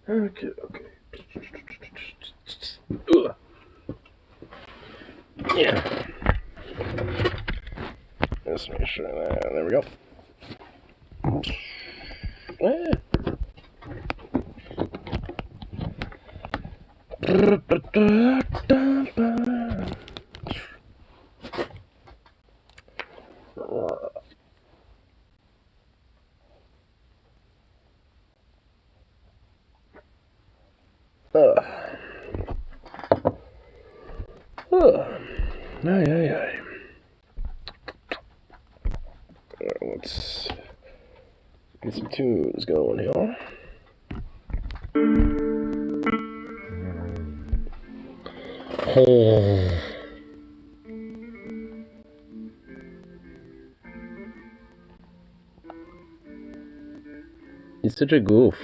Okay. Ugh. Yeah. Let's make sure that. There we go. Let's get some tunes going here. He's such a goof.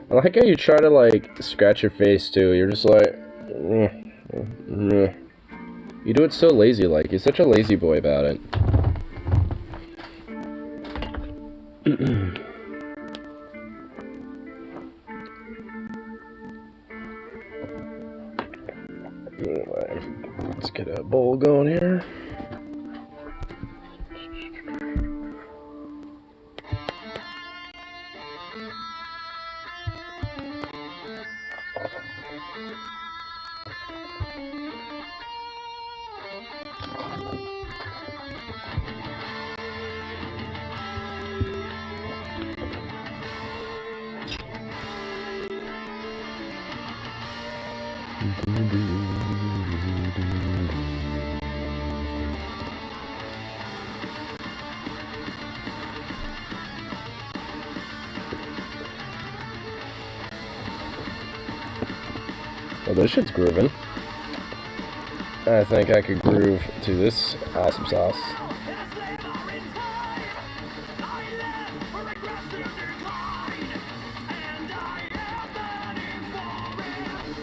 I like how you try to, like, scratch your face, too. You're just like... You do it so lazy-like. You're such a lazy boy about it. Let's get a bowl going here. Well, this shit's grooving. I think I could groove to this awesome sauce.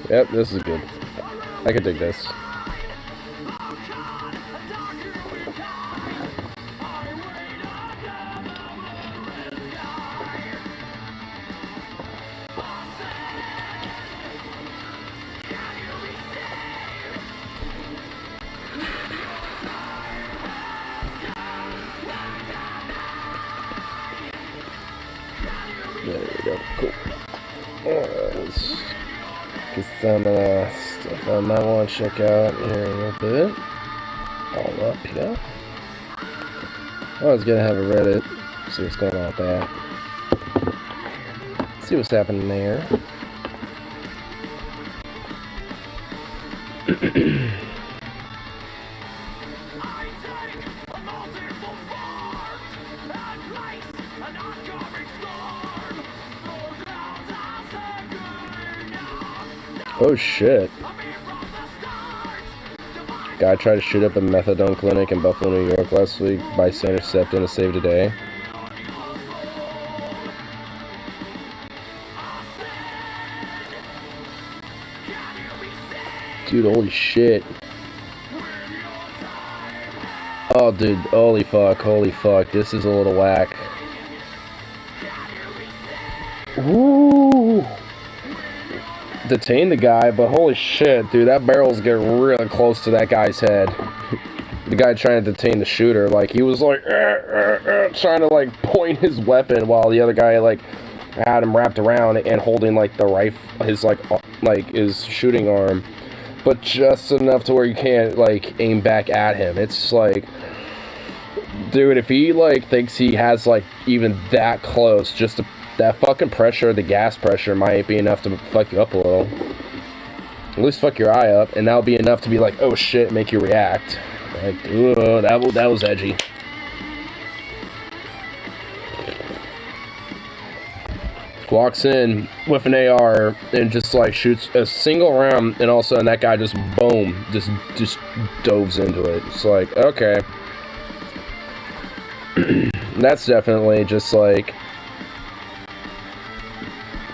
Yep, this is good. I could dig this. There we go. Cool. Let's get some stuff I might want to check out here a little bit. All up here. I was gonna have a Reddit. See what's going on with that. See what's happening there. Oh shit. Guy tried to shoot up a methadone clinic in Buffalo, New York last week. Bystander stepped in to save the day. Dude, holy shit. Oh, dude, holy fuck. This is a little whack. Woo! Detain the guy, but holy shit, dude, that barrel's getting really close to that guy's head. The guy trying to detain the shooter, like, he was like, trying to, like, point his weapon while the other guy, like, had him wrapped around and holding, like, the rifle, his, like, his shooting arm, but just enough to where you can't, like, aim back at him. It's like, dude, if he, like, thinks he has, like, even that close, just to that fucking pressure, the gas pressure, might be enough to fuck you up a little. At least fuck your eye up, and that'll be enough to be like, oh shit, make you react. Like, ooh, that was edgy. Walks in with an AR and just like shoots a single round, and all of a sudden that guy just boom, just dives into it. It's like, okay. That's definitely just like,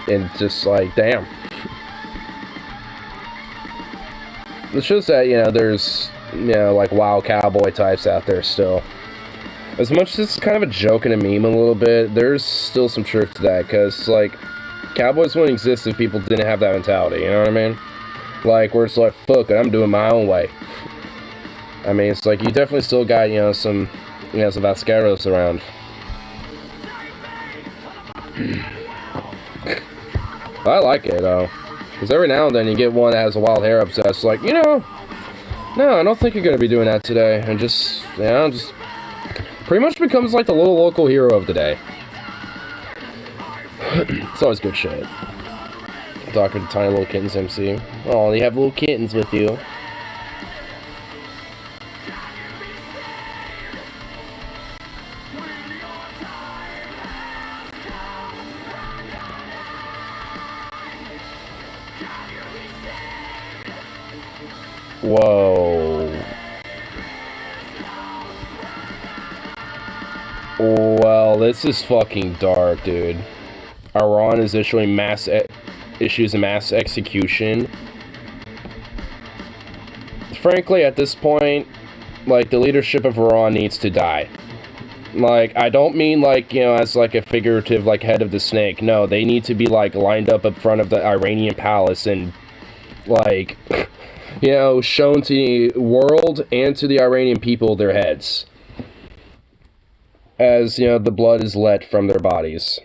and just like, damn. It's just that, you know, there's, you know, like wild cowboy types out there still. As much as it's kind of a joke and a meme a little bit, there's still some truth to that, because, like, Cowboys wouldn't exist if people didn't have that mentality, you know what I mean? Like, where it's like, fuck it, I'm doing my own way. I mean, it's like, you definitely still got, some Vasqueros around. I like it, though. Because every now and then you get one that has a wild hair obsessed, like, no, I don't think you're going to be doing that today. And just pretty much becomes like the little local hero of the day. It's always good shit. Doctor the Tiny Little Kittens MC. Oh, you have little kittens with you. Whoa. Well, this is fucking dark, dude. Iran is issuing issues a mass execution. Frankly, at this point, like, the leadership of Iran needs to die. Like, I don't mean, like, as, like, a figurative, like, head of the snake. No, they need to be, like, lined up in front of the Iranian palace and, like, shown to the world and to the Iranian people their heads. As, the blood is let from their bodies.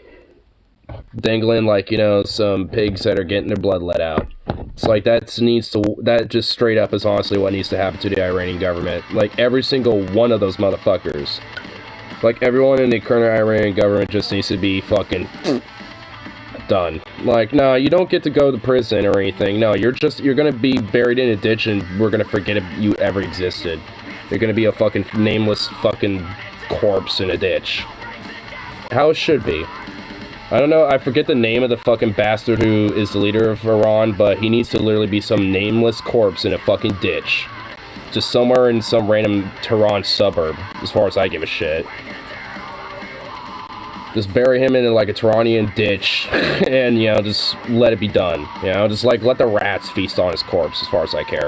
Dangling, like, some pigs that are getting their blood let out. It's like, that just straight up is honestly what needs to happen to the Iranian government. Like, every single one of those motherfuckers. Like, everyone in the current Iranian government just needs to be fucking done. Like, no, you don't get to go to prison or anything. No, you're gonna be buried in a ditch and we're gonna forget if you ever existed. You're gonna be a fucking nameless fucking corpse in a ditch. How it should be. I don't know, I forget the name of the fucking bastard who is the leader of Iran, but he needs to literally be some nameless corpse in a fucking ditch. Just somewhere in some random Tehran suburb, as far as I give a shit. Just bury him in, like, a Tehranian ditch, and, just let it be done. Just, like, let the rats feast on his corpse, as far as I care.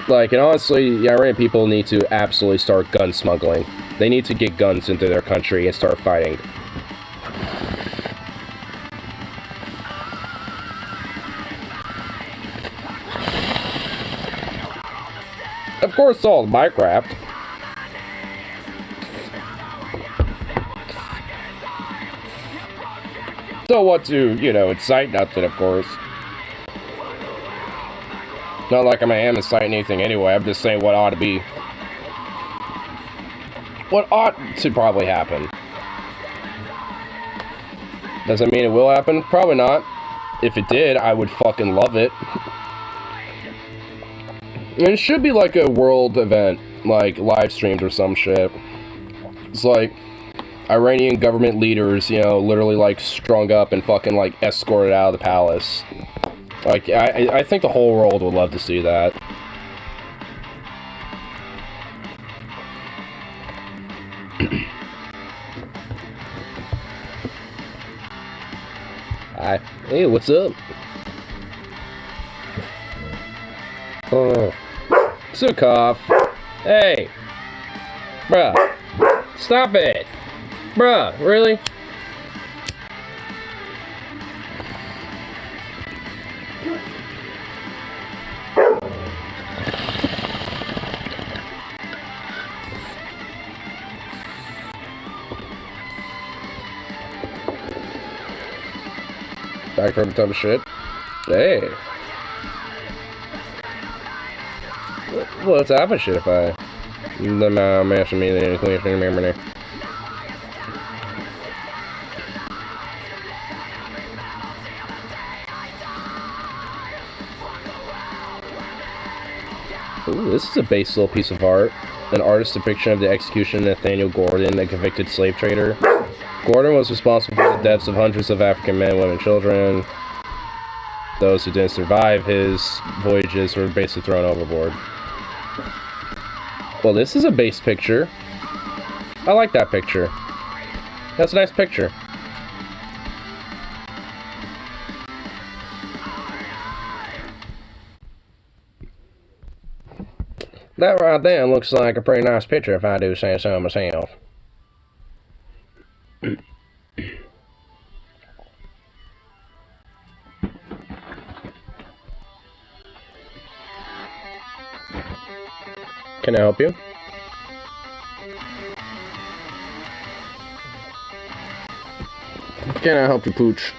Like, and honestly, the Iranian people need to absolutely start gun smuggling. They need to get guns into their country and start fighting. Of course, it's all Minecraft. Don't want to, incite nothing, of course. Not like I am inciting anything anyway, I'm just saying what ought to be. What ought to probably happen. Does it mean it will happen? Probably not. If it did, I would fucking love it. And it should be like a world event, like live streamed or some shit. It's like Iranian government leaders, literally like strung up and fucking like escorted out of the palace. Like, I think the whole world would love to see that. Hi. Hey, what's up? Oh. Sukov. Hey. Bruh. Stop it. Bruh, really? Back from a ton of shit. Hey. What's happening shit if I... The master meeting anything memory. Ooh, this is a base little piece of art. An artist's depiction of the execution of Nathaniel Gordon, a convicted slave trader. Gordon was responsible for the deaths of hundreds of African men, women, and children. Those who didn't survive his voyages were basically thrown overboard. Well, this is a base picture. I like that picture. That's a nice picture. That right there looks like a pretty nice picture if I do say so myself. Can I help you? Can I help you, Pooch?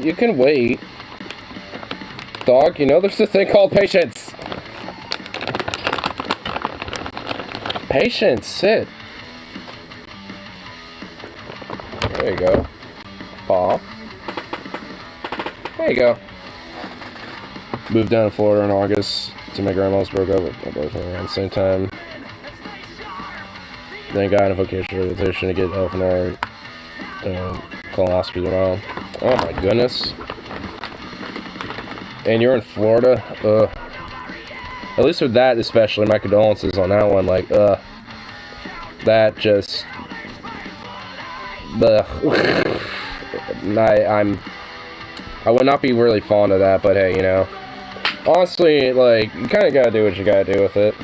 You can wait. Dog, you know there's a thing called patience. Patience, sit. There you go. Paw. There you go. Moved down to Florida in August to my grandma's, broke up with my boyfriend at the same time. Then got a vocational rehabilitation to get health and art. Colonoscopy as well. Oh my goodness. And you're in Florida? At least with that especially, my condolences on that one. Like, that just... I would not be really fond of that, but hey, you know. Honestly, like, you kind of gotta do what you gotta do with it.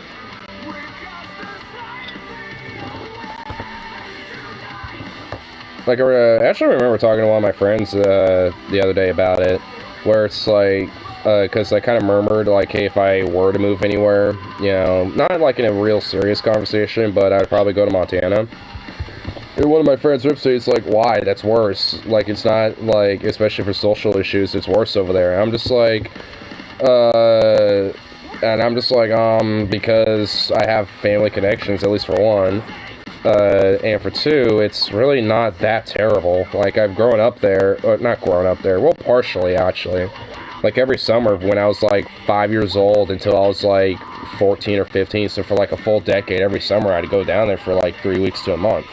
Like, I actually remember talking to one of my friends the other day about it, where it's like, because I kind of murmured, like, hey, if I were to move anywhere, you know, not like in a real serious conversation, but I'd probably go to Montana. And one of my friends rips it's like, why? That's worse. Like, it's not, like, especially for social issues, it's worse over there. And I'm just like, because I have family connections, at least for one. And for two, it's really not that terrible. Like, I've grown up there, or not grown up there, well, partially, actually. Like, every summer when I was, like, 5 years old until I was, like, 14 or 15, so for, like, a full decade, every summer I'd go down there for, like, 3 weeks to a month.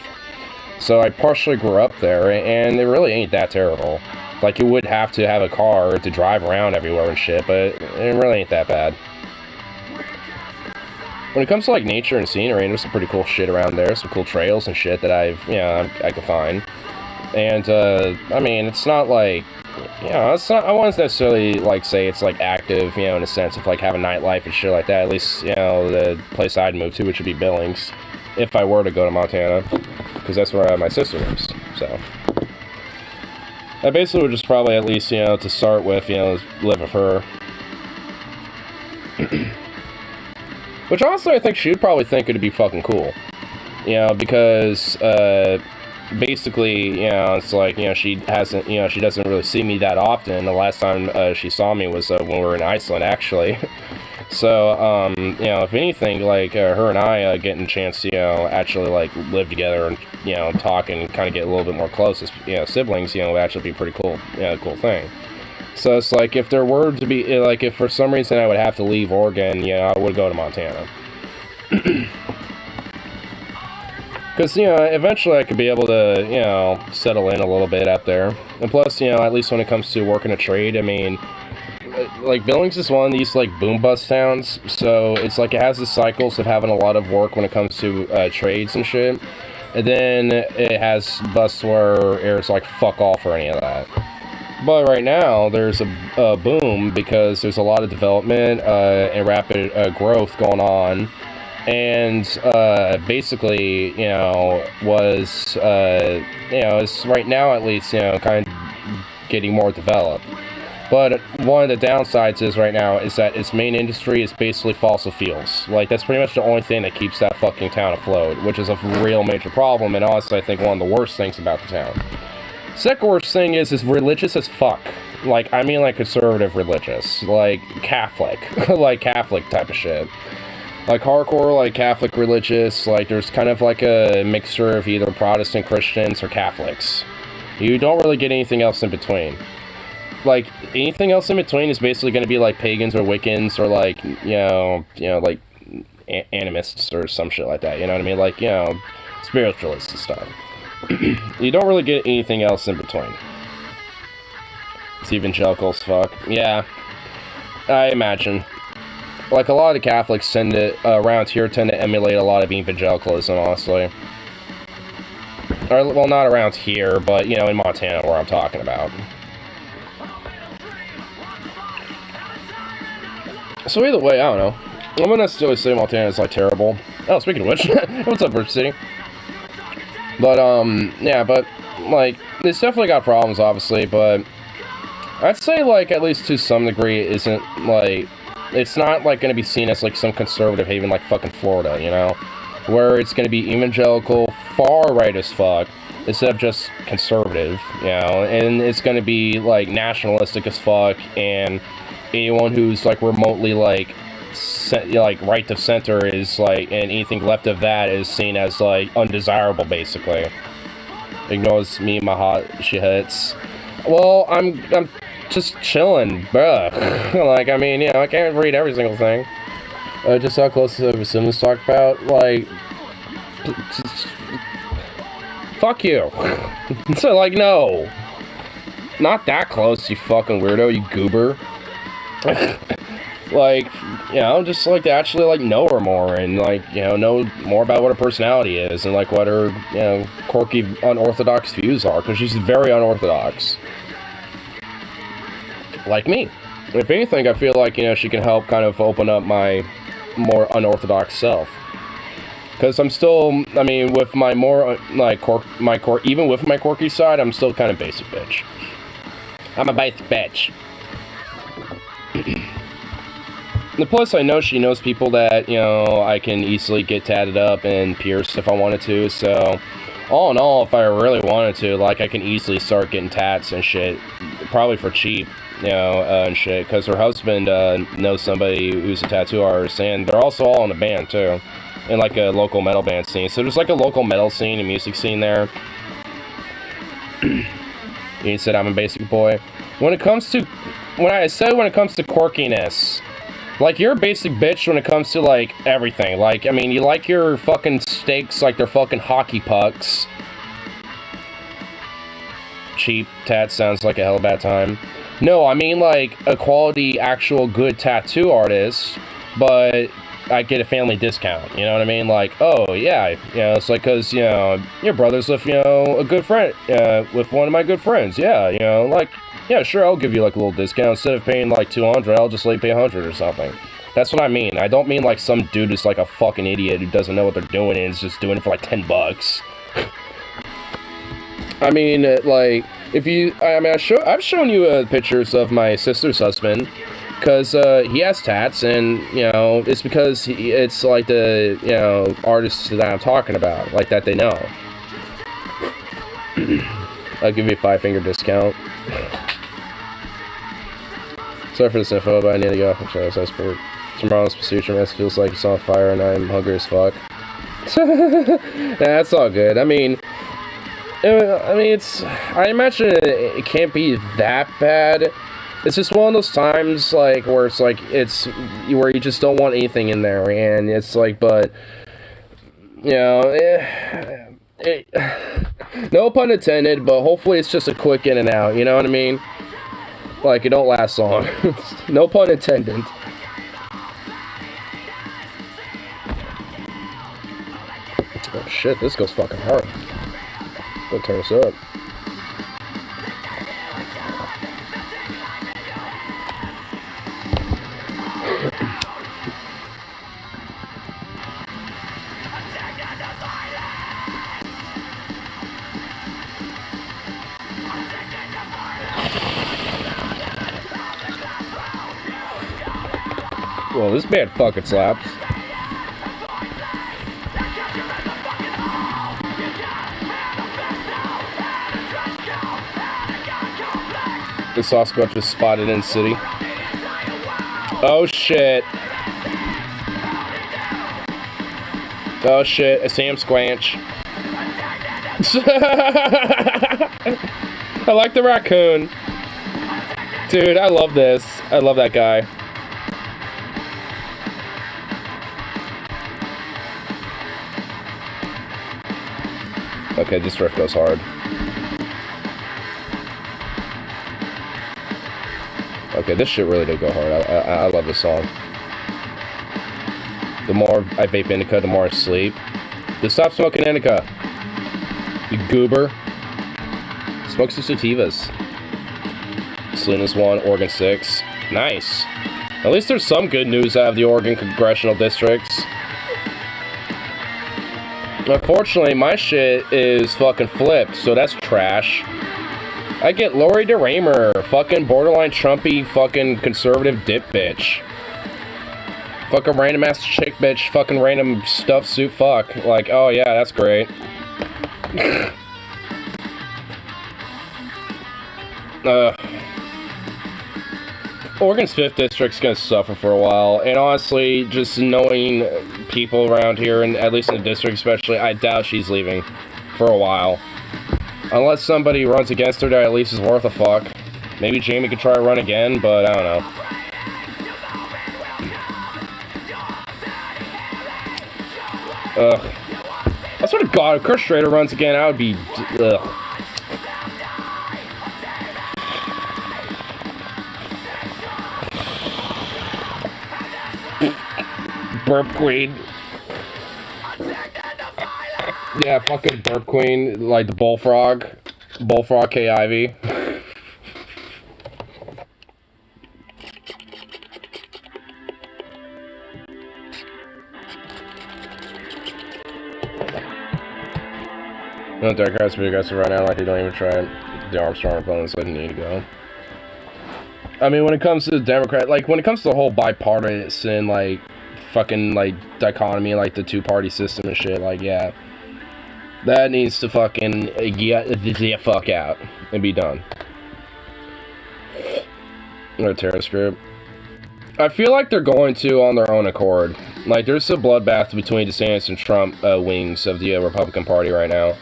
So I partially grew up there, and it really ain't that terrible. Like, you would have to have a car to drive around everywhere and shit, but it really ain't that bad. When it comes to, like, nature and scenery, there's some pretty cool shit around there, some cool trails and shit that I can find. And, I mean, it's not like, you know, it's not, I wouldn't necessarily, like, say it's, like, active, you know, in a sense of, like, having nightlife and shit like that. At least, you know, the place I'd move to, which would be Billings, if I were to go to Montana, because that's where my sister lives, so. I basically would just probably, at least, you know, to start with, you know, live with her. Which, honestly, I think she'd probably think it'd be fucking cool. You know, because, basically, you know, it's like, you know, she doesn't really see me that often. The last time she saw me was when we were in Iceland, actually. So, you know, if anything, like, her and I getting a chance to, you know, actually, like, live together and, you know, talk and kind of get a little bit more close as, you know, siblings, you know, would actually be pretty cool, you know, cool thing. So it's like, if there were to be, like, if for some reason I would have to leave Oregon, you know, I would go to Montana. Because, you know, eventually I could be able to, you know, settle in a little bit up there. And plus, you know, at least when it comes to working a trade, I mean, like, Billings is one of these, like, boom bust towns, so it's like it has the cycles of having a lot of work when it comes to trades and shit. And then it has busts where it's like, fuck off or any of that. But right now, there's a boom because there's a lot of development and rapid growth going on. And basically, you know, you know, it's right now at least, you know, kind of getting more developed. But one of the downsides is right now is that its main industry is basically fossil fuels. Like, that's pretty much the only thing that keeps that fucking town afloat, which is a real major problem, and honestly, I think one of the worst things about the town. Second worst thing is religious as fuck. Like, I mean, like, conservative religious. Like, Catholic. Like, Catholic type of shit. Like, hardcore, like, Catholic religious. Like, there's kind of like a mixture of either Protestant Christians or Catholics. You don't really get anything else in between. Like, anything else in between is basically going to be, like, pagans or Wiccans or, like, you know, like, animists or some shit like that, you know what I mean? Like, you know, spiritualists and stuff. You don't really get anything else in between. It's evangelical as fuck. Yeah, I imagine. Like, a lot of the Catholics around here tend to emulate a lot of evangelicalism, honestly. Or, well, not around here, but, you know, in Montana, where I'm talking about. So either way, I don't know. I wouldn't necessarily say Montana is, like, terrible. Oh, speaking of which, what's up, Bridge City? But, yeah, but, like, it's definitely got problems, obviously, but I'd say, like, at least to some degree, it isn't, like, it's not, like, gonna be seen as, like, some conservative haven like fucking Florida, you know? Where it's gonna be evangelical, far right as fuck, instead of just conservative, you know? And it's gonna be, like, nationalistic as fuck, and anyone who's, like, remotely, like right to center is, like, and anything left of that is seen as, like, undesirable, basically. Ignores me, my hot shits. Well, I'm just chilling, bruh. Like, I mean, you know, I can't read every single thing. Just how close to the Simmons talked about, like, fuck you. So, like, no. Not that close, you fucking weirdo, you goober. Like, you know, just, like, to actually, like, know her more, and, like, you know more about what her personality is, and, like, what her, you know, quirky, unorthodox views are, because she's very unorthodox. Like me. If anything, I feel like, you know, she can help kind of open up my more unorthodox self. Because I'm still, I mean, with my more, like, even with my quirky side, I'm still kind of basic bitch. I'm a basic bitch. And plus, I know she knows people that, you know, I can easily get tatted up and pierced if I wanted to, so all in all, if I really wanted to, like, I can easily start getting tats and shit, probably for cheap, you know, and shit, because her husband knows somebody who's a tattoo artist, and they're also all in a band, too, in, like, a local metal band scene, so there's, like, a local metal scene and music scene there. He said I'm a basic boy. When it comes to quirkiness, like, you're a basic bitch when it comes to, like, everything. Like, I mean, you like your fucking steaks like they're fucking hockey pucks. Cheap tat sounds like a hell of a bad time. No, I mean, like, a quality, actual good tattoo artist, but I get a family discount, you know what I mean? Like, oh, yeah, you know, it's like, because, you know, your brother's with, you know, a good friend, with one of my good friends, yeah, you know, like, yeah, sure, I'll give you, like, a little discount. Instead of paying, like, $200, I'll just, like, pay $100 or something. That's what I mean. I don't mean, like, some dude who's, like, a fucking idiot who doesn't know what they're doing and is just doing it for, like, $10. I mean, like, if you, I mean, I've shown you pictures of my sister's husband, because he has tats, and, you know, it's because it's, like, the, you know, artists that I'm talking about, like, that they know. I'll give you a 5-finger discount. Sorry for this info, but I need to go. Tomorrow's pursuit feels like it's on fire, and I'm hungry as fuck. Nah, that's all good. I mean, I imagine it can't be that bad. It's just one of those times, like, where it's like, where you just don't want anything in there, and it's like, but, you know, no pun intended, but hopefully it's just a quick in and out, you know what I mean? Like, it don't last long. No pun intended. Oh shit, this goes fucking hard. Let's turn this up. Well, this band fucking slaps. The Sasquatch was spotted in city. Oh shit. Oh shit, a Sam Squanch. I like the raccoon. Dude, I love this. I love that guy. Okay, this riff goes hard. Okay, this shit really did go hard. I love this song. The more I vape indica, the more I sleep. Just stop smoking indica. You goober. Smoke some sativas. Salinas 1, Oregon 6. Nice. At least there's some good news out of the Oregon congressional districts. Unfortunately, my shit is fucking flipped, so that's trash. I get Lori DeRaymer, fucking borderline Trumpy, fucking conservative dip bitch. Fucking random ass chick bitch, fucking random stuffed suit fuck. Like, oh yeah, that's great. Oregon's 5th district's gonna suffer for a while, and honestly, just knowing people around here, and at least in the district especially, I doubt she's leaving for a while. Unless somebody runs against her that at least is worth a fuck. Maybe Jamie could try to run again, but I don't know. Ugh. I swear to God, if Kurt Schrader runs again, I would be... Ugh. Burp Queen. Yeah, fucking Burp Queen, like the Bullfrog. Bullfrog K. Ivy. No, Democrats be aggressive right now, like they don't even try it. The Armstrong opponents like need to go. I mean, when it comes to the Democrat, like when it comes to the whole bipartisan, like fucking like dichotomy, like the two-party system and shit, like yeah, that needs to fucking get the fuck out and be done. Or a terrorist group. I feel like they're going to on their own accord. Like there's a bloodbath between DeSantis and Trump wings of the Republican Party right now.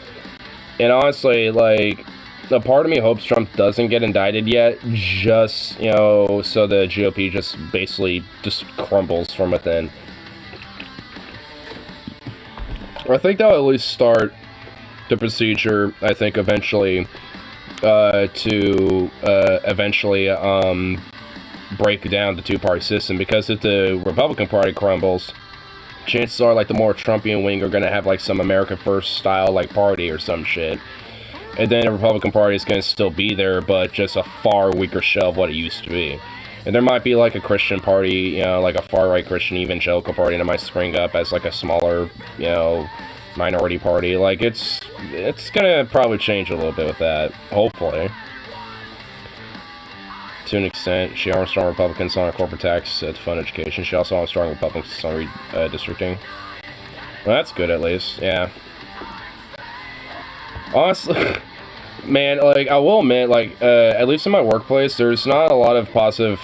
And honestly, like, a part of me hopes Trump doesn't get indicted yet, just, you know, so the GOP just basically just crumbles from within. I think they'll at least start the procedure, I think, eventually, to eventually break down the two-party system, because if the Republican Party crumbles, chances are, like, the more Trumpian wing are going to have, like, some America First style, like, party or some shit. And then the Republican Party is going to still be there, but just a far weaker shell of what it used to be. And there might be, like, a Christian party, you know, like a far-right Christian evangelical party that might spring up as, like, a smaller, you know, minority party. Like, it's going to probably change a little bit with that, hopefully. To an extent, she Armstrong Republicans on a corporate tax to fund education. She also Armstrong Republicans on redistricting. Well, that's good at least, yeah. Honestly, man, like, I will admit, like, at least in my workplace, there's not a lot of positive,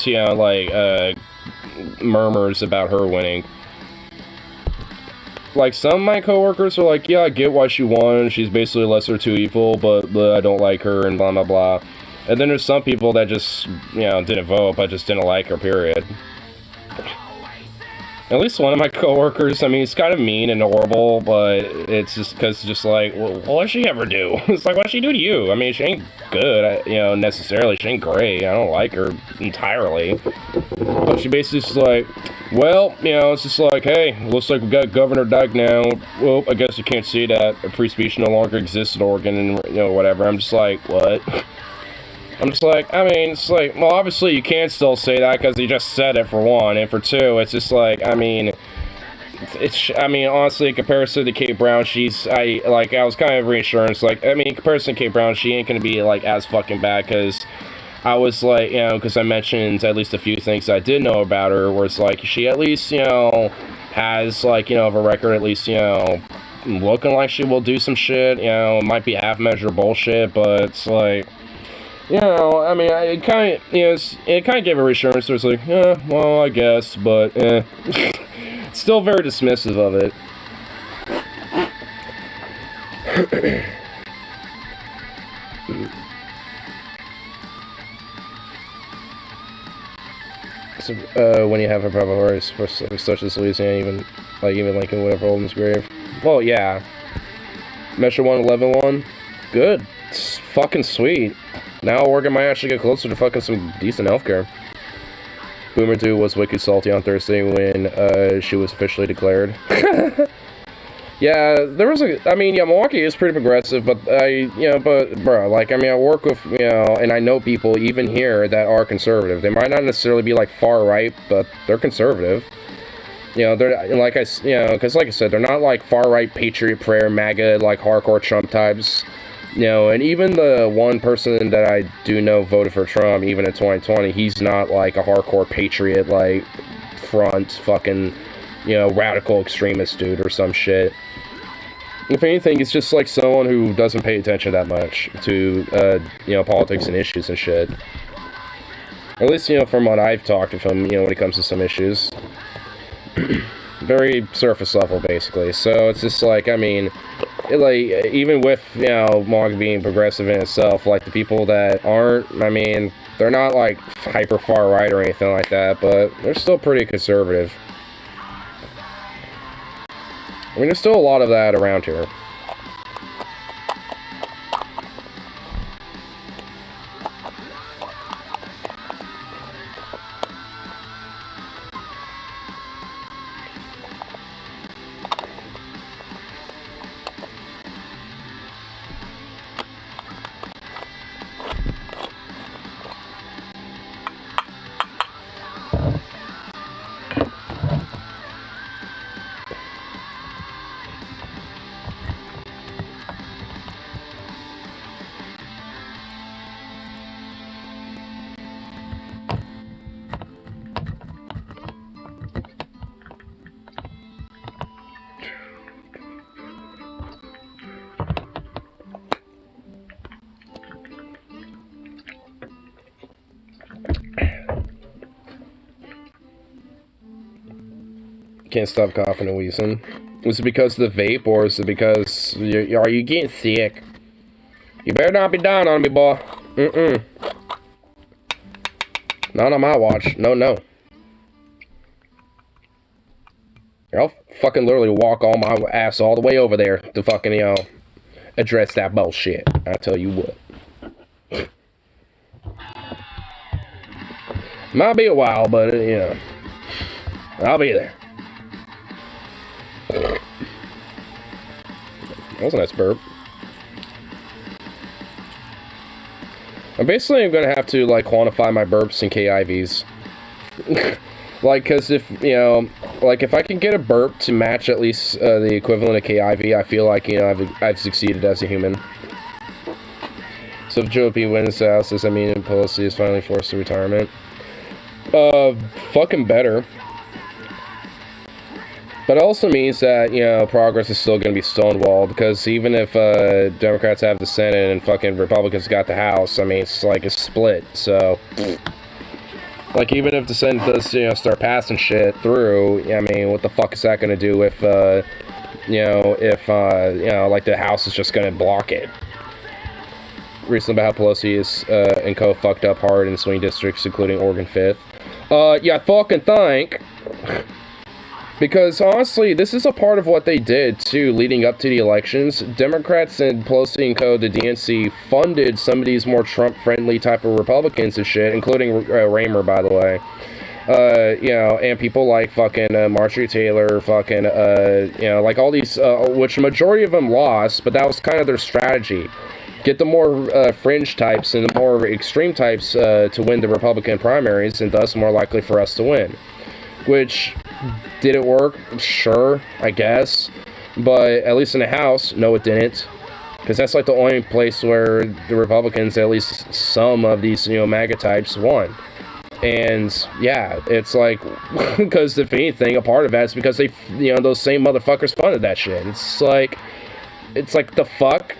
you know, like, murmurs about her winning. Like, some of my coworkers are like, yeah, I get why she won, she's basically lesser of two evil, but I don't like her, and blah, blah, blah. And then there's some people that just, you know, didn't vote, but just didn't like her, period. At least one of my coworkers, I mean, he's kind of mean and horrible, but it's just because, just like, well, what'd she ever do? It's like, what'd she do to you? I mean, she ain't good, you know, necessarily. She ain't great. I don't like her entirely. But she basically just like, well, you know, it's just like, hey, looks like we got Governor Dyke now. Well, I guess you can't see that free speech no longer exists in Oregon and, you know, whatever. I'm just like, what? I'm just like, I mean, it's like, well, obviously you can still say that because he just said it, for one, and for two, it's just like, I mean, I mean, honestly, in comparison to Kate Brown, I was kind of reassurance, like, I mean, in comparison to Kate Brown, she ain't gonna be, like, as fucking bad, because I was like, you know, because I mentioned at least a few things I did know about her, where it's like, she at least, you know, has, like, you know, of a record, at least, you know, looking like she will do some shit, you know, it might be half-measure bullshit, but it's like, you know, I mean, it kind of, you know, it kind of gave a reassurance. So it's like, yeah, well, I guess, but, still very dismissive of it. So, when you have a proper horse, such as Louisiana, even Lincoln would have rolled in his grave. Well, yeah. Measure 111-1. Good. It's fucking sweet. Now Oregon might actually get closer to fucking some decent healthcare. Boomer Dude was wicked salty on Thursday when she was officially declared. Yeah, there was I mean, yeah, Milwaukee is pretty progressive, but but bro, like, I mean, I work with, and I know people even here that are conservative. They might not necessarily be like far right, but they're conservative. They're like because like I said, they're not like far right Patriot Prayer, MAGA, like hardcore Trump types. And even the one person that I do know voted for Trump, even in 2020, he's not like a hardcore patriot, like front fucking, radical extremist dude or some shit. If anything, it's just like someone who doesn't pay attention that much to, politics and issues and shit. At least, from what I've talked with him, when it comes to some issues. Very surface level, basically. So it's just like, I mean, even with, Mog being progressive in itself, like, the people that aren't, I mean, they're not, like, hyper far right or anything like that, but they're still pretty conservative. I mean, there's still a lot of that around here. Can't stop coughing and wheezing. Is it because of the vape, or is it because are you getting sick? You better not be down on me, boy. Not on my watch. No. I'll fucking literally walk all my ass all the way over there to fucking, address that bullshit. I tell you what. Might be a while, but, I'll be there. That was a nice burp. I'm basically going to have to, like, quantify my burps in KIVs. Like, because if, if I can get a burp to match at least the equivalent of KIV, I feel like, I've succeeded as a human. So if Joe P. wins the House, does that mean Pelosi is finally forced to retirement? Fucking better. But it also means that, progress is still going to be stonewalled, because even if Democrats have the Senate and fucking Republicans got the House, I mean, it's like a split, so... Like, even if the Senate does, start passing shit through, I mean, what the fuck is that going to do if, like, the House is just going to block it? Recently about how Pelosi is, and co fucked up hard in swing districts, including Oregon 5th. Yeah, I fucking think... Because, honestly, this is a part of what they did, too, leading up to the elections. Democrats and Pelosi and co., the DNC, funded some of these more Trump-friendly type of Republicans and shit, including Raymer, by the way. And people like fucking Marjorie Taylor, fucking, like all these, which a majority of them lost, but that was kind of their strategy. Get the more fringe types and the more extreme types to win the Republican primaries, and thus more likely for us to win. Which... Did it work? Sure, I guess. But at least in the House, no it didn't. Because that's like the only place where the Republicans, at least some of these, MAGA types, won. And, yeah, it's like, because if anything, a part of that is because they, those same motherfuckers funded that shit. It's like the fuck?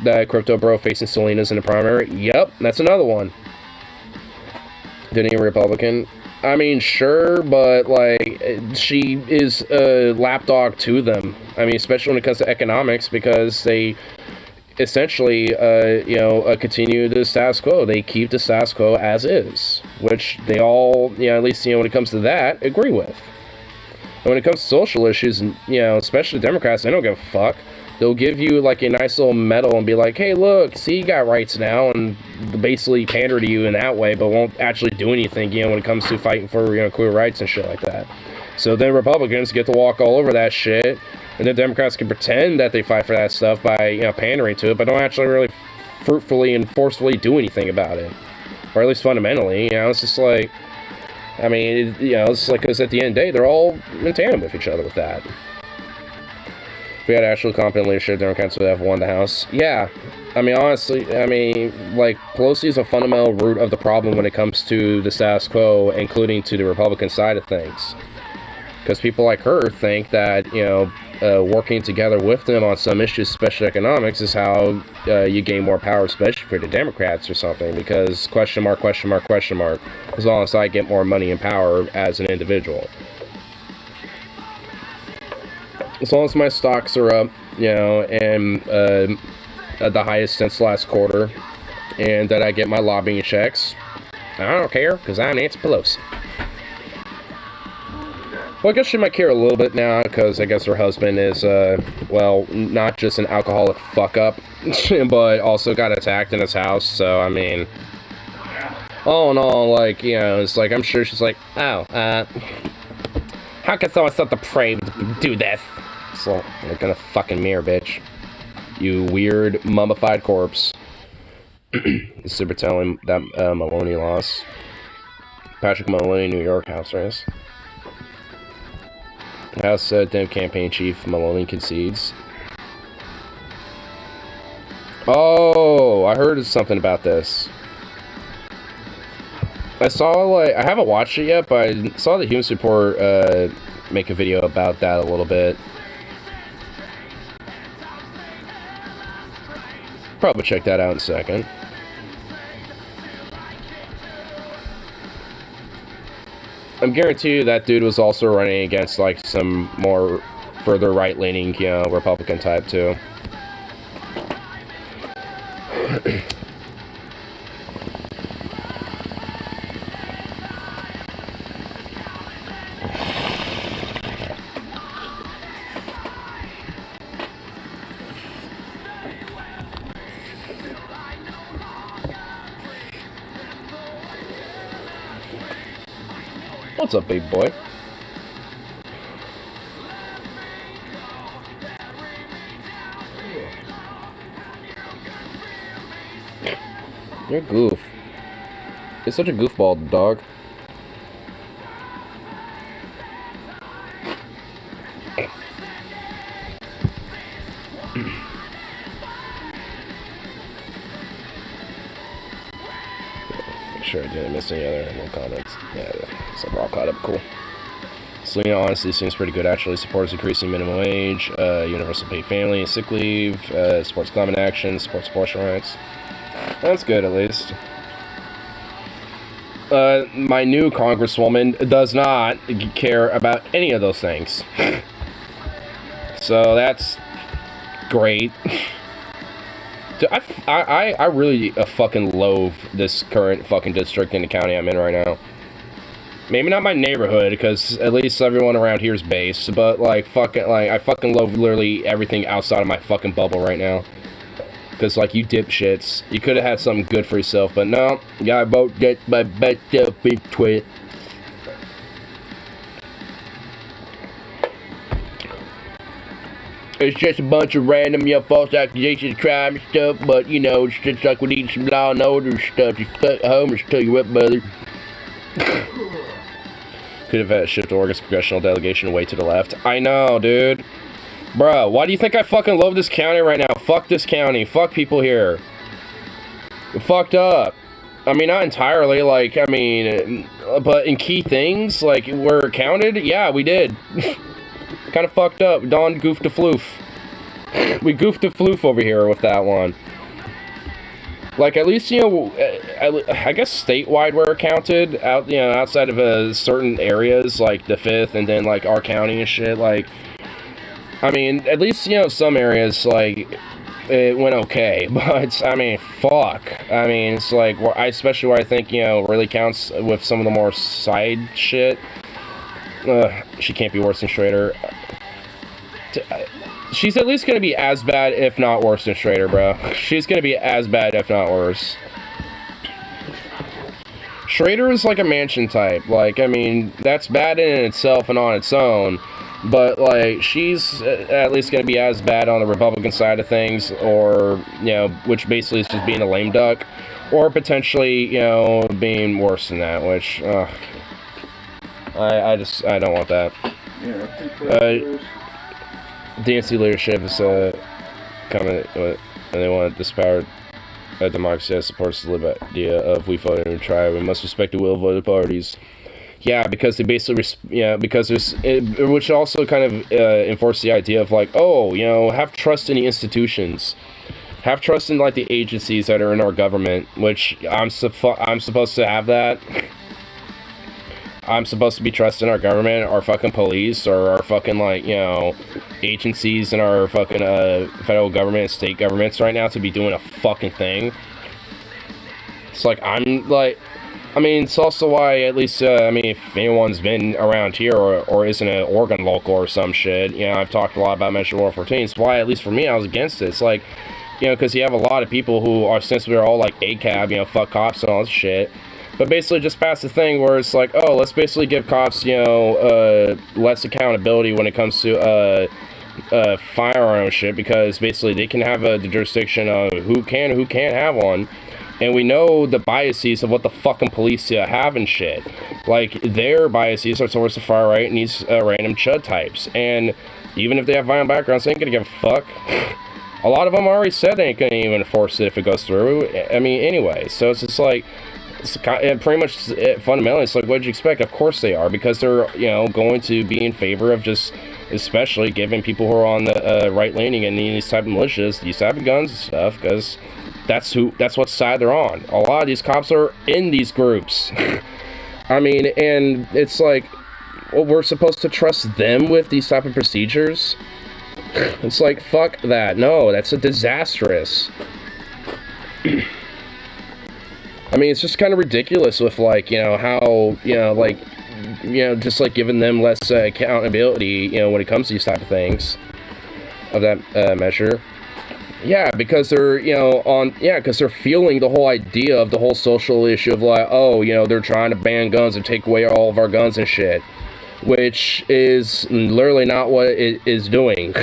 That crypto bro facing Salinas in the primary? Yep, that's another one. Did any Republican... I mean, sure, but, like, she is a lapdog to them. I mean, especially when it comes to economics, because they essentially, continue the status quo. They keep the status quo as is, which they all, at least, when it comes to that, agree with. And when it comes to social issues, especially Democrats, they don't give a fuck. They'll give you like a nice little medal and be like, hey, look, see, you got rights now, and basically pander to you in that way, but won't actually do anything, you know, when it comes to fighting for, you know, queer rights and shit like that. So then Republicans get to walk all over that shit, and then Democrats can pretend that they fight for that stuff by, you know, pandering to it, but don't actually really fruitfully and forcefully do anything about it. Or at least fundamentally, you know, it's just like, I mean, you know, it's like, because at the end of the day, they're all in tandem with each other with that. If we had actual competent leadership, Democrats would have won the House. Yeah. I mean, honestly, I mean, like, Pelosi is a fundamental root of the problem when it comes to the status quo, including to the Republican side of things. Because people like her think that, you know, working together with them on some issues, especially economics, is how you gain more power, especially for the Democrats or something. Because question mark, question mark, question mark, as long as I get more money and power as an individual. As long as my stocks are up, you know, and at the highest since last quarter, and that I get my lobbying checks, I don't care, because I'm Nancy Pelosi. Well, I guess she might care a little bit now, because I guess her husband is, well, not just an alcoholic fuck-up, but also got attacked in his house, so, I mean, all in all, like, you know, it's like, I'm sure she's like, oh, how can someone so depraved do this? So, look in the fucking mirror, bitch. You weird, mummified corpse. Super telling that Maloney lost. Patrick Maloney, New York house race. House Dem campaign chief Maloney concedes. Oh, I heard something about this. I saw, like, I haven't watched it yet, but I saw the Human Report make a video about that a little bit. Probably check that out in a second. I'm guaranteed that dude was also running against, like, some more further right-leaning, you know, Republican type, too. What's up, big boy? You're a goof. You're such a goofball, dog. Make sure I didn't miss any other comments. Yeah, so we're all caught up. Cool. Selena honestly seems pretty good, actually. Supports increasing minimum wage, universal paid family, sick leave, supports climate action, supports abortion rights. That's good, at least. My new congresswoman does not care about any of those things. So that's great. Dude, I really fucking loathe this current fucking district in the county I'm in right now. Maybe not my neighborhood, because at least everyone around here is based, but, like, fucking, like, I fucking loathe literally everything outside of my fucking bubble right now. Because, like, you dipshits, you could have had something good for yourself, but no, you gotta both get my butt up into it. It's just a bunch of random, you know, false accusations, crime and stuff, but, you know, it's just like we need some law and order stuff. Just fuck home and tell you what, brother. Could have shifted Oregon's congressional delegation away to the left. I know, dude. Bruh, why do you think I fucking love this county right now? Fuck this county. Fuck people here. We're fucked up. I mean, not entirely, like, I mean, but in key things, like, we're counted? Yeah, we did. Kind of fucked up. Don goofed a floof. We goofed a floof over here with that one. Like, at least, you know, I guess statewide we're counted, out, you know, outside of certain areas, like the 5th, and then, like, our county and shit, like, I mean, at least, you know, some areas, like, it went okay, but, I mean, fuck. I mean, it's like, especially where I think, you know, really counts with some of the more side shit. She can't be worse than Schrader. she's at least gonna be as bad, if not worse, than Schrader, bro. She's gonna be as bad, if not worse. Schrader is like a mansion type. Like, I mean, that's bad in itself and on its own. But, like, she's at least going to be as bad on the Republican side of things, or, you know, which basically is just being a lame duck, or potentially, you know, being worse than that, which, I don't want that. DNC leadership is, coming, and they want to dispower a democracy that supports the idea of we vote and we try. We must respect the will of other parties. Yeah, because they basically, because there's, which also kind of enforce the idea of like, oh, you know, have trust in the institutions, have trust in like the agencies that are in our government, which I'm supposed to have that. I'm supposed to be trusting our government, our fucking police, or our fucking, like, you know, agencies in our fucking federal government and state governments right now to be doing a fucking thing. It's like, I'm like, I mean, it's also why, at least, I mean, if anyone's been around here or is in an Oregon local or some shit, you know, I've talked a lot about Measure 114. It's why, at least for me, I was against it. It's like, you know, because you have a lot of people who are, since we're all like ACAB, you know, fuck cops and all this shit. But basically just pass the thing where it's like, oh, let's basically give cops, you know, less accountability when it comes to firearm shit, because basically they can have the jurisdiction of who can and who can't have one. And we know the biases of what the fucking police have and shit. Like, their biases are towards the far right and these random chud types. And even if they have violent backgrounds, they ain't gonna give a fuck. A lot of them already said they ain't gonna even enforce it if it goes through. I mean, anyway, so it's just like, pretty much fundamentally, it's like, what did you expect? Of course they are, because they're, you know, going to be in favor of just, especially giving people who are on the right-leaning and these type of militias these type of guns and stuff, because that's what side they're on. A lot of these cops are in these groups. I mean, and it's like, well, we're supposed to trust them with these type of procedures? It's like, fuck that. No, that's a disastrous. I mean, it's just kind of ridiculous with, like, you know, how, you know, like, you know, just, like, giving them less accountability, you know, when it comes to these type of things, of that measure. Yeah, because they're, you know, because they're fueling the whole idea of the whole social issue of, like, oh, you know, they're trying to ban guns and take away all of our guns and shit, which is literally not what it is doing.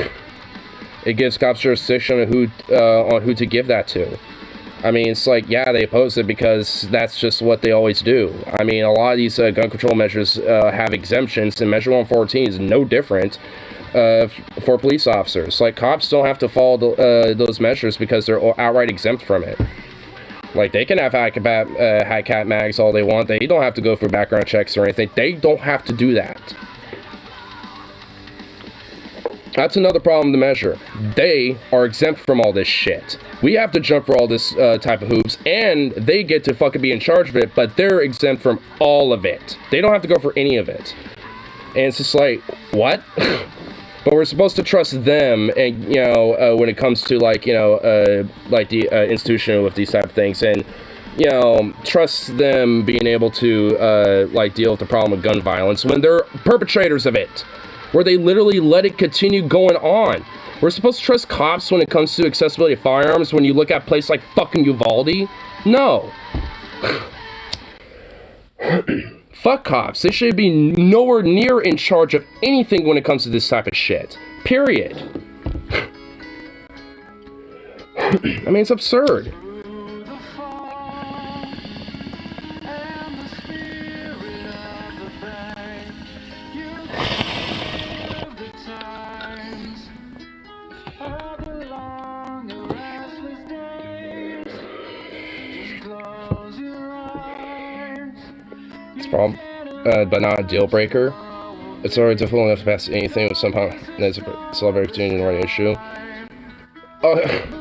It gives cops jurisdiction on who to give that to. I mean, it's like, yeah, they oppose it because that's just what they always do. I mean, a lot of these gun control measures have exemptions, and Measure 114 is no different for police officers. Like, cops don't have to follow those measures because they're outright exempt from it. Like, they can have high cat mags all they want. They don't have to go through background checks or anything. They don't have to do that. That's another problem to measure. They are exempt from all this shit. We have to jump for all this type of hoops, and they get to fucking be in charge of it, but they're exempt from all of it. They don't have to go for any of it. And it's just like, what? But we're supposed to trust them, and, you know, when it comes to, like, you know, like the institution with these type of things, and, you know, trust them being able to, like, deal with the problem of gun violence when they're perpetrators of it. Where they literally let it continue going on. We're supposed to trust cops when it comes to accessibility of firearms when you look at a place like fucking Uvalde? No. Fuck cops. They should be nowhere near in charge of anything when it comes to this type of shit. Period. I mean, it's absurd. Problem, but not a deal breaker. It's already difficult enough to pass anything with somehow that's a celebrity opportunity right issue.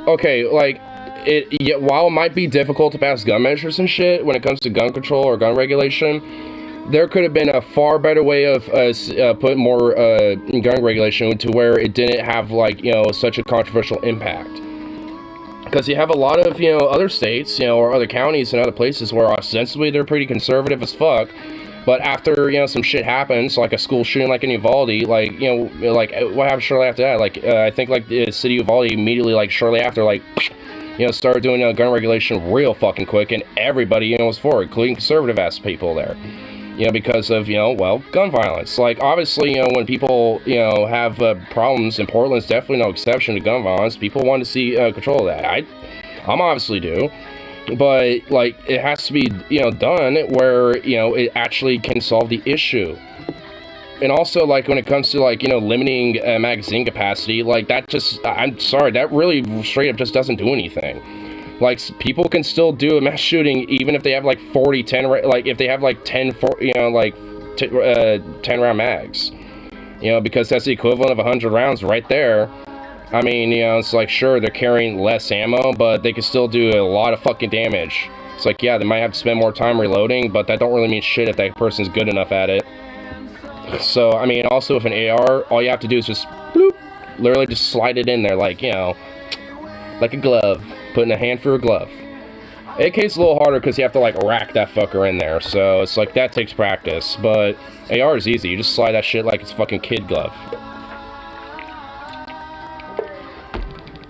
Okay, like, while it might be difficult to pass gun measures and shit when it comes to gun control or gun regulation, there could have been a far better way of putting more gun regulation to where it didn't have, like, you know, such a controversial impact. Because you have a lot of, you know, other states, you know, or other counties and other places where ostensibly they're pretty conservative as fuck, But after, you know, some shit happens, like a school shooting like in Uvalde, like, you know, like, what happened shortly after that? Like, I think, like, the city of Uvalde immediately, like, shortly after, like, you know, started doing gun regulation real fucking quick, and everybody, you know, was for it, including conservative-ass people there. You know, because of, you know, well, gun violence. Like, obviously, you know, when people, you know, have problems, and Portland's definitely no exception to gun violence, people want to see control of that. I'm obviously do. But, like, it has to be, you know, done where, you know, it actually can solve the issue. And also, like, when it comes to, like, you know, limiting magazine capacity, like, that just, I'm sorry, that really straight up just doesn't do anything. Like, people can still do a mass shooting even if they have, like, 10, like, if they have, like, 10 round mags. You know, because that's the equivalent of 100 rounds right there. I mean, you know, it's like, sure, they're carrying less ammo, but they can still do a lot of fucking damage. It's like, yeah, they might have to spend more time reloading, but that don't really mean shit if that person's good enough at it. So, I mean, also with an AR, all you have to do is just, bloop, literally just slide it in there, like, you know, like a glove, putting a hand through a glove. AK's a little harder because you have to, like, rack that fucker in there, so it's like, that takes practice, but AR is easy, you just slide that shit like it's a fucking kid glove.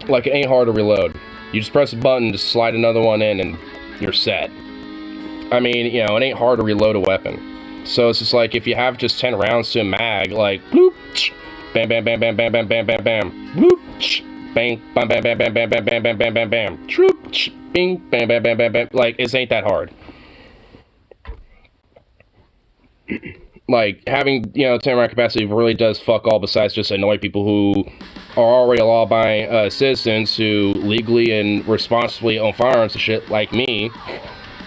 Like, it ain't hard to reload. You just press a button, just slide another one in, and you're set. I mean, you know, it ain't hard to reload a weapon. So it's just like, if you have just 10 rounds to a mag, like, bloop, bam, bam, bam, bam, bam, bam, bam, bam, bam, bloop, bang, bam, bam, bam, bam, bam, bam, bam, bam, bam, bam, bam, troop, bing, bam, bam, bam, bam, bam, like, it ain't that hard. Like, having, you know, 10 round capacity really does fuck all besides just annoy people who are already law-abiding citizens who legally and responsibly own firearms and shit, like me.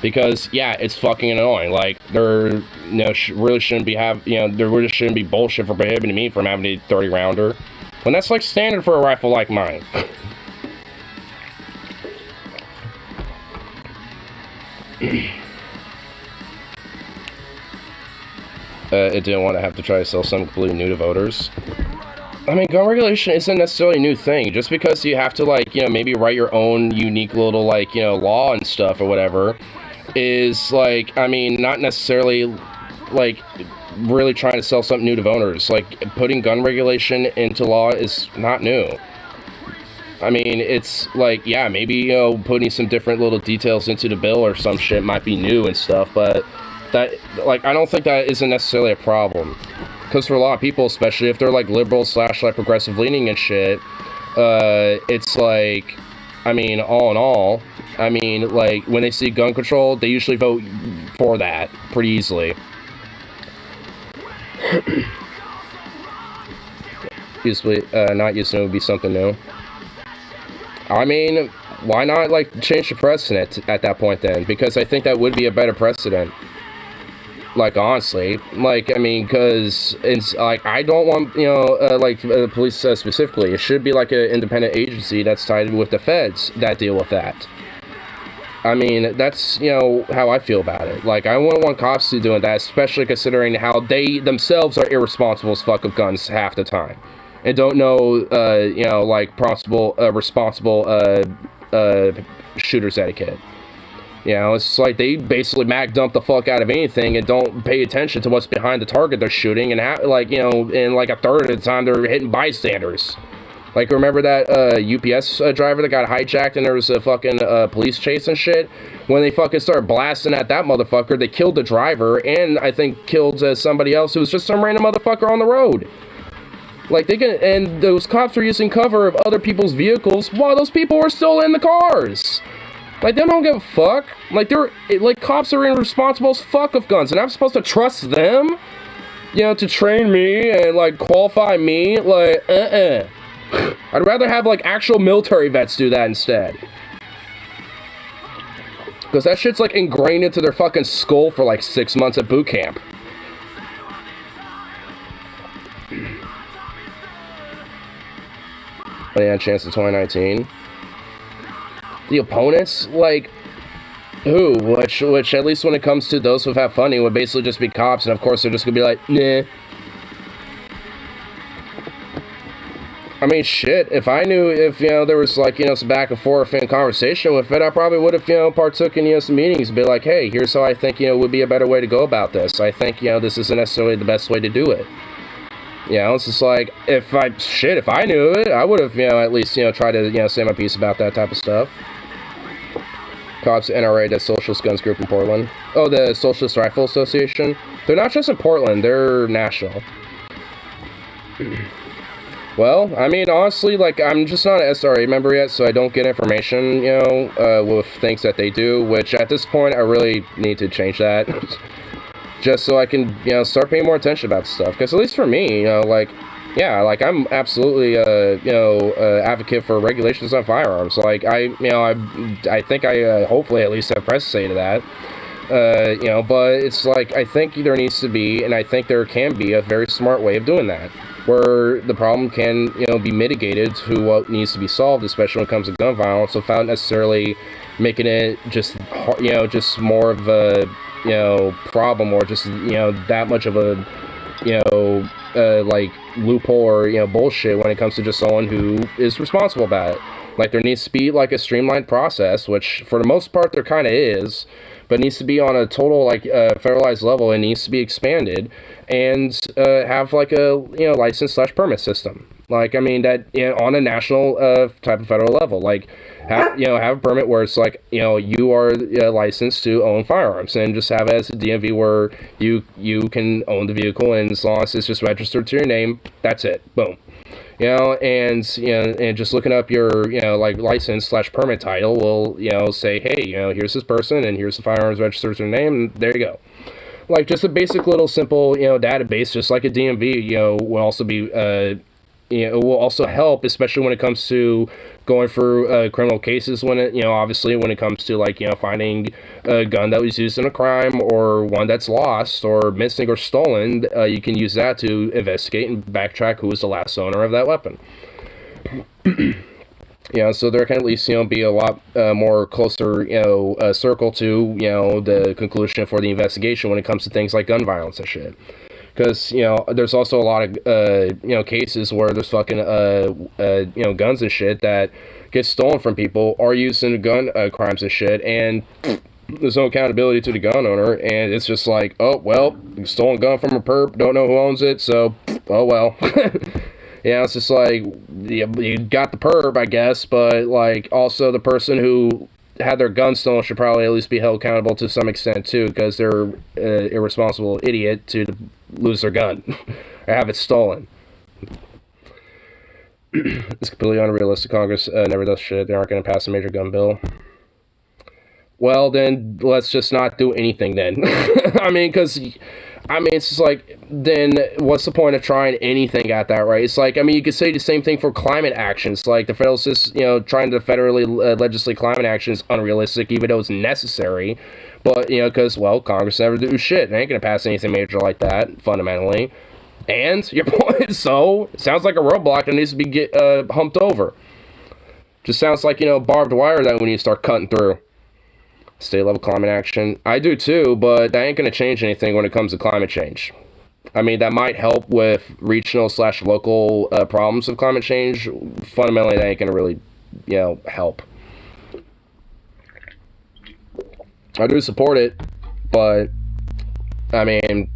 Because, yeah, it's fucking annoying. Like, there, you know, really shouldn't be there really shouldn't be bullshit for prohibiting me from having a 30-rounder. When that's, like, standard for a rifle like mine. It didn't want to have to try to sell something completely new to voters. I mean, gun regulation isn't necessarily a new thing. Just because you have to, like, you know, maybe write your own unique little, like, you know, law and stuff or whatever, is, like, I mean, not necessarily, like, really trying to sell something new to voters. Like, putting gun regulation into law is not new. I mean, it's, like, yeah, maybe, you know, putting some different little details into the bill or some shit might be new and stuff, but that, like, I don't think that isn't necessarily a problem. Because for a lot of people, especially if they're, like, liberal / like, progressive leaning and shit, it's, like, I mean, all in all, I mean, like, when they see gun control, they usually vote for that pretty easily. Usually, not usually would be something new. I mean, why not, like, change the precedent at that point then? Because I think that would be a better precedent. Like, honestly, like, I mean, because it's, like, I don't want, you know, like, the police specifically. It should be, like, an independent agency that's tied with the feds that deal with that. I mean, that's, you know, how I feel about it. Like, I wouldn't want cops to be doing that, especially considering how they themselves are irresponsible as fuck with guns half the time. And don't know, you know, like, responsible shooter's etiquette. You know, it's like they basically mag dump the fuck out of anything and don't pay attention to what's behind the target they're shooting, and like, you know, in like a third of the time they're hitting bystanders. Like, remember that UPS driver that got hijacked and there was a fucking police chase and shit? When they fucking started blasting at that motherfucker, they killed the driver and I think killed somebody else who was just some random motherfucker on the road. Like, and those cops were using cover of other people's vehicles while those people were still in the cars. Like, they don't give a fuck. Like, cops are irresponsible as fuck with guns, and I'm supposed to trust them? You know, to train me and, like, qualify me? Like, I'd rather have, like, actual military vets do that instead. Because that shit's, like, ingrained into their fucking skull for, like, 6 months at boot camp. Any chance in 2019? The opponents, like, who? Which at least when it comes to those who have funding, would basically just be cops, and of course they're just gonna be like, nah. I mean, shit, if I knew, if, you know, there was, like, you know, some back and forth and conversation with it, I probably would have, you know, partook in, you know, some meetings and be like, hey, here's how I think, you know, would be a better way to go about this. I think, you know, this isn't necessarily the best way to do it. You know, it's just like, if I knew it, I would have, you know, at least, you know, tried to, you know, say my piece about that type of stuff. Cops NRA, the Socialist Guns Group in Portland. Oh, the Socialist Rifle Association. They're not just in Portland, they're national. Well, I mean, honestly, like, I'm just not an SRA member yet, so I don't get information, you know, with things that they do, which at this point, I really need to change that. Just so I can, you know, start paying more attention about stuff. Because at least for me, you know, like, yeah, like, I'm absolutely, you know, advocate for regulations on firearms. Like, I think I hopefully at least have press to say to that. You know, but it's like, I think there needs to be, and I think there can be, a very smart way of doing that. Where the problem can, you know, be mitigated to what needs to be solved, especially when it comes to gun violence, without necessarily making it just, you know, just more of a, you know, problem, or just, you know, that much of a, you know, like, loophole or, you know, bullshit when it comes to just someone who is responsible about it. Like, there needs to be, like, a streamlined process, which, for the most part, there kind of is, but needs to be on a total, like, federalized level, and needs to be expanded, and have, like, a, you know, license/permit system. Like, I mean, that, you know, on a national type of federal level. Like, have, you know, have a permit where it's like, you know, you are licensed to own firearms, and just have it as a DMV where you can own the vehicle, and as long as it's just registered to your name, that's it. Boom. You know, and, you know, and just looking up your, you know, like, license/permit title will, you know, say, hey, you know, here's this person, and here's the firearms registered to their name, and there you go. Like, just a basic little simple, you know, database, just like a DMV, you know, will also be, you know, it will also help, especially when it comes to going through criminal cases, when it, you know, obviously when it comes to, like, you know, finding a gun that was used in a crime, or one that's lost or missing or stolen, you can use that to investigate and backtrack who was the last owner of that weapon. Yeah, so there can at least, you know, be a lot more closer, you know, circle to, you know, the conclusion for the investigation when it comes to things like gun violence and shit. Because, you know, there's also a lot of, you know, cases where there's fucking, you know, guns and shit that get stolen from people, are used in gun crimes and shit, and there's no accountability to the gun owner, and it's just like, oh, well, stolen gun from a perp, don't know who owns it, so, oh, well. Yeah, it's just like, you got the perp, I guess, but, like, also the person who had their gun stolen should probably at least be held accountable to some extent, too, because they're an irresponsible idiot to lose their gun or have it stolen. It's completely unrealistic. Congress never does shit. They aren't going to pass a major gun bill. Well, then, let's just not do anything, then. I mean, because, I mean, it's just like, then what's the point of trying anything at that, right? It's like, I mean, you could say the same thing for climate actions. Like, the federal system, you know, trying to federally legislate climate action is unrealistic, even though it's necessary. But, you know, because, well, Congress never do shit. They ain't going to pass anything major like that, fundamentally. And, your point, so, it sounds like a roadblock that needs to be humped over. Just sounds like, you know, barbed wire that we need to start cutting through. State level climate action. I do too, but that ain't going to change anything when it comes to climate change. I mean, that might help with regional/local problems of climate change. Fundamentally, that ain't going to really, you know, help. I do support it, but, I mean,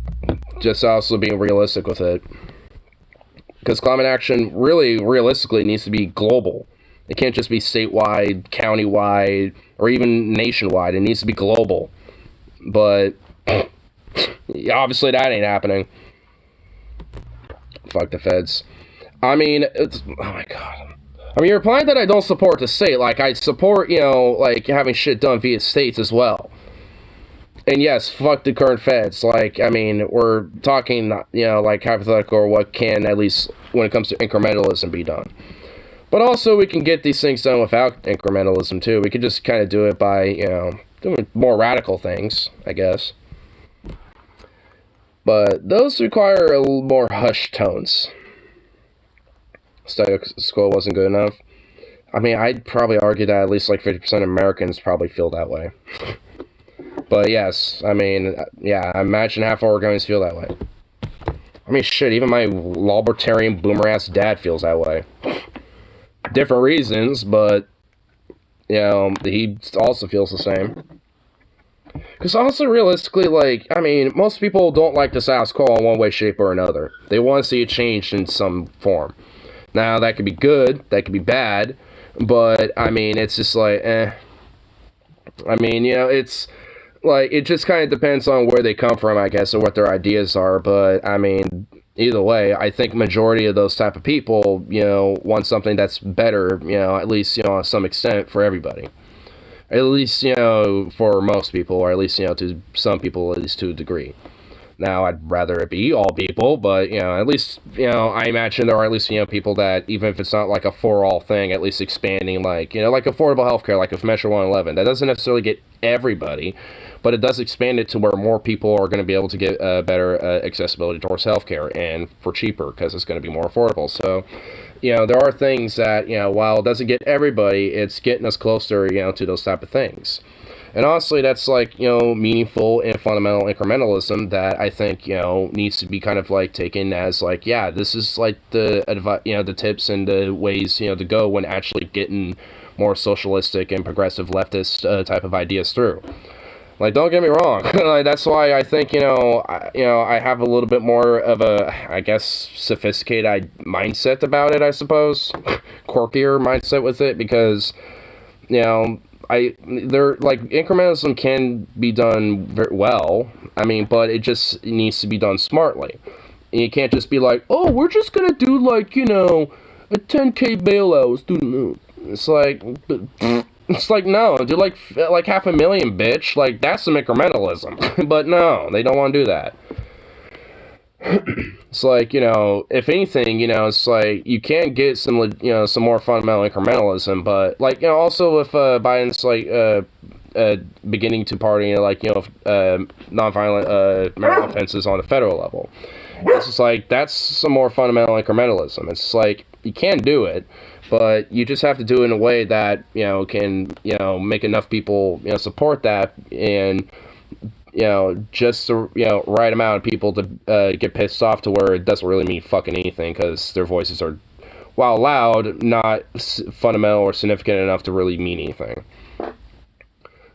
just also being realistic with it. Because climate action really, realistically, needs to be global. It can't just be statewide, countywide, or even nationwide. It needs to be global. But, obviously that ain't happening. Fuck the feds. I mean, it's, oh my god. I mean, you're implying that I don't support the state. Like, I support, you know, like, having shit done via states as well. And yes, fuck the current feds. Like, I mean, we're talking, you know, like, hypothetical, or what can, at least when it comes to incrementalism, be done. But also, we can get these things done without incrementalism, too. We could just kind of do it by, you know, doing more radical things, I guess. But those require a little more hushed tones. Status quo wasn't good enough. I mean, I'd probably argue that at least, like, 50% of Americans probably feel that way. But yes, I mean, yeah, I imagine half of Oregonians feel that way. I mean, shit, even my libertarian boomer-ass dad feels that way. Different reasons, but, you know, he also feels the same. Because also, realistically, like, I mean, most people don't like the status quo in one way, shape, or another. They want to see it changed in some form. Now, that could be good, that could be bad, but, I mean, it's just like, I mean, you know, it's, like, it just kind of depends on where they come from, I guess, and what their ideas are, but, I mean, either way, I think majority of those type of people, you know, want something that's better, you know, at least, you know, to some extent for everybody. At least, you know, for most people, or at least, you know, to some people, at least to a degree. Now, I'd rather it be all people, but, you know, at least, you know, I imagine there are at least, you know, people that, even if it's not like a for-all thing, at least expanding, like, you know, like affordable healthcare, like with Measure 111. That doesn't necessarily get everybody, but it does expand it to where more people are going to be able to get better accessibility towards healthcare, and for cheaper, because it's going to be more affordable. So, you know, there are things that, you know, while it doesn't get everybody, it's getting us closer, you know, to those type of things. And honestly, that's, like, you know, meaningful and fundamental incrementalism that I think, you know, needs to be kind of, like, taken as, like, yeah, this is, like, the, you know, the tips and the ways, you know, to go when actually getting more socialistic and progressive leftist type of ideas through. Like, don't get me wrong. Like, that's why I think, you know, I have a little bit more of a, I guess, sophisticated mindset about it, I suppose. Quirkier mindset with it, because, you know, incrementalism can be done very well. I mean, but it just needs to be done smartly. And you can't just be like, oh, we're just gonna do, like, you know, a 10K bailout student loan. It's like, it's like, no, do like $500,000, bitch. Like, that's some incrementalism. But no, they don't want to do that. It's like, you know, if anything, you know, it's like, you can get some, you know, some more fundamental incrementalism, but, like, you know, also with Biden's, like, beginning to party, you know, like, you know, nonviolent marital offenses on the federal level. It's just like, that's some more fundamental incrementalism. It's like, you can do it, but you just have to do it in a way that, you know, can, you know, make enough people, you know, support that, and, you know, just the, you know, right amount of people to get pissed off to where it doesn't really mean fucking anything, because their voices are, while loud, not fundamental or significant enough to really mean anything.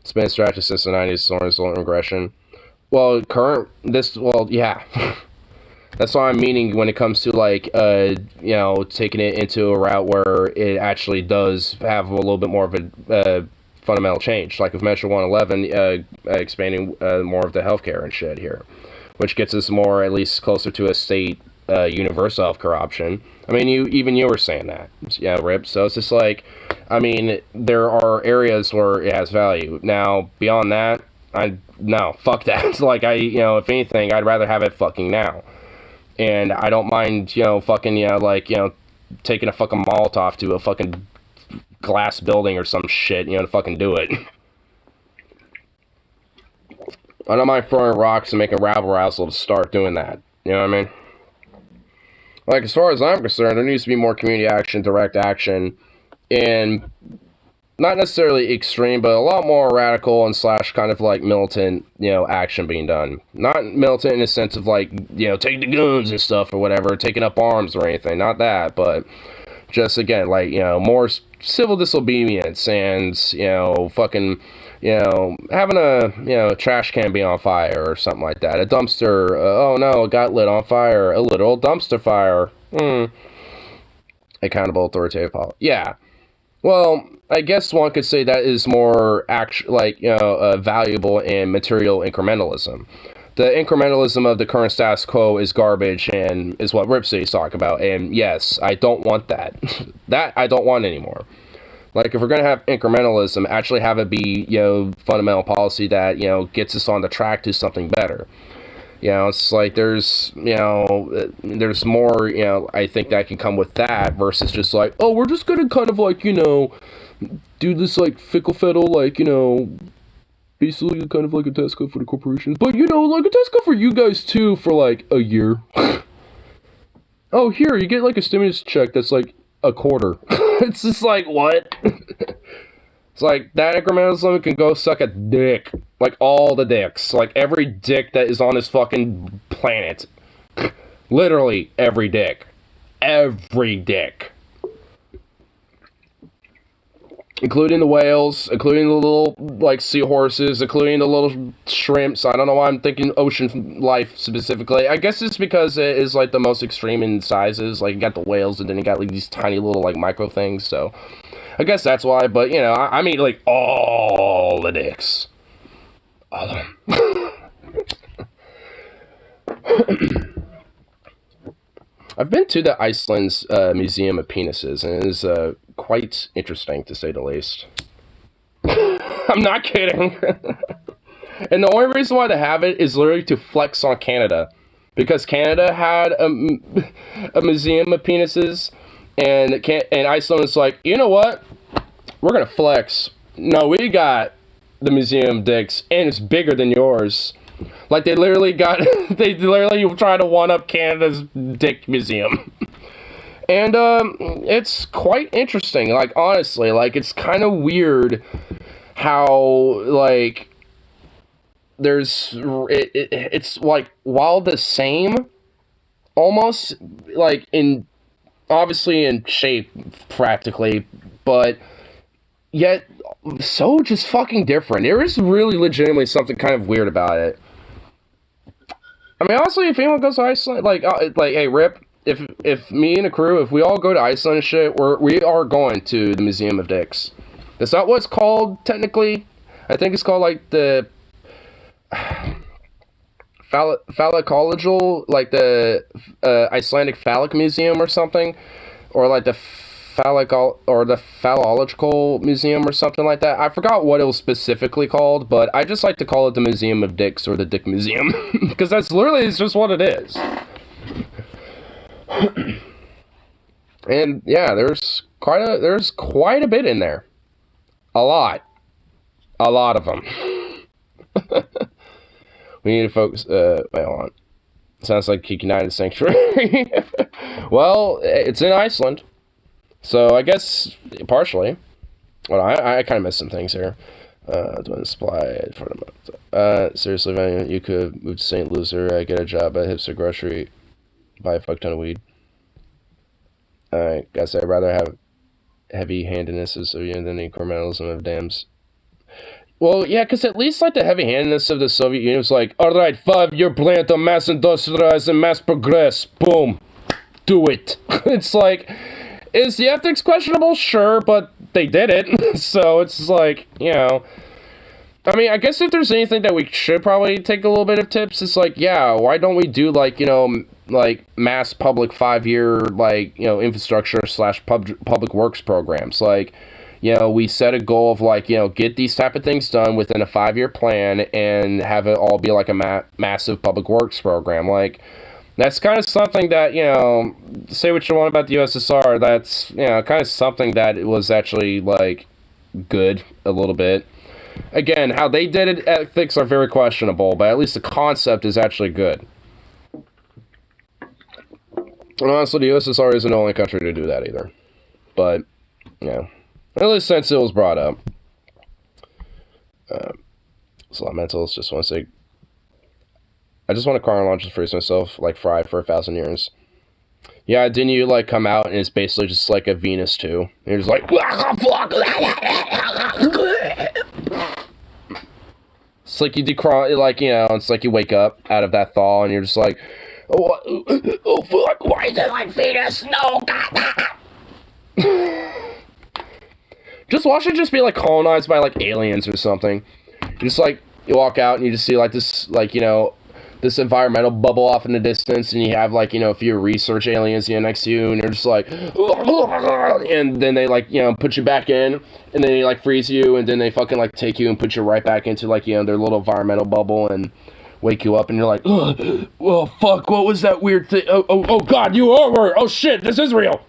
It's been a strategy since the 90s, social regression. Well, yeah. That's what I'm meaning when it comes to, like, you know, taking it into a route where it actually does have a little bit more of a fundamental change, like with Measure 111, expanding more of the healthcare and shit here, which gets us more, at least closer to a state universal healthcare option. I mean, you were saying that, yeah, Rip. So it's just like, I mean, there are areas where it has value. Now, beyond that, no, fuck that. It's like, you know, if anything, I'd rather have it fucking now. And I don't mind, you know, fucking, you know, like, you know, taking a fucking Molotov to a fucking glass building or some shit, you know, to fucking do it. I don't mind throwing rocks and making rabble rousel to start doing that. You know what I mean? Like, as far as I'm concerned, there needs to be more community action, direct action, and not necessarily extreme, but a lot more radical and / kind of like militant, you know, action being done. Not militant in the sense of, like, you know, take the guns and stuff or whatever, taking up arms or anything, not that, but just, again, like, you know, more civil disobedience and, you know, fucking, you know, having a, you know, trash can be on fire or something like that. A dumpster, oh no, it got lit on fire. A literal dumpster fire. Accountable, authoritative policy. Yeah. Well, I guess one could say that is more like, you know, valuable and material incrementalism. The incrementalism of the current status quo is garbage and is what Ripsady's talk about. And yes, I don't want that. That I don't want anymore. Like, if we're going to have incrementalism, actually have it be, you know, fundamental policy that, you know, gets us on the track to something better. You know, it's like there's, you know, there's more, you know, I think that can come with that versus just like, oh, we're just going to kind of like, you know, do this like fickle fiddle, like, you know, basically kind of like a test code for the corporations. But, you know, like a test code for you guys too for like a year. Oh, here, you get like a stimulus check that's like a quarter. It's just like, what? It's like, that incrementalism can go suck a dick. Like, all the dicks. Like, every dick that is on this fucking planet. Literally every dick. Every dick. Including the whales, including the little, like, seahorses, including the little shrimps. I don't know why I'm thinking ocean life specifically. I guess it's because it is, like, the most extreme in sizes. Like, you got the whales, and then you got, like, these tiny little, like, micro things, so... I guess that's why, but, you know, I mean, like, all the dicks. All of them. I've been to the Iceland's Museum of Penises, and it is quite interesting, to say the least. I'm not kidding. And the only reason why they have it is literally to flex on Canada. Because Canada had a Museum of Penises, and Iceland is like, you know what? We're going to flex. No, we got the Museum of Dicks, and it's bigger than yours. Like, they literally try to one-up Canada's Dick Museum. And, it's quite interesting. Like, honestly, like, it's kind of weird how, like, it's, like, while the same, almost, like, obviously in shape, practically, but yet so just fucking different. There is really legitimately something kind of weird about it. I mean, honestly, if anyone goes to Iceland, like, hey, Rip, if me and the crew, if we all go to Iceland and shit, we are going to the Museum of Dicks. That's not what it's called, technically. I think it's called, like, the phallicological, like, the Icelandic Phallic Museum or something. Or, like, the phallological museum or something like that. I forgot what it was specifically called, but I just like to call it the Museum of Dicks or the Dick Museum. Because that's literally it's just what it is. And yeah, there's quite a bit in there. A lot of them. We need to focus. Wait, hold on. Sounds like United Sanctuary. Well, it's in Iceland. So, I guess, partially. Well, I kind of missed some things here. Doing supply for the month. Seriously, man, you could move to St. Louis or get a job at Hipster Grocery, buy a fuck ton of weed. I guess I'd rather have heavy-handedness of Soviet than the incrementalism of dams. Well, yeah, because at least, like, the heavy-handedness of the Soviet Union was like, alright, 5-year plan to mass industrialize and mass progress. Boom. Do it. It's like... Is the ethics questionable? Sure, but they did it. So it's like, you know. I mean, I guess if there's anything that we should probably take a little bit of tips, it's like, yeah, why don't we do, like, you know, like, mass public 5-year, like, you know, infrastructure / public works programs. Like, you know, we set a goal of, like, you know, get these type of things done within a 5-year plan and have it all be, like, a massive public works program. Like... That's kind of something that, you know, say what you want about the USSR, that's, you know, kind of something that was actually, like, good a little bit. Again, how they did it, ethics are very questionable, but at least the concept is actually good. And honestly, the USSR isn't the only country to do that either. But, you know, at least since it was brought up. So, Elementals, just want to say, I just want to car launch and freeze myself, like, fried for 1,000 years. Yeah, didn't you, like, come out and it's basically just like a Venus, too? And you're just like, it's like you decry, like, you know, it's like you wake up out of that thaw and you're just like, oh fuck, why is it like Venus? No, God. Just watch it just be, like, colonized by, like, aliens or something. You just, like, you walk out and you just see, like, this, like, you know, this environmental bubble off in the distance, and you have, like, you know, a few research aliens, you know, next to you, and you're just like, and then they, like, you know, put you back in, and then they, like, freeze you, and then they fucking, like, take you and put you right back into, like, you know, their little environmental bubble, and wake you up, and you're like, oh, fuck, what was that weird thing? Oh, God, you are, oh, shit, this is real.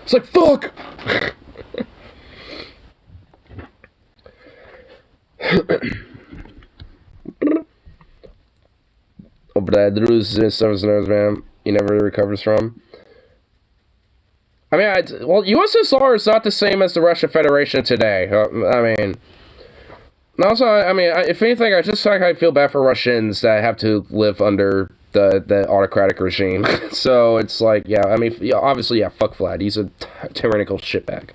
It's like, fuck. Oh, but the Druze suffers nerves, man. He never recovers from. I mean, USSR is not the same as the Russian Federation today. I mean, also, I mean, if anything, I just like I feel bad for Russians that have to live under the autocratic regime. So it's like, yeah, I mean, yeah, obviously, yeah, fuck Vlad. He's a tyrannical shitbag.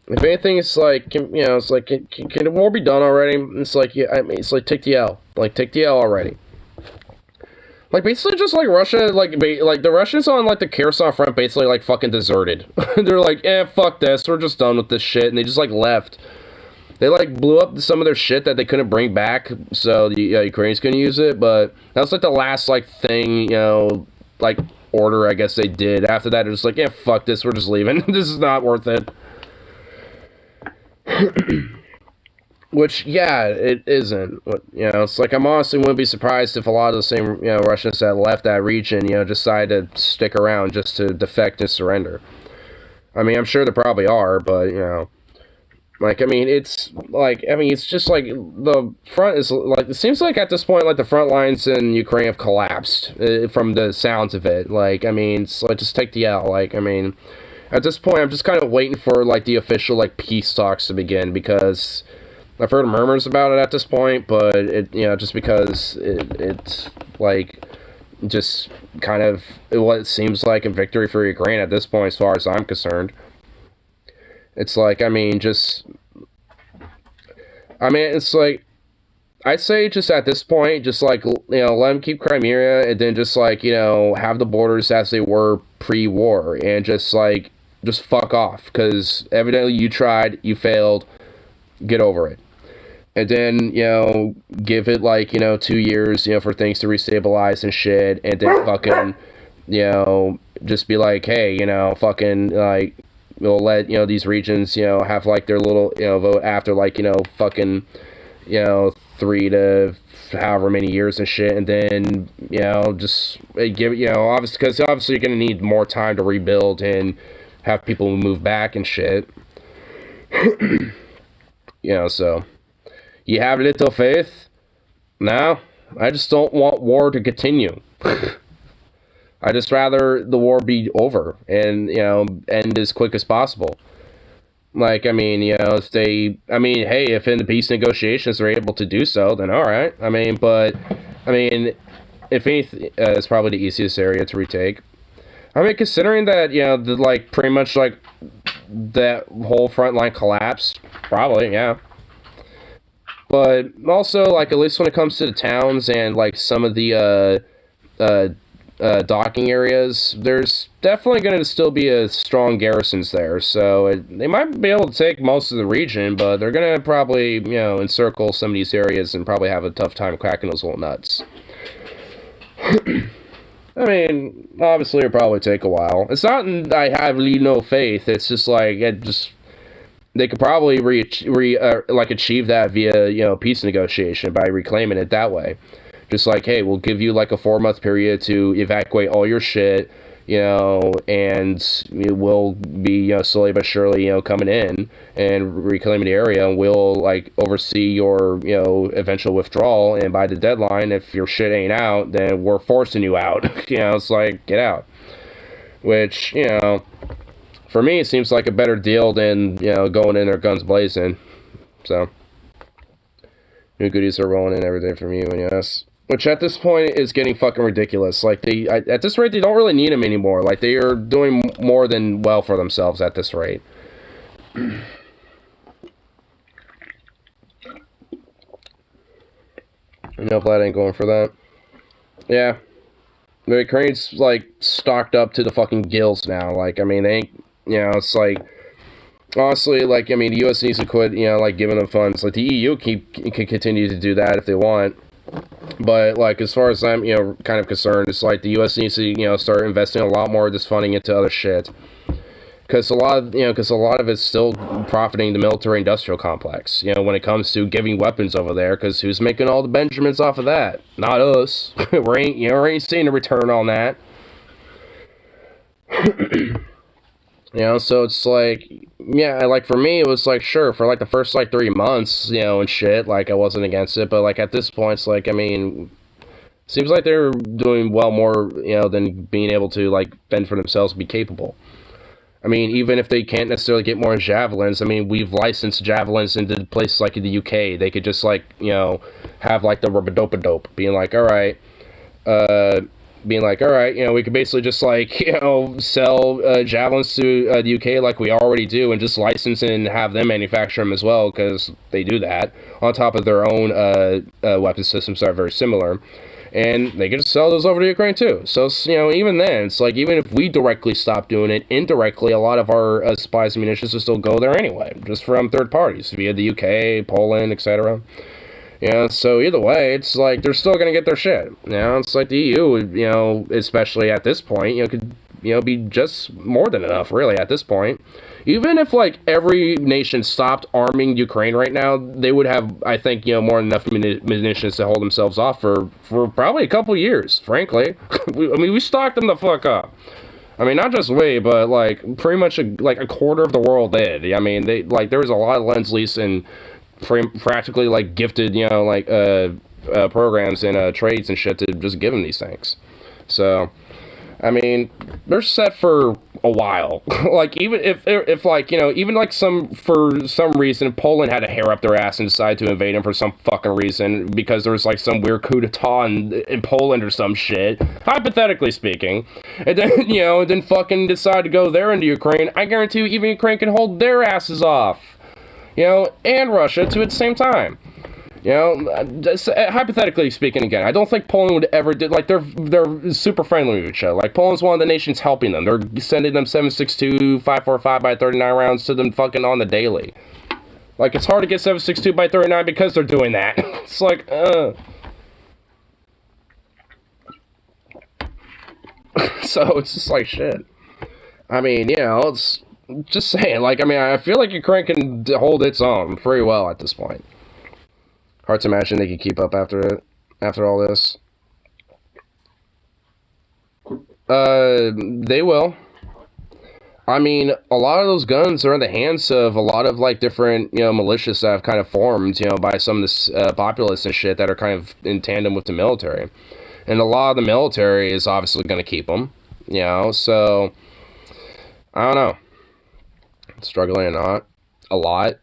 If anything, it's like, you know, it's like, can the war be done already? It's like, yeah, I mean, it's like, take the L. Like, take the L already. Like, basically just, like, Russia, like, the Russians on, like, the Kherson front basically, like, fucking deserted. They're like, fuck this, we're just done with this shit, and they just, like, left. They, like, blew up some of their shit that they couldn't bring back, so the Ukrainians couldn't use it, but that was, like, the last, like, thing, you know, like, order, I guess they did. After that, they're just like, fuck this, we're just leaving. This is not worth it. Which, yeah, it isn't. You know, it's like, I'm honestly wouldn't be surprised if a lot of the same, you know, Russians that left that region, you know, decided to stick around just to defect and surrender. I mean, I'm sure there probably are, but, you know, like, I mean, it's, like, I mean, it's just, like, the front is, like, it seems like at this point, like, the front lines in Ukraine have collapsed, from the sounds of it. Like, I mean, it's, like, just take the L. Like, I mean, at this point, I'm just kind of waiting for, like, the official, like, peace talks to begin, because I've heard murmurs about it at this point, but it, you know, just because it's like just kind of what it seems like a victory for Ukraine at this point, as far as I'm concerned. It's like, I mean, just, I mean, it's like, I'd say just at this point, just like, you know, let them keep Crimea, and then just like, you know, have the borders as they were pre-war, and just like, just fuck off, because evidently you tried, you failed, get over it. And then, you know, give it, like, you know, 2 years, you know, for things to restabilize and shit. And then fucking, you know, just be like, hey, you know, fucking, like, we'll let, you know, these regions, you know, have, like, their little, you know, vote after, like, you know, fucking, you know, 3 to however many years and shit. And then, you know, just give it, you know, obviously, because obviously you're going to need more time to rebuild and have people move back and shit. You know, so you have little faith? No, I just don't want war to continue. I just rather the war be over and, you know, end as quick as possible. Like, I mean, you know, if they, I mean, hey, if in the peace negotiations they're able to do so, then alright. I mean, but, I mean, if anything, it's probably the easiest area to retake. I mean, considering that, you know, the, like, pretty much, like, that whole front line collapsed, probably, yeah. But also, like, at least when it comes to the towns and, like, some of the, docking areas, there's definitely going to still be a strong garrisons there. So they might be able to take most of the region, but they're going to probably, you know, encircle some of these areas and probably have a tough time cracking those little nuts. I mean, obviously it'll probably take a while. It's not I have really no faith. It's just like, they could probably like achieve that via, you know, peace negotiation by reclaiming it that way. Just like, hey, we'll give you like a 4-month period to evacuate all your shit, you know, and we'll be, you know, slowly but surely, you know, coming in and reclaiming the area, and we'll like oversee your, you know, eventual withdrawal. And by the deadline, if your shit ain't out, then we're forcing you out. You know, it's like, get out. Which, you know, for me, it seems like a better deal than, you know, going in there guns blazing. So, new goodies are rolling in every day from you, and yes. Which at this point is getting fucking ridiculous. Like, at this rate, they don't really need them anymore. Like, they are doing more than well for themselves at this rate. You know, Vlad ain't going for that. Yeah. The Ukraine's, like, stocked up to the fucking gills now. Like, I mean, they ain't, you know, it's like, honestly, like, I mean, the U.S. needs to quit, you know, like, giving them funds. Like, the EU can continue to do that if they want. But, like, as far as I'm, you know, kind of concerned, it's like the U.S. needs to, you know, start investing a lot more of this funding into other shit. Because a lot of it's still profiting the military-industrial complex, you know, when it comes to giving weapons over there, because who's making all the Benjamins off of that? Not us. we ain't seeing a return on that. You know, so it's like, yeah, like, for me, it was like, sure, for, like, the first, like, 3 months, you know, and shit, like, I wasn't against it, but, like, at this point, it's like, I mean, seems like they're doing well more, you know, than being able to, like, fend for themselves, be capable. I mean, even if they can't necessarily get more javelins, I mean, we've licensed javelins into places like in the UK. They could just, like, you know, have, like, the rubber-dope-a-dope, being like, uh, all right, you know, we could basically just, like, you know, sell javelins to the UK like we already do, and just license and have them manufacture them as well, because they do that, on top of their own weapon systems that are very similar. And they can just sell those over to Ukraine too. So, you know, even then, it's like, even if we directly stop doing it, indirectly, a lot of our supplies and munitions will still go there anyway, just from third parties, via the UK, Poland, etc. You know, so either way, it's like, they're still going to get their shit. You know, it's like the EU, you know, especially at this point, you know, could, you know, be just more than enough, really, at this point. Even if, like, every nation stopped arming Ukraine right now, they would have, I think, you know, more than enough munitions to hold themselves off for probably a couple years, frankly. I mean, we stocked them the fuck up. I mean, not just we, but, like, pretty much, like, a quarter of the world did. I mean, they, like, there was a lot of Lend-Lease and practically, like, gifted, you know, like, programs and trades and shit to just give them these things. So, I mean, they're set for a while. Like, even if like, you know, even like for some reason, Poland had a hair up their ass and decided to invade them for some fucking reason, because there was like some weird coup d'etat in Poland or some shit, hypothetically speaking, and then, you know, then fucking decide to go there into Ukraine, I guarantee you even Ukraine can hold their asses off, you know, and Russia too at the same time. You know, just, hypothetically speaking, again, I don't think Poland would ever do, like, they're super friendly with each other. Like, Poland's one of the nations helping them. They're sending them 7.62, 5.45 by 39 rounds to them fucking on the daily. Like, it's hard to get 7.62 by 39 because they're doing that. It's like, So, it's just like, shit. I mean, you know, it's just saying, like, I mean, I feel like Ukraine can hold its own pretty well at this point. Hard to imagine they could keep up after all this. They will. I mean, a lot of those guns are in the hands of a lot of, like, different, you know, militias that have kind of formed, you know, by some of this populace and shit that are kind of in tandem with the military. And a lot of the military is obviously going to keep them, you know, so, I don't know. Struggling or not. A lot.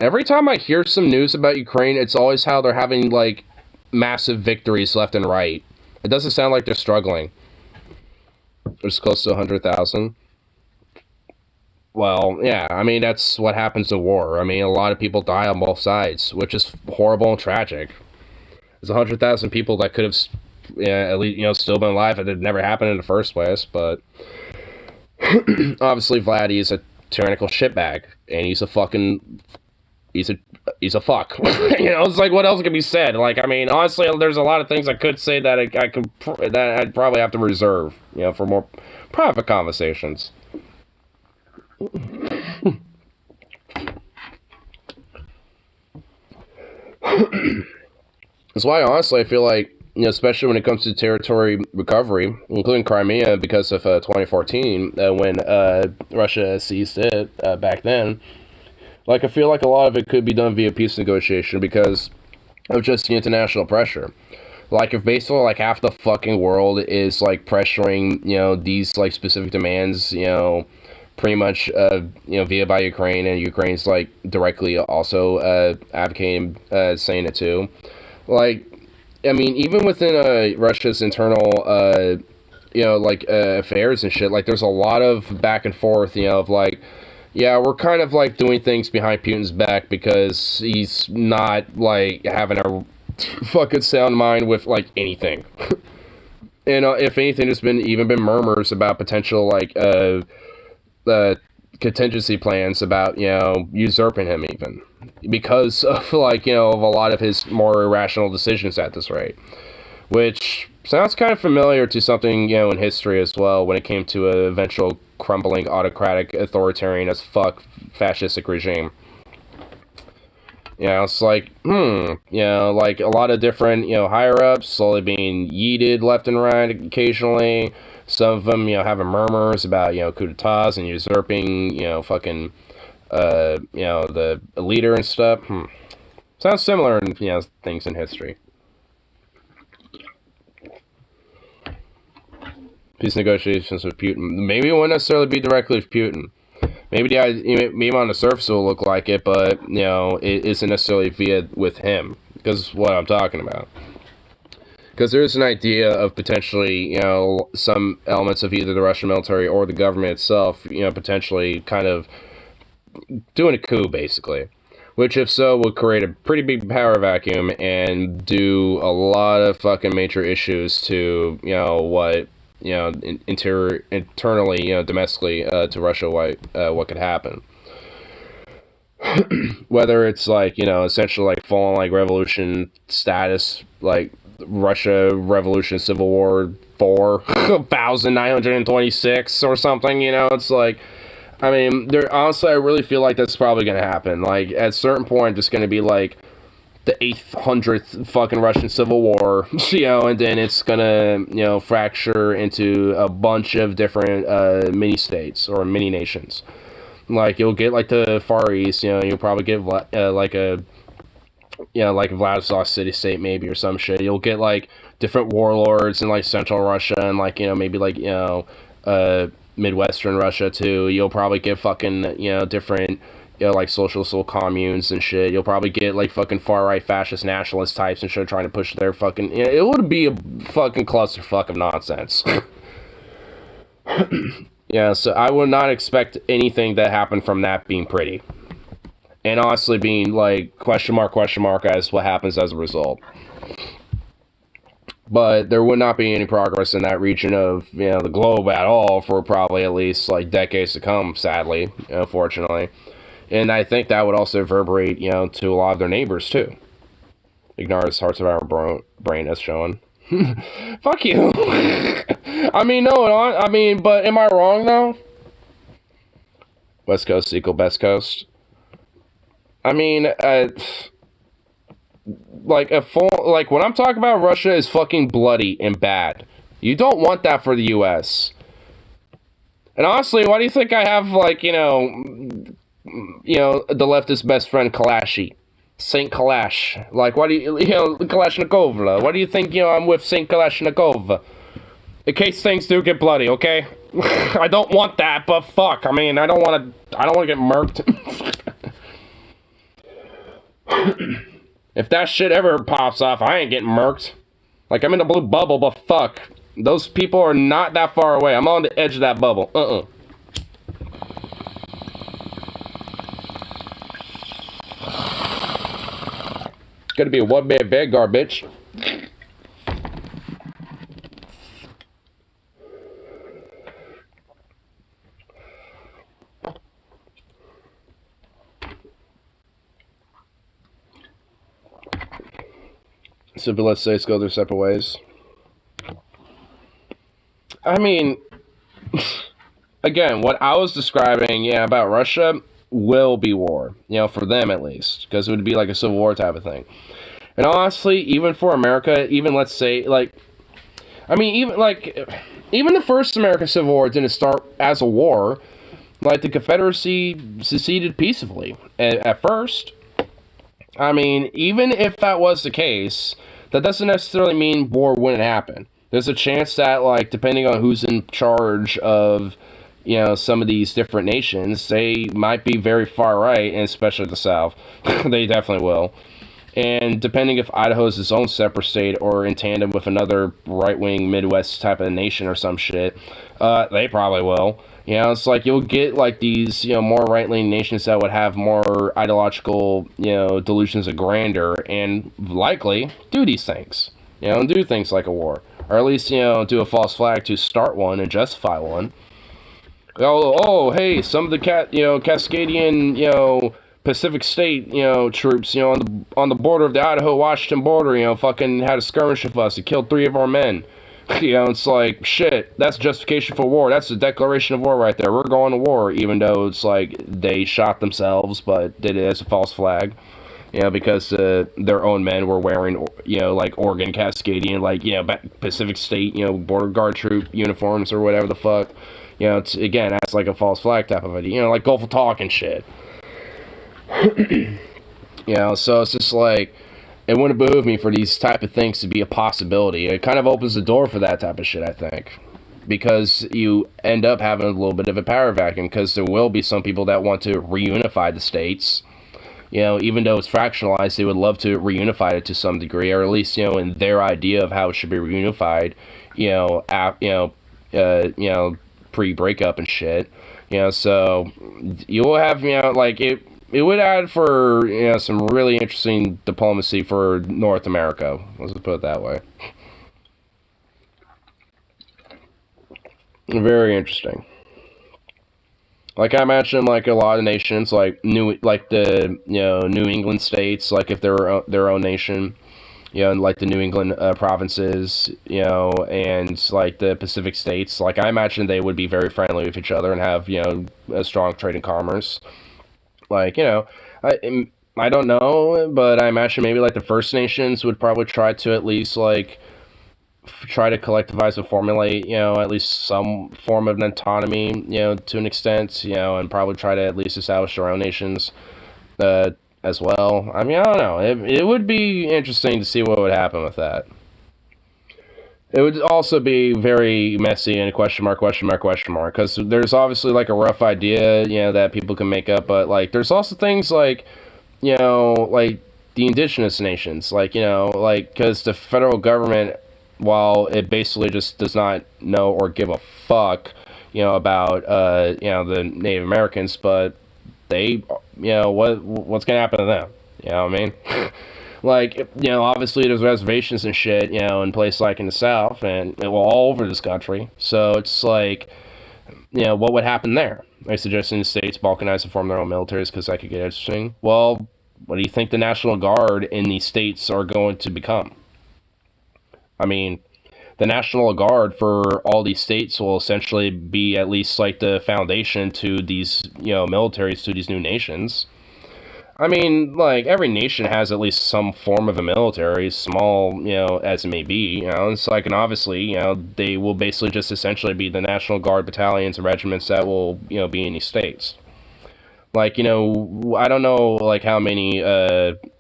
Every time I hear some news about Ukraine, it's always how they're having, like, massive victories left and right. It doesn't sound like they're struggling. It's close to 100,000. Well, yeah, I mean, that's what happens in war. I mean, a lot of people die on both sides, which is horrible and tragic. There's 100,000 people that could have, yeah, at least, you know, still been alive if it had never happened in the first place, but obviously Vlad is a tyrannical shitbag, and he's a fucking... He's a fuck. You know, it's like, what else can be said? Like, I mean, honestly, there's a lot of things I could say that that I'd probably have to reserve, you know, for more private conversations. That's why, honestly, I feel like, you know, especially when it comes to territory recovery, including Crimea, because of 2014, when Russia seized it back then. Like, I feel like a lot of it could be done via peace negotiation because of just the international pressure. Like, if basically, like, half the fucking world is, like, pressuring, you know, these, like, specific demands, you know, pretty much, you know, via by Ukraine, and Ukraine's, like, directly also advocating, saying it too. Like, I mean, even within Russia's internal, you know, like, affairs and shit, like, there's a lot of back and forth, you know, of, like, yeah, we're kind of, like, doing things behind Putin's back because he's not, like, having a fucking sound mind with, like, anything. And if anything, there's even been murmurs about potential, like, contingency plans about, you know, usurping him even. Because of, like, you know, of a lot of his more irrational decisions at this rate. Which sounds kind of familiar to something, you know, in history as well, when it came to an eventual crumbling autocratic, authoritarian as fuck fascistic regime. You know, it's like, you know, like a lot of different, you know, higher-ups slowly being yeeted left and right occasionally. Some of them, you know, having murmurs about, you know, coup d'etats and usurping, you know, fucking, you know, the leader and stuff. Sounds similar in, you know, things in history. peace negotiations with Putin. Maybe it won't necessarily be directly with Putin. Maybe maybe on the surface it will look like it, but it isn't necessarily with him. Because what I'm talking about. Because there's an idea of potentially, some elements of either the Russian military or the government itself, potentially kind of doing a coup, basically. Which, if so, would create a pretty big power vacuum and do a lot of fucking major issues to, internally, domestically, to Russia, what could happen. Whether it's essentially full-on revolution status, Russia Revolution Civil War 4,926 or something, it's honestly, I really feel like that's probably going to happen. At a certain point, it's going to be the 800th fucking Russian Civil War, and then it's going to, fracture into a bunch of different mini-states or mini-nations. You'll get, the Far East, you'll probably get, a Vladivostok city-state maybe or some shit. You'll get, different warlords in, Central Russia and, maybe, Midwestern Russia, too. You'll probably get fucking, different, socialist little communes and shit. You'll probably get, fucking far-right fascist nationalist types and shit trying to push their fucking... it would be a fucking clusterfuck of nonsense. Yeah, so I would not expect anything that happened from that being pretty. And honestly being, question mark, as what happens as a result. But there would not be any progress in that region of, the globe at all for probably at least, decades to come, sadly, unfortunately. And I think that would also reverberate, to a lot of their neighbors, too. Ignores Hearts of Our Brain as shown. Fuck you. But am I wrong, though? West Coast equal best coast. When I'm talking about Russia is fucking bloody and bad. You don't want that for the U.S. And honestly, why do you think I have, the leftist best friend Kalashi? Saint Kalash. Why do you Kalashnikova? Why do you think, I'm with Saint Kalashnikova? In case things do get bloody, okay? I don't want that, but fuck. I don't want to get murked. If that shit ever pops off, I ain't getting murked. I'm in a blue bubble, but fuck. Those people are not that far away. I'm on the edge of that bubble. Gonna be a one-man vanguard, bitch. So, but let's say let's go their separate ways. Again, what I was describing, about Russia will be war, for them at least, because it would be a civil war type of thing. And honestly, even for America, even let's say, even the first American Civil War didn't start as a war. The Confederacy seceded peacefully at first. Even if that was the case, that doesn't necessarily mean war wouldn't happen. There's a chance that, depending on who's in charge of, some of these different nations, they might be very far right, and especially the South. They definitely will. And depending if Idaho is its own separate state or in tandem with another right-wing Midwest type of nation or some shit, they probably will. It's you'll get these, more right-leaning nations that would have more ideological, delusions of grandeur and likely do these things, and do things like a war. Or at least, do a false flag to start one and justify one. Hey, some of the Cascadian, Pacific State, troops, on the border of the Idaho-Washington border, fucking had a skirmish with us. It killed 3 of our men. It's shit, that's justification for war. That's a declaration of war right there. We're going to war, even though it's they shot themselves, but did it as a false flag. Because their own men were wearing, Oregon Cascadian, Pacific State, border guard troop uniforms or whatever the fuck. It's, again, that's a false flag type of idea. Gulf of Talk and shit. So it's just it wouldn't behoove me for these type of things to be a possibility. It kind of opens the door for that type of shit, I think. because you end up having a little bit of a power vacuum, because there will be some people that want to reunify the states. You know, even though it's fractionalized, they would love to reunify it to some degree, or at least, you know, in their idea of how it should be reunified, pre-breakup and shit. You know, so you will have, you know, like, it would add for, you know, some really interesting diplomacy for North America. Let's put it that way. Very interesting. Like, I imagine, like, a lot of nations, like New England states, like, if they're their own nation, you know, and like the New England provinces, you know, and like the Pacific states, like, I imagine they would be very friendly with each other and have, you know, a strong trade and commerce. Like, you know, I don't know, but I imagine maybe like the First Nations would probably try to at least like try to collectivize and formulate, you know, at least some form of autonomy, you know, to an extent, you know, and probably try to at least establish their own nations as well. I mean, I don't know. It would be interesting to see what would happen with that. It would also be very messy and question mark, question mark, question mark, because there's obviously like a rough idea, you know, that people can make up, but like there's also things like, you know, like the indigenous nations, like, you know, like, because the federal government, while it basically just does not know or give a fuck, you know, about, you know, the Native Americans, but they, you know, what's gonna happen to them? You know what I mean? Like, you know, obviously there's reservations and shit, you know, in places like in the South and well, all over this country. So it's like, you know, what would happen there? I suggest in the states balkanize and form their own militaries because that could get interesting. Well, what do you think the National Guard in these states are going to become? I mean, the National Guard for all these states will essentially be at least like the foundation to these, you know, militaries to these new nations. I mean, like, every nation has at least some form of a military, small, you know, as it may be, you know, it's like, and obviously, you know, they will basically just essentially be the National Guard battalions and regiments that will, you know, be in these states. Like, you know, I don't know, like, how many,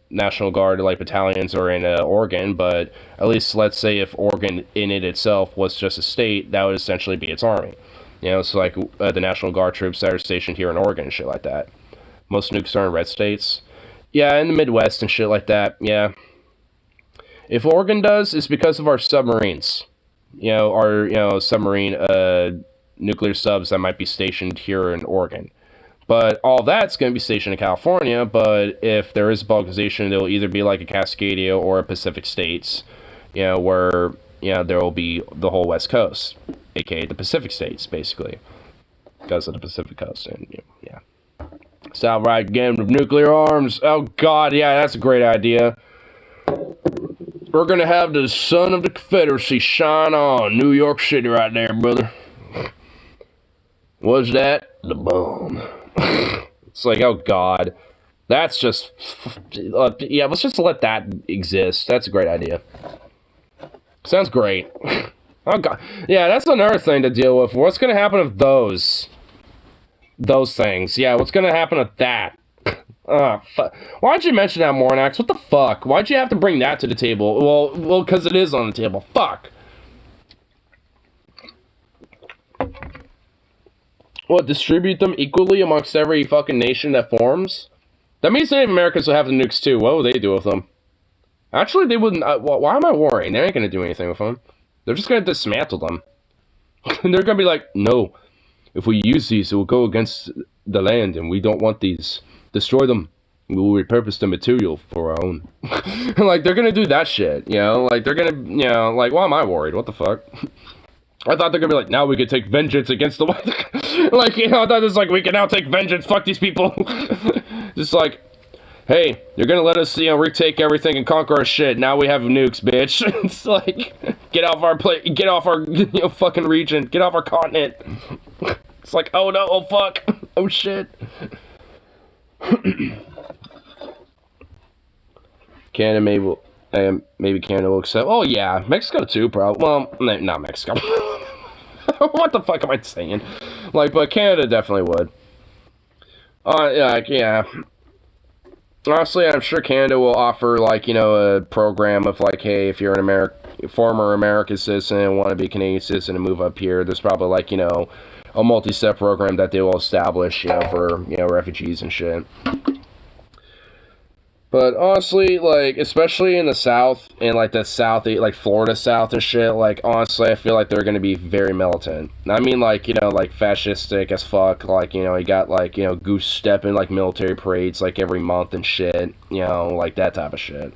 National Guard, like, battalions are in, Oregon, but at least, let's say if Oregon in it itself was just a state, that would essentially be its army. You know, so, like, the National Guard troops that are stationed here in Oregon and shit like that. Most nukes are in red states. Yeah, in the Midwest and shit like that, yeah. If Oregon does, it's because of our submarines. You know, our, you know, submarine, nuclear subs that might be stationed here in Oregon. But all that's going to be stationed in California, but if there is balkanization, it'll either be like a Cascadia or a Pacific States, you know, where, you know, there will be the whole West Coast, aka the Pacific States, basically. Because of the Pacific Coast, and, you know, yeah. South right again with nuclear arms. Oh god, yeah, that's a great idea. We're gonna have the sun of the Confederacy shine on New York City right there, brother. What's that? The bomb. It's like, oh god. That's just... yeah, let's just let that exist. That's a great idea. Sounds great. Oh god. Yeah, that's another thing to deal with. What's gonna happen with those things? Yeah, what's gonna happen with that? Why'd you mention that, Mornax? What the fuck? Why'd you have to bring that to the table? Well, because it is on the table. Fuck. What, distribute them equally amongst every fucking nation that forms? That means Native Americans will have the nukes too. What would they do with them? Actually, they wouldn't. Why am I worrying? They ain't gonna do anything with them. They're just gonna dismantle them. And they're gonna be like, no. If we use these, it will go against the land, and we don't want these. Destroy them. We will repurpose the material for our own. Like, they're gonna do that shit, you know? Like, they're gonna, you know, like, why am I worried? What the fuck? I thought they're gonna be like, now we can take vengeance against the... like, you know, I thought it was like, we can now take vengeance, fuck these people. Just like, hey, you're gonna let us, you know, retake everything and conquer our shit. Now we have nukes, bitch. It's like, get off our plate, get off our, you know, fucking region, get off our continent. It's like, oh no, oh fuck, oh shit. Canada maybe Canada will accept. Oh yeah, Mexico too, probably. Well, not Mexico. What the fuck am I saying? Like, but Canada definitely would. Yeah. Honestly, I'm sure Canada will offer, like, you know, a program of like, hey, if you're an former American citizen, want to be Canadian citizen and move up here, there's probably like, a multi-step program that they will establish, for, refugees and shit. But honestly, like, especially in the South, and like the South, like Florida South and shit, like, honestly, I feel like they're gonna be very militant. I mean, like, like fascistic as fuck, like, you got like, goose stepping like military parades like every month and shit, like that type of shit.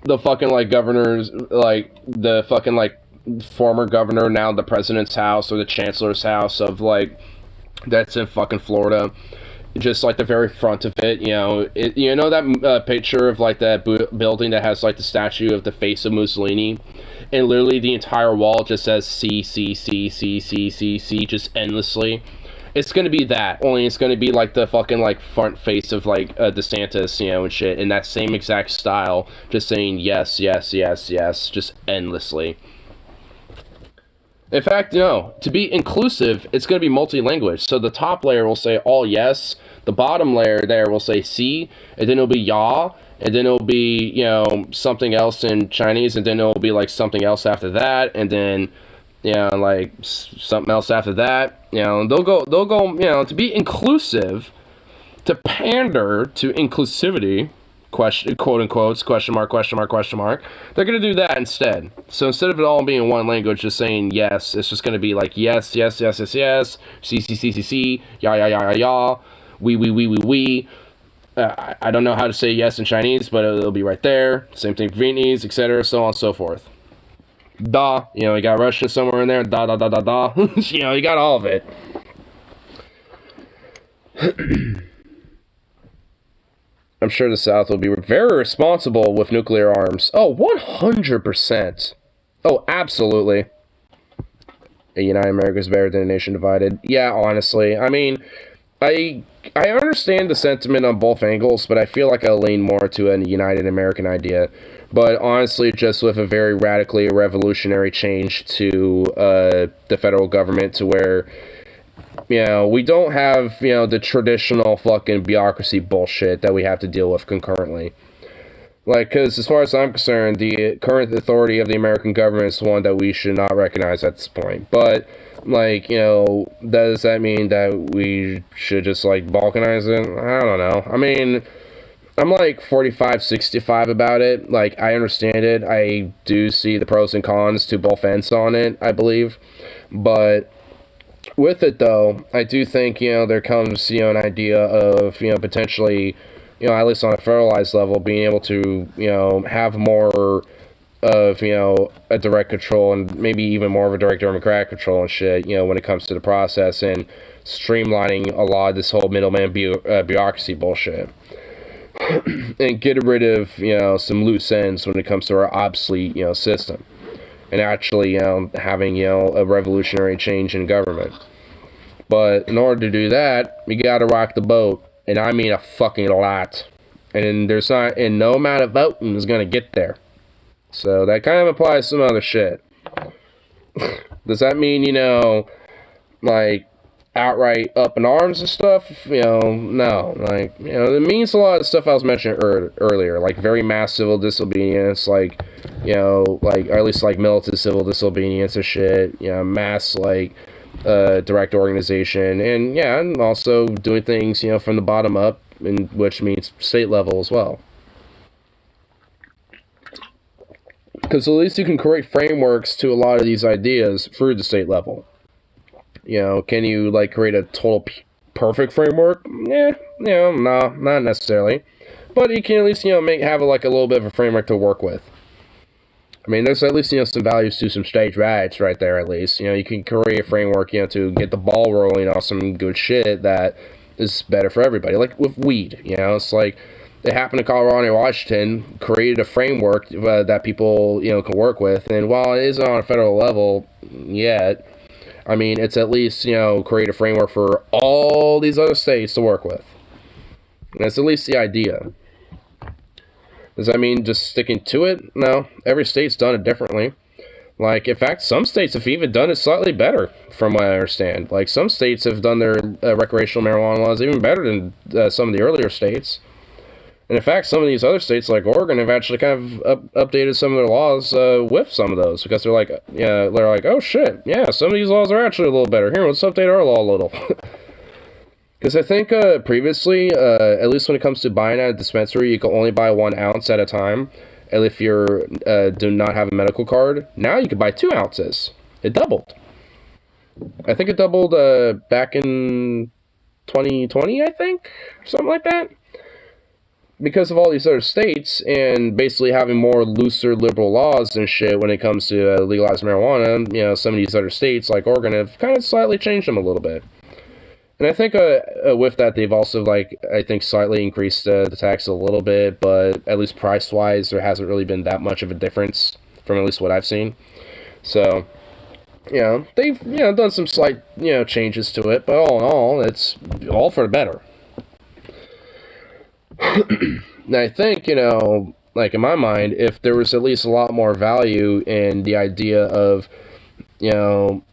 The fucking like governors, like the fucking like former governor, now the president's house or the chancellor's house of like, that's in fucking Florida, just like the very front of it, that picture of like that building that has like the statue of the face of Mussolini, and literally the entire wall just says C, C, C, C, C, C, C, just endlessly. It's gonna be that, only it's gonna be like the fucking like front face of like DeSantis, and shit, in that same exact style, just saying yes, yes, yes, yes, just endlessly. In fact, to be inclusive, it's going to be multi-language. So the top layer will say all yes, the bottom layer there will say si, and then it'll be ya, and then it'll be, something else in Chinese, and then it'll be like something else after that, and then, like something else after that. They'll go, to be inclusive, to pander to inclusivity, question, quote unquote, question mark, question mark, question mark. They're going to do that instead. So instead of it all being one language, just saying yes, it's just going to be like yes, yes, yes, yes, yes, C, C, C, C, C, ya, ya, ya, ya, ya, we. I don't know how to say yes in Chinese, but it'll be right there. Same thing for Vietnamese, etc., so on and so forth. Da, you got Russian somewhere in there, da, da, da, da, da. You got all of it. I'm sure the South will be very responsible with nuclear arms. Oh, 100%. Oh, absolutely. A united America is better than a nation divided. Yeah, honestly. I mean, I understand the sentiment on both angles, but I feel like I lean more to a united American idea. But honestly, just with a very radically revolutionary change to the federal government, to where we don't have, the traditional fucking bureaucracy bullshit that we have to deal with concurrently. Like, because as far as I'm concerned, the current authority of the American government is one that we should not recognize at this point. But, like, does that mean that we should just, like, balkanize it? I don't know. I mean, I'm, like, 45, 65 about it. Like, I understand it. I do see the pros and cons to both ends on it, I believe. But with it, though, I do think, there comes, an idea of, potentially, at least on a federalized level, being able to, have more of, a direct control, and maybe even more of a direct democratic control and shit, when it comes to the process, and streamlining a lot of this whole middleman bureaucracy bullshit. And get rid of, some loose ends when it comes to our obsolete, system. And actually, having, a revolutionary change in government. But in order to do that, you gotta rock the boat. And I mean a fucking lot. And no amount of voting is gonna get there. So that kind of applies to some other shit. Does that mean, like, outright up in arms and stuff? No. Like, it means a lot of the stuff I was mentioning earlier. Like, very mass civil disobedience, like, like, or at least, like, militant civil disobedience and shit, mass, like, direct organization, and also doing things, from the bottom up, which means state level as well. Because at least you can create frameworks to a lot of these ideas through the state level. Can you, like, create a total perfect framework? No, not necessarily. But you can at least, have a little bit of a framework to work with. I mean, there's at least, some values to some stage rights right there, at least. You can create a framework, to get the ball rolling on some good shit that is better for everybody. Like with weed, it's like, it happened in Colorado and Washington, created a framework that people, can work with. And while it isn't on a federal level yet, I mean, it's at least, create a framework for all these other states to work with. And that's at least the idea. Does that mean just sticking to it? No. Every state's done it differently. Like, in fact, some states have even done it slightly better, from what I understand. Like, some states have done their recreational marijuana laws even better than some of the earlier states. And in fact, some of these other states, like Oregon, have actually kind of updated some of their laws with some of those, because they're like, oh shit, yeah, some of these laws are actually a little better. Here, let's update our law a little. Because I think previously, at least when it comes to buying at a dispensary, you can only buy 1 ounce at a time. And if you do not have a medical card, now you can buy 2 ounces. It doubled. I think it doubled back in 2020, I think, something like that. Because of all these other states and basically having more looser liberal laws and shit when it comes to legalized marijuana, you know, some of these other states like Oregon have kind of slightly changed them a little bit. And I think with that, they've also, like, I think slightly increased the tax a little bit, but at least price-wise, there hasn't really been that much of a difference from at least what I've seen. So, you know, they've, you know, done some slight, you know, changes to it, but all in all, it's all for the better. And I think, you know, like, in my mind, if there was at least a lot more value in the idea of, you know,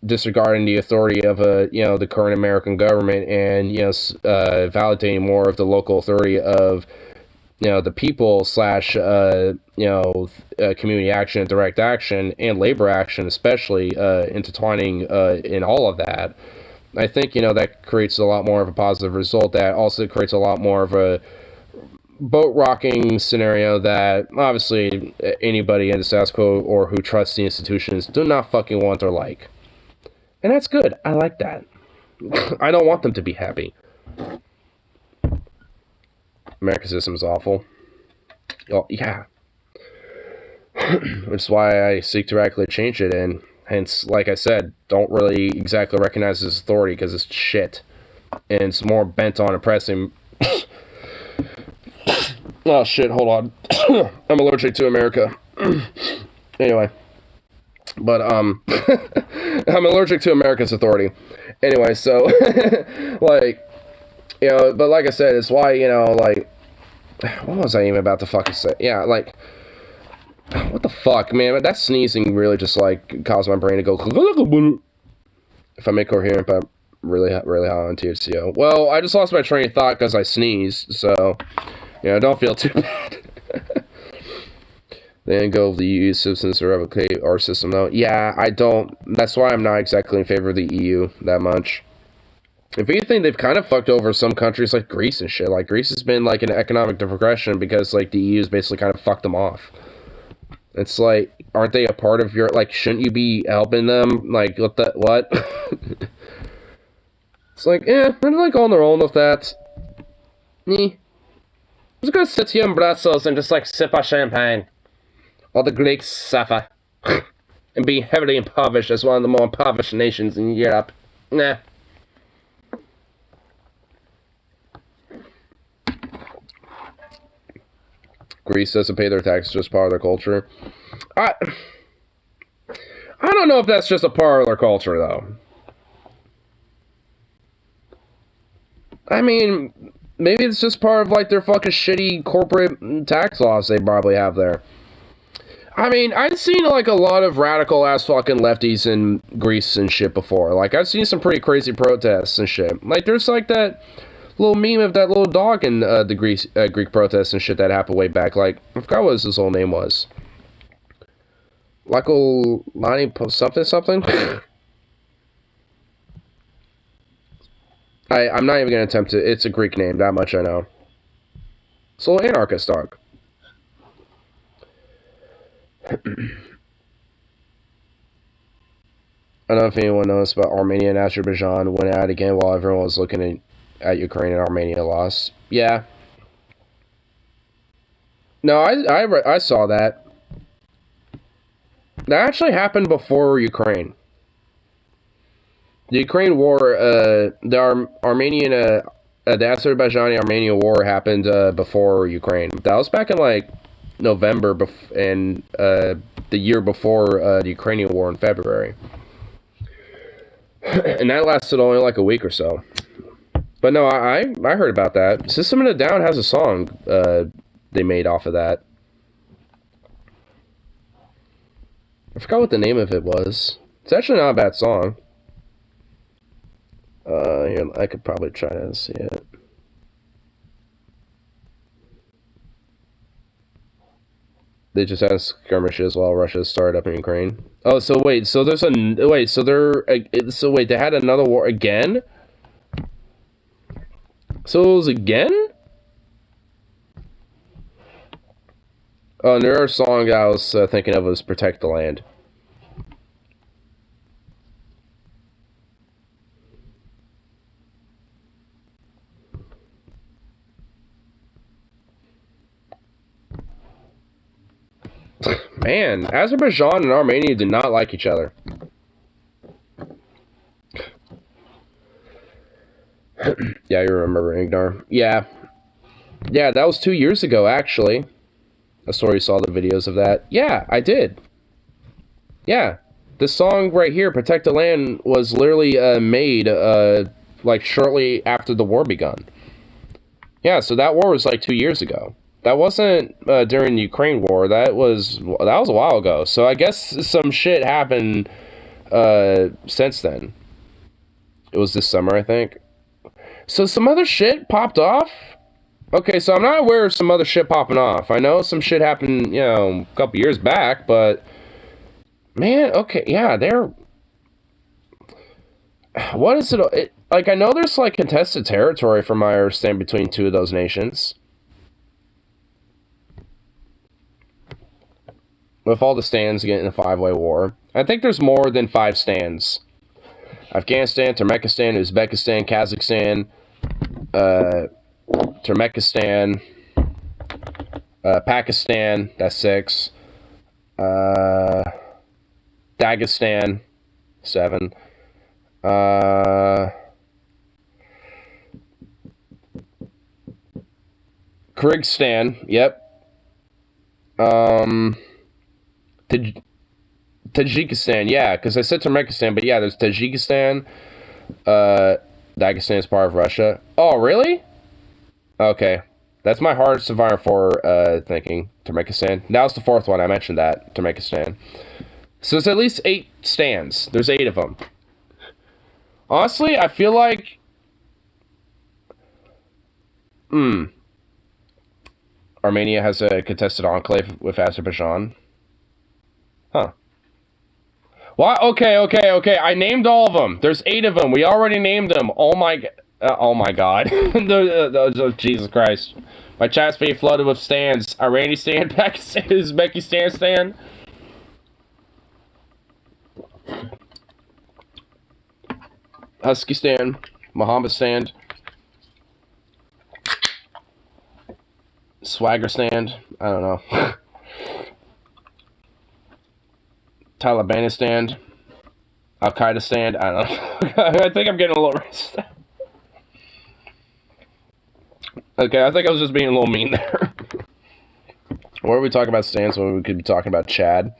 disregarding the authority of you know, the current American government and, you know, validating more of the local authority of, you know, the people slash you know, community action, direct action, and labor action, especially intertwining in all of that, I think, you know, that creates a lot more of a positive result. That also creates a lot more of a boat rocking scenario that obviously anybody in the status quo or who trusts the institutions do not fucking want or like. And that's good. I like that. I don't want them to be happy. American system is awful. Oh, yeah. Which is why I seek to radically change it, and hence, like I said, don't really exactly recognize its authority because it's shit. And it's more bent on oppressing. Oh shit, hold on. I'm allergic to America. Anyway. But, I'm allergic to America's authority. Anyway, so, like, you know, but like I said, it's why, you know, like, what was I even about to fucking say? Yeah, like, what the fuck, man? That sneezing really just, like, caused my brain to go, if I make coherent, but really, really high on THCO. Well, I just lost my train of thought because I sneezed, so, you know, don't feel too bad. Then go of the EU citizens to replicate our system, though. Yeah, I don't. That's why I'm not exactly in favor of the EU that much. If anything, they've kind of fucked over some countries like Greece and shit. Like, Greece has been, like, an economic progression because, like, the EU's basically kind of fucked them off. It's like, aren't they a part of your, like, shouldn't you be helping them? Like, what? It's like, they're, like, on their own with that. I'm just gonna sit here in Brussels and just, like, sip our champagne. While the Greeks suffer and be heavily impoverished as one of the more impoverished nations in Europe. Nah. Greece doesn't pay their taxes, just part of their culture. I don't know if that's just a part of their culture, though. I mean, maybe it's just part of, like, their fucking shitty corporate tax laws they probably have there. I mean, I've seen, like, a lot of radical-ass fucking lefties in Greece and shit before. Like, I've seen some pretty crazy protests and shit. Like, there's, like, that little meme of that little dog in the Greek protests and shit that happened way back. Like, I forgot what his whole name was. Lani something? I'm not even going to attempt to. It's a Greek name, that much I know. It's a little anarchist dog. I don't know if anyone knows, but Armenia and Azerbaijan went out again while everyone was looking at Ukraine, and Armenia lost. Yeah. No, I saw that. That actually happened before Ukraine. The Ukraine war, the Azerbaijani-Armenia war happened before Ukraine. That was back in, like, November, and the year before the Ukrainian war in February. And that lasted only like a week or so. But no, I heard about that. System of a Down has a song they made off of that. I forgot what the name of it was. It's actually not a bad song. Here, I could probably try to see it. They just had skirmishes while Russia started up in Ukraine. Oh, so wait, so there's a wait, so they're so wait, they had another war again? So it was again? Oh, and their song I was thinking of was "Protect the Land." Man, Azerbaijan and Armenia did not like each other. Yeah, you remember Ignar. Yeah. Yeah, that was 2 years ago, actually. I saw you saw the videos of that. Yeah, I did. Yeah. This song right here, Protect the Land, was literally made like shortly after the war begun. Yeah, so that war was like 2 years ago. That wasn't during the Ukraine war. That was a while ago. So I guess some shit happened since then. It was this summer, I think. So some other shit popped off? Okay, so I'm not aware of some other shit popping off. I know some shit happened, you know, a couple years back, but... Man, okay, yeah, they're... What is it? Like, I know there's, like, contested territory, from my understanding, between two of those nations. With all the stands getting a five-way war. I think there's more than 5 stands. Afghanistan, Turkmenistan, Uzbekistan, Kazakhstan, Turkmenistan, Pakistan, that's 6, Dagestan, 7, Kyrgyzstan, yep, Tajikistan, yeah, because I said Turkmenistan, but yeah, there's Tajikistan, Dagestan is part of Russia. Oh, really? Okay. That's my hardest environment for thinking. Turkmenistan. That was the 4th one. I mentioned that. Turkmenistan. So there's at least 8 stands. There's 8 of them. Honestly, I feel like... Armenia has a contested enclave with Azerbaijan. Huh. Why? Okay. I named all of them. There's 8 of them. We already named them. Oh my God. Jesus Christ. My chat's being flooded with stands. Iranian stand, Pakistan, Uzbekistan stand. Husky stand. Muhammad stand. Swagger stand. I don't know. Taliban stand. Al-Qaeda stand. I don't know. I think I'm getting a little racist. Okay, I think I was just being a little mean there. What are we talking about stands when we could be talking about Chad?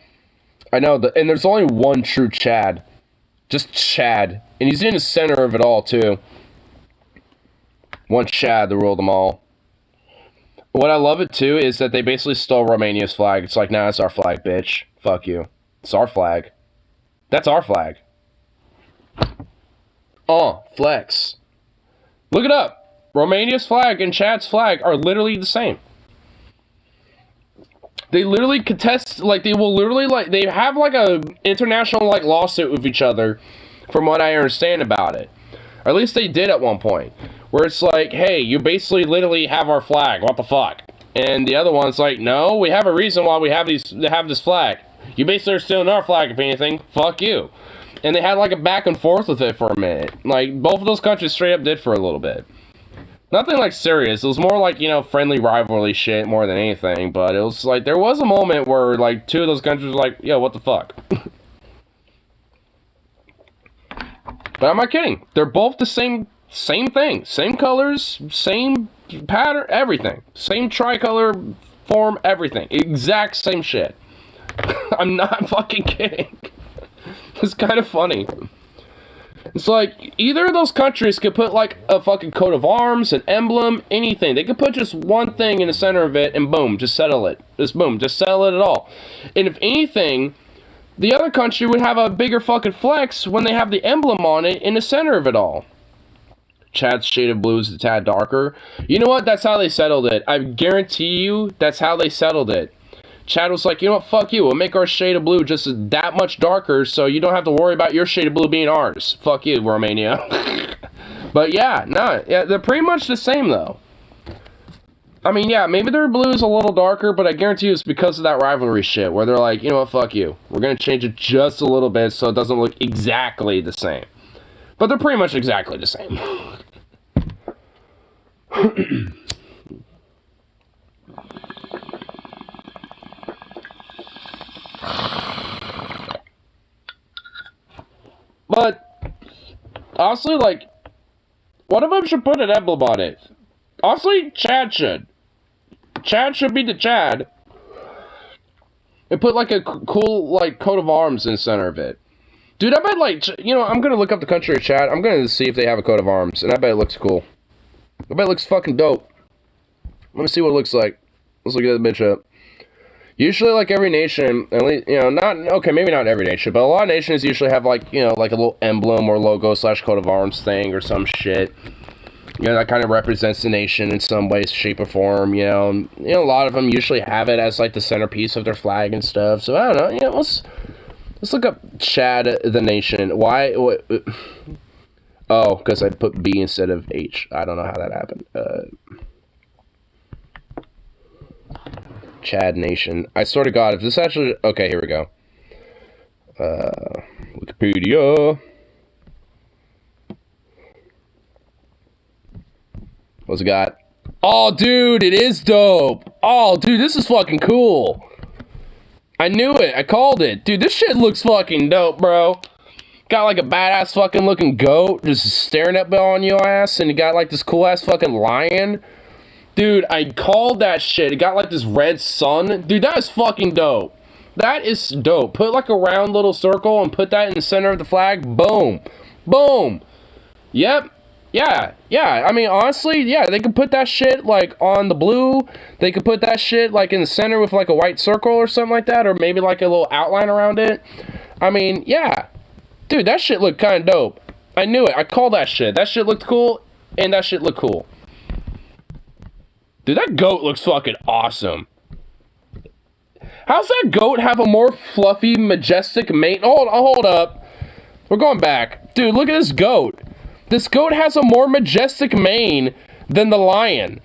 I know, and there's only one true Chad. Just Chad. And he's in the center of it all, too. One Chad to rule them all. What I love it, too, is that they basically stole Romania's flag. It's like, nah, it's our flag, bitch. Fuck you. It's our flag. That's our flag. Oh, flex. Look it up. Romania's flag and Chad's flag are literally the same. They literally contest, like, they will literally, like, they have, like, a international, like, lawsuit with each other, from what I understand about it. Or at least they did at one point. Where it's like, hey, you basically literally have our flag. What the fuck? And the other one's like, no, we have a reason why we have this flag. You basically are stealing our flag, if anything. Fuck you. And they had, like, a back and forth with it for a minute. Like, both of those countries straight up did for a little bit. Nothing, like, serious. It was more like, you know, friendly rivalry shit more than anything. But it was, like, there was a moment where, like, 2 of those countries were like, yo, what the fuck? But I'm not kidding. They're both the same thing. Same colors, same pattern, everything. Same tricolor form, everything. Exact same shit. I'm not fucking kidding. It's kind of funny. It's like, either of those countries could put, like, a fucking coat of arms, an emblem, anything. They could put just one thing in the center of it, and boom, just settle it. Just boom, just settle it at all. And if anything, the other country would have a bigger fucking flex when they have the emblem on it in the center of it all. Chad's shade of blue is a tad darker. You know what? That's how they settled it. I guarantee you that's how they settled it. Chad was like, you know what, fuck you, we'll make our shade of blue just that much darker so you don't have to worry about your shade of blue being ours. Fuck you, Romania. But yeah, no, yeah, they're pretty much the same though. I mean, yeah, maybe their blue is a little darker, but I guarantee you it's because of that rivalry shit, where they're like, you know what, fuck you. We're gonna change it just a little bit so it doesn't look exactly the same. But they're pretty much exactly the same. But, honestly, like, one of them should put an emblem on it. Honestly, Chad should. Chad should be the Chad. And put, like, a cool, like, coat of arms in the center of it. Dude, I bet, like, you know, I'm gonna look up the country of Chad. I'm gonna see if they have a coat of arms. And I bet it looks cool. I bet it looks fucking dope. Let me see what it looks like. Let's look at that bitch up. Usually, like, every nation, at least, you know, maybe not every nation, but a lot of nations usually have, like, you know, like a little emblem or logo / coat of arms thing or some shit. You know, that kind of represents the nation in some way, shape, or form, you know. And, you know, a lot of them usually have it as, like, the centerpiece of their flag and stuff. So, I don't know, you know, let's look up Chad the nation. Why? Oh, because I put B instead of H. I don't know how that happened. Chad nation. I swear to God, if this actually... Okay, here we go. Wikipedia. What's it got? Oh, dude, it is dope. Oh, dude, this is fucking cool. I knew it. I called it. Dude, this shit looks fucking dope, bro. Got like a badass fucking looking goat just staring up on your ass, and you got like this cool ass fucking lion. Dude, I called that shit. It got like this red sun. Dude, that is fucking dope. That is dope. Put like a round little circle and put that in the center of the flag. Boom. Boom. Yep. Yeah. Yeah. I mean, honestly, yeah, they could put that shit like on the blue. They could put that shit like in the center with like a white circle or something like that, or maybe like a little outline around it. I mean, yeah. Dude, that shit looked kind of dope. I knew it. I called that shit. That shit looked cool, and that shit looked cool. Dude, that goat looks fucking awesome. How's that goat have a more fluffy, majestic mane? Hold up. We're going back. Dude, look at this goat. This goat has a more majestic mane than the lion.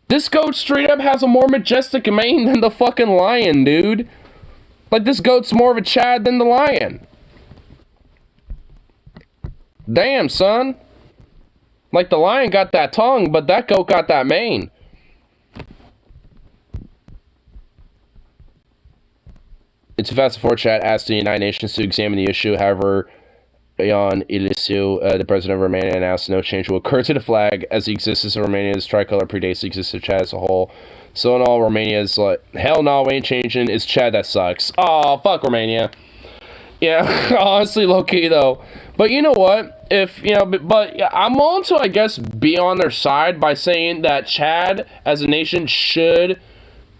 This goat straight up has a more majestic mane than the fucking lion, dude. Like, this goat's more of a Chad than the lion. Damn, son. Like, the lion got that tongue, but that goat got that mane. It's a fast forward chat asked the United Nations to examine the issue. However, Begone, the president of Romania, announced no change will occur to the flag as the existence of Romania's tricolor predates the existence of Chad as a whole. So in all, Romania's like, hell no, we ain't changing. It's Chad that sucks. Oh, fuck Romania. Yeah, honestly, low-key, though. But you know what? If, you know, but I'm willing to, I guess, be on their side by saying that Chad, as a nation, should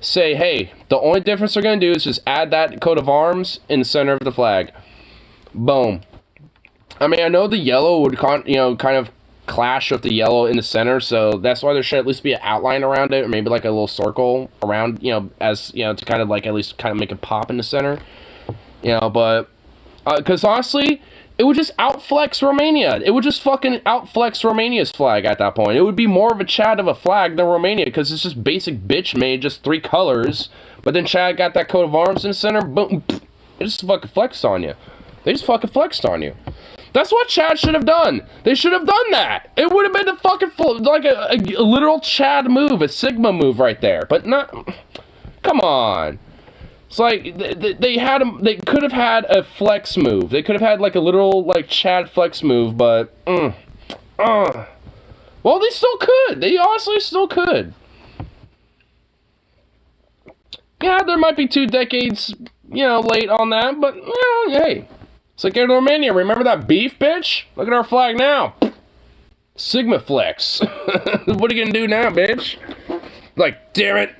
say, hey, the only difference they're going to do is just add that coat of arms in the center of the flag. Boom. I mean, I know the yellow would, kind of clash with the yellow in the center, so that's why there should at least be an outline around it, or maybe like a little circle around, you know, as, you know, to kind of like at least kind of make it pop in the center. You know, but, because honestly, it would just outflex Romania. It would just fucking outflex Romania's flag at that point. It would be more of a Chad of a flag than Romania, because it's just basic bitch made, just 3 colors. But then Chad got that coat of arms in the center, boom, it just fucking flexed on you. They just fucking flexed on you. That's what Chad should have done. They should have done that. It would have been a fucking, like a literal Chad move, a Sigma move right there. But not, come on. It's like, they could have had a flex move. They could have had like a literal, like, Chad flex move, but, well, they still could. They honestly still could. Yeah, there might be 2 decades, you know, late on that, but, you know, hey. It's like in Romania, remember that beef, bitch? Look at our flag now. Sigma flex. What are you gonna do now, bitch? Like, damn it.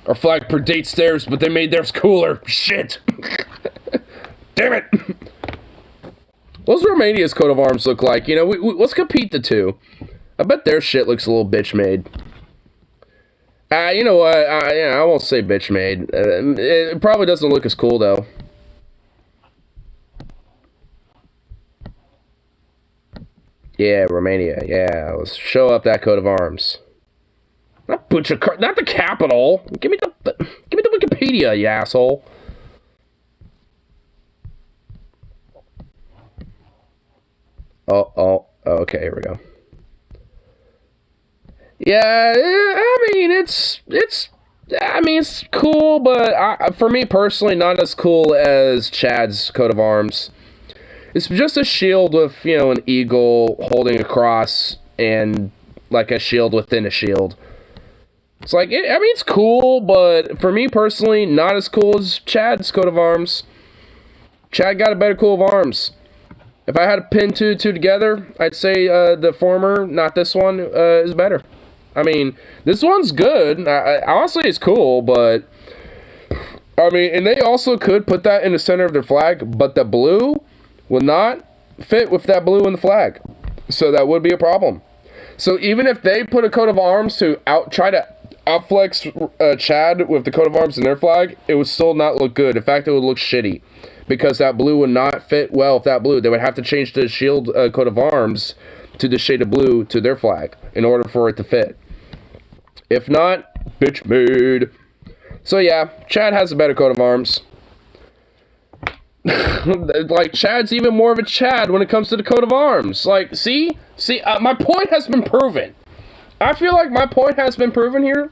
Our flag predates theirs, but they made theirs cooler. Shit. Damn it. What does Romania's coat of arms look like? You know, let's compete the two. I bet their shit looks a little bitch made. You know what? I won't say bitch made. It probably doesn't look as cool though. Yeah, Romania. Yeah, let's show up that coat of arms. Not not the capital. Give me the Wikipedia, you asshole. Okay, here we go. Yeah, I mean it's cool, but for me personally, not as cool as Chad's coat of arms. It's just a shield with an eagle holding a cross and like a shield within a shield. It's like it's cool, but for me personally, not as cool as Chad's coat of arms. Chad got a better coat of arms. If I had to pin two together, I'd say the former, not this one, is better. I mean, this one's good. Honestly, it's cool, but I mean, and they also could put that in the center of their flag, but the blue would not fit with that blue in the flag, so that would be a problem. So even if they put a coat of arms to try to outflex Chad with the coat of arms in their flag, it would still not look good. In fact, it would look shitty because that blue would not fit well with that blue. They would have to change the shield coat of arms to the shade of blue to their flag in order for it to fit. If not, bitch made. So yeah, Chad has a better coat of arms. Like, Chad's even more of a Chad when it comes to the coat of arms. Like, see, my point has been proven. I feel like my point has been proven here.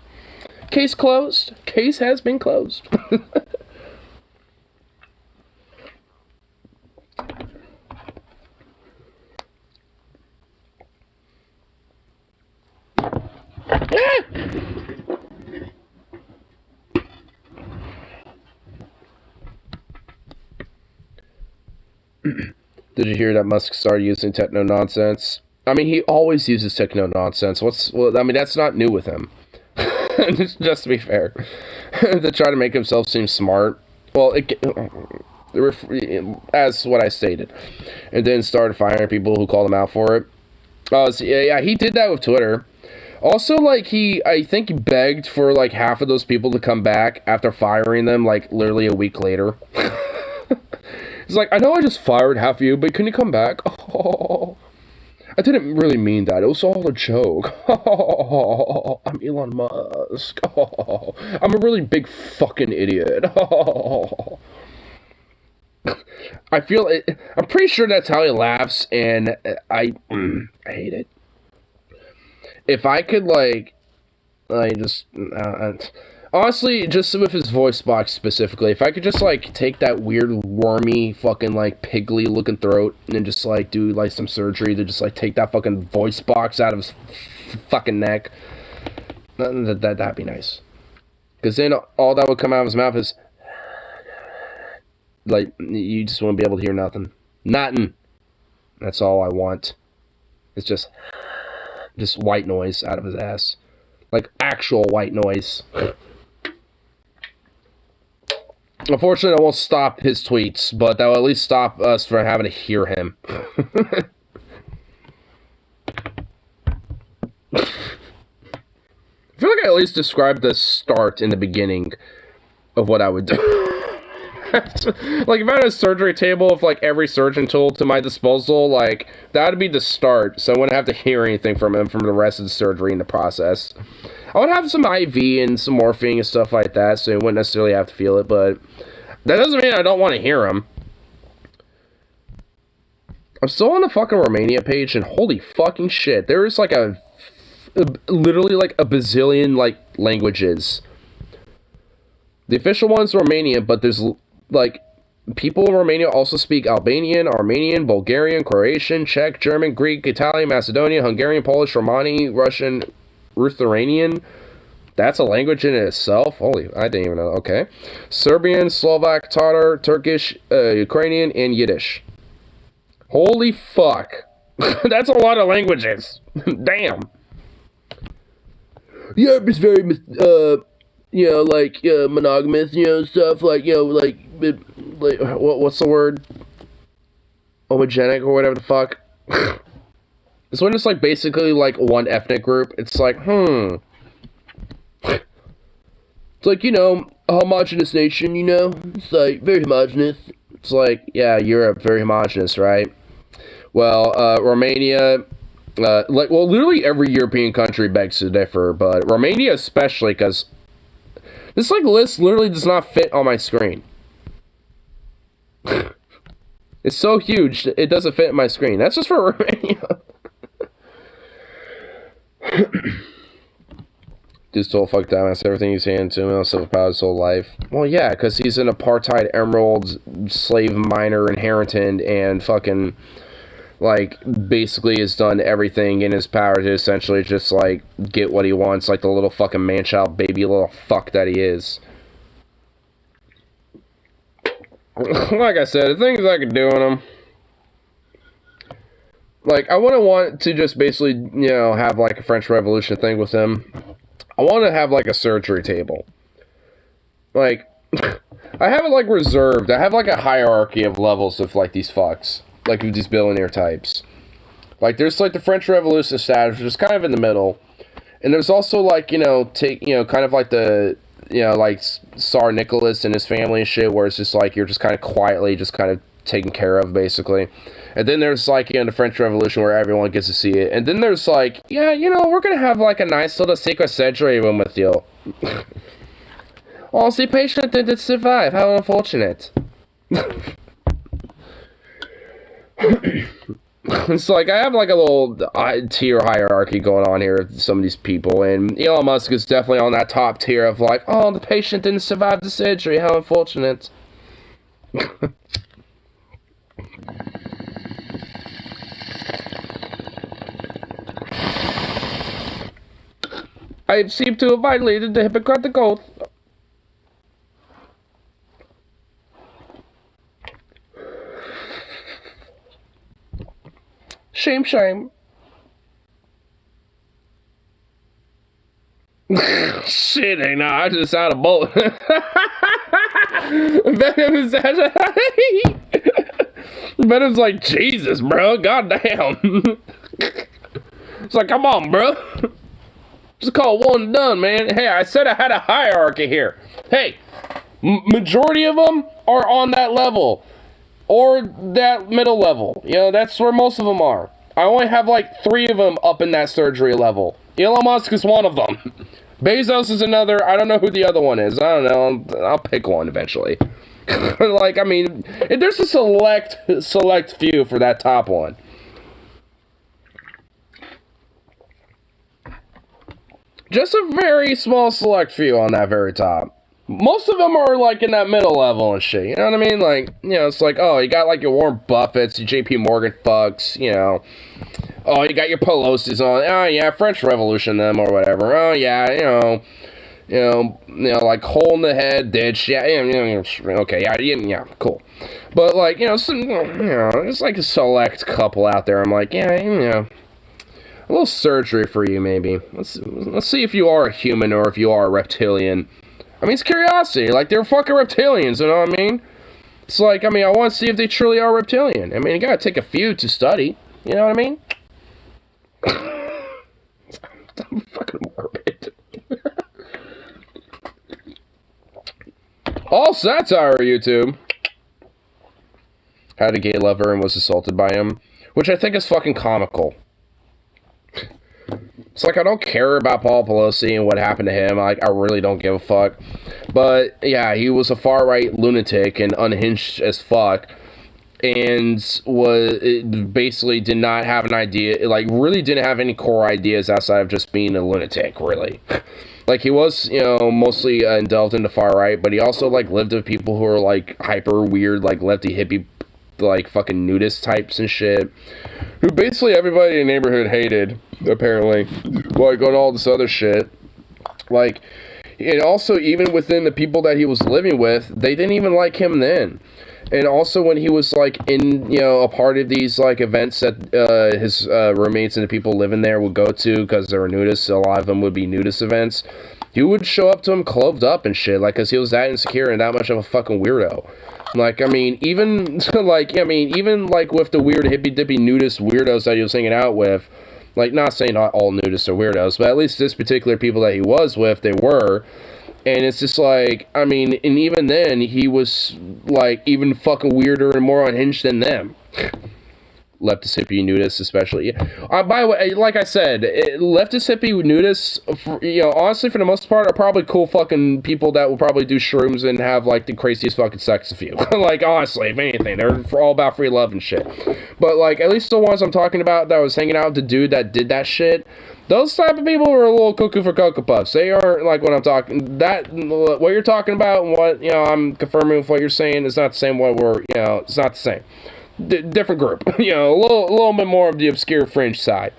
Case closed. Case has been closed. Did you hear that Musk started using techno nonsense? I mean, he always uses techno nonsense. I mean, that's not new with him. Just to be fair, to try to make himself seem smart. Well, as what I stated, and then started firing people who called him out for it. So yeah, he did that with Twitter. Also, like, I think he begged for like half of those people to come back after firing them, like literally a week later. He's like, I know I just fired half of you, but can you come back? Oh, I didn't really mean that. It was all a joke. Oh, I'm Elon Musk. Oh, I'm a really big fucking idiot. Oh. I feel it. I'm pretty sure that's how he laughs, and I hate it. If I could, like, just honestly, just with his voice box specifically, if I could just like take that weird wormy fucking like piggly looking throat and then just like do like some surgery to just like take that fucking voice box out of his fucking neck, that'd be nice. Because then all that would come out of his mouth is like, you just won't be able to hear nothing. That's all I want. It's just white noise out of his ass, like actual white noise. Unfortunately, I won't stop his tweets, but that will at least stop us from having to hear him. I feel like I at least described the start in the beginning of what I would do. Like, if I had a surgery table with, like, every surgeon tool to my disposal, like, that would be the start, so I wouldn't have to hear anything from him from the rest of the surgery in the process. I would have some IV and some morphine and stuff like that, so you wouldn't necessarily have to feel it, but that doesn't mean I don't want to hear him. I'm still on the fucking Romania page, and holy fucking shit, there is, like, literally, like, a bazillion, like, languages. The official one's Romanian, but there's, like, people in Romania also speak Albanian, Armenian, Bulgarian, Croatian, Czech, German, Greek, Italian, Macedonian, Hungarian, Polish, Romani, Russian, Ruthenian. That's a language in itself. Holy, I didn't even know. Okay. Serbian, Slovak, Tatar, Turkish, Ukrainian, and Yiddish. Holy fuck. That's a lot of languages. Damn. Europe is very, monogamous, stuff like, what's the word? Homogenic or whatever the fuck. It's when it's like basically like one ethnic group. It's like, It's like, a homogenous nation, It's like, very homogenous. It's like, yeah, Europe, very homogenous, right? Well, Romania, literally every European country begs to differ, but Romania especially, because this, list literally does not fit on my screen. It's so huge, it doesn't fit in my screen. That's just for Romania. Dude's total fuck dumbass. Everything he's saying to himself about his whole life. Well, yeah, because he's an apartheid emerald slave miner inheritant and fucking, basically has done everything in his power to essentially just, get what he wants, like the little fucking man-child baby little fuck that he is. Like I said, the things I could do on him. I wouldn't want to just basically, have, a French Revolution thing with him. I want to have, a surgery table. I have it, reserved. I have, a hierarchy of levels of, these fucks. With these billionaire types. There's, the French Revolution status, which is kind of in the middle. And there's also, kind of the, Tsar Nicholas and his family and shit, where it's just, you're just kind of quietly just kind of taken care of, basically. And then there's, the French Revolution where everyone gets to see it. And then there's, yeah, we're gonna have, a nice little secret surgery room with you. Oh, the patient didn't survive. How unfortunate. It's I have, a little tier hierarchy going on here with some of these people. And Elon Musk is definitely on that top tier of, oh, the patient didn't survive the surgery. How unfortunate. I seem to have violated the Hippocratic Oath. Shame, shame. Shit, ain't I just out of bullet. Venom's like, Jesus, bro, goddamn. It's like, come on, bro. Just call it one and done, man. Hey, I said I had a hierarchy here. Hey, majority of them are on that level. Or that middle level. That's where most of them are. I only have 3 of them up in that surgery level. Elon Musk is one of them. Bezos is another. I don't know who the other one is. I don't know. I'll pick one eventually. I mean, there's a select few for that top one. Just a very small select few on that very top. Most of them are, in that middle level and shit, you know what I mean? It's oh, you got, your Warren Buffetts, your JP Morgan fucks, Oh, you got your Pelosi's on, oh, yeah, French Revolution them or whatever, oh, yeah, hole in the head, ditch, yeah, okay, yeah, cool. But, it's a select couple out there, I'm yeah, a little surgery for you, maybe. Let's see if you are a human or if you are a reptilian. I mean, it's curiosity. They're fucking reptilians, you know what I mean? It's I want to see if they truly are reptilian. I mean, you gotta take a few to study. You know what I mean? I'm fucking morbid. All satire, YouTube. Had a gay lover and was assaulted by him. Which I think is fucking comical. It's I don't care about Paul Pelosi and what happened to him. I really don't give a fuck. But, yeah, he was a far-right lunatic and unhinged as fuck. And basically did not have an idea, really didn't have any core ideas outside of just being a lunatic, really. He was, mostly delved into far-right, but he also, lived with people who are, hyper weird, lefty hippie, fucking nudist types and shit. Who basically everybody in the neighborhood hated, apparently. On all this other shit. And also, even within the people that he was living with, they didn't even like him then. And also, when he was, in, a part of these, events that his roommates and the people living there would go to, because they were nudists, a lot of them would be nudist events, he would show up to him clothed up and shit, because he was that insecure and that much of a fucking weirdo. I mean, even, with the weird hippy-dippy nudist weirdos that he was hanging out with, not saying not all nudists are weirdos, but at least this particular people that he was with, they were, And it's just like, I mean, and even then, he was, like, even fucking weirder and more unhinged than them. Leftist hippie nudists, especially. By the way, like I said, leftist hippie nudists, honestly, for the most part, are probably cool fucking people that will probably do shrooms and have, like, the craziest fucking sex appeal. Like, honestly, if anything, they're all about free love and shit. But, like, at least the ones I'm talking about that was hanging out with the dude that did that shit, those type of people are a little cuckoo for Cocoa Puffs. They aren't like what I'm talking. What you're talking about and what, I'm confirming with what you're saying is not the same. It's not the same. Different group. A little bit more of the obscure fringe side.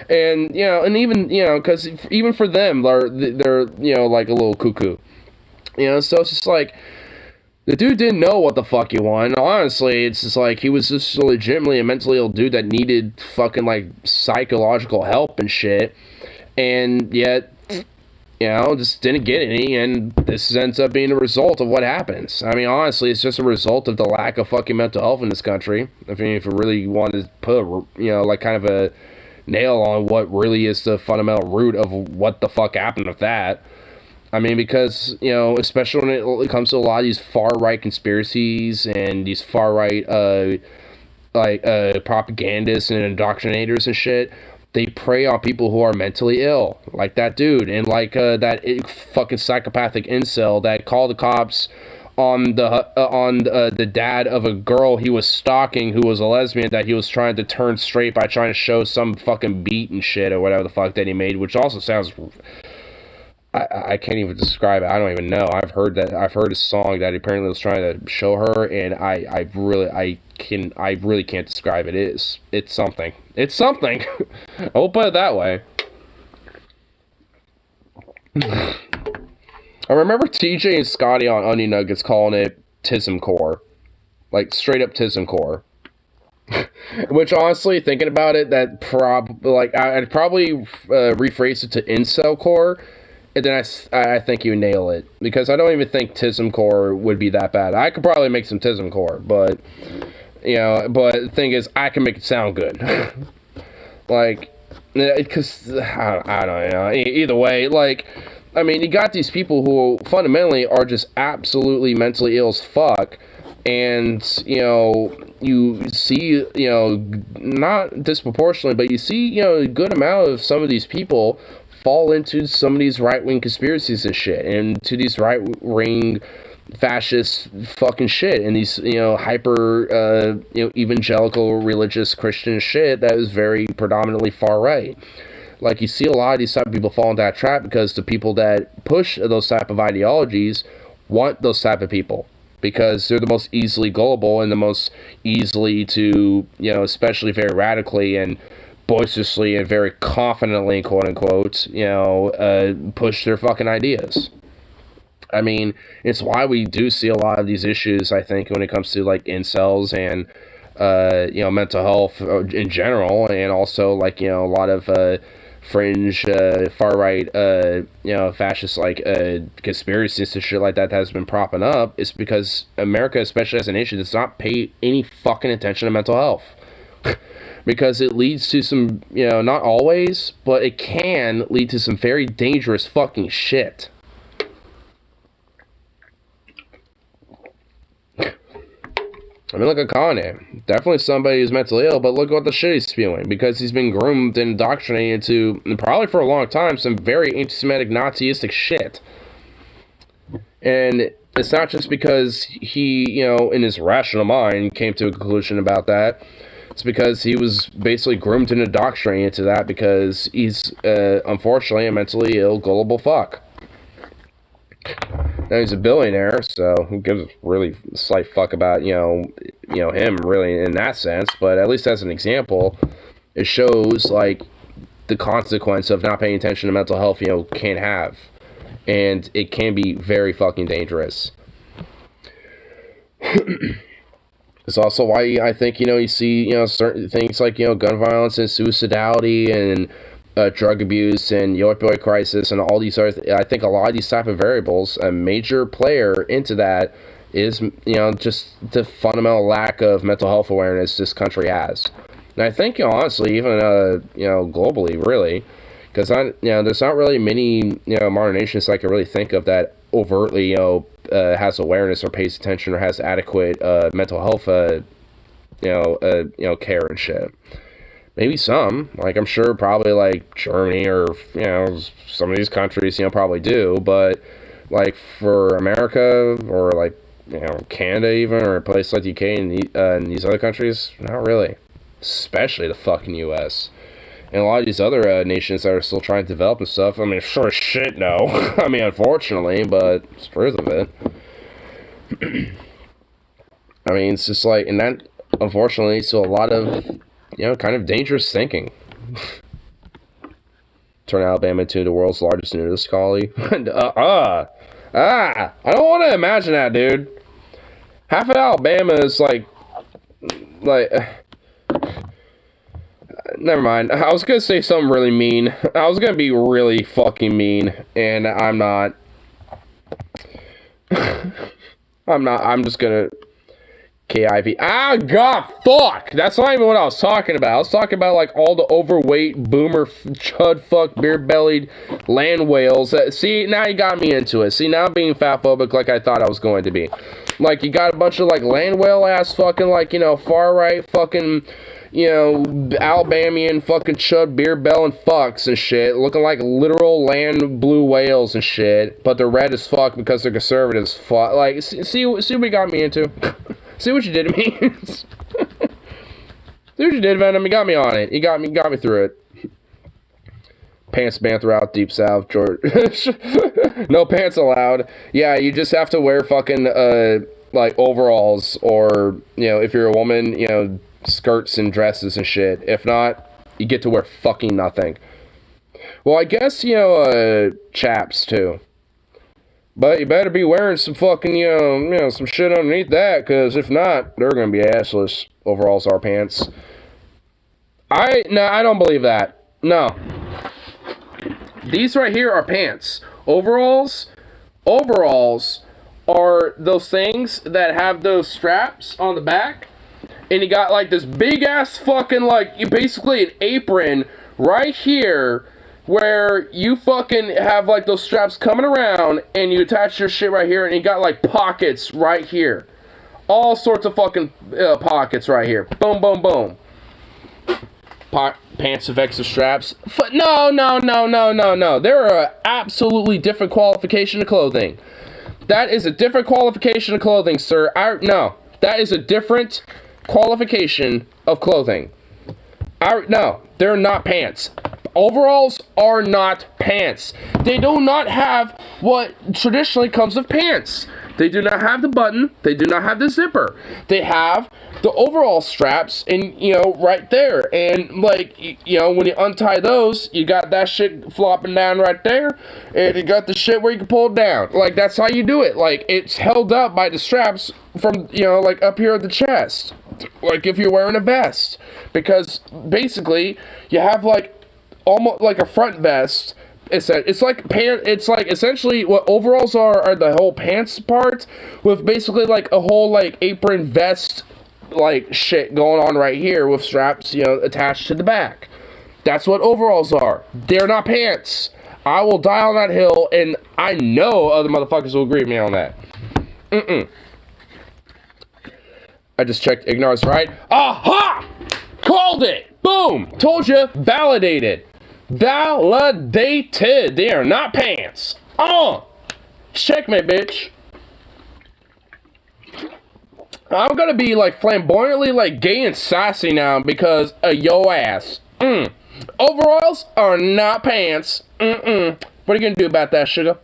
And, and even, because even for them, they're, like a little cuckoo. So it's just like, the dude didn't know what the fuck he wanted. Honestly, it's just like, he was just legitimately a mentally ill dude that needed fucking, like, psychological help and shit. And yet, just didn't get any, and this ends up being a result of what happens. I mean, honestly, it's just a result of the lack of fucking mental health in this country. If you really wanted to put, like, kind of a nail on what really is the fundamental root of what the fuck happened with that. I mean, because, especially when it comes to a lot of these far-right conspiracies and these far-right, propagandists and indoctrinators and shit, they prey on people who are mentally ill, like that dude, and like that fucking psychopathic incel that called the cops on the dad of a girl he was stalking who was a lesbian that he was trying to turn straight by trying to show some fucking beat and shit or whatever the fuck that he made, which also sounds... I can't even describe it. I don't even know. I've heard a song that he apparently was trying to show her, and I really can't describe it. It's something. It's something. I'll put it that way. I remember TJ and Scotty on Onion Nuggets calling it Tismcore, like straight up Tismcore. Which honestly, thinking about it, that I'd probably rephrase it to Incelcore. And then I think you nail it. Because I don't even think Tismcore would be that bad. I could probably make some Tismcore, but... but the thing is, I can make it sound good. Like... Because... I don't know. Either way, like... I mean, you got these people who fundamentally are just absolutely mentally ill as fuck. And, you see, not disproportionately, but you see, a good amount of some of these people... fall into some of these right-wing conspiracies and shit, and to these right-wing fascist fucking shit, and these, hyper, evangelical religious Christian shit that is very predominantly far-right. Like, you see a lot of these type of people fall into that trap because the people that push those type of ideologies want those type of people. Because they're the most easily gullible and the most easily to, especially very radically and boisterously and very confidently, quote-unquote, push their fucking ideas. I mean, it's why we do see a lot of these issues, I think, when it comes to, like, incels and, mental health in general, and also, like, a lot of fringe, far-right, fascist, like, conspiracies and shit like that has been propping up. It's because America, especially as a nation, does not pay any fucking attention to mental health. Because it leads to some, not always, but it can lead to some very dangerous fucking shit. I mean, look at Kanye. Definitely somebody who's mentally ill, but look what the shit he's spewing. Because he's been groomed and indoctrinated into, probably for a long time, some very anti-Semitic, Naziistic shit. And it's not just because he, in his rational mind, came to a conclusion about that. It's because he was basically groomed and indoctrinated into that because he's, unfortunately, a mentally ill, gullible fuck. Now, he's a billionaire, so who gives a really slight fuck about, him, really, in that sense. But at least as an example, it shows, like, the consequence of not paying attention to mental health, can have. And it can be very fucking dangerous. It's also why I think, you see, certain things like, gun violence and suicidality and drug abuse and the opioid crisis and all these other I think a lot of these type of variables, a major player into that is, just the fundamental lack of mental health awareness this country has. And I think, honestly, even, globally, really, because, there's not really many, modern nations I can really think of that overtly, has awareness or pays attention or has adequate mental health, care and shit. Maybe some, like, I'm sure probably, like, Germany or, some of these countries, probably do, but, like, for America or, like, Canada even, or a place like the UK and these other countries, not really. Especially the fucking US. And a lot of these other nations that are still trying to develop and stuff, I mean, sure as shit, no. I mean, unfortunately, but it's the truth of it. I mean, it's just like, and that, unfortunately, so a lot of, kind of dangerous thinking. Turn Alabama into the world's largest nudist colony. I don't want to imagine that, dude. Half of Alabama is like, never mind. I was gonna say something really mean. I was gonna be really fucking mean, and I'm not. I'm just gonna. KIV. Ah, God, fuck! That's not even what I was talking about. I was talking about, like, all the overweight, boomer, chud fuck, beer-bellied land whales. See, now you got me into it. See, now I'm being fat-phobic like I thought I was going to be. Like, you got a bunch of, like, land whale-ass fucking, like, far-right fucking, Alabamian fucking chud beer-belling fucks and shit, looking like literal land blue whales and shit, but they're red as fuck because they're conservative as fuck. Like, see what you got me into? See what you did to me? See what you did, Venom? You got me on it. You got me through it. Pants banned throughout Deep South, Georgia. No pants allowed. Yeah, you just have to wear fucking, like, overalls, or, if you're a woman, skirts and dresses and shit. If not, you get to wear fucking nothing. Well, I guess, chaps, too. But you better be wearing some fucking, some shit underneath that, because if not, they're going to be assless. Overalls are pants. I don't believe that. No. These right here are pants. Overalls are those things that have those straps on the back, and you got, like, this big-ass fucking, like, basically an apron right here, where you fucking have, like, those straps coming around, and you attach your shit right here, and you got, like, pockets right here. All sorts of fucking pockets right here. Boom, boom, boom. Pants with extra straps. No. There are absolutely different qualification of clothing. That is a different qualification of clothing, sir. No. That is a different qualification of clothing. No, they're not pants. Overalls are not pants. They do not have what traditionally comes with pants. They do not have the button. They do not have the zipper. They have the overall straps and, right there. And, like, when you untie those, you got that shit flopping down right there. And you got the shit where you can pull it down. Like, that's how you do it. Like, it's held up by the straps from, like, up here at the chest. Like, if you're wearing a vest. Because, basically, you have, like, almost like a front vest. It's like essentially what overalls are the whole pants part, with basically like a whole like apron vest like shit going on right here with straps, attached to the back. That's what overalls are. They're not pants. I will die on that hill, and I know other motherfuckers will agree with me on that. I just checked Ignor's right. Aha! Called it! Boom! Told you. Validated. Validated. They are not pants. Checkmate, bitch. I'm gonna be like flamboyantly like gay and sassy now because of yo ass. Overalls are not pants. What are you gonna do about that, sugar?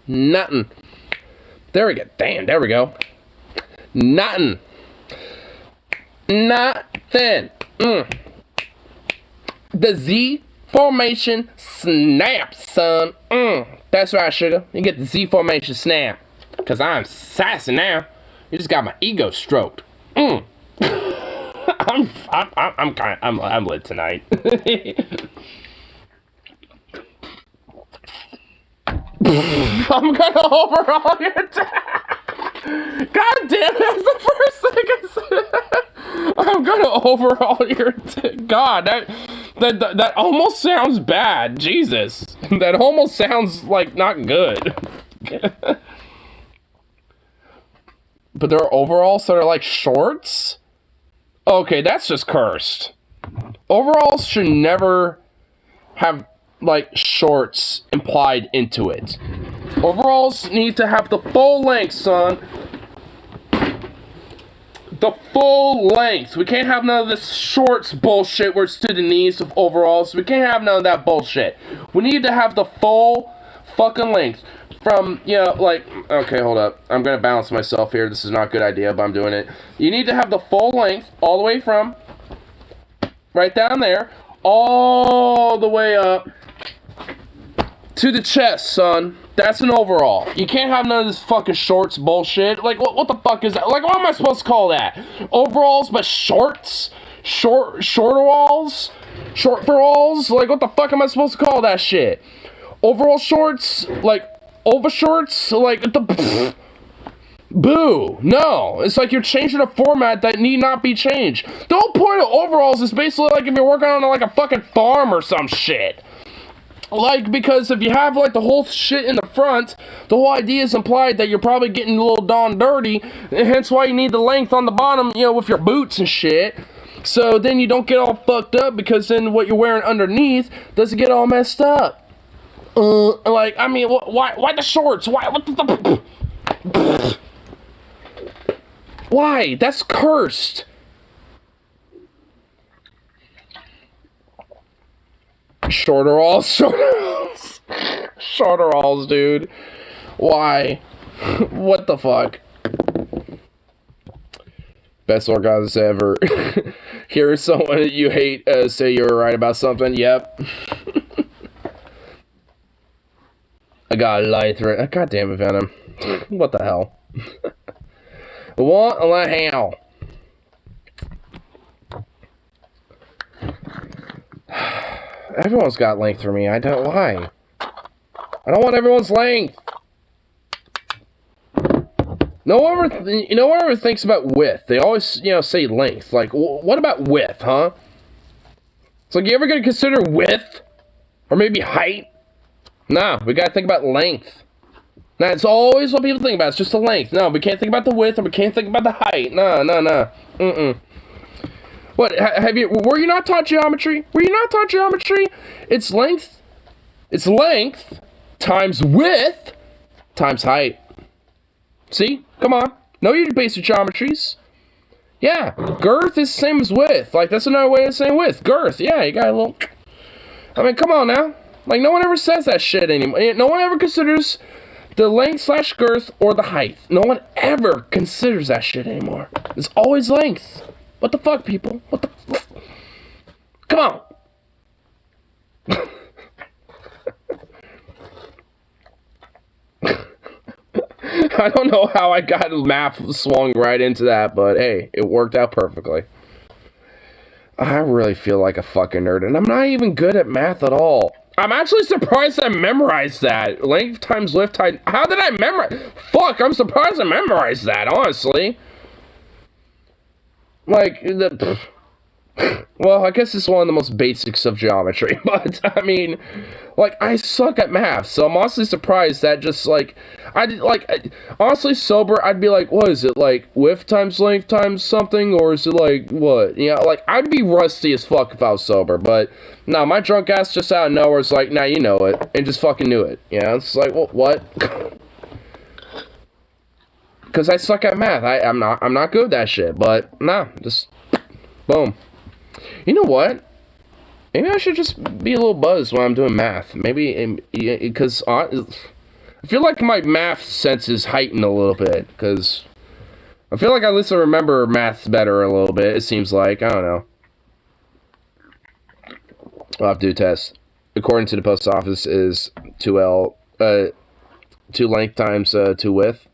Nothing. There we go. Damn, there we go. Nothing. Nothing. The Z formation snap, son. That's right, sugar. You get the Z formation snap. Cause I'm sassy now. You just got my ego stroked. I'm lit tonight. I'm gonna overhaul your God damn it, that's the first thing I said. I'm gonna overhaul your God, that almost sounds bad. Jesus. That almost sounds like not good. But there are overalls that are like shorts? Okay, that's just cursed. Overalls should never have like shorts implied into it. Overalls need to have the full length, son. The full length. We can't have none of this shorts bullshit where it's to the knees of overalls. We can't have none of that bullshit. We need to have the full fucking length. From, you know, like, okay, hold up. I'm gonna balance myself here. This is not a good idea, but I'm doing it. You need to have the full length all the way from right down there, all the way up to the chest, son. That's an overall. You can't have none of this fucking shorts bullshit. Like, what the fuck is that? Like, what am I supposed to call that? Overalls, but shorts? Shorteralls? Shortferalls? Like, what the fuck am I supposed to call that shit? Overall shorts? Like, overshorts? Like, the... Boo. No. It's like you're changing a format that need not be changed. The whole point of overalls is basically like if you're working on, like, a fucking farm or some shit. Like, because if you have, like, the whole shit in the front, the whole idea is implied that you're probably getting a little darn dirty, and hence why you need the length on the bottom, you know, with your boots and shit. So then you don't get all fucked up, because then what you're wearing underneath doesn't get all messed up. Like, I mean, why the shorts? Why, what the... Why? That's cursed. Shorteralls, dude. Why? What the fuck? Best orgasms ever. Hear someone that you hate say you were right about something. Yep. I got a lie through it. God damn it, Venom. What the hell? What the hell? Everyone's got length for me. I don't. Why? I don't want everyone's length. No one ever thinks about width. They always, you know, say length. Like, what about width, huh? It's like, you ever gonna consider width? Or maybe height? Nah, we gotta think about length. Nah, it's always what people think about. It's just the length. No, we can't think about the width, or we can't think about the height. No. What, were you not taught geometry? Were you not taught geometry? It's length times width times height. See? Come on. Know your basic geometries. Yeah, girth is the same as width. Like, that's another way of saying width. Girth, yeah, you got a little... I mean, come on now. Like, no one ever says that shit anymore. No one ever considers the length / girth or the height. No one ever considers that shit anymore. It's always length. What the fuck, people? What the... Come on! I don't know how I got math swung right into that, but hey, it worked out perfectly. I really feel like a fucking nerd, and I'm not even good at math at all. I'm actually surprised I memorized that. Length times width times... How did I memorize... Fuck, I'm surprised I memorized that, honestly. Like, well, I guess it's one of the most basics of geometry, but, I mean, like, I suck at math, so I'm honestly surprised that just, like, honestly, sober, I'd be like, what is it, like, width times length times something, or is it, like, what, you know, like, I'd be rusty as fuck if I was sober, but, no, my drunk ass just out of nowhere is like, nah, you know it, and just fucking knew it, you know, it's like, well, what? Because I suck at math, I'm not good at that shit, but, nah, just, boom. You know what? Maybe I should just be a little buzzed when I'm doing math. Maybe, because I feel like my math sense is heightened a little bit, because I feel like I at least remember maths better a little bit, it seems like. I don't know. I'll have to do a test. According to the post office, is 2 length times 2 width.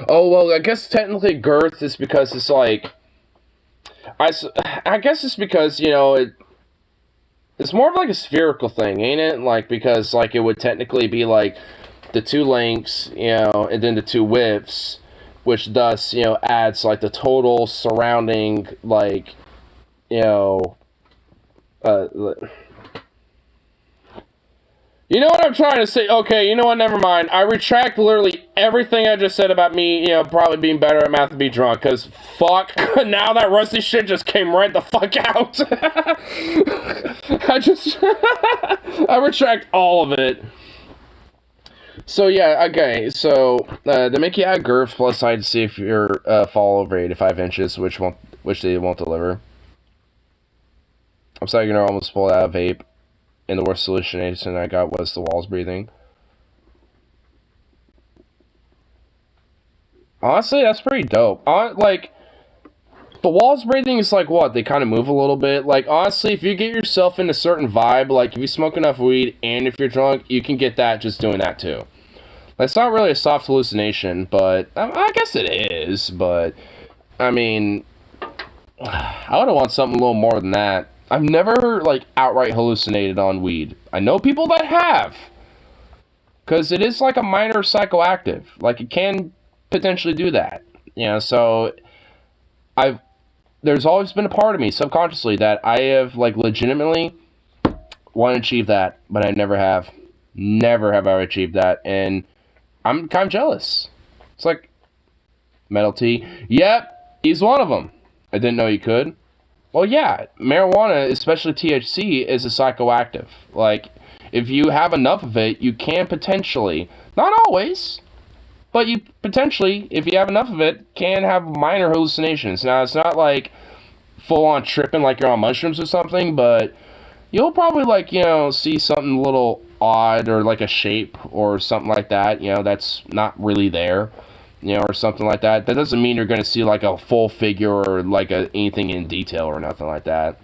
Oh, well, I guess technically girth is because it's like... I guess it's because, you know, it's more of like a spherical thing, ain't it? Like, because, like, it would technically be, like, the 2 lengths, you know, and then the 2 widths, which thus, you know, adds, like, the total surrounding, like, you know, You know what I'm trying to say? Okay, you know what? Never mind. I retract literally everything I just said about me, you know, probably being better at math to be drunk. Because, fuck, now that rusty shit just came right the fuck out. I retract all of it. So, yeah, okay. So, they make you add GURPS plus height to see if you're fall over 85 inches, which they won't deliver. I'm sorry, gonna almost pull out a vape. And the worst hallucination I got was the walls breathing. Honestly, that's pretty dope. Like, the walls breathing is like what? They kind of move a little bit. Like, honestly, if you get yourself in a certain vibe, like if you smoke enough weed and if you're drunk, you can get that just doing that too. That's not really a soft hallucination, but I guess it is. But, I mean, I would want something a little more than that. I've never, like, outright hallucinated on weed. I know people that have. Because it is, like, a minor psychoactive. Like, it can potentially do that. You know, so there's always been a part of me, subconsciously, that I have, like, legitimately want to achieve that. But I never have. Never have I achieved that. And I'm kind of jealous. It's like, Metal T. Yep, he's one of them. I didn't know you could. Well, yeah, marijuana, especially THC, is a psychoactive. Like, if you have enough of it, you can potentially, not always, but you potentially, if you have enough of it, can have minor hallucinations. Now, it's not like full-on tripping like you're on mushrooms or something, but you'll probably, like, you know, see something a little odd or like a shape or something like that, you know, that's not really there. You know, or something like that. That doesn't mean you're going to see, like, a full figure or, like, anything in detail or nothing like that.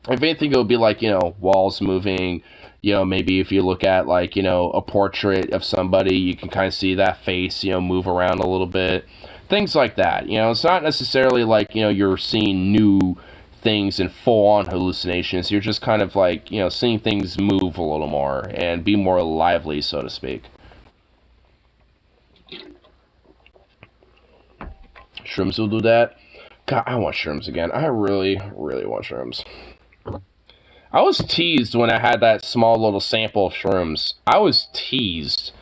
If anything, it'll be, like, you know, walls moving. You know, maybe if you look at, like, you know, a portrait of somebody, you can kind of see that face, you know, move around a little bit. Things like that. You know, it's not necessarily like, you know, you're seeing new things and full-on hallucinations. You're just kind of, like, you know, seeing things move a little more and be more lively, so to speak. Shrooms will do that. God, I want shrooms again. I really, really want shrooms. I was teased when I had that small little sample of shrooms. I was teased.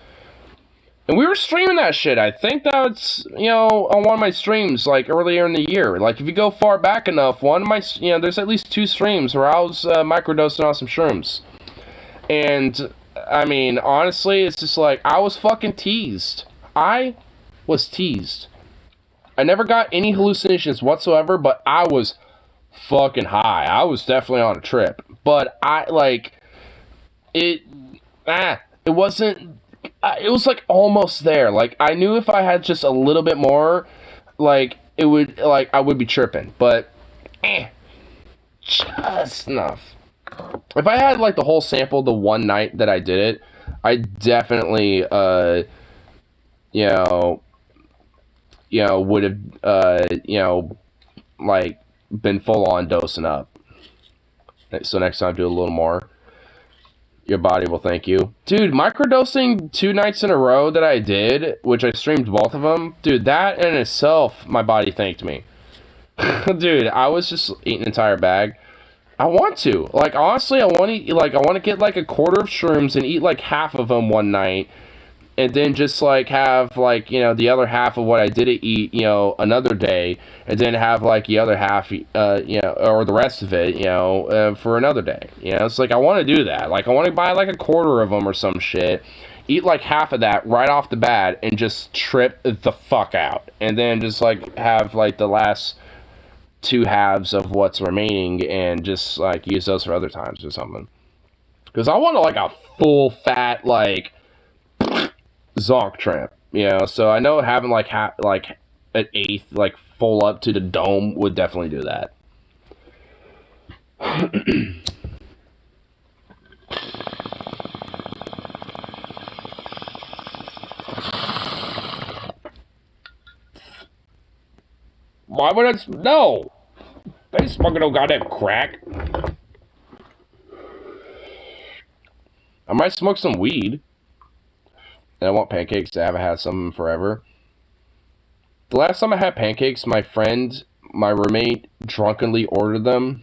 And we were streaming that shit. I think that's, you know, on one of my streams, like, earlier in the year. Like, if you go far back enough, one of my, you know, there's at least 2 streams where I was microdosing on some shrooms. And, I mean, honestly, it's just like, I was fucking teased. I was teased. I never got any hallucinations whatsoever, but I was fucking high. I was definitely on a trip. But it wasn't, it was like almost there. Like, I knew if I had just a little bit more, like, it would, like, I would be tripping. But, just enough. If I had, like, the whole sample the one night that I did it, I definitely, would have, like, been full-on dosing up. So next time, do a little more. Your body will thank you. Dude, microdosing 2 nights in a row that I did, which I streamed both of them, dude, that in itself, my body thanked me. Dude, I was just eating an entire bag. I want to. Like, honestly, I want to get, like, a quarter of shrooms and eat, like, half of them one night. And then just, like, have, like, you know, the other half of what I didn't eat, you know, another day. And then have, like, the other half, you know, or the rest of it, you know, for another day. You know, it's like, I want to do that. Like, I want to buy, like, a quarter of them or some shit. Eat, like, half of that right off the bat and just trip the fuck out. And then just, like, have, like, the last 2 halves of what's remaining and just, like, use those for other times or something. Because I want, like, a full, fat, like, zonk tramp, you know, so I know having, like, an eighth, like, full up to the dome would definitely do that. Why would I? No! I ain't smoking no goddamn crack. I might smoke some weed. And I want pancakes. I haven't had some in forever. The last time I had pancakes, my roommate, drunkenly ordered them.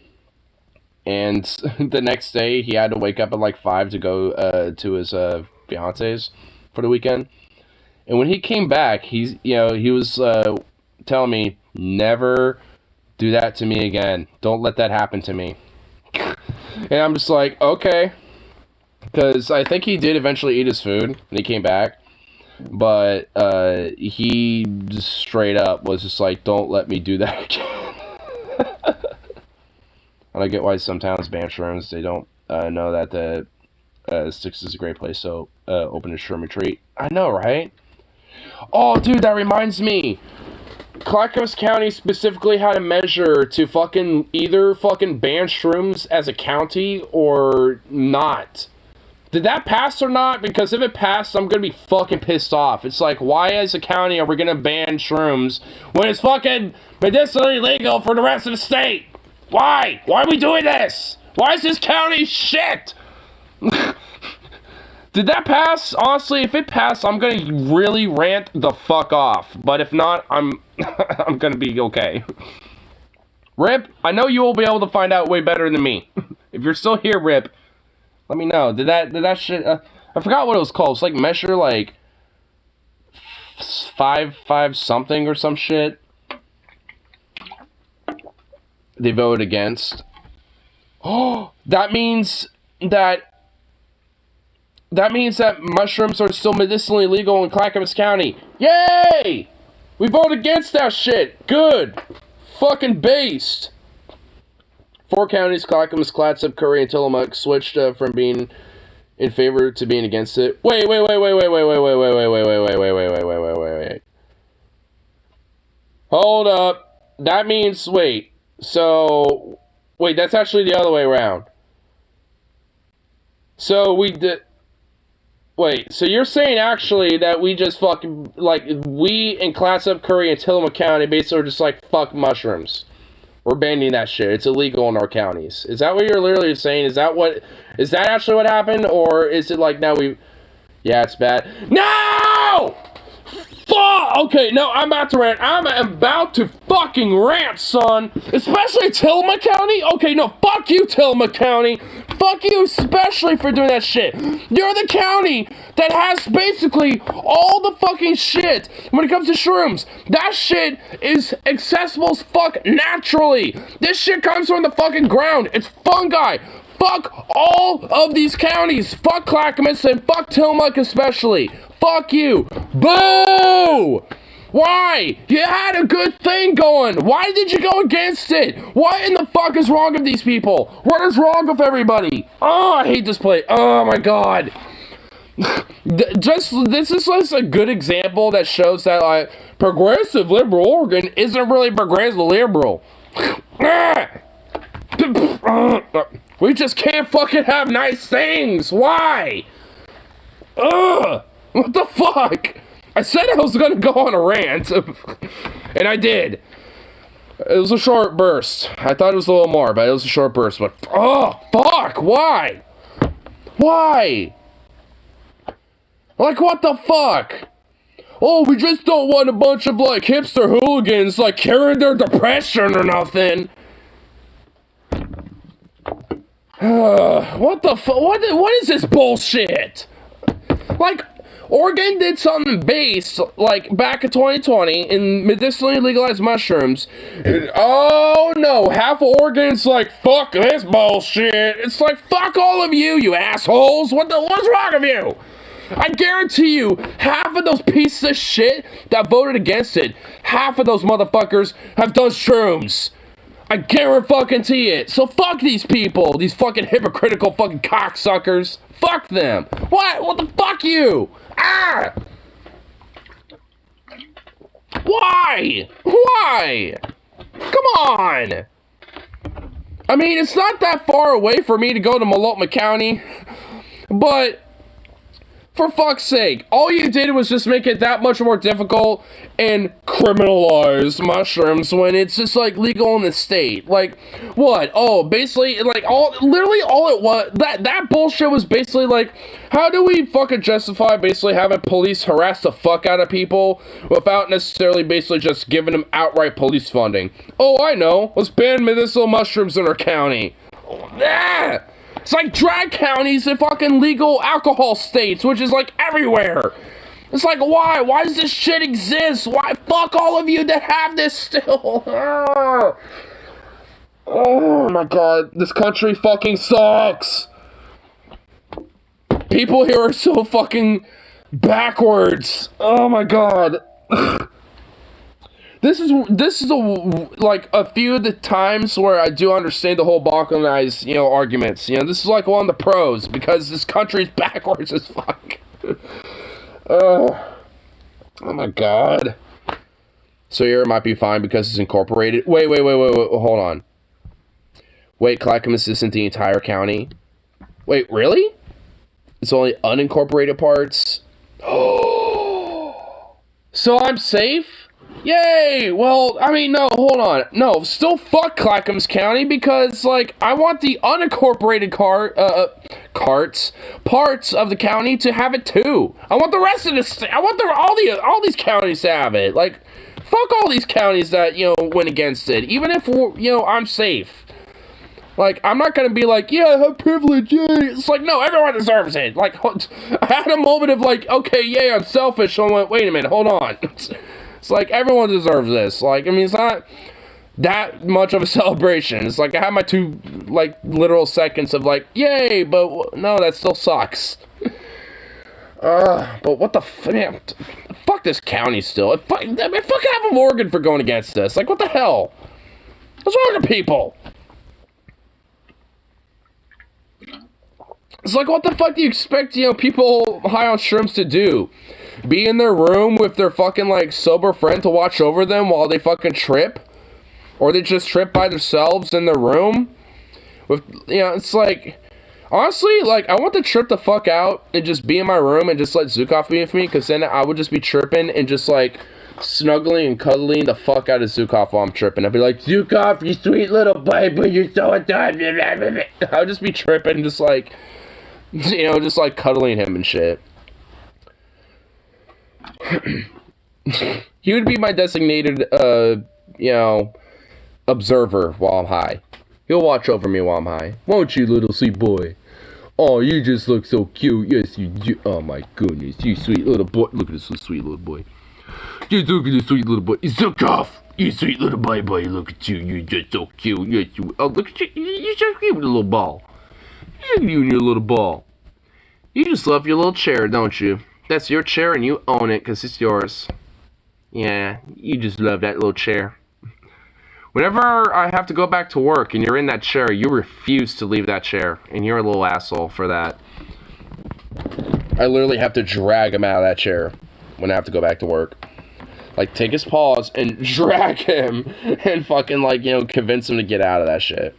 And the next day, he had to wake up at like 5 to go to his fiance's for the weekend. And when he came back, he was telling me, never do that to me again. Don't let that happen to me. And I'm just like, okay. Because I think he did eventually eat his food when he came back. But he just straight up was just like, don't let me do that again. And I get why some towns ban shrooms. They don't know that the Sticks is a great place to open a shroom retreat. I know, right? Oh, dude, that reminds me. Clackamas County specifically had a measure to fucking either fucking ban shrooms as a county or not. Did that pass or not? Because if it passed, I'm gonna be fucking pissed off. It's like, why as a county are we gonna ban shrooms when it's fucking medicinally legal for the rest of the state? Why? Why are we doing this? Why is this county shit? Did that pass? Honestly, if it passed, I'm gonna really rant the fuck off. But if not, I'm I'm gonna be okay. Rip, I know you will be able to find out way better than me. If you're still here, Rip, let me know. Did that shit? I forgot what it was called. It's like measure like 5 something or some shit. They voted against. Oh, that means that mushrooms are still medicinally legal in Clackamas County. Yay! We voted against that shit. Good. Fucking based. 4 counties, Clackamas, Clatsop, Curry, and Tillamook, switched from being in favor to being against it. Wait. Hold up. That means, wait. So, wait, that's actually the other way around. So we did... Wait, so you're saying actually that we just fucking, like, we in Clatsop, Curry, and Tillamook County basically are just like, fuck mushrooms. We're banning that shit. It's illegal in our counties. Is that what you're literally saying? Is that actually what happened? Or is it like, now we... Yeah, it's bad. No! Fuck! Okay, no, I'm about to rant. I'm about to fucking rant, son. Especially Tillamook County? Okay, no, fuck you, Tillamook County. Fuck you, especially for doing that shit. You're the county that has basically all the fucking shit when it comes to shrooms. That shit is accessible as fuck naturally. This shit comes from the fucking ground. It's fungi. Fuck all of these counties. Fuck Clackamas and fuck Tillamook especially. Fuck you. Boo! Why? You had a good thing going. Why did you go against it? What in the fuck is wrong with these people? What is wrong with everybody? Oh, I hate this place. Oh my god. This is just a good example that shows that like progressive liberal Oregon isn't really progressive liberal. We just can't fucking have nice things. Why? Ugh. What the fuck? I said I was gonna go on a rant, and I did. It was a short burst. I thought it was a little more, but it was a short burst. But, oh, fuck, why? Why? Like, what the fuck? Oh, we just don't want a bunch of, like, hipster hooligans, like, carrying their depression or nothing. What the fuck? What is this bullshit? Like, Oregon did something based, like, back in 2020 in medicinally legalized mushrooms. And, oh, no, half of Oregon's like, fuck this bullshit. It's like, fuck all of you, you assholes. What's wrong with you? I guarantee you, half of those pieces of shit that voted against it, half of those motherfuckers have done shrooms. I guarantee it. So fuck these people, these fucking hypocritical fucking cocksuckers. Fuck them. What the fuck you? Ah! Why? Come on! I mean, it's not that far away for me to go to Multnomah County, but for fuck's sake, all you did was just make it that much more difficult and criminalize mushrooms when it's just, like, legal in the state. Like, what? Oh, basically, like, literally all it was, that bullshit was basically, like, how do we fucking justify basically having police harass the fuck out of people without necessarily basically just giving them outright police funding? Oh, I know. Let's ban medicinal mushrooms in our county. Ah! It's like drag counties and fucking legal alcohol states, which is like everywhere. It's like, why? Why does this shit exist? Why? Fuck all of you that have this still. Oh my god, this country fucking sucks. People here are so fucking backwards. Oh my god. This is a few of the times where I do understand the whole balkanized, arguments. This is like one of the pros, because this country's backwards as fuck. Oh my god. So here it might be fine because it's incorporated. Wait, hold on. Wait, Clackamas isn't the entire county? Wait, really? It's only unincorporated parts? Oh. So I'm safe? Yay! Well, I mean, no, hold on. No, still fuck Clackamas County, because, like, I want the unincorporated parts of the county to have it too. I want the rest of this, I want all these counties to have it. Like, fuck all these counties that, went against it. Even if, I'm safe. Like, I'm not gonna be like, yeah, I have privilege, yay. It's like, no, everyone deserves it. Like, I had a moment of like, okay, yay, I'm selfish. So I went, wait a minute, hold on. It's like, everyone deserves this. Like, I mean, it's not that much of a celebration. It's like, I had my 2, like, literal seconds of, like, yay, but no, that still sucks. But what the man, fuck this county still. Fuck Apple Morgan for going against this. Like, what the hell? What's wrong with people? It's like, what the fuck do you expect, people high on shrooms to do? Be in their room with their fucking, like, sober friend to watch over them while they fucking trip? Or they just trip by themselves in their room? With, it's like, honestly, like, I want to trip the fuck out and just be in my room and just let Zukov be with me, because then I would just be tripping and just, like, snuggling and cuddling the fuck out of Zukov while I'm tripping. I'd be like, Zukov, you sweet little baby, you're so adorable. I would just be tripping, just like, just like cuddling him and shit. He would be my designated, observer while I'm high. He'll watch over me while I'm high. Won't you, little sweet boy? Oh, you just look so cute. Yes, you do. Oh, my goodness. You sweet little boy. Look at this sweet little boy. Just look at this sweet little boy. Zukov! You sweet little boy. Look at you. You're just so cute. Yes, you. Oh, look at you. You're so cute with a little ball. Look at you and your little ball. You just love your little chair, don't you? That's your chair and you own it because it's yours. Yeah, you just love that little chair. Whenever I have to go back to work and you're in that chair, you refuse to leave that chair. And you're a little asshole for that. I literally have to drag him out of that chair when I have to go back to work. Like, take his paws and drag him and fucking, like, convince him to get out of that shit.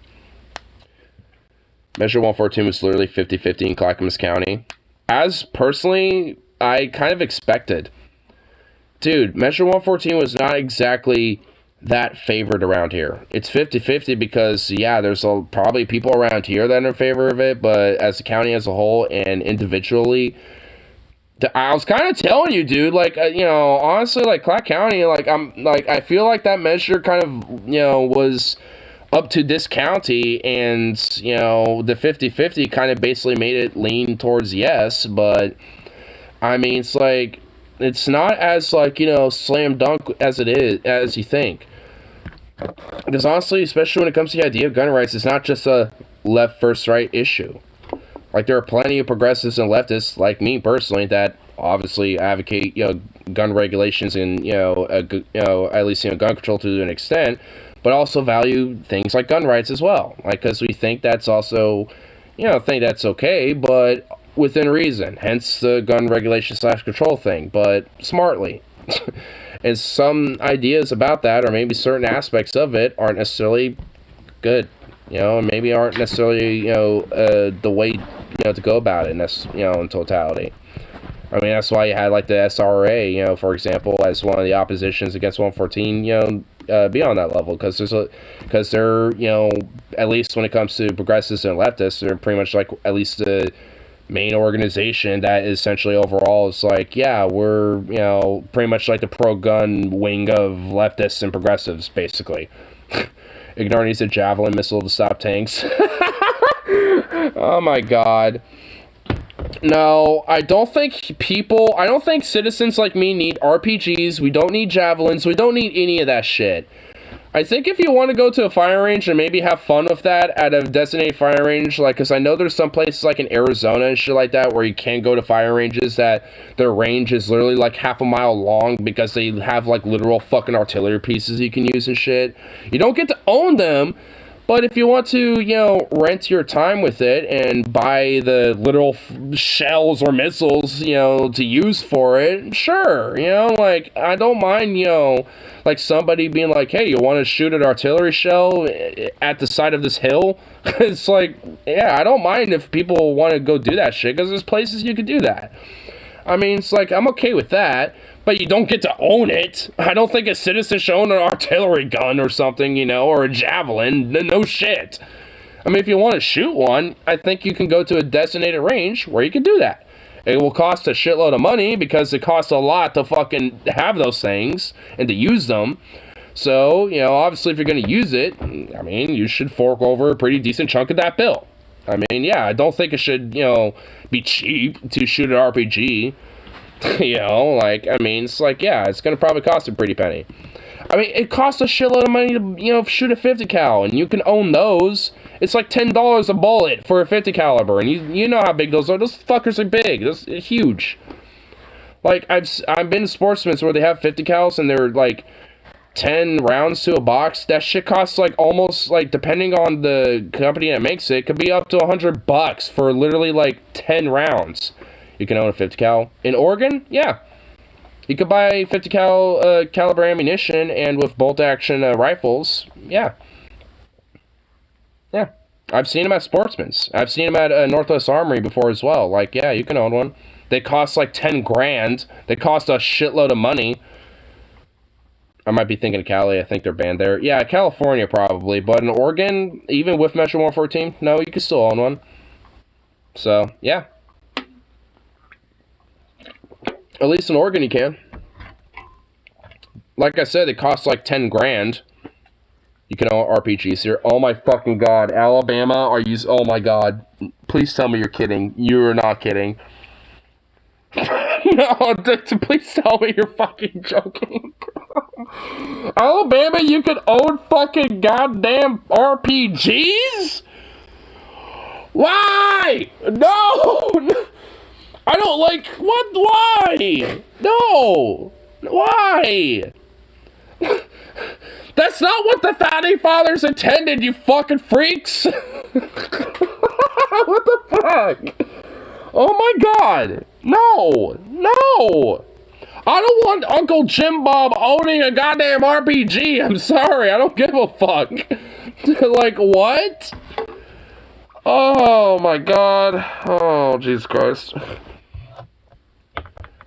Measure 114 was literally 50-50 in Clackamas County. As, personally, I kind of expected. Dude, Measure 114 was not exactly that favored around here. It's 50-50 because, yeah, there's probably people around here that are in favor of it, but as a county as a whole and individually, I was kind of telling you, dude, like, honestly, like, Clack County, like, I feel like that measure kind of, was up to this county, and, the 50-50 kind of basically made it lean towards yes, but, I mean, it's like, it's not as, like, slam dunk as it is, as you think. Because honestly, especially when it comes to the idea of gun rights, it's not just a left versus right issue. Like, there are plenty of progressives and leftists, like me personally, that obviously advocate, gun regulations and, at least, gun control to an extent, but also value things like gun rights as well. Like, because we think that's also, think that's okay, but within reason. Hence the gun regulation / control thing, but smartly. And some ideas about that, or maybe certain aspects of it, aren't necessarily good, and maybe aren't necessarily, the way, to go about it, in totality. I mean, that's why you had, like, the SRA, for example, as one of the oppositions against 114, be on that level, because they're, at least when it comes to progressives and leftists, they're pretty much, like, at least the main organization that essentially overall is like, yeah, we're, pretty much like the pro-gun wing of leftists and progressives, basically. Ignore needs a javelin missile to stop tanks. Oh my god. No, I don't think citizens like me need RPGs, we don't need javelins, we don't need any of that shit. I think if you want to go to a fire range and maybe have fun with that at a designated fire range, like, because I know there's some places like in Arizona and shit like that where you can go to fire ranges that their range is literally like half a mile long because they have like literal fucking artillery pieces you can use and shit. You don't get to own them, but if you want to, you know, rent your time with it and buy the literal shells or missiles, you know, to use for it, sure, you know, like, I don't mind, you know, like somebody being like, hey, you want to shoot an artillery shell at the side of this hill? It's like, yeah, I don't mind if people want to go do that shit, because there's places you could do that. I mean, it's like, I'm okay with that, but you don't get to own it. I don't think a citizen should own an artillery gun or something, you know, or a javelin. No shit. I mean, if you want to shoot one, I think you can go to a designated range where you can do that. It will cost a shitload of money because it costs a lot to fucking have those things and to use them. So, you know, obviously if you're going to use it, I mean, you should fork over a pretty decent chunk of that bill. I mean, yeah, I don't think it should, you know, be cheap to shoot an RPG. You know, like, I mean, it's like, yeah, it's going to probably cost a pretty penny. I mean, it costs a shitload of money to, you know, shoot a 50 cal, and you can own those. It's like $10 a bullet for a 50 caliber, and you know how big those are. Those fuckers are big. Those are huge. Like, I've been to sportsmen's where they have 50 cals, and they're like 10 rounds to a box. That shit costs like almost, like, depending on the company that makes it, could be up to $100 for literally like 10 rounds. You can own a 50 cal. In Oregon, yeah. You could buy 50 cal caliber ammunition, and with bolt action rifles, yeah. Yeah. I've seen them at Sportsman's. I've seen them at Northwest Armory before as well. Like, yeah, you can own one. They cost like 10 grand. They cost a shitload of money. I might be thinking of Cali. I think they're banned there. Yeah, California probably. But in Oregon, even with Measure 114, no, you can still own one. So, yeah. At least in Oregon you can. Like I said, it costs like 10 grand. You can own RPGs here. Oh my fucking god. Alabama, are you... Oh my god. Please tell me you're kidding. You're not kidding. No, please tell me you're fucking joking. Alabama, you can own fucking goddamn RPGs? Why? No! I don't like... What? Why? No! Why? That's not what the Founding Fathers intended, you fucking freaks! What the fuck? Oh my god! No! No! I don't want Uncle Jim Bob owning a goddamn RPG! I'm sorry, I don't give a fuck! Like, what? Oh my god. Oh, Jesus Christ.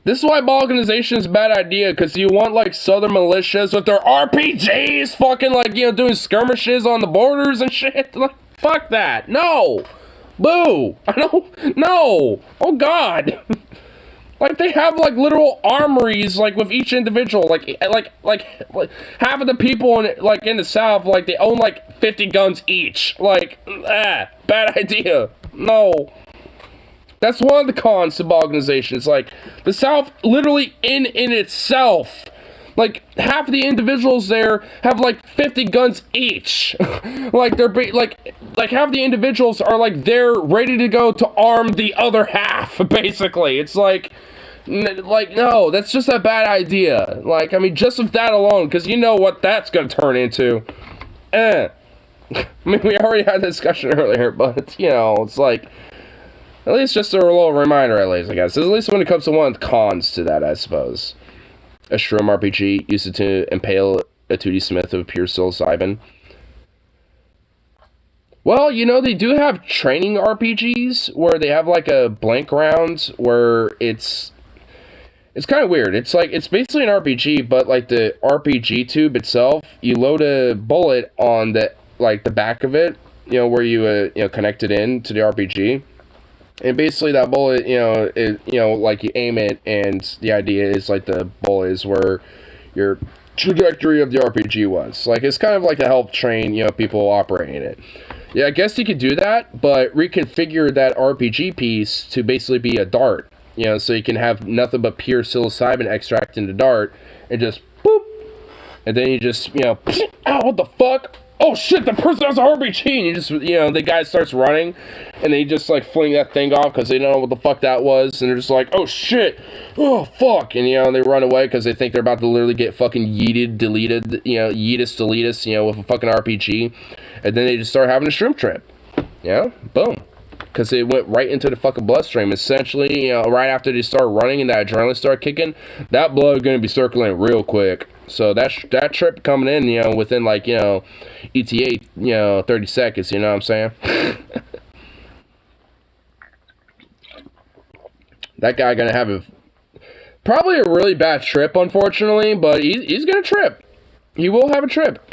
This is why balkanization is a bad idea, because you want, like, southern militias with their RPGs fucking, like, you know, doing skirmishes on the borders and shit. Like, fuck that. No. Boo. I don't, no. Oh, God. Like, they have, like, literal armories, like, with each individual. Like half of the people, in the South, like, they own, like, 50 guns each. Like, bad idea. No. That's one of the cons to balkanization. It's like, the South, literally in itself, like, half of the individuals there have, like, 50 guns each. Like, they're, like, half the individuals are, like, they're ready to go to arm the other half, basically. It's like, no, that's just a bad idea. Like, I mean, just with that alone, because you know what that's gonna turn into. I mean, we already had a discussion earlier, but, you know, it's like, at least just a little reminder, at least, I guess. At least when it comes to one of the cons to that, I suppose. A shroom RPG used to impale a 2D Smith of pure psilocybin. Well, you know, they do have training RPGs where they have, like, a blank round where it's kind of weird. It's like, it's basically an RPG, but, like, the RPG tube itself, you load a bullet on the, like, the back of it, you know, where you, connect it in to the RPG. And basically that bullet, like, you aim it, and the idea is, like, the bullet is where you're trajectory of the RPG was. Like, it's kind of like to help train, you know, people operating it. Yeah, I guess you could do that, but reconfigure that RPG piece to basically be a dart. You know, so you can have nothing but pure psilocybin extract into dart, and just boop, and then you just, you know, oh, what the fuck? Oh shit, the person has an RPG, and you just, you know, the guy starts running, and they just, like, fling that thing off, because they don't know what the fuck that was, and they're just like, oh shit, oh fuck, and, you know, they run away, because they think they're about to literally get fucking deleted, you know, deletus, you know, with a fucking RPG, and then they just start having a shrimp trip, you know, boom. Because it went right into the fucking bloodstream. Essentially, you know, right after they start running and that adrenaline start kicking, that blood is going to be circulating real quick. So that trip coming in, you know, within, like, you know, ETA, you know, 30 seconds, you know what I'm saying? That guy going to have probably a really bad trip, unfortunately, but he's going to trip. He will have a trip.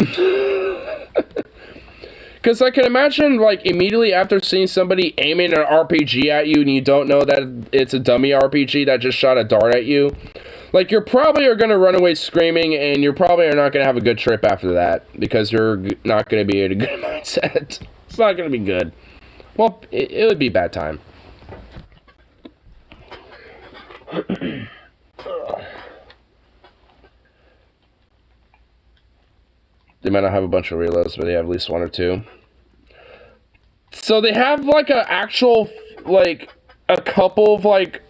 Because I can imagine, like, immediately after seeing somebody aiming an RPG at you and you don't know that it's a dummy RPG that just shot a dart at you, like, you're probably are going to run away screaming, and you're probably are not going to have a good trip after that, because you're not going to be in a good mindset. It's not going to be good. Well, it would be a bad time. They might not have a bunch of reloads, but they have at least one or two. So they have, like, a actual, like, a couple of, like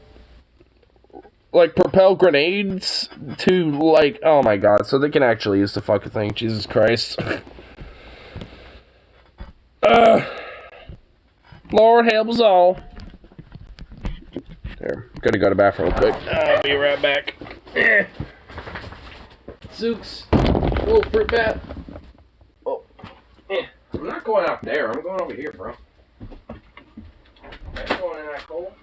propel grenades to, like, oh my god, so they can actually use the fucking thing. Jesus Christ. Lord help us all. There, gotta go to the bathroom real quick. I'll be right back. Zooks. Little fruit bat. Oh. I'm not going out there. I'm going over here, bro. I'm going in that hole.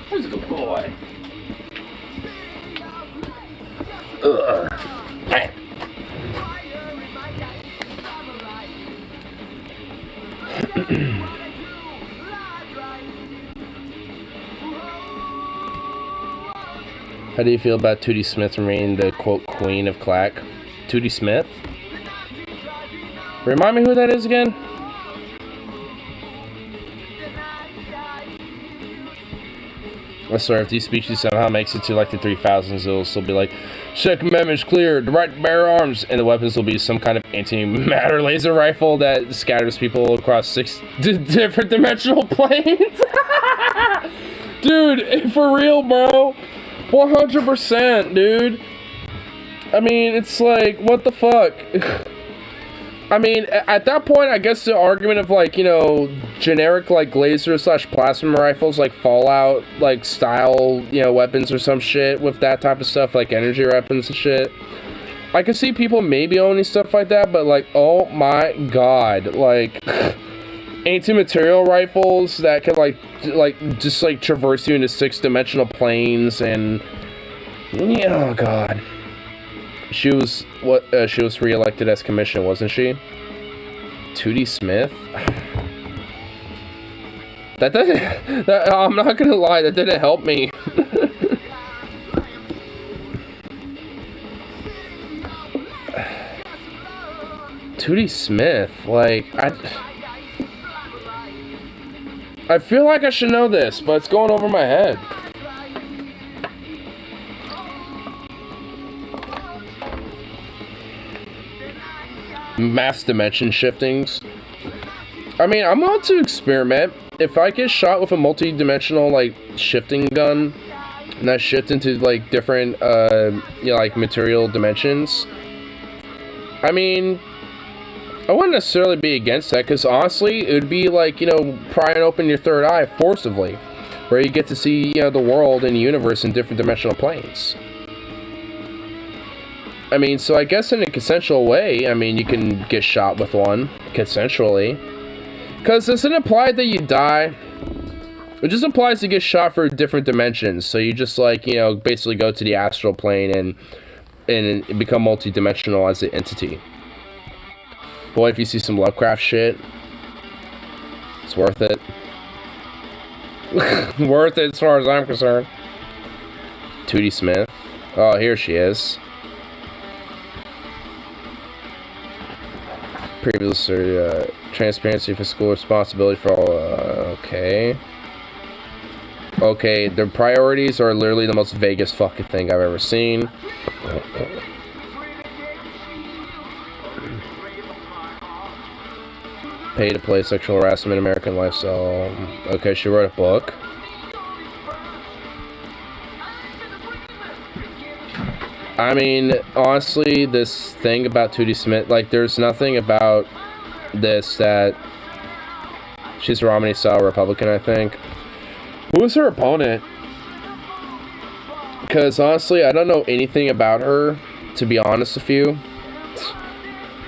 Who's a good boy? Hey. How do you feel about Tootie Smith remaining the, quote, queen of clack? Tootie Smith? Remind me who that is again? I swear, if these species somehow makes it to like the 3000s, it'll still be like, Second Amendment's clear, the right to bear arms, and the weapons will be some kind of antimatter laser rifle that scatters people across 6 different dimensional planes. Dude, for real, bro. 100%, dude. I mean, it's like, what the fuck? I mean, at that point, I guess the argument of, like, you know, generic, like, laser/plasma rifles, like, Fallout, like, style, you know, weapons or some shit with that type of stuff, like, energy weapons and shit. I could see people maybe owning stuff like that, but, like, oh my god, like, anti-material rifles that can, like, just, like, traverse you into 6-dimensional planes, and, yeah, oh god. She was re-elected as commissioner, wasn't she? 2D Smith? I'm not gonna lie, that didn't help me. 2D Smith, like, I feel like I should know this, but it's going over my head. Mass dimension shiftings. I mean, I'm about to experiment. If I get shot with a multi-dimensional, like, shifting gun, and I shift into, like, different, you know, like, material dimensions, I mean, I wouldn't necessarily be against that, because honestly, it would be like, you know, prying open your third eye forcibly, where you get to see, you know, the world and the universe in different dimensional planes. I mean, so I guess in a consensual way, I mean, you can get shot with one, consensually. Because doesn't imply that you die. It just implies to get shot for different dimensions. So you just, like, you know, basically go to the astral plane and become multi-dimensional as an entity. Boy, if you see some Lovecraft shit, it's worth it. Worth it as far as I'm concerned. 2D Smith. Oh, here she is. Previously, transparency, fiscal responsibility for all, okay. Okay, their priorities are literally the most vaguest fucking thing I've ever seen. Pay to play sexual harassment, American lifestyle. Okay, she wrote a book. I mean, honestly, this thing about 2D Smith, like, there's nothing about this that... She's a Romney-style Republican, I think. Who was her opponent? Because, honestly, I don't know anything about her, to be honest with you.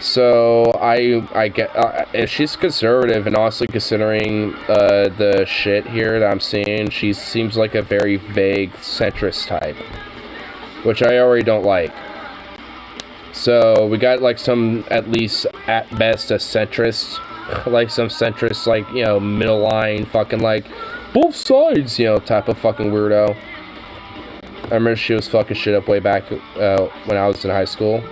So, I get... if she's conservative, and honestly, considering the shit here that I'm seeing, she seems like a very vague centrist type. Which I already don't like. So, we got, like, some, at least, at best, a centrist. Like, some centrist, like, you know, middle line, fucking, like, both sides, you know, type of fucking weirdo. I remember she was fucking shit up way back when I was in high school.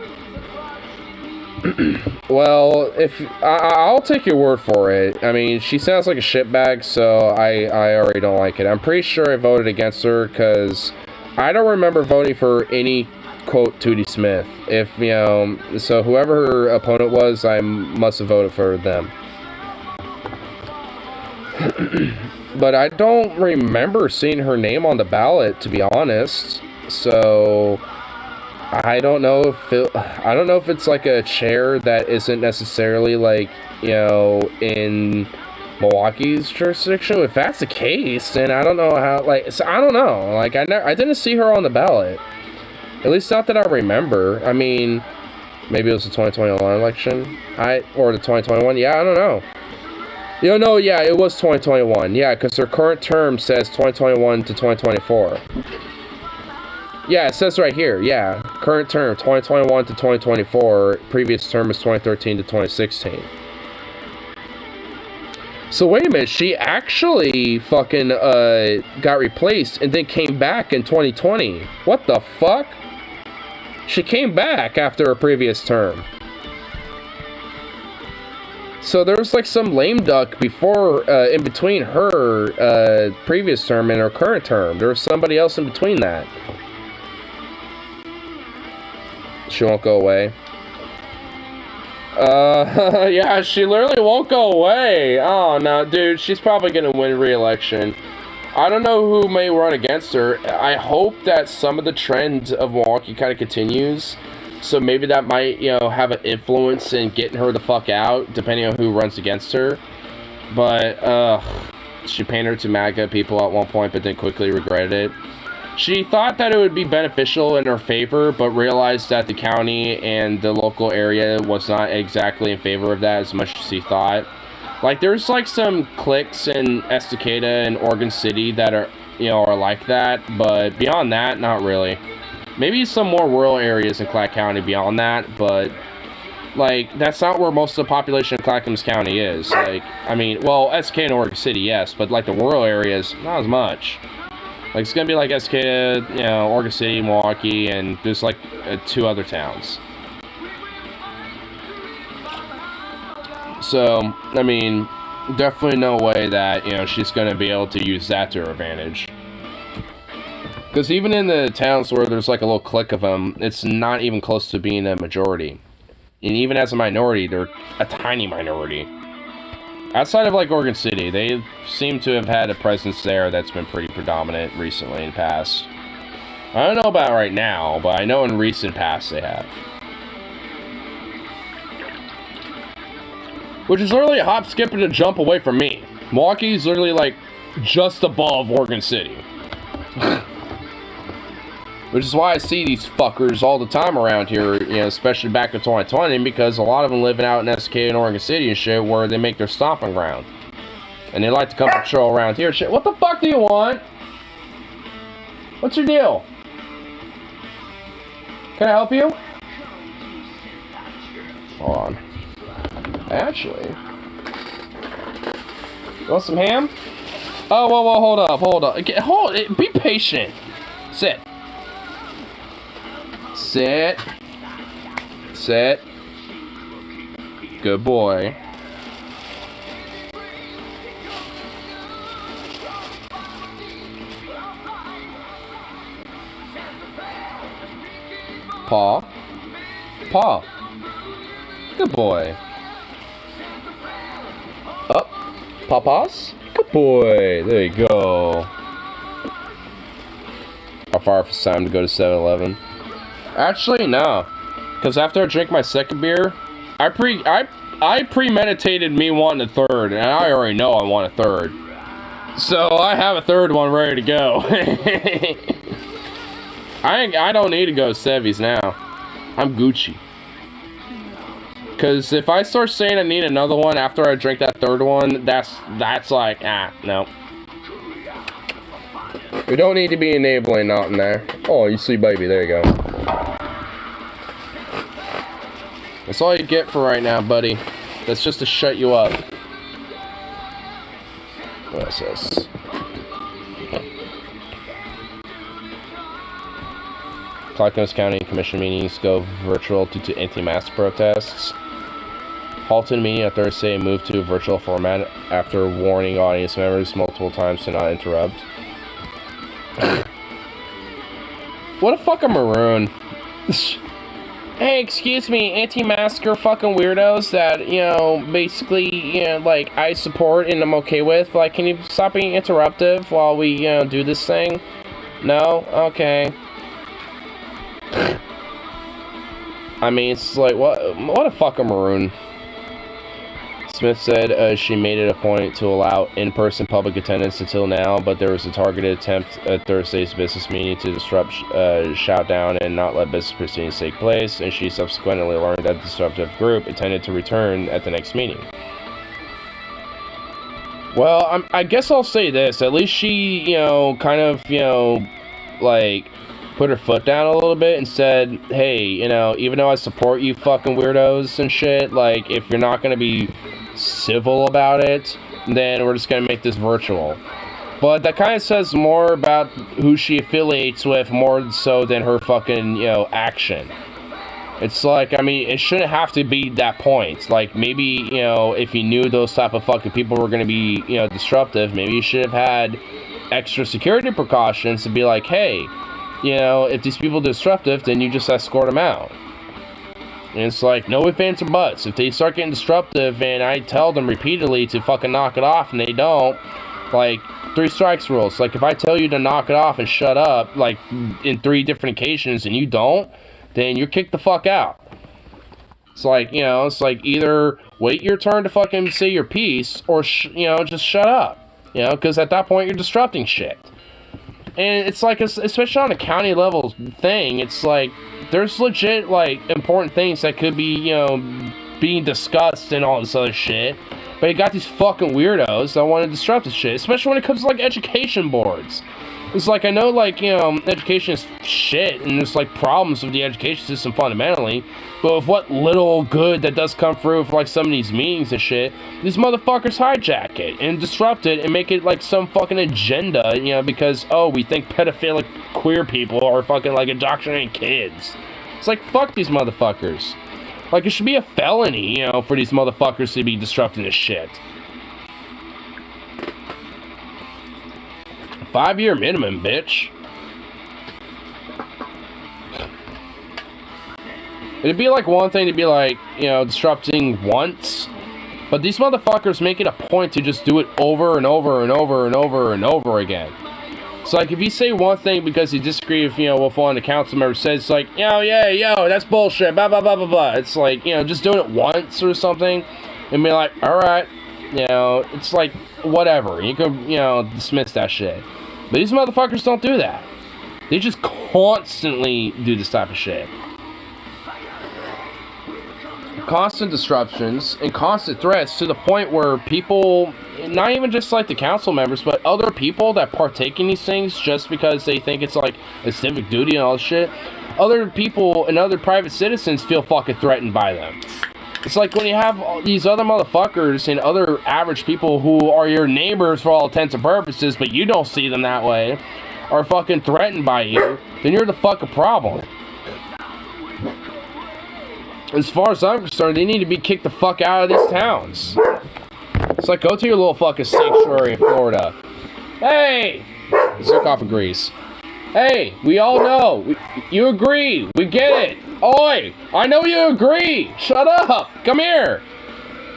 Well, if... I'll take your word for it. I mean, she sounds like a shitbag, so I already don't like it. I'm pretty sure I voted against her, because... I don't remember voting for any, quote, 2D Smith. If, you know, so whoever her opponent was, I must have voted for them. But I don't remember seeing her name on the ballot, to be honest. So, I don't know if it's like a chair that isn't necessarily, like, you know, in Milwaukee's jurisdiction. If that's the case, then I don't know how, like, so I don't know, like, I didn't see her on the ballot, at least not that I remember. I mean, maybe it was the 2021 election, or the 2021, yeah, I don't know. You know, no, yeah, it was 2021, yeah, because her current term says 2021 to 2024. Yeah, it says right here, yeah, current term, 2021 to 2024, previous term is 2013 to 2016. So wait a minute, she actually fucking got replaced and then came back in 2020. What the fuck? She came back after her previous term. So there was like some lame duck before, in between her previous term and her current term. There was somebody else in between that. She won't go away. Yeah, she literally won't go away. Oh, no, dude, she's probably gonna win re-election. I don't know who may run against her. I hope that some of the trend of Milwaukee kind of continues. So maybe that might, you know, have an influence in getting her the fuck out, depending on who runs against her. But, she pandered to MAGA people at one point, but then quickly regretted it. She thought that it would be beneficial in her favor, but realized that the county and the local area was not exactly in favor of that as much as she thought. Like, there's, like, some cliques in Estacada and Oregon City that are, you know, are like that, but beyond that, not really. Maybe some more rural areas in Clackamas County beyond that, but, like, that's not where most of the population of Clackamas County is. Like, I mean, well, SK and Oregon City, yes, but, like, the rural areas, not as much. Like, it's gonna be, like, SK, you know, Oregon City, Milwaukee, and there's, like, 2 other towns. So, I mean, definitely no way that, you know, she's gonna be able to use that to her advantage. Because even in the towns where there's like a little clique of them, it's not even close to being a majority. And even as a minority, they're a tiny minority. Outside of like Oregon City, they seem to have had a presence there that's been pretty predominant recently in the past. I don't know about right now, but I know in recent past they have. Which is literally a hop, skip, and a jump away from me. Milwaukee's literally like just above Oregon City. Which is why I see these fuckers all the time around here, you know, especially back in 2020, because a lot of them living out in SK and Oregon City and shit, where they make their stomping ground. And they like to come patrol around here and shit. What the fuck do you want? What's your deal? Can I help you? Hold on. Actually. You want some ham? Oh, whoa, hold up. Be patient. Sit. Sit. Good boy. Paw. Good boy. Up. Paws. Good boy. There you go. How far it's time to go to 7-Eleven? Actually, no. Because after I drink my second beer, I premeditated me wanting a third, and I already know I want a third. So I have a third one ready to go. I don't need to go to Sevy's now. I'm Gucci. Because if I start saying I need another one after I drink that third one, that's like, no. We don't need to be enabling out in there. Oh, you see, baby, there you go. That's all you get for right now, buddy. That's just to shut you up. What's this? Clackamas County Commission meetings go virtual due to anti-mask protests. Halted meeting on Thursday and moved to a virtual format after warning audience members multiple times to not interrupt. What a fucking maroon. Hey, excuse me, anti-masker fucking weirdos that, you know, basically, you know, like, I support and I'm okay with. Like, can you stop being interruptive while we, you know, do this thing? No? Okay. I mean, it's like, what a fucking maroon. Smith said she made it a point to allow in-person public attendance until now, but there was a targeted attempt at Thursday's business meeting to disrupt shout down and not let business proceedings take place, and she subsequently learned that the disruptive group intended to return at the next meeting. Well, I guess I'll say this. At least she, you know, kind of, you know, like, put her foot down a little bit and said, hey, you know, even though I support you fucking weirdos and shit, like, if you're not gonna be civil about it, then we're just gonna make this virtual. But that kind of says more about who she affiliates with more so than her fucking, you know, action. It's like, I mean, it shouldn't have to be that point. Like, maybe, you know, if you knew those type of fucking people were going to be, you know, disruptive, maybe you should have had extra security precautions to be like, hey, you know, if these people are disruptive, then you just escort them out. And it's like, no ifs, ands, or buts. If they start getting disruptive and I tell them repeatedly to fucking knock it off and they don't, like, 3 strikes rules. Like, if I tell you to knock it off and shut up, like, in 3 different occasions and you don't, then you're kicked the fuck out. It's like, you know, it's like either wait your turn to fucking say your piece or, you know, just shut up. You know, because at that point you're disrupting shit. And it's like, especially on a county level thing, it's like, there's legit, like, important things that could be, you know, being discussed and all this other shit. But you got these fucking weirdos that want to disrupt this shit, especially when it comes to, like, education boards. It's like, I know, like, you know, education is shit, and there's, like, problems with the education system fundamentally, but with what little good that does come through for, like, some of these meetings and shit, these motherfuckers hijack it and disrupt it and make it, like, some fucking agenda, you know, because, oh, we think pedophilic queer people are fucking, like, indoctrinating kids. It's like, fuck these motherfuckers. Like, it should be a felony, you know, for these motherfuckers to be disrupting this shit. 5-year minimum, bitch. It'd be like one thing to be like, you know, disrupting once, but these motherfuckers make it a point to just do it over and over and over and over and over again. It's like, if you say one thing because you disagree with, you know, what one of the council members says, it's like, yo, that's bullshit, blah, blah, blah, blah, blah. It's like, you know, just doing it once or something, and be like, alright, you know, it's like, whatever. You can, you know, dismiss that shit. But these motherfuckers don't do that. They just constantly do this type of shit. Constant disruptions and constant threats to the point where people, not even just like the council members, but other people that partake in these things just because they think it's like a civic duty and all this shit, other people and other private citizens feel fucking threatened by them. It's like when you have these other motherfuckers and other average people who are your neighbors for all intents and purposes, but you don't see them that way, are fucking threatened by you, then you're the fucking problem. As far as I'm concerned, they need to be kicked the fuck out of these towns. It's like, go to your little fucking sanctuary in Florida. Hey! Zirkoff agrees. Hey, we all know. You agree. We get it. Oi! I know you agree. Shut up. Come here.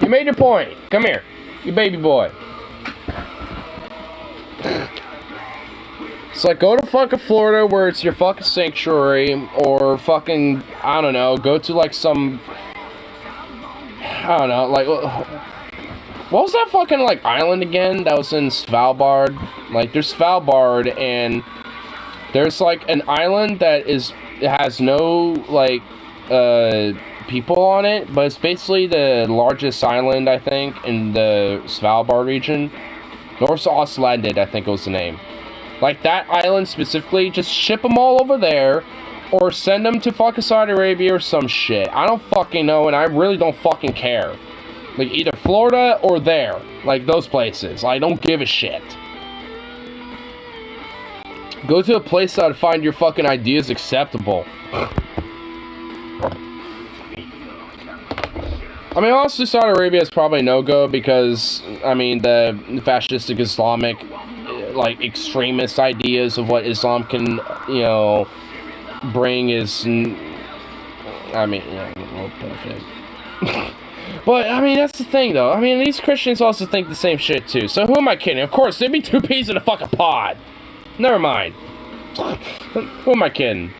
You made your point. Come here. You baby boy. It's like, go to fucking Florida where it's your fucking sanctuary, or fucking, I don't know, go to like some, I don't know, like, what was that fucking like island again that was in Svalbard? Like, there's Svalbard, and there's like an island that has no like people on it, but it's basically the largest island, I think, in the Svalbard region. North Icelandic, I think was the name. Like, that island specifically, just ship them all over there, or send them to fucking Saudi Arabia or some shit. I don't fucking know, and I really don't fucking care. Like, either Florida or there. Like, those places. I don't give a shit. Go to a place that would find your fucking ideas acceptable. I mean, honestly, Saudi Arabia is probably no-go because, I mean, the fascistic Islamic, like, extremist ideas of what Islam can, you know, bring is, I mean, yeah, perfect. But, I mean, that's the thing, though. I mean, these Christians also think the same shit, too. So who am I kidding? Of course, there'd be 2 peas in a fucking pod. Never mind. Who am I kidding?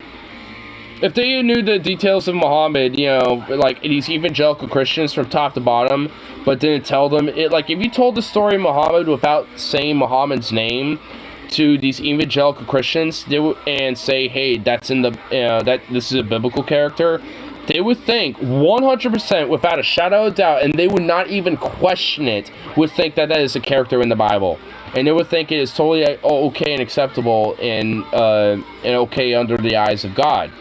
If they knew the details of Muhammad, you know, like, these evangelical Christians from top to bottom, but didn't tell them, like, if you told the story of Muhammad without saying Muhammad's name to these evangelical Christians, they would, and say, hey, that's in the, that this is a biblical character, they would think 100% without a shadow of doubt, and they would not even question it, would think that that is a character in the Bible. And they would think it is totally okay and acceptable and okay under the eyes of God.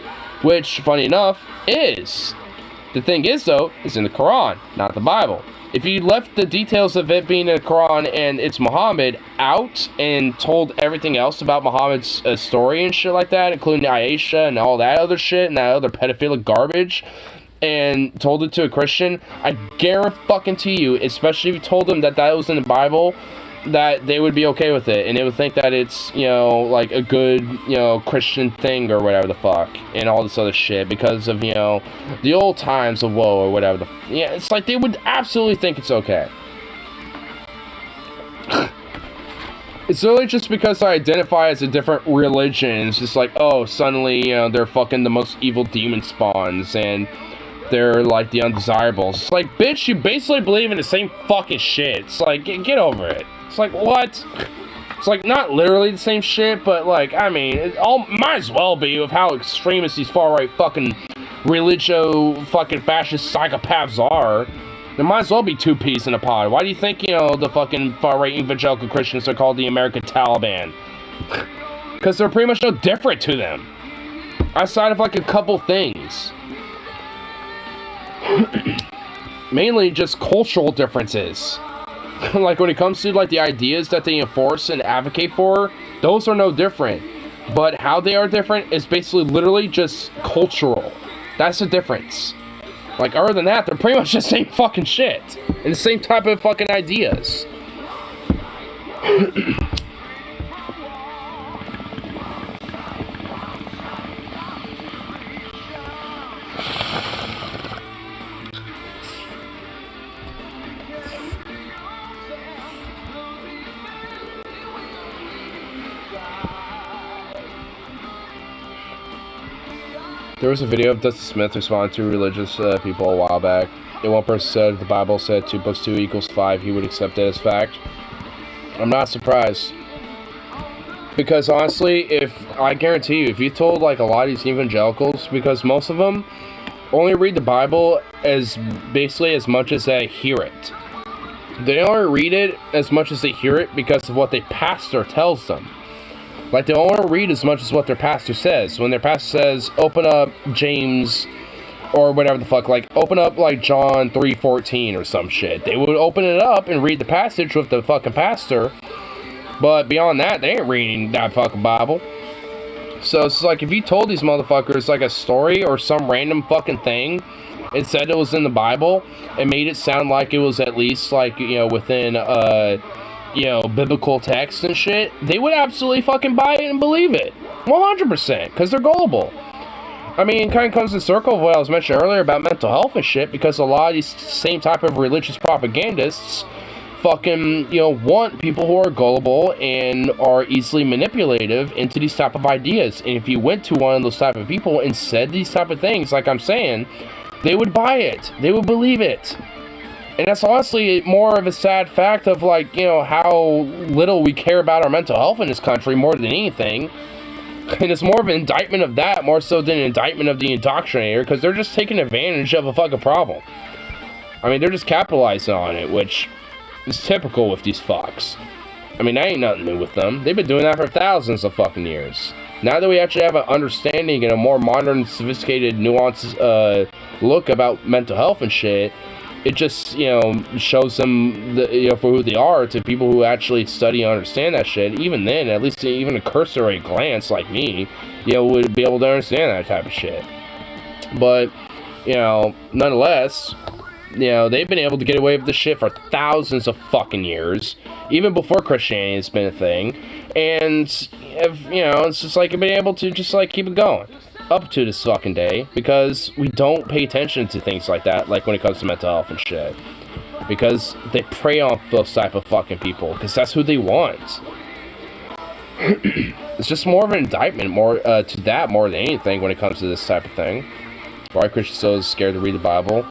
Which, funny enough, is. The thing is, though, it's in the Quran, not the Bible. If you left the details of it being in the Quran and it's Muhammad out and told everything else about Muhammad's story and shit like that, including Aisha and all that other shit and that other pedophilic garbage, and told it to a Christian, I guarantee you, especially if you told them that that was in the Bible, that they would be okay with it, and they would think that it's, you know, like a good, you know, Christian thing or whatever the fuck, and all this other shit, because of, you know, the old times of woe or whatever yeah, it's like they would absolutely think it's okay. It's really just because I identify as a different religion. It's just like, oh, suddenly, you know, they're fucking the most evil demon spawns, and they're like the undesirables. It's like, bitch, you basically believe in the same fucking shit. It's like, get over it. It's like, what? It's like, not literally the same shit, but like, I mean, it all might as well be with how extremist these far-right fucking religio fucking fascist psychopaths are. There might as well be two peas in a pod. Why do you think, you know, the fucking far-right evangelical Christians are called the American Taliban? Because they're pretty much no different to them. Outside of like a couple things. Mainly just cultural differences. Like when it comes to like the ideas that they enforce and advocate for, those are no different. But how they are different is basically literally just cultural. That's the difference. Like, other than that, they're pretty much the same fucking shit. And the same type of fucking ideas. There was a video of Dustin Smith responding to religious people a while back. And one person said, if the Bible said 2 plus 2 equals 5, he would accept it as fact. I'm not surprised. Because honestly, I guarantee you, if you told like a lot of these evangelicals, because most of them only read the Bible as basically as much as they hear it. They only read it as much as they hear it because of what their pastor tells them. Like, they don't want to read as much as what their pastor says. When their pastor says, open up James, or whatever the fuck, like, open up, like, John 3:14 or some shit. They would open it up and read the passage with the fucking pastor. But beyond that, they ain't reading that fucking Bible. So it's like, if you told these motherfuckers, like, a story or some random fucking thing, and said it was in the Bible, and made it sound like it was at least, like, you know, within, you know, biblical text and shit, they would absolutely fucking buy it and believe it. 100%, because they're gullible. I mean, it kind of comes in circle of what I was mentioning earlier about mental health and shit, because a lot of these same type of religious propagandists fucking, you know, want people who are gullible and are easily manipulative into these type of ideas. And if you went to one of those type of people and said these type of things, like I'm saying, they would buy it. They would believe it. And that's honestly more of a sad fact of, like, you know, how little we care about our mental health in this country more than anything. And it's more of an indictment of that, more so than an indictment of the indoctrinator, because they're just taking advantage of a fucking problem. I mean, they're just capitalizing on it, which is typical with these fucks. I mean, that ain't nothing new with them. They've been doing that for thousands of fucking years. Now that we actually have an understanding and a more modern, sophisticated, nuanced look about mental health and shit, it just, you know, shows them, you know, for who they are to people who actually study and understand that shit. Even then, at least even a cursory glance like me, you know, would be able to understand that type of shit. But, you know, nonetheless, you know, they've been able to get away with this shit for thousands of fucking years, even before Christianity has been a thing. And, if, you know, it's just like, they've been able to just, like, keep it going up to this fucking day, because we don't pay attention to things like that, like when it comes to mental health and shit, because they prey on those type of fucking people, because that's who they want. It's just more of an indictment more to that more than anything when it comes to this type of thing. Why Christians so scared to read the Bible?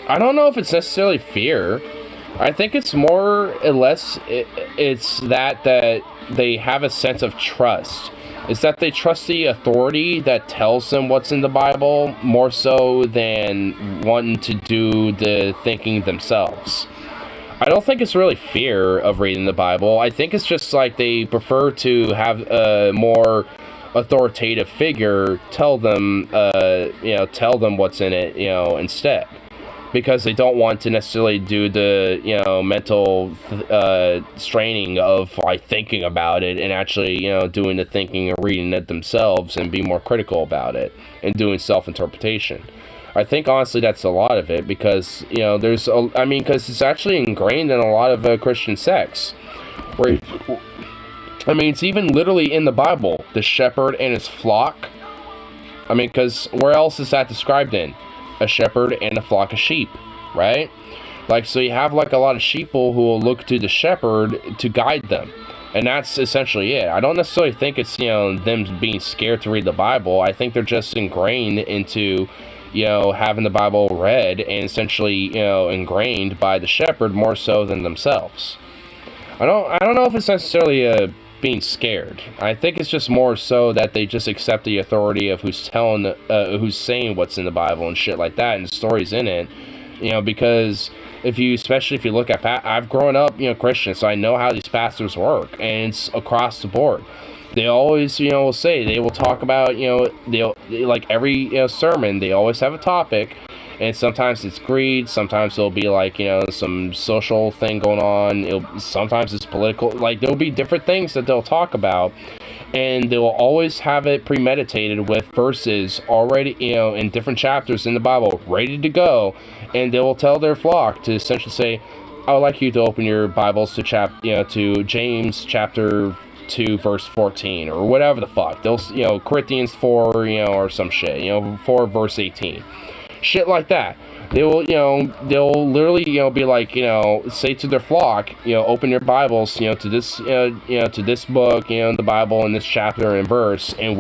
I don't know if it's necessarily fear. I think it's more or less it's that they have a sense of trust. Is that they trust the authority that tells them what's in the Bible more so than wanting to do the thinking themselves. I don't think it's really fear of reading the Bible. I think it's just like they prefer to have a more authoritative figure tell them, you know, tell them what's in it, you know, instead. because they don't want to necessarily do the, you know, mental straining of like thinking about it and actually, you know, doing the thinking and reading it themselves and be more critical about it and doing self-interpretation. I think honestly that's a lot of it, because, you know, there's I mean, because it's actually ingrained in a lot of Christian sects, where, I mean, it's even literally in the Bible, the shepherd and his flock. I mean, because where else is that described in? A shepherd and a flock of sheep, right? Like, so you have like a lot of sheeple who will look to the shepherd to guide them, and that's essentially it. I don't necessarily think it's, you know, them being scared to read the Bible. I think they're just ingrained into, you know, having the Bible read and essentially, you know, ingrained by the shepherd more so than themselves. I don't know if it's necessarily being scared. I think it's just more so that they just accept the authority of who's who's saying what's in the Bible and shit like that, and the stories in it. You know, because especially if you look at, I've grown up, you know, Christian, so I know how these pastors work, and it's across the board. They always, you know, will say, they will talk about, you know, like every, you know, sermon, they always have a topic, and sometimes it's greed, sometimes it'll be like, you know, some social thing going on, sometimes it's political, like there'll be different things that they'll talk about, and they will always have it premeditated with verses already, you know, in different chapters in the Bible, ready to go, and they will tell their flock to essentially say, I would like you to open your Bibles to to James chapter 2 verse 14 or whatever the fuck. They'll, you know, Corinthians 4, you know, or some shit, you know, 4 verse 18, shit like that. They will, you know, they'll literally, you know, be like, you know, say to their flock, you know, open your Bibles, you know, to this, you know, to this book, you know, the Bible in this chapter and verse, and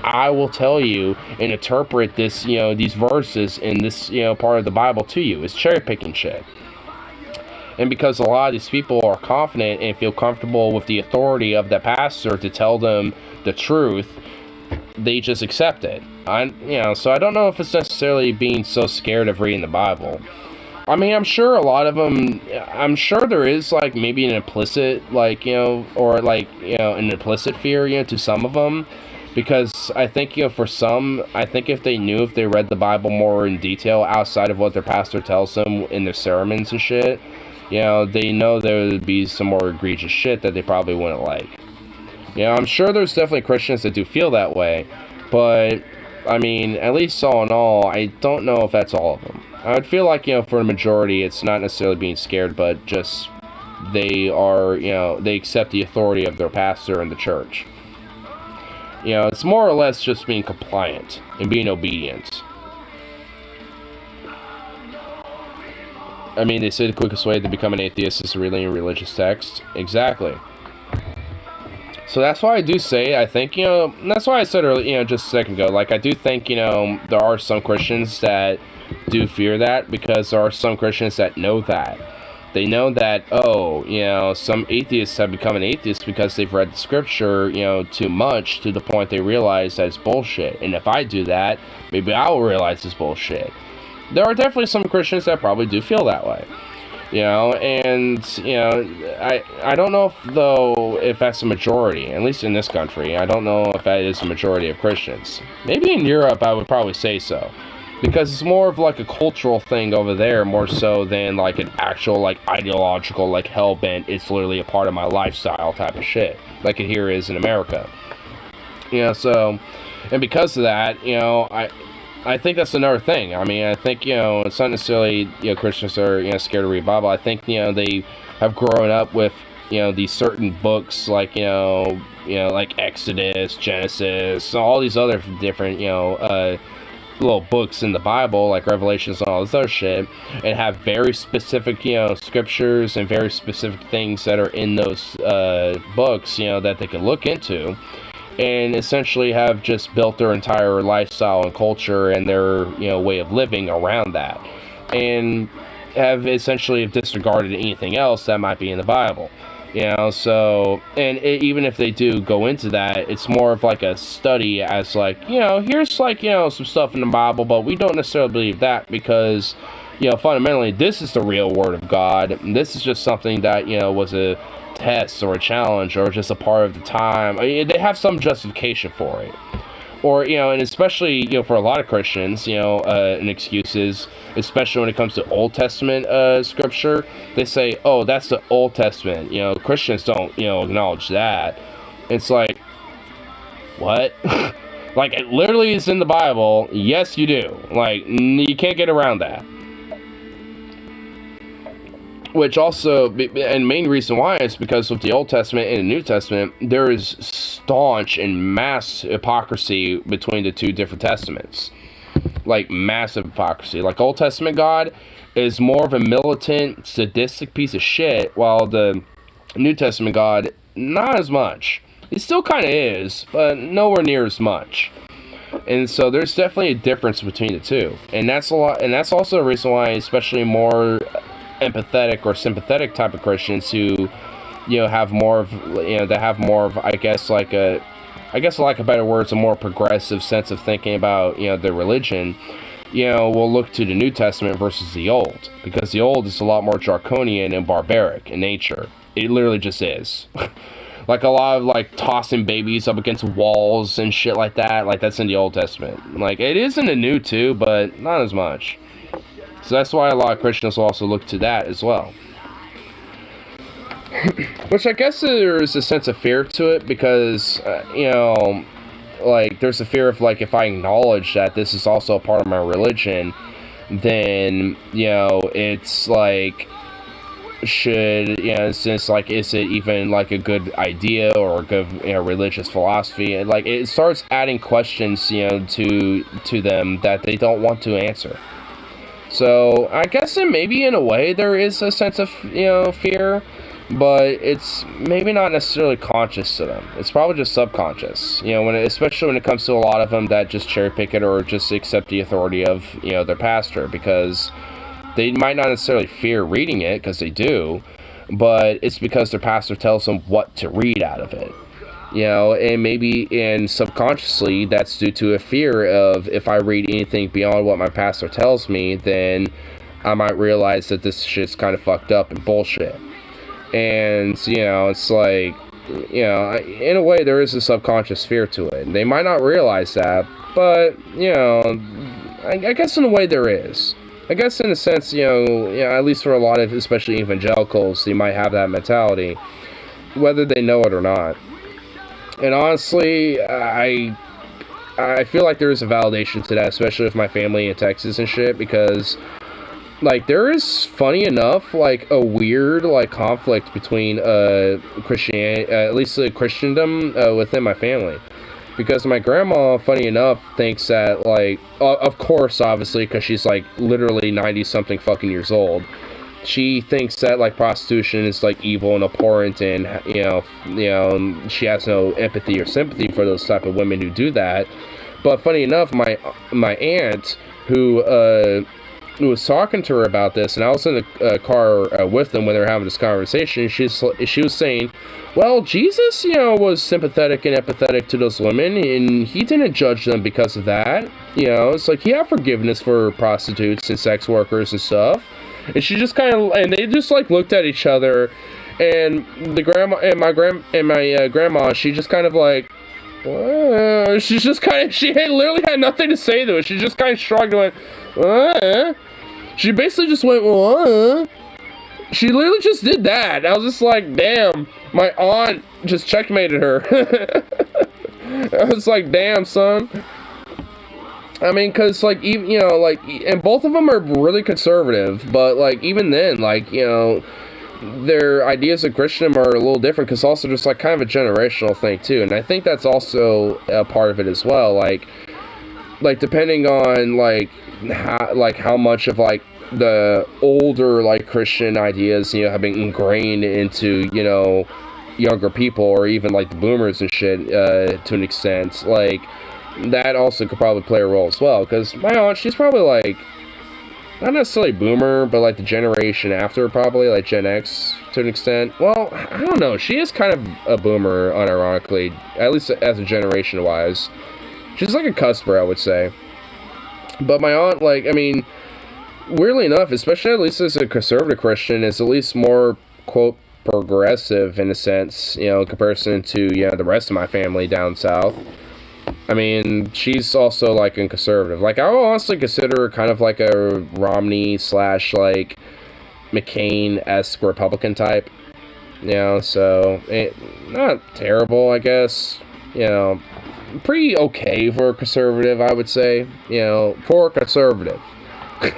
I will tell you and interpret this, you know, these verses in this, you know, part of the Bible to you. It's cherry picking shit. And because a lot of these people are confident and feel comfortable with the authority of the pastor to tell them the truth, they just accept it. You know, so I don't know if it's necessarily being so scared of reading the Bible. I mean, I'm sure a lot of them, I'm sure there is like maybe an implicit, like, you know, or like, you know, an implicit fear, you know, to some of them. Because I think, you know, for some, I think if they read the Bible more in detail outside of what their pastor tells them in their sermons and shit, you know, they know there would be some more egregious shit that they probably wouldn't like. You know, I'm sure there's definitely Christians that do feel that way, but, I mean, at least all in all, I don't know if that's all of them. I would feel like, you know, for the majority, it's not necessarily being scared, but just they are, you know, they accept the authority of their pastor and the church. You know, it's more or less just being compliant and being obedient. I mean, they say the quickest way to become an atheist is to read a religious text. Exactly. So that's why I do say, I think, you know, that's why I said earlier, you know, just a second ago, like, I do think, you know, there are some Christians that do fear that, because there are some Christians that know that. They know that, oh, you know, some atheists have become an atheist because they've read the scripture, you know, too much, to the point they realize that it's bullshit. And if I do that, maybe I will realize it's bullshit. There are definitely some Christians that probably do feel that way, you know, and, you know, I don't know if that's a majority, at least in this country. I don't know if that is a majority of Christians. Maybe in Europe I would probably say so, because it's more of like a cultural thing over there, more so than like an actual, like, ideological, like, hell-bent, it's literally a part of my lifestyle type of shit, like it here is in America. You know, so, and because of that, you know, I think that's another thing. I mean, I think, you know, it's not necessarily, you know, Christians are, you know, scared to read the Bible. I think, you know, they have grown up with, you know, these certain books, like, you know, like Exodus, Genesis, all these other different, you know, little books in the Bible, like Revelations and all this other shit, and have very specific, you know, scriptures and very specific things that are in those books, you know, that they can look into, and essentially have just built their entire lifestyle and culture and their, you know, way of living around that, and have essentially disregarded anything else that might be in the Bible, you know. So, and even if they do go into that, it's more of like a study as like, you know, here's like, you know, some stuff in the Bible, but we don't necessarily believe that because, you know, fundamentally this is the real word of God, and this is just something that, you know, was a test or a challenge or just a part of the time. I mean, they have some justification for it, Or, and especially, for a lot of Christians, an excuse is, especially when it comes to Old Testament scripture, they say, oh, that's the Old Testament. Christians don't, acknowledge that. It's like, what? Like, it literally is in the Bible. Yes, you do. Like, you can't get around that. Which also, and main reason why is because with the Old Testament and the New Testament, there is staunch and mass hypocrisy between the two different testaments. Like, massive hypocrisy. Like, Old Testament God is more of a militant, sadistic piece of shit, while the New Testament God, not as much. He still kind of is, but nowhere near as much. And so there's definitely a difference between the two. And that's a lot, and that's also a reason why, especially more empathetic or sympathetic type of Christians who, have more of, that have more of, I guess like a better word, a more progressive sense of thinking about, their religion, will look to the New Testament versus the Old, because the Old is a lot more draconian and barbaric in nature. It literally just is. Like a lot of like tossing babies up against walls and shit like that. Like that's in the Old Testament. Like it is in the New too, but not as much. So that's why a lot of Christians will also look to that as well. Which I guess there is a sense of fear to it because, like there's a fear of like if I acknowledge that this is also a part of my religion, then, it's like, since like is it even like a good idea or a good religious philosophy, and like it starts adding questions to them that they don't want to answer. So I guess maybe in a way there is a sense of fear, but it's maybe not necessarily conscious to them. It's probably just subconscious, especially when it comes to a lot of them that just cherry pick it or just accept the authority of their pastor, because they might not necessarily fear reading it, because they do, but it's because their pastor tells them what to read out of it. And maybe subconsciously that's due to a fear of if I read anything beyond what my pastor tells me, then I might realize that this shit's kind of fucked up and bullshit. And, it's like, in a way there is a subconscious fear to it. They might not realize that, but, I guess in a way there is. I guess in a sense, at least for a lot of, especially evangelicals, they might have that mentality, whether they know it or not. And honestly, I feel like there is a validation to that, especially with my family in Texas and shit, because, like, there is, funny enough, like, a weird, like, conflict between, Christianity, at least the Christendom, within my family. Because my grandma, funny enough, thinks that, like, of course, obviously, because she's, like, literally 90-something fucking years old. She thinks that, like, prostitution is, like, evil and abhorrent, and, she has no empathy or sympathy for those type of women who do that. But funny enough, my aunt, who was talking to her about this, and I was in the car with them when they were having this conversation, she was saying, well, Jesus, was sympathetic and empathetic to those women, and he didn't judge them because of that. It's like he had forgiveness for prostitutes and sex workers and stuff. And she just and they just like looked at each other, and the grandma and my grandma, she just kind of like, she's just kind of, she literally had nothing to say to it. She just kind of shrugged and went, she basically just went, what? She literally just did that. I was just like, damn, my aunt just checkmated her. I was like, damn, son. I mean, because, like, even, like, and both of them are really conservative, but, like, even then, like, their ideas of Christendom are a little different, because also just, like, kind of a generational thing, too, and I think that's also a part of it as well, like, depending on, like, how much of, like, the older, like, Christian ideas, have been ingrained into, younger people, or even, like, the boomers and shit, to an extent, like, that also could probably play a role as well, because my aunt, she's probably, like, not necessarily boomer, but, like, the generation after, probably, like, Gen X, to an extent. Well, I don't know, she is kind of a boomer, unironically, at least as a generation-wise. She's, like, a cusper, I would say. But my aunt, like, I mean, weirdly enough, especially at least as a conservative Christian, is at least more, quote, progressive, in a sense, in comparison to, the rest of my family down south. I mean, she's also, like, a conservative. Like, I would honestly consider her kind of like a Romney slash, like, McCain-esque Republican type. You know, so, not terrible, I guess. You know, pretty okay for a conservative, I would say. You know, for a conservative.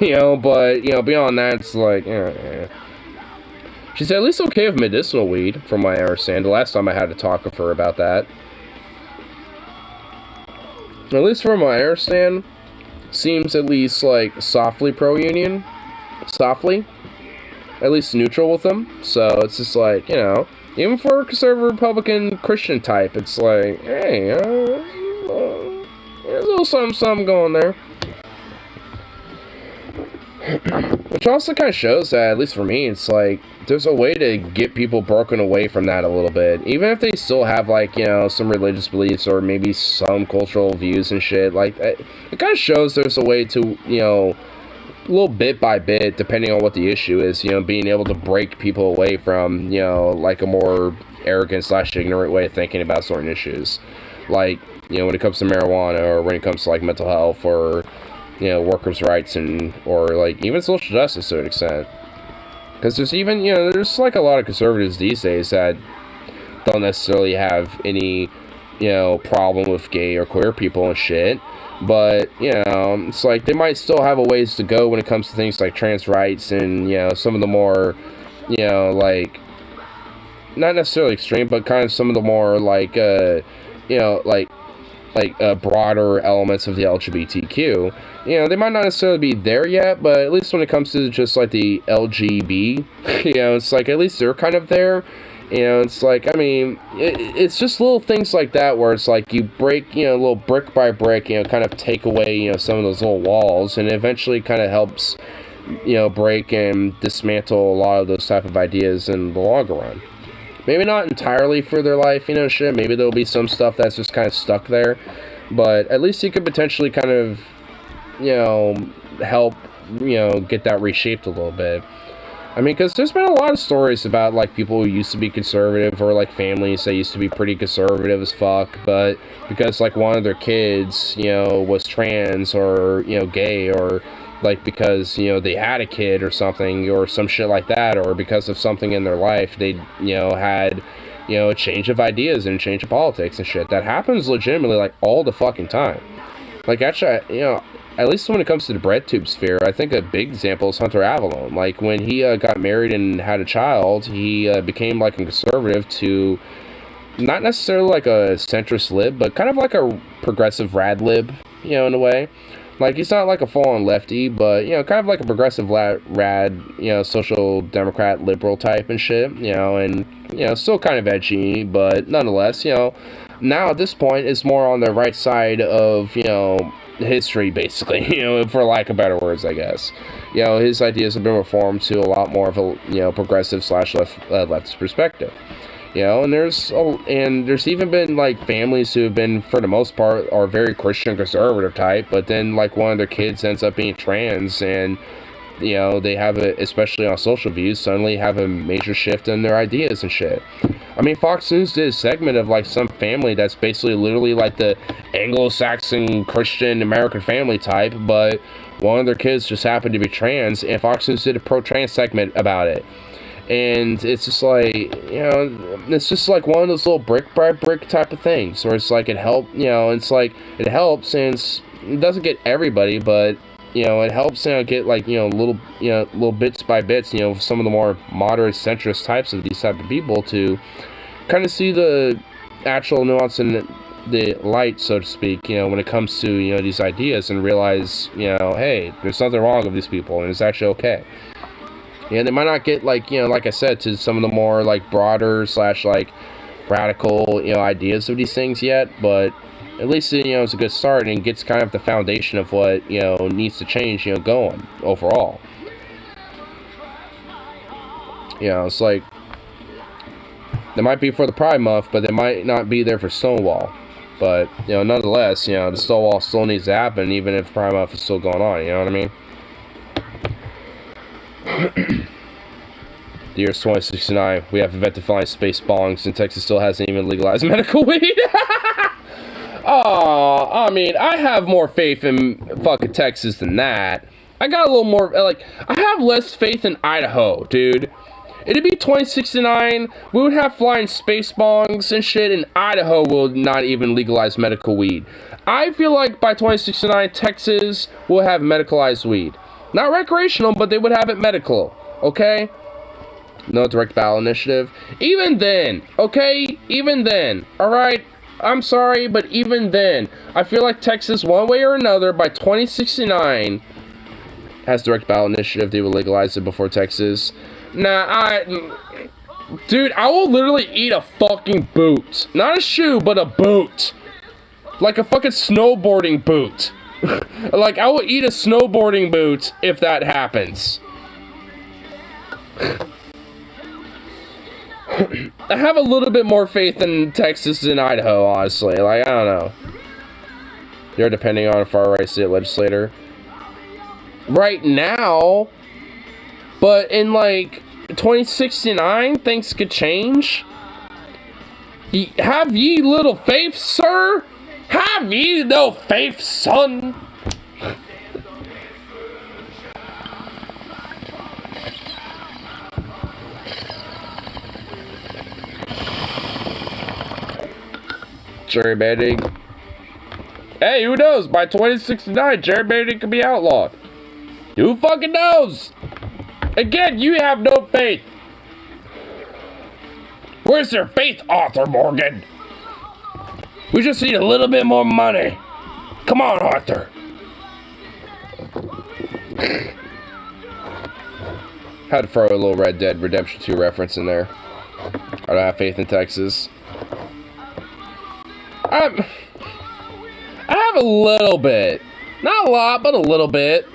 You know, but, you know, beyond that, it's like, she's at least okay with medicinal weed, from what I understand. The last time I had to talk with her about that. At least from what I understand, seems at least, like, softly pro-union. Softly. At least neutral with them. So, it's just like, you know, even for a conservative Republican Christian type, it's like, hey, there's a little something going there. Which also kind of shows that, at least for me, it's like, there's a way to get people broken away from that a little bit. Even if they still have, like, you know, some religious beliefs or maybe some cultural views and shit, like, it kind of shows there's a way to, you know, little bit by bit, depending on what the issue is, you know, being able to break people away from, you know, like a more arrogant slash ignorant way of thinking about certain issues. Like, you know, when it comes to marijuana, or when it comes to, like, mental health, or, you know, workers' rights, and, or, like, even social justice to an extent. Because there's even, you know, there's, like, a lot of conservatives these days that don't necessarily have any, you know, problem with gay or queer people and shit. But, you know, it's like they might still have a ways to go when it comes to things like trans rights and, you know, some of the more, you know, like, not necessarily extreme, but kind of some of the more, like, you know, like broader elements of the LGBTQ. You know, they might not necessarily be there yet, but at least when it comes to just, like, the LGB, you know, it's like, at least they're kind of there. You know, it's like, I mean, it's just little things like that where it's like you break, you know, little brick by brick, you know, kind of take away, you know, some of those little walls, and it eventually kind of helps, you know, break and dismantle a lot of those type of ideas in the longer run. Maybe not entirely for their life, you know, shit. Maybe there'll be some stuff that's just kind of stuck there. But at least you could potentially kind of, you know, help, you know, get that reshaped a little bit. I mean, because there's been a lot of stories about, like, people who used to be conservative, or, like, families that used to be pretty conservative as fuck, but because, like, one of their kids, you know, was trans, or, you know, gay, or, like, because, you know, they had a kid or something, or some shit like that, or because of something in their life, they, you know, had, you know, a change of ideas and a change of politics and shit. That happens legitimately, like, all the fucking time. Like, actually, you know, at least when it comes to the bread tube sphere, I think a big example is Hunter Avallone. Like, when he got married and had a child, he became, like, a conservative to not necessarily, like, a centrist lib, but kind of like a progressive rad lib, you know, in a way. Like, he's not, like, a full-on lefty, but, you know, kind of like a progressive rad, you know, social democrat liberal type and shit, you know, and, you know, still kind of edgy, but nonetheless, you know, now at this point is more on the right side of, you know, history, basically, you know, for lack of better words, I guess. You know, his ideas have been reformed to a lot more of a, you know, progressive slash leftist perspective. You know, and there's even been, like, families who have been, for the most part, are very Christian conservative type, but then, like, one of their kids ends up being trans, and, you know, they have a, especially on social views, suddenly have a major shift in their ideas and shit. I mean, Fox News did a segment of, like, some family that's basically literally like the Anglo-Saxon Christian American family type, but one of their kids just happened to be trans, and Fox News did a pro-trans segment about it. And it's just like, you know, it's just like one of those little brick by brick type of things where it's like it helps, you know, it's like it helps, and it doesn't get everybody, but, you know, it helps, you know, get, like, you know, little bits by bits, you know, some of the more moderate centrist types of these type of people to kind of see the actual nuance and the light, so to speak, you know, when it comes to, you know, these ideas, and realize, you know, hey, there's nothing wrong with these people, and it's actually okay. Yeah, they might not get, like, you know, like I said, to some of the more, like, broader slash, like, radical, you know, ideas of these things yet, but at least, you know, it's a good start, and gets kind of the foundation of what, you know, needs to change, you know, going overall. You know, it's like, they might be for the Pride Month, but they might not be there for Stonewall. But, you know, nonetheless, you know, the Stonewall still needs to happen, even if Pride Month is still going on, you know what I mean? The year 2069, we have event-defining space bongs, and Texas still hasn't even legalized medical weed. I mean, I have more faith in fucking Texas than that. I got a little more, like, I have less faith in Idaho, dude. It'd be 2069, we would have flying space bongs and shit, and Idaho will not even legalize medical weed. I feel like by 2069, Texas will have medicalized weed. Not recreational, but they would have it medical, okay? No direct ballot initiative. Even then, okay? Even then, alright? I'm sorry, but even then, I feel like Texas, one way or another, by 2069, has direct ballot initiative. They will legalize it before Texas. Nah, dude, I will literally eat a fucking boot. Not a shoe, but a boot. Like a fucking snowboarding boot. Like, I will eat a snowboarding boot if that happens. I have a little bit more faith in Texas than Idaho, honestly. Like, I don't know. You're depending on a far-right state legislator. Right now, but in, like, 2069, things could change. Have ye little faith, sir? Have ye no faith, son? Gerrymandering. Hey, who knows? By 2069, gerrymandering could be outlawed. Who fucking knows? Again, you have no faith. Where's your faith, Arthur Morgan? We just need a little bit more money. Come on, Arthur. Had to throw a little Red Dead Redemption 2 reference in there. I don't have faith in Texas. I have a little bit. Not a lot, but a little bit.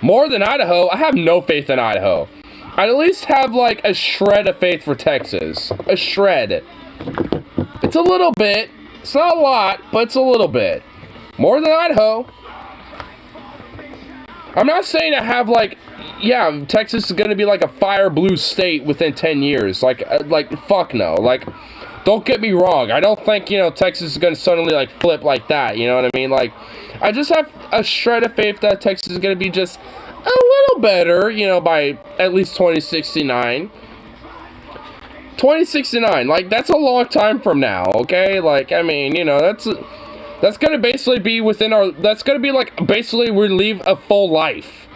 More than Idaho. I have no faith in Idaho. I'd at least have, like, a shred of faith for Texas. A shred. It's a little bit. It's not a lot, but it's a little bit. More than Idaho. I'm not saying I have, like, yeah, Texas is going to be, like, a fire blue state within 10 years. Like, fuck no. Like, don't get me wrong. I don't think, you know, Texas is going to suddenly, like, flip like that. You know what I mean? Like, I just have a shred of faith that Texas is going to be just a little better, you know, by at least 2069. 2069, like, that's a long time from now, okay? Like, I mean, you know, that's going to basically be within our, that's going to be, like, basically we live a full life.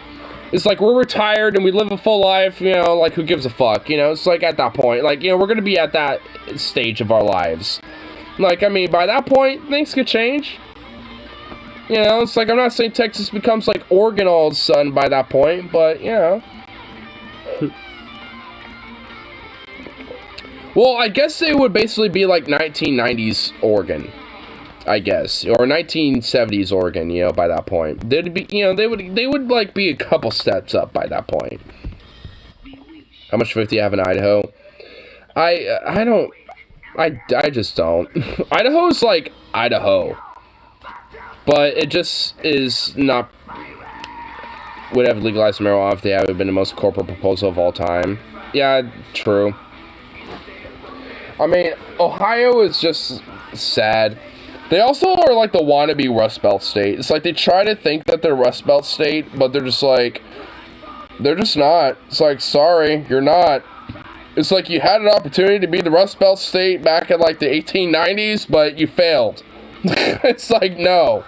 It's like we're retired and we live a full life, you know, like, who gives a fuck, you know? It's like at that point, like, you know, we're going to be at that stage of our lives. Like, I mean, by that point, things could change. You know, it's like, I'm not saying Texas becomes like Oregon all of a sudden by that point, but, you know. Well, I guess it would basically be like 1990s Oregon, I guess, or 1970s Oregon, you know, by that point. They'd be, you know, they would like be a couple steps up by that point. How much faith do you have in Idaho? I just don't. Idaho's like Idaho. But it just is not, would have legalized marijuana if they haven't been the most corporate proposal of all time. Yeah, true. I mean, Ohio is just sad. They also are like the wannabe Rust Belt state. It's like they try to think that they're Rust Belt state, but they're just like, they're just not. It's like, sorry, you're not. It's like you had an opportunity to be the Rust Belt state back in like the 1890s, but you failed. It's like, no.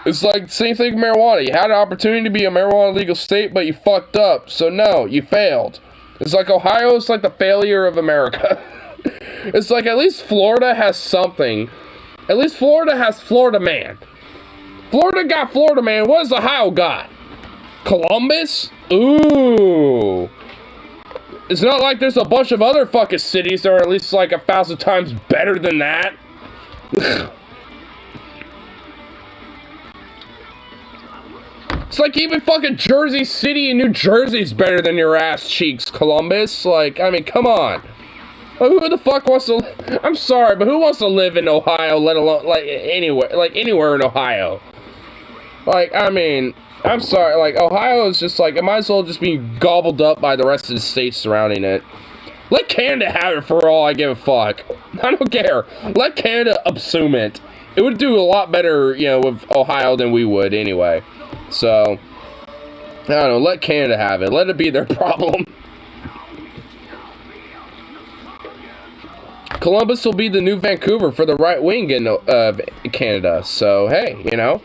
It's like, same thing with marijuana. You had an opportunity to be a marijuana legal state, but you fucked up. So, no, you failed. It's like Ohio is like the failure of America. It's like, at least Florida has something. At least Florida has Florida Man. Florida got Florida Man. What does Ohio got? Columbus? Ooh. It's not like there's a bunch of other fucking cities that are at least like 1,000 times better than that. It's like even fucking Jersey City in New Jersey's better than your ass cheeks, Columbus. Like, I mean, come on. Like, who the fuck wants to... I'm sorry, but who wants to live in Ohio, let alone, like, anywhere in Ohio? Like, I mean, I'm sorry, like, Ohio is just like, it might as well just be gobbled up by the rest of the states surrounding it. Let Canada have it for all I give a fuck. I don't care. Let Canada assume it. It would do a lot better, you know, with Ohio than we would anyway. So, I don't know. Let Canada have it. Let it be their problem. Columbus will be the new Vancouver for the right wing in Canada. So, hey, you know.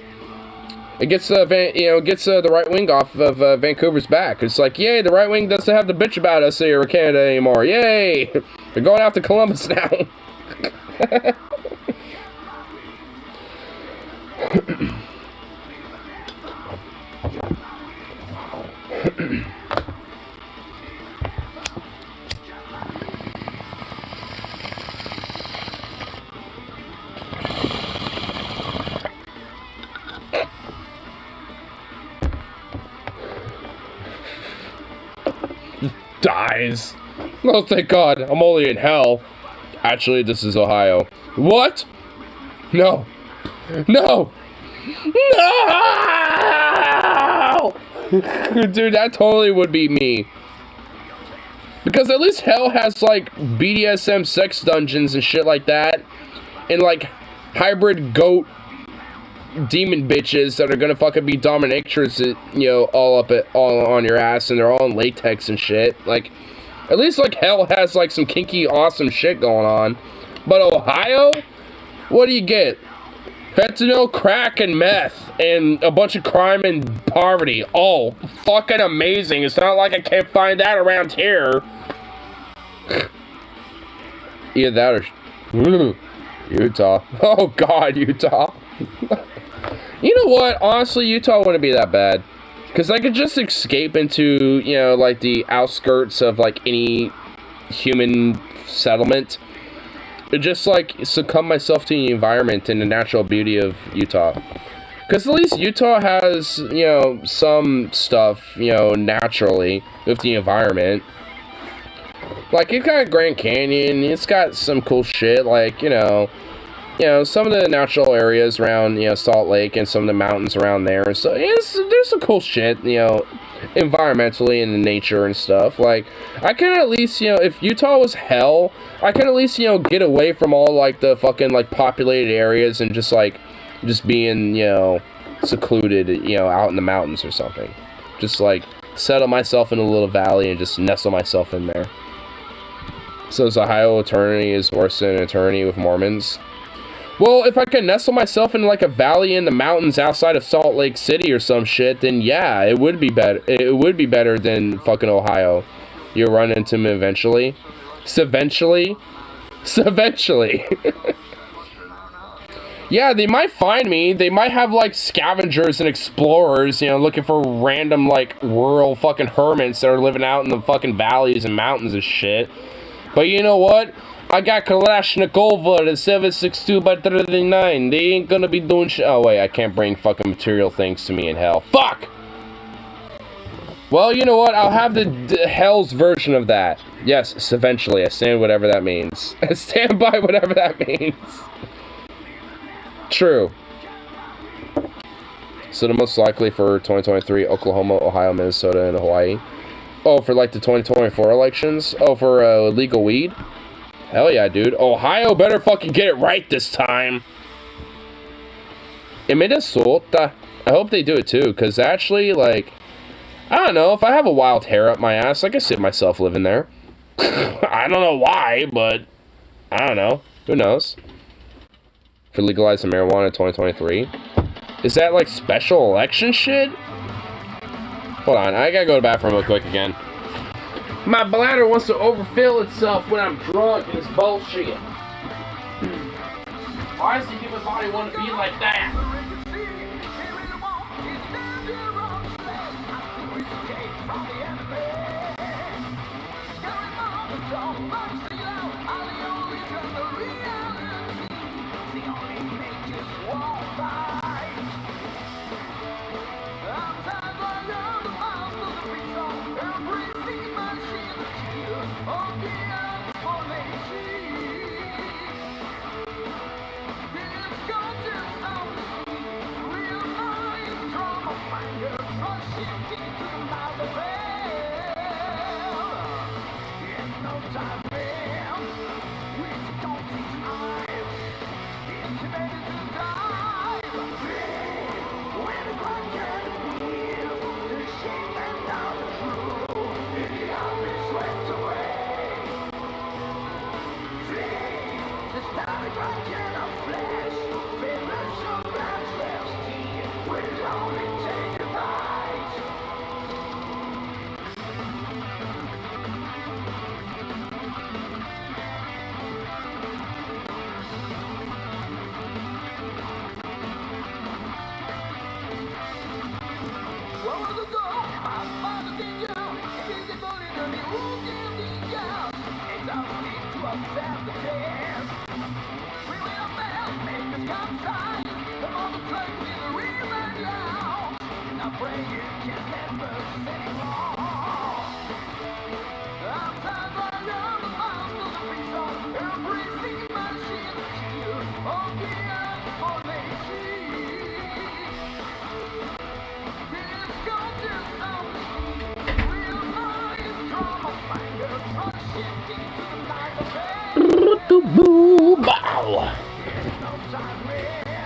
It gets the right wing off of Vancouver's back. It's like, yay, the right wing doesn't have to bitch about us here in Canada anymore. Yay! They're going after Columbus now. Dies. Oh, thank God. I'm only in hell. Actually, this is Ohio. What? No. No. No! Dude, that totally would be me. Because at least hell has, like, BDSM sex dungeons and shit like that. And, like, hybrid goat demon bitches that are gonna fucking be dominatrix, you know, all on your ass, and they're all in latex and shit. Like, at least, like, hell has, like, some kinky, awesome shit going on. But Ohio? What do you get? Fentanyl, crack, and meth, and a bunch of crime and poverty. Oh, fucking amazing. It's not like I can't find that around here. Either that or... Utah. Oh, God, Utah. You know what? Honestly, Utah wouldn't be that bad. Because I could just escape into, you know, like, the outskirts of, like, any human settlement. Just, like, succumb myself to the environment and the natural beauty of Utah. Because at least Utah has, you know, some stuff, you know, naturally with the environment. Like, it's got Grand Canyon, it's got some cool shit, like, you know, some of the natural areas around, you know, Salt Lake and some of the mountains around there. So, there's some cool shit, you know, environmentally and in nature and stuff. Like, I can at least, you know, if Utah was hell, I can at least, you know, get away from all, like, the fucking, like, populated areas and just, like, just being, you know, secluded, you know, out in the mountains or something. Just, like, settle myself in a little valley and just nestle myself in there. So, this Ohio eternity is worse than an eternity with Mormons. Well, if I can nestle myself in, like, a valley in the mountains outside of Salt Lake City or some shit, then yeah, it would be better. It would be better than fucking Ohio. You'll run into them eventually. Eventually. Yeah, they might find me. They might have, like, scavengers and explorers, you know, looking for random, like, rural fucking hermits that are living out in the fucking valleys and mountains and shit. But you know what? I got Kalashnikova, the 7.62x39. They ain't gonna be doing shit. Oh, wait, I can't bring fucking material things to me in hell. Fuck! Well, you know what? I'll have the hell's version of that. Yes, eventually. I stand whatever that means. I stand by whatever that means. True. So the most likely for 2023, Oklahoma, Ohio, Minnesota, and Hawaii. Oh, for like the 2024 elections? Oh, for legal weed? Hell yeah, dude. Ohio better fucking get it right this time. In Minnesota, I hope they do it too, because actually, like, I don't know, if I have a wild hair up my ass, I can see myself living there. I don't know why, but I don't know. Who knows? For legalizing marijuana in 2023. Is that, like, special election shit? Hold on, I gotta go to the bathroom real quick again. My bladder wants to overfill itself when I'm drunk, and it's bullshit. Why does the human body want to be like that?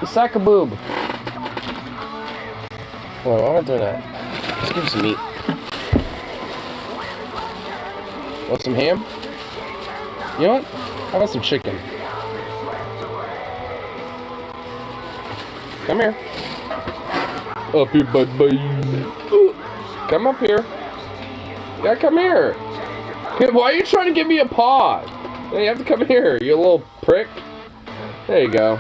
Sack a boob. Why am I doing that? Let's give some meat. Want some ham? You know what? How about some chicken? Come here. Up here, bud, boy. Come up here. Yeah, come here. Why are you trying to give me a paw? You have to come here, you little prick. There you go.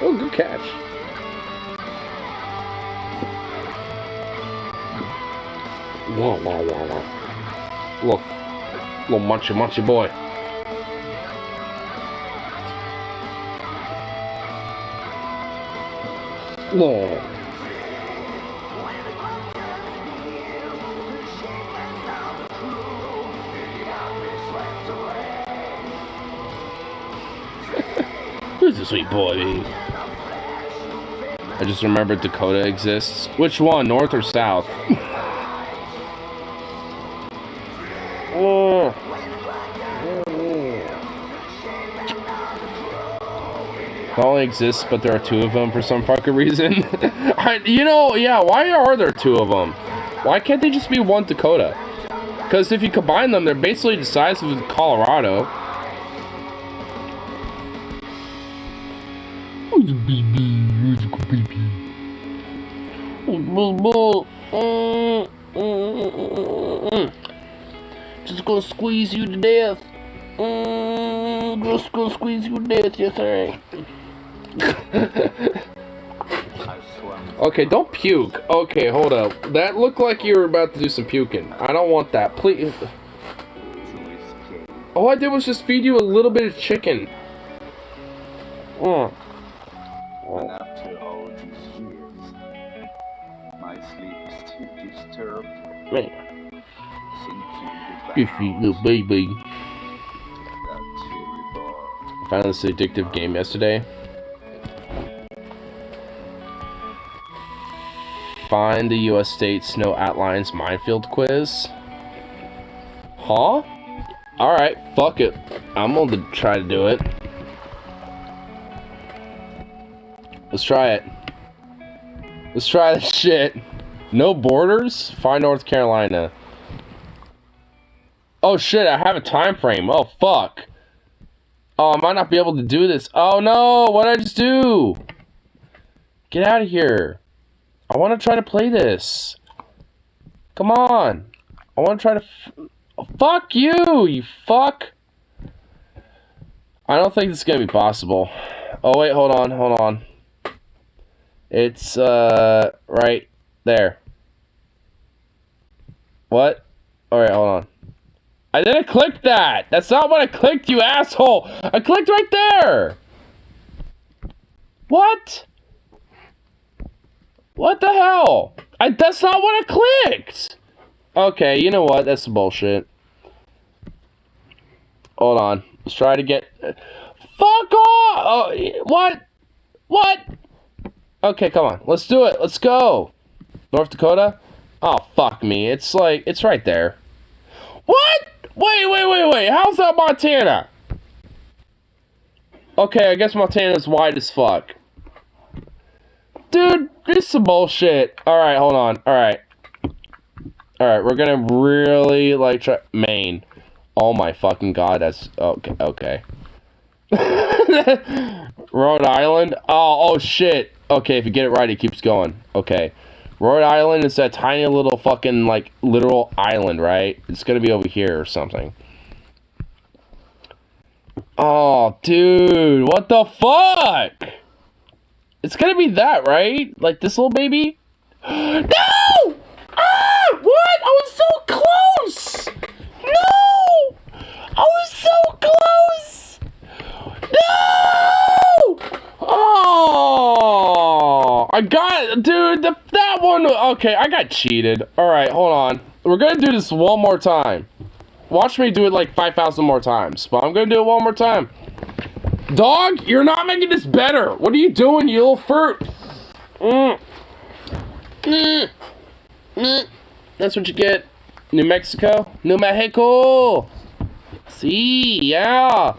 Oh, good catch. Whoa, whoa, whoa, whoa. Look, little munchy boy. Whoa. Who's the sweet boy? I just remembered Dakota exists. Which one, north or south? It only exists, but there are two of them for some fucking reason. Yeah, why are there two of them? Why can't they just be one Dakota? Because if you combine them, they're basically the size of Colorado. Who's a baby? Who's a baby? Just gonna squeeze you to death. Just gonna squeeze you to death, yes sir. Okay, don't puke. Okay, hold up. That looked like you were about to do some puking. I don't want that. Please. All I did was just feed you a little bit of chicken. And after all these years, my sleep is still disturbed. Man. You sweet little baby. I found this addictive game yesterday. Find the U.S. State Snow Outlines Minefield Quiz. Huh? Alright, fuck it. I'm gonna try to do it. Let's try it. Let's try this shit. No borders? Find North Carolina. Oh shit, I have a time frame. Oh fuck. Oh, I might not be able to do this. Oh no, what did I just do? Get out of here. I want to try to play this. Come on. I want to try to... Oh, fuck you, you fuck. I don't think this is going to be possible. Oh wait, hold on. It's, right there. What? Alright, hold on. I didn't click that! That's not what I clicked, you asshole! I clicked right there! What? What the hell? That's not what I clicked! Okay, you know what? That's bullshit. Hold on. Let's try to get... Fuck off! Oh, what? What? Okay, come on. Let's do it. Let's go. North Dakota? Oh, fuck me. It's like... It's right there. What? Wait. How's that Montana? Okay, I guess Montana's wide as fuck. Dude, this is some bullshit. Alright, hold on. Alright. Alright, we're gonna really, like, try... Maine. Oh my fucking god, that's... Okay, okay. Rhode Island? Oh, shit. Okay, if you get it right, it keeps going. Okay. Rhode Island is that tiny little fucking, like, literal island, right? It's gonna be over here or something. Oh, dude, what the fuck? It's gonna be that, right? Like this little baby? No! Ah! What? I was so close! No! I was so close! No! Oh! I got, dude, that one, okay, I got cheated. Alright, hold on. We're gonna do this one more time. Watch me do it like 5,000 more times, but I'm gonna do it one more time. Dog, you're not making this better. What are you doing, you little fruit? That's what you get. New Mexico? New Mexico! See, yeah.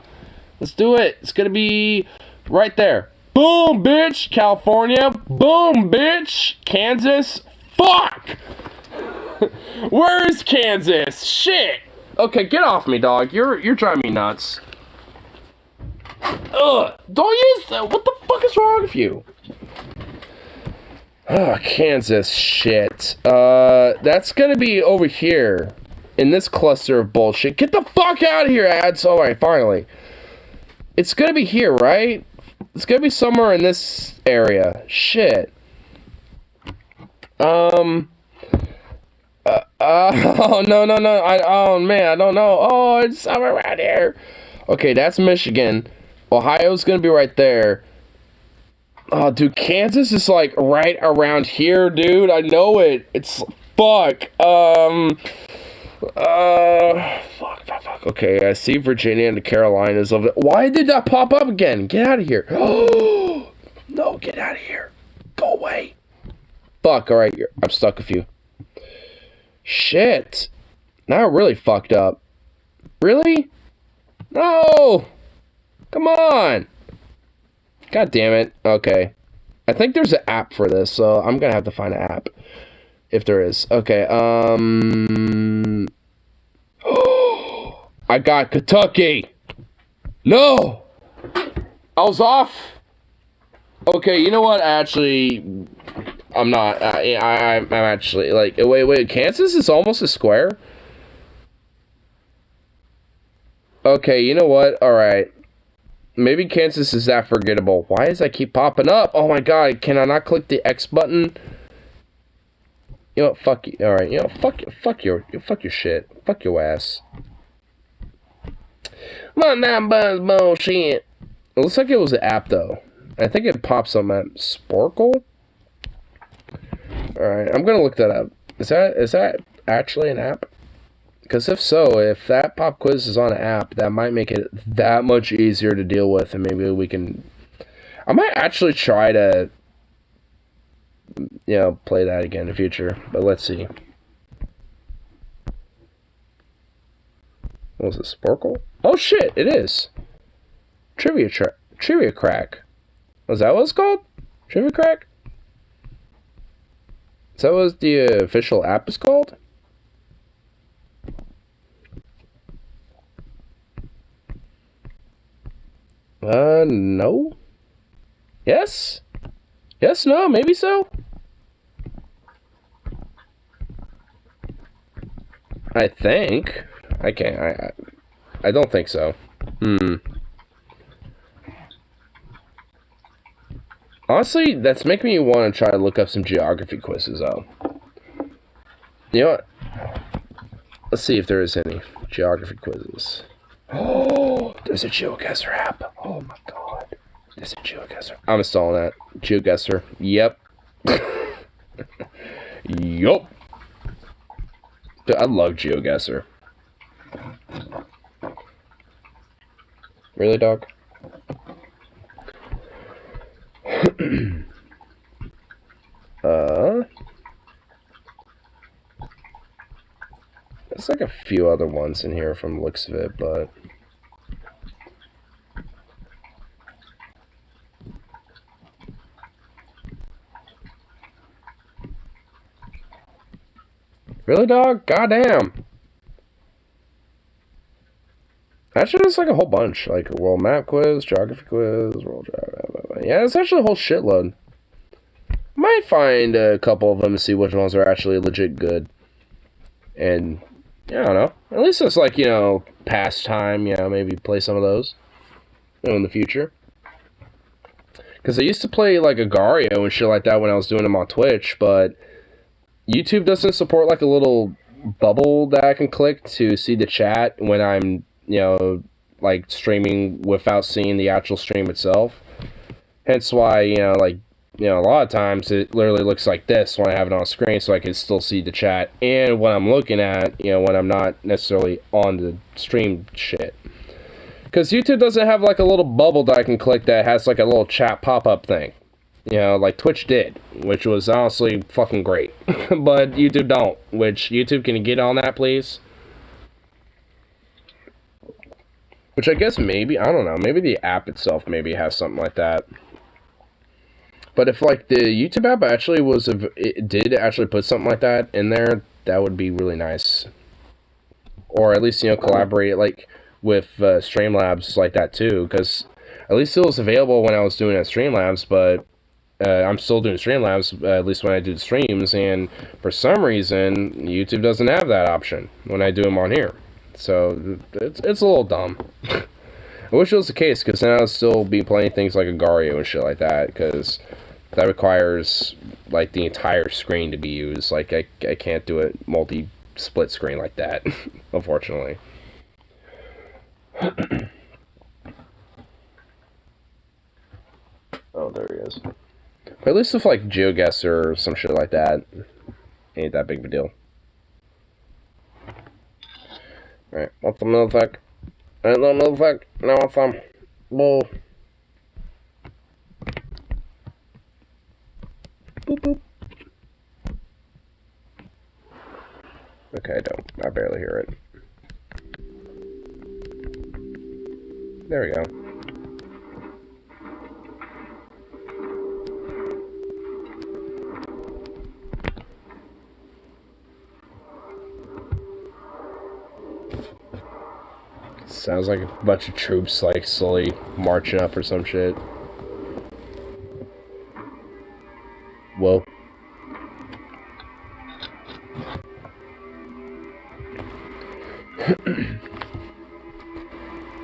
Let's do it. It's gonna be right there. Boom, bitch! California. Boom, bitch! Kansas. Fuck! Where is Kansas? Shit! Okay, get off me, dog. You're driving me nuts. Ugh! Don't use that. What the fuck is wrong with you? Oh, Kansas. Shit. That's gonna be over here. In this cluster of bullshit. Get the fuck out of here, ads! Alright, finally. It's gonna be here, right? It's gonna be somewhere in this area. Shit. Oh, no. Oh, man, I don't know. Oh, it's somewhere around here. Okay, that's Michigan. Ohio's gonna be right there. Oh, dude, Kansas is, like, right around here, dude. I know it. It's... Fuck. Fuck. Okay, I see Virginia and the Carolinas of it. Why did that pop up again? Get out of here. Oh, no, get out of here. Go away. Fuck, alright, I'm stuck with you. Shit. Now it really fucked up. Really? No! Come on! God damn it. Okay. I think there's an app for this, so I'm gonna have to find an app. If there is. Okay, I got Kentucky! No! I was off! Okay, you know what? Actually, I'm not. I'm actually, like, wait, Kansas is almost a square? Okay, you know what? Alright. Maybe Kansas is that forgettable. Why does that keep popping up? Oh my god, can I not click the X button? You know what? Fuck you. Alright, you know, fuck your shit. Fuck your ass. Come on, buzz bullshit. It looks like it was an app, though. I think it pops up at Sporkle. Alright, I'm gonna look that up. Is that actually an app? Because if so, if that pop quiz is on an app, that might make it that much easier to deal with, and maybe we can... I might actually try to, you know, play that again in the future, but let's see. What was it, Sporkle? Oh shit, it is! Trivia Crack. Was that what it's called? Trivia Crack? Is that what the official app is called? No? Yes? Yes, no, maybe so? I think. I can't, I don't think so. Honestly, that's making me want to try to look up some geography quizzes, though. You know what? Let's see if there is any geography quizzes. Oh, there's a GeoGuessr app. Oh my god. There's a GeoGuessr. I'm installing that. GeoGuessr. Yep. Yup. Dude, I love GeoGuessr. Really, dog? There's like a few other ones in here from the looks of it, but Really, dog? Goddamn. Actually, it's like a whole bunch. Like, world map quiz, geography quiz, world geography. Yeah, it's actually a whole shitload. Might find a couple of them to see which ones are actually legit good. And, yeah, I don't know. At least it's like, you know, pastime, you know, maybe play some of those, you know, in the future. Because I used to play, like, Agario and shit like that when I was doing them on Twitch, but YouTube doesn't support, like, a little bubble that I can click to see the chat when I'm, you know, like, streaming without seeing the actual stream itself. Hence why, you know, like, you know, a lot of times it literally looks like this when I have it on screen so I can still see the chat and what I'm looking at, you know, when I'm not necessarily on the stream shit. Because YouTube doesn't have, like, a little bubble that I can click that has, like, a little chat pop-up thing. You know, like Twitch did, which was honestly fucking great. But YouTube don't, which, YouTube, can you get on that, please? Which I guess maybe, I don't know, maybe the app itself maybe has something like that. But if, like, the YouTube app actually was, it did actually put something like that in there, that would be really nice. Or at least, you know, collaborate, like, with Streamlabs like that, too. Because at least it was available when I was doing it at Streamlabs, but I'm still doing Streamlabs, at least when I do the streams. And for some reason, YouTube doesn't have that option when I do them on here. So, it's a little dumb. I wish it was the case, because then I would still be playing things like Agario and shit like that, because that requires, like, the entire screen to be used. Like, I can't do it multi-split screen like that, unfortunately. Oh, there he is. But at least with, like, GeoGuessr or some shit like that, ain't that big of a deal. Alright, what's the middle fuck? Alright, no middle fuck. No, what's Whoa. Boop, boop. Okay, I barely hear it. There we go. Sounds like a bunch of troops, like, slowly marching up or some shit. Whoa.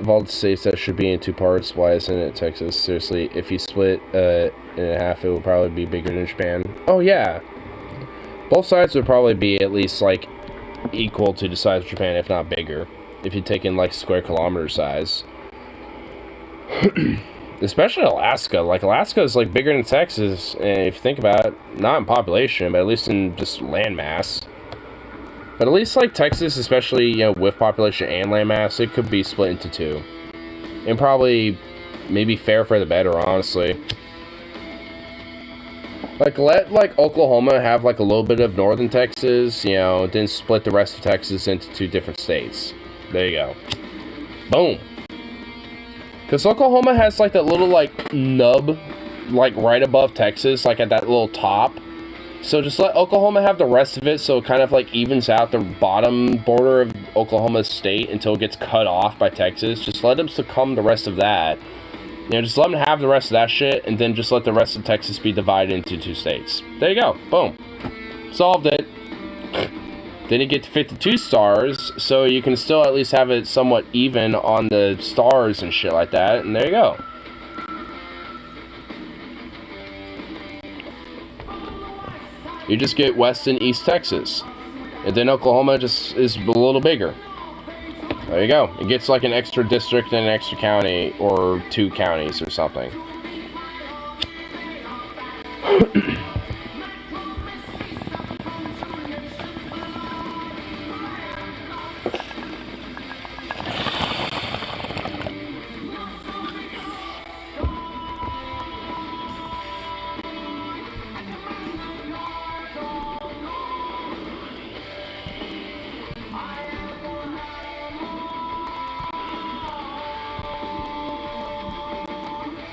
Of all the states that should be in two parts, why isn't it Texas? Seriously, if you split in half, it would probably be bigger than Japan. Oh, yeah. Both sides would probably be at least, like, equal to the size of Japan, if not bigger. If you take in, like, square kilometer size. Especially Alaska. Like, Alaska is, like, bigger than Texas, and if you think about it, not in population, but at least in just land mass. But at least, like, Texas, especially, you know, with population and land mass, it could be split into two. And probably, maybe fair for the better, honestly. Like, let, like, Oklahoma have, like, a little bit of northern Texas, you know, then split the rest of Texas into two different states. There you go. Boom. Because Oklahoma has, like, that little, like, nub, like, right above Texas, like, at that little top. So just let Oklahoma have the rest of it, so it kind of, like, evens out the bottom border of Oklahoma State until it gets cut off by Texas. Just let them succumb the rest of that. You know, just let them have the rest of that shit, and then just let the rest of Texas be divided into two states. There you go. Boom. Solved it. Then you get 52 stars, so you can still at least have it somewhat even on the stars and shit like that, and there you go. You just get West and East Texas. And then Oklahoma just is a little bigger. There you go. It gets like an extra district and an extra county, or two counties or something.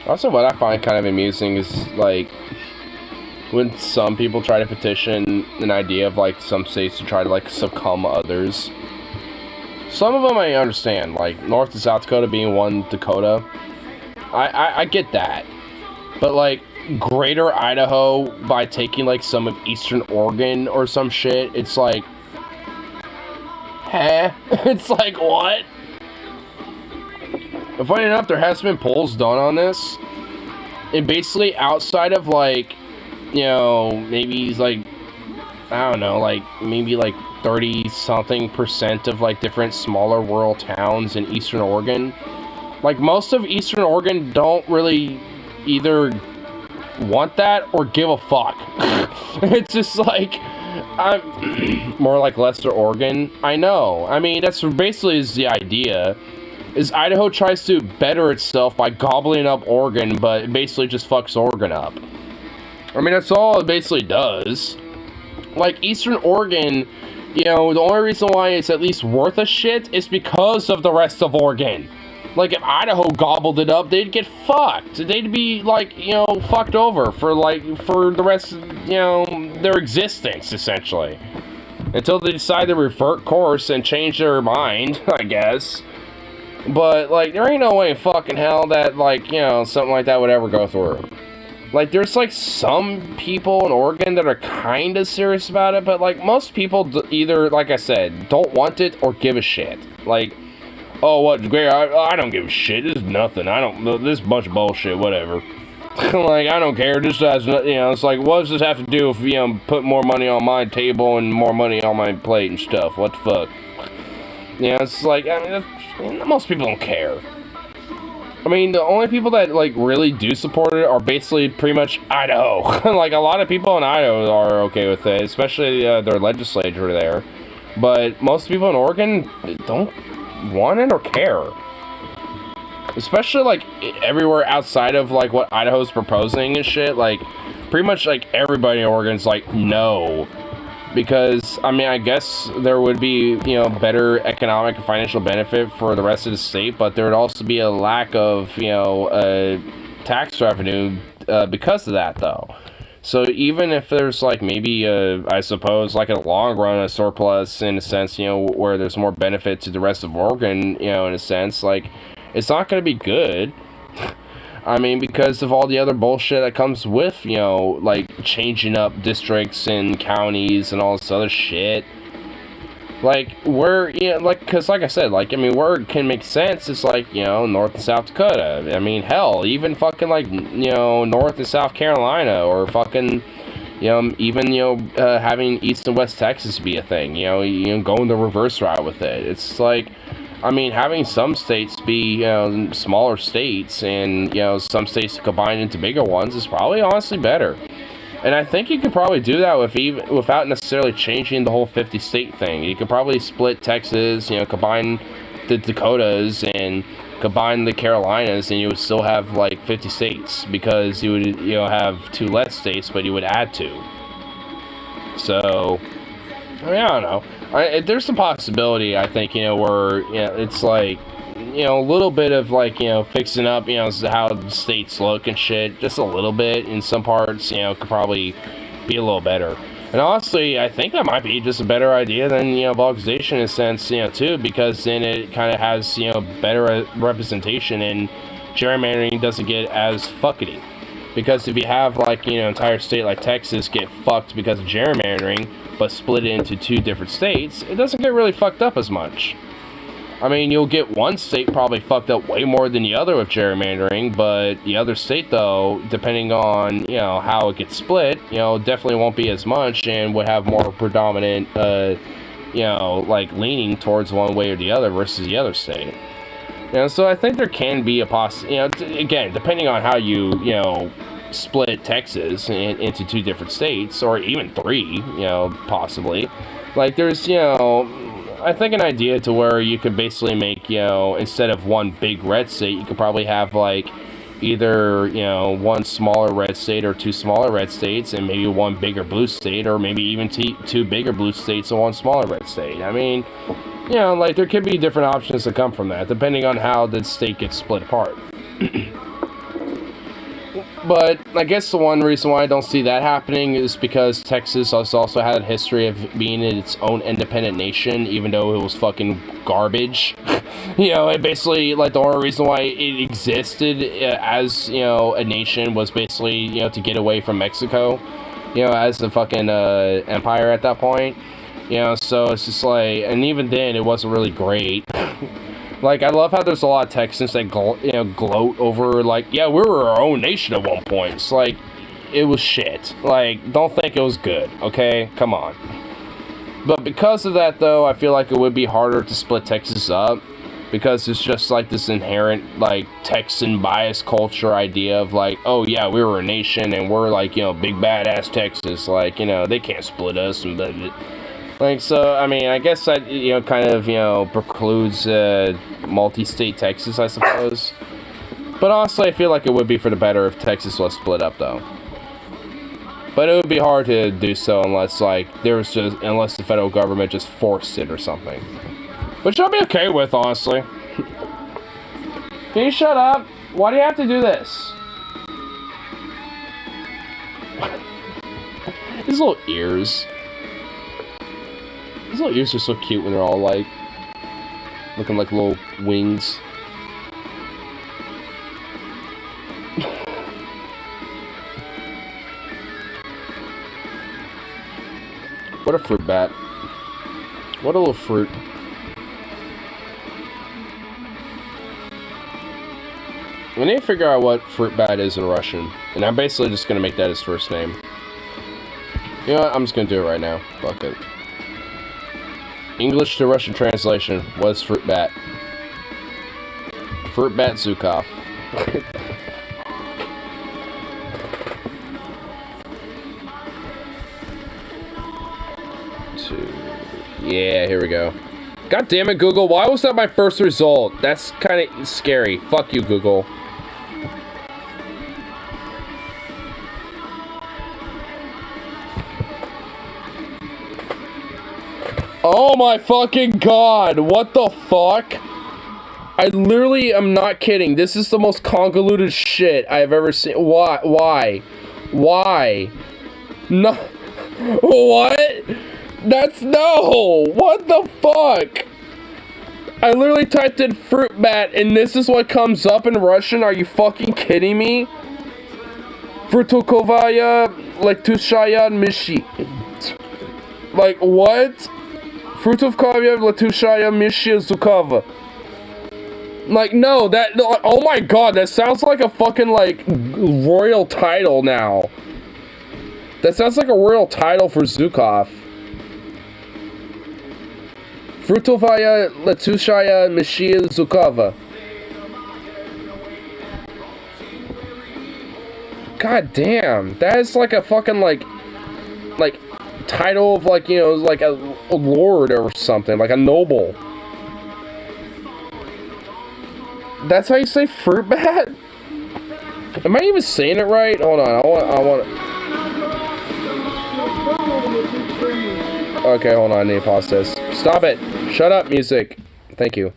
Also, what I find kind of amusing is, like, when some people try to petition an idea of, like, some states to try to, like, succumb others. Some of them I understand, like, North and South Dakota being one Dakota. I get that. But, like, Greater Idaho by taking, like, some of Eastern Oregon or some shit, it's like... Huh? It's like, what? And funny enough, there has been polls done on this. And basically, outside of, like, you know, maybe, like, I don't know, like, maybe, like, 30-something% of, like, different smaller rural towns in Eastern Oregon. Like, most of Eastern Oregon don't really either want that or give a fuck. It's just like, I'm more like Lesser Oregon. I know. I mean, that's basically is the idea. Is Idaho tries to better itself by gobbling up Oregon, but it basically just fucks Oregon up. I mean, that's all it basically does. Like, Eastern Oregon, you know, the only reason why it's at least worth a shit is because of the rest of Oregon. Like, if Idaho gobbled it up, they'd get fucked. They'd be, like, you know, fucked over for the rest of, you know, their existence, essentially. Until they decide to revert course and change their mind, I guess. But, like, there ain't no way in fucking hell that, like, you know, something like that would ever go through. Like, there's, like, some people in Oregon that are kind of serious about it, but, like, most people either, like I said, don't want it or give a shit. Like... Oh, what, great, I don't give a shit, this is nothing, this is a bunch of bullshit, whatever. Like, I don't care, this has, you know, it's like, what does this have to do with, you know, put more money on my table and more money on my plate and stuff, what the fuck? You know, it's like, I mean, most people don't care. I mean, the only people that, like, really do support it are basically pretty much Idaho. Like, a lot of people in Idaho are okay with it, especially their legislature there. But most people in Oregon don't want it or care. Especially, like, everywhere outside of, like, what Idaho's proposing and shit. Like, pretty much, like, everybody in Oregon's like, no. Because, I mean, I guess there would be, you know, better economic and financial benefit for the rest of the state, but there would also be a lack of, you know, tax revenue because of that, though. So even if there's, like, maybe, I suppose, like, in the long run, a surplus, in a sense, you know, where there's more benefit to the rest of Oregon, you know, in a sense, like, it's not going to be good. I mean, because of all the other bullshit that comes with, you know, like, changing up districts and counties and all this other shit. Like, where, you know, like, because, like I said, like, I mean, where it can make sense is, like, you know, North and South Dakota. I mean, hell, even fucking, like, you know, North and South Carolina, or fucking, you know, even, you know, having East and West Texas be a thing, you know, going the reverse route with it. It's like, I mean, having some states be, you know, smaller states, and, you know, some states combined into bigger ones is probably honestly better. And I think you could probably do that without necessarily changing the whole 50-state thing. You could probably split Texas, you know, combine the Dakotas and combine the Carolinas, and you would still have, like, 50 states. Because you would, you know, have 2 less states, but you would add 2. So, I mean, I don't know. There's a possibility, I think, you know, where, you know, it's like, you know, a little bit of, like, you know, fixing up, you know, how the states look and shit, just a little bit in some parts, you know, could probably be a little better. And honestly, I think that might be just a better idea than, you know, balkanization in a sense, you know, too, because then it kind of has, you know, better representation, and gerrymandering doesn't get as fuckety. Because if you have, like, you know, entire state like Texas get fucked because of gerrymandering, but split it into 2 different states, it doesn't get really fucked up as much. I mean, you'll get one state probably fucked up way more than the other with gerrymandering, but the other state, though, depending on, you know, how it gets split, you know, definitely won't be as much and would have more predominant, you know, like, leaning towards one way or the other versus the other state. You know, so I think there can be a you know, again, depending on how you know, split Texas into 2 different states, or even 3, you know, possibly. Like, there's, you know, I think an idea to where you could basically make, you know, instead of one big red state, you could probably have, like, either, you know, 1 smaller red state or 2 smaller red states, and maybe 1 bigger blue state, or maybe even 2 bigger blue states and 1 smaller red state. I mean, you know, like, there could be different options that come from that, depending on how the state gets split apart. But I guess the one reason why I don't see that happening is because Texas has also had a history of being its own independent nation, even though it was fucking garbage. You know, it basically, like, the only reason why it existed as, you know, a nation was basically, you know, to get away from Mexico, you know, as the fucking empire at that point. You know, so it's just like, and even then, it wasn't really great. Like, I love how there's a lot of Texans that, gloat over, like, yeah, we were our own nation at one point. It's like, it was shit. Like, don't think it was good, okay? Come on. But because of that, though, I feel like it would be harder to split Texas up. Because it's just, like, this inherent, like, Texan bias culture idea of, like, oh, yeah, we were a nation, and we're, like, you know, big badass Texas. Like, you know, they can't split us, and blah, blah. Like, so, I mean, I guess that, you know, kind of, you know, precludes multi-state Texas, I suppose. But honestly, I feel like it would be for the better if Texas was split up, though. But it would be hard to do so unless, like, unless the federal government just forced it or something. Which I'll be okay with, honestly. Can you shut up? Why do you have to do this? His little ears. His little ears are so cute when they're all, like, looking like little wings. What a fruit bat. What a little fruit. We need to figure out what fruit bat is in Russian. And I'm basically just going to make that his first name. You know what? I'm just going to do it right now. Fuck it. English to Russian translation. What is fruit bat? Fruit bat Zukov. Yeah, here we go. God damn it, Google. Why was that my first result? That's kind of scary. Fuck you, Google. Oh my fucking god, what the fuck? I literally am not kidding. This is the most convoluted shit I've ever seen. Why? No. What? That's no! What the fuck? I literally typed in fruit bat and this is what comes up in Russian? Are you fucking kidding me? Frutokovaya letushaya mishi. Like, what? Frutovkovaya letushaya mishi zukava. Like, no, that, oh my god, that sounds like a fucking, like, royal title now. That sounds like a royal title for Zukov. Frutovaya letushaya mishi zukava. God damn, that is like a fucking, like, title of, like, you know, like a lord or something, like a noble. That's how you say fruit bat? Am I even saying it right? Hold on, I want. Okay, hold on, I need to pause this. Stop it! Shut up, music. Thank you.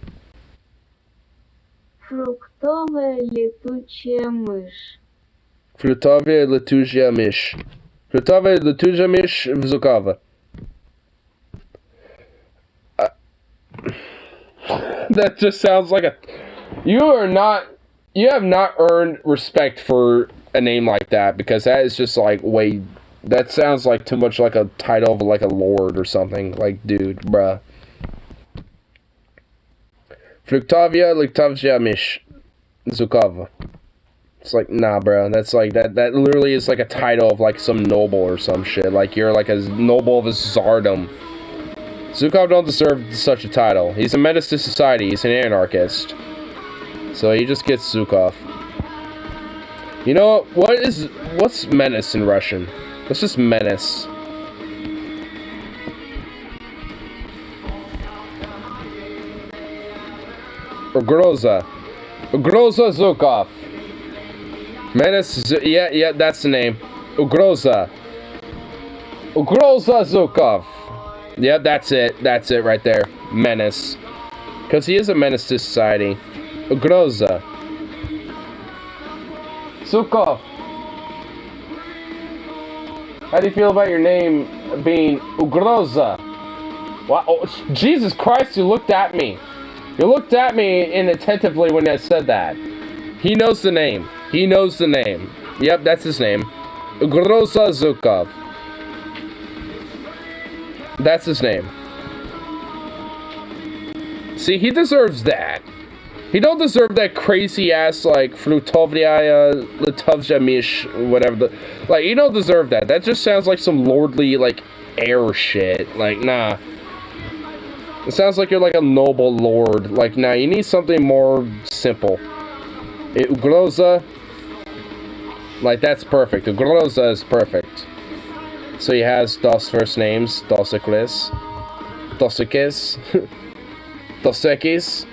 Фруктовая летучая мышь. Frutowie letusia mysz. Frutowie letusia mysz wzukowa. That just sounds like a... You have not earned respect for a name like that, because that is just like way... That sounds like too much like a title of like a lord or something. Like, dude, bruh. Fruktavia letusia mysz zukova. It's like, nah, bro. That's like, that literally is like a title of like some noble or some shit. Like, you're like a noble of a tsardom. Zukov don't deserve such a title. He's a menace to society. He's an anarchist. So he just gets Zukov. You know, what's menace in Russian? What's just menace? Ugroza. Ugroza Zukov. Menace, yeah, that's the name. Ugroza. Ugroza Zukov. Yeah, that's it right there. Menace. Because he is a menace to society. Ugroza. Zukov. How do you feel about your name being Ugroza? Wow, oh, Jesus Christ, you looked at me. You looked at me inattentively when I said that. He knows the name. He knows the name. Yep, that's his name. Ugroza Zukov. That's his name. See, he deserves that. He don't deserve that crazy ass, like, Frutovnaya, Litovja Mish, whatever the... Like, he don't deserve that. That just sounds like some lordly, like, air shit. Like, nah. It sounds like you're like a noble lord. Like, nah, you need something more simple. Ugroza. Like, that's perfect. Ugroza is perfect. So he has dos first names. Dosiklis. Dosikis. Dosekis.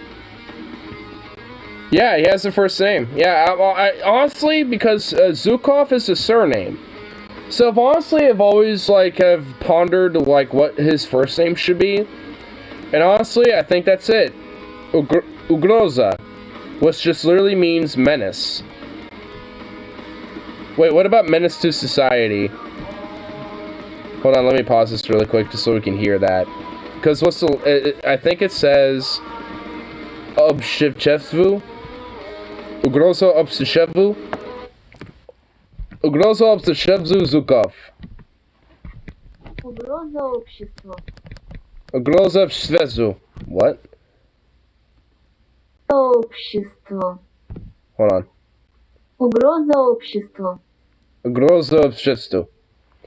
Yeah, he has a first name. Yeah, I honestly, because Zukov is a surname. So honestly, I've always, like, have pondered, like, what his first name should be. And honestly, I think that's it. Ugroza. Which just literally means menace. Wait, what about menace to society? Hold on, let me pause this really quick just so we can hear that. Because what's the... I think it says... Obshivchevsvu? Ugrozo obshivchevvu? Ugrozo obshivchevzu Zukov. Угроза обществу. Ugrozo obshivchevzu. What? Обществу. Hold on. Угроза обществу. Ugrozo obshivchevzu.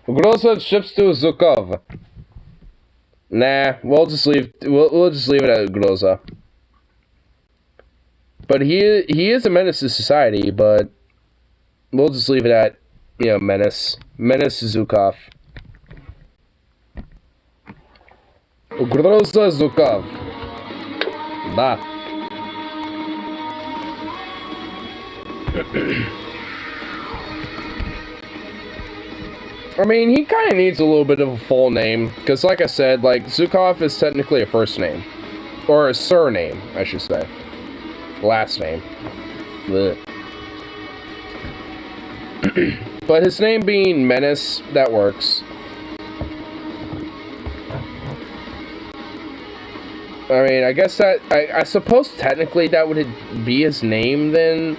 Ugrozo obshivchevzu Zukov. Nah, we'll just leave it at Ugroza. But he is a menace to society, but we'll just leave it at, you know, menace. Menace Zukov. Ugroza Zukov. Da. I mean, he kind of needs a little bit of a full name, because like I said, like, Zukov is technically a first name. Or a surname, I should say. Last name. Blech. But his name being Menace, that works. I mean, I guess that... I suppose technically that would be his name then,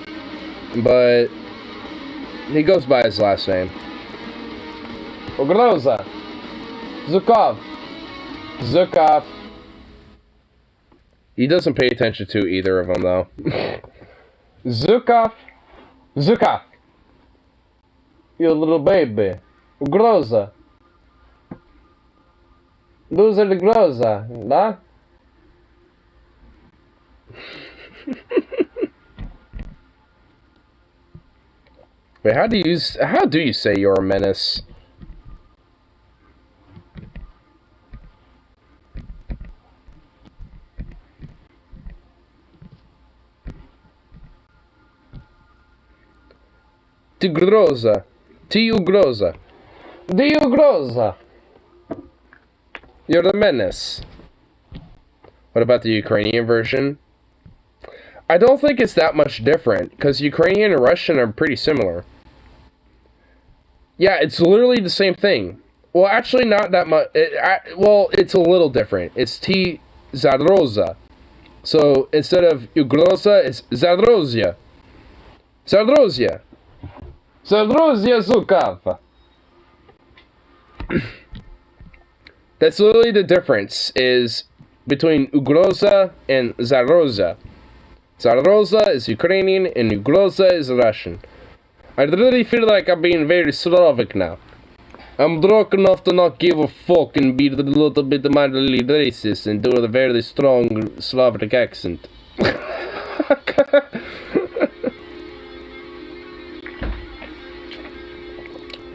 but he goes by his last name. Ugroza. Zukov. Zukov. He doesn't pay attention to either of them, though. Zukov. Zukov. You little baby. Ugroza. Loser the groza. Da? Wait, how do you say you're a menace? Tigroza. Tiugroza. Diugroza. You're the menace. What about the Ukrainian version? I don't think it's that much different, because Ukrainian and Russian are pretty similar. Yeah, it's literally the same thing. Well, actually, not that much. Well, it's a little different. It's T Zadroza. So, instead of Ugroza, it's Zadrozia. Zadrozia. Zadrozia Zukov. That's literally the difference, is between Ugroza and Zaroza. Zaroza is Ukrainian and Ugroza is Russian. I really feel like I'm being very Slavic now. I'm drunk enough to not give a fuck and be a little bit mildly racist and do a very strong Slavic accent.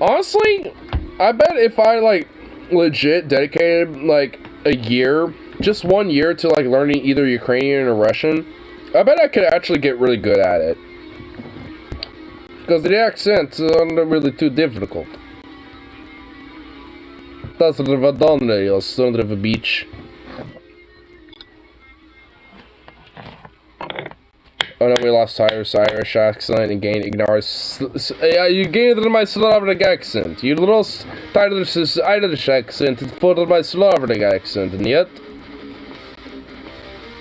Honestly, I bet if I, like, legit dedicated, like, a year, just 1 year to, like, learning either Ukrainian or Russian, I bet I could actually get really good at it. Because the accents aren't really too difficult. That's Rivadonne, you son of a beach. Oh no, we lost Irish accent and gained ignores. You gained my Slavic accent. You lost Irish accent for my Slavic accent, and yet.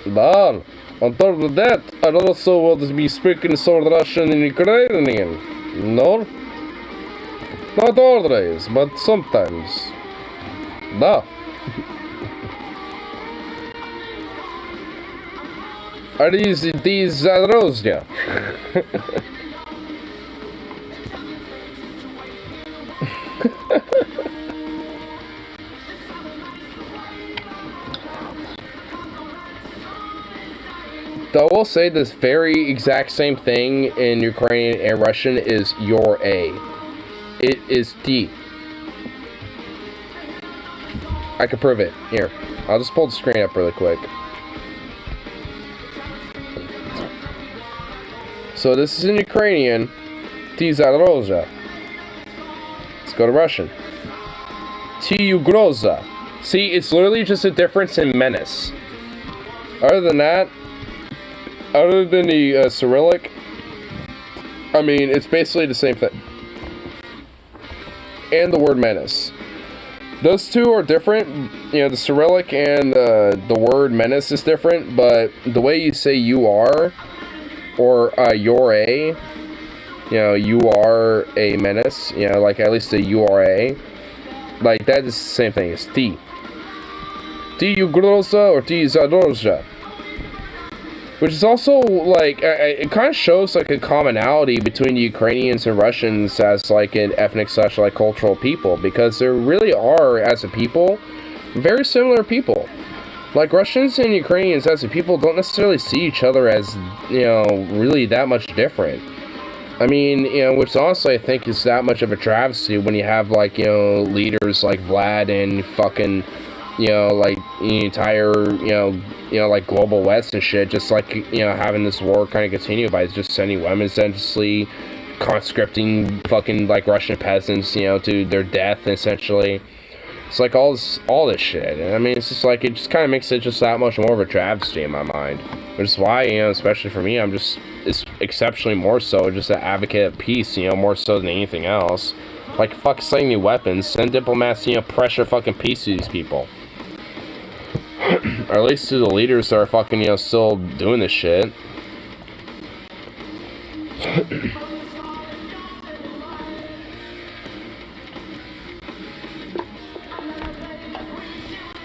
But on top of that, I also will be speaking some Russian and Ukrainian. No? Not always, but sometimes. No. Are these Rozia? I will say this very exact same thing in Ukrainian and Russian is your A. It is D. I can prove it. Here. I'll just pull the screen up really quick. So this is in Ukrainian. Ti zagroza. Let's go to Russian. Ti ugroza. See, it's literally just a difference in menace. Other than that, other than the Cyrillic, I mean, it's basically the same thing. And the word menace. Those two are different. You know, the Cyrillic and the word menace is different, but the way you say you are, or you're a, you know, you are a menace, you know, like at least the you are a, like that is the same thing as T. T ugroza or T zadorza. Which is also, like, it kind of shows, like, a commonality between the Ukrainians and Russians as, like, an ethnic / like, cultural people. Because there really are, as a people, very similar people. Like, Russians and Ukrainians as a people don't necessarily see each other as, you know, really that much different. I mean, you know, which honestly I think is that much of a travesty when you have, like, you know, leaders like Vlad and fucking, you know, like, the entire, you know, like, global West and shit, just, like, you know, having this war kind of continue by just sending women essentially, conscripting fucking, like, Russian peasants, you know, to their death, essentially. It's, like, all this shit. And, I mean, it's just, like, it just kind of makes it just that much more of a travesty in my mind. Which is why, you know, especially for me, I'm just, it's exceptionally more so just an advocate of peace, you know, more so than anything else. Like, fuck sending new weapons, send diplomats, you know, pressure fucking peace to these people. Or at least to the leaders that are fucking, you know, still doing this shit.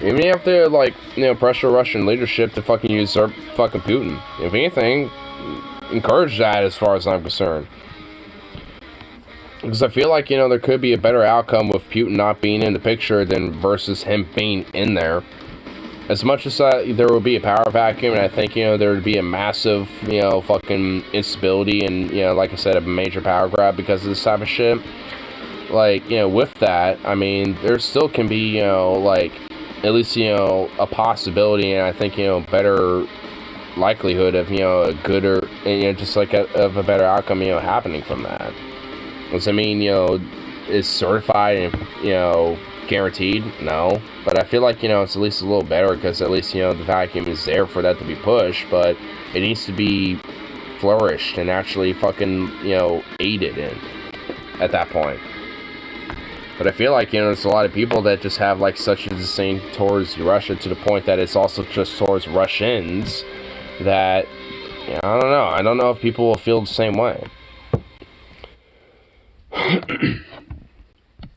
Even if you have to, like, you know, pressure Russian leadership to fucking usurp fucking Putin. If anything, encourage that as far as I'm concerned. Because I feel like, you know, there could be a better outcome with Putin not being in the picture than versus him being in there. As much as there would be a power vacuum, and I think, you know, there would be a massive, you know, fucking instability and, you know, like I said, a major power grab because of this type of shit. Like, you know, with that, I mean, there still can be, you know, like, at least, you know, a possibility, and I think, you know, better likelihood of, you know, a gooder, you know, just like of a better outcome, you know, happening from that. Does it mean, you know, is certified and, you know, guaranteed? No. But I feel like, you know, it's at least a little better because at least, you know, the vacuum is there for that to be pushed, but it needs to be flourished and actually fucking, you know, aided in at that point. But I feel like, you know, there's a lot of people that just have, like, such a disdain towards Russia to the point that it's also just towards Russians that, you know, I don't know. I don't know if people will feel the same way.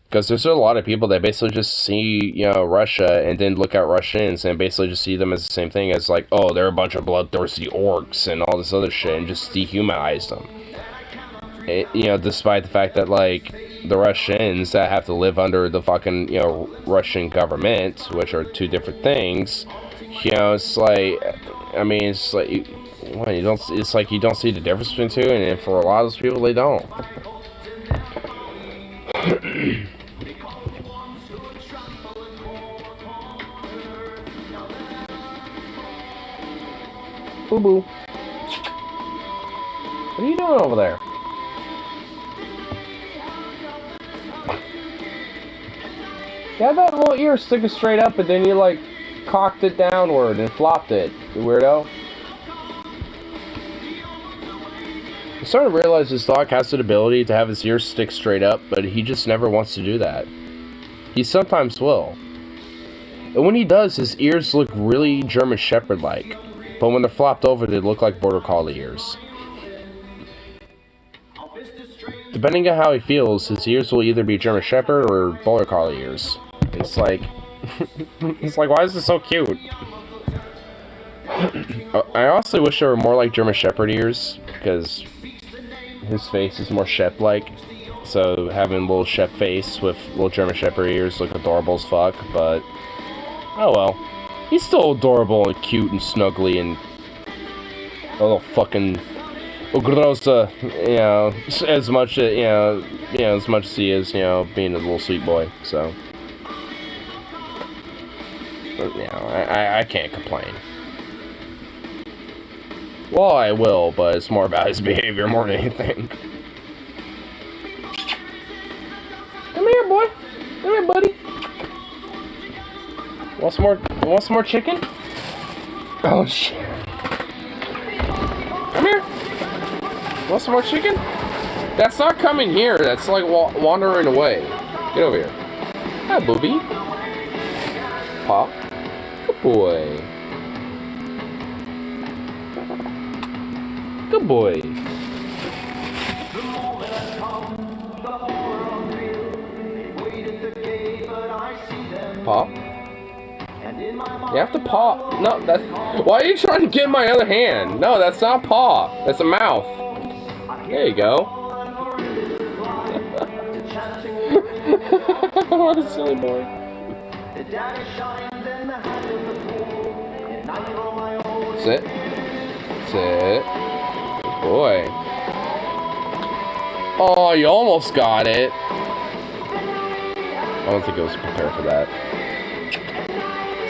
Because there's a lot of people that basically just see, you know, Russia and then look at Russians and basically just see them as the same thing as, like, oh, they're a bunch of bloodthirsty orcs and all this other shit and just dehumanize them. You know, despite the fact that, like, the Russians that have to live under the fucking, you know, Russian government, which are two different things, you know, it's like, I mean, it's like, well, you don't, it's like you don't see the difference between the two, and for a lot of those people, they don't. Boo boo. What are you doing over there? You had that little ear sticking straight up, and then you, like, cocked it downward and flopped it, you weirdo. starting to realize this dog has the ability to have his ears stick straight up, but he just never wants to do that. He sometimes will. And when he does, his ears look really German Shepherd-like. But when they're flopped over, they look like Border Collie ears. Depending on how he feels, his ears will either be German Shepherd or Border Collie ears. It's like... it's like, why is this so cute? I honestly wish they were more like German Shepherd ears, because his face is more Shep-like. So having a little Shep face with little German Shepherd ears look adorable as fuck, but... oh well. He's still adorable and cute and snuggly and... a little fucking... grossa, you know, as much, as much as he is, you know, being a little sweet boy, so... but, you know, I can't complain. Well, I will, but it's more about his behavior more than anything. Come here, boy. Come here, buddy. Want some more chicken? Oh, shit. Come here. Want some more chicken? That's not coming here. That's like wandering away. Get over here. Hi, booby. Pop. Good boy. Good boy. Pop. You have to paw. No, that's... why are you trying to get my other hand? No, that's not paw. That's a mouth. There you go. What a silly boy. Sit. Sit. Good boy. Oh, you almost got it. I don't think I was prepared for that.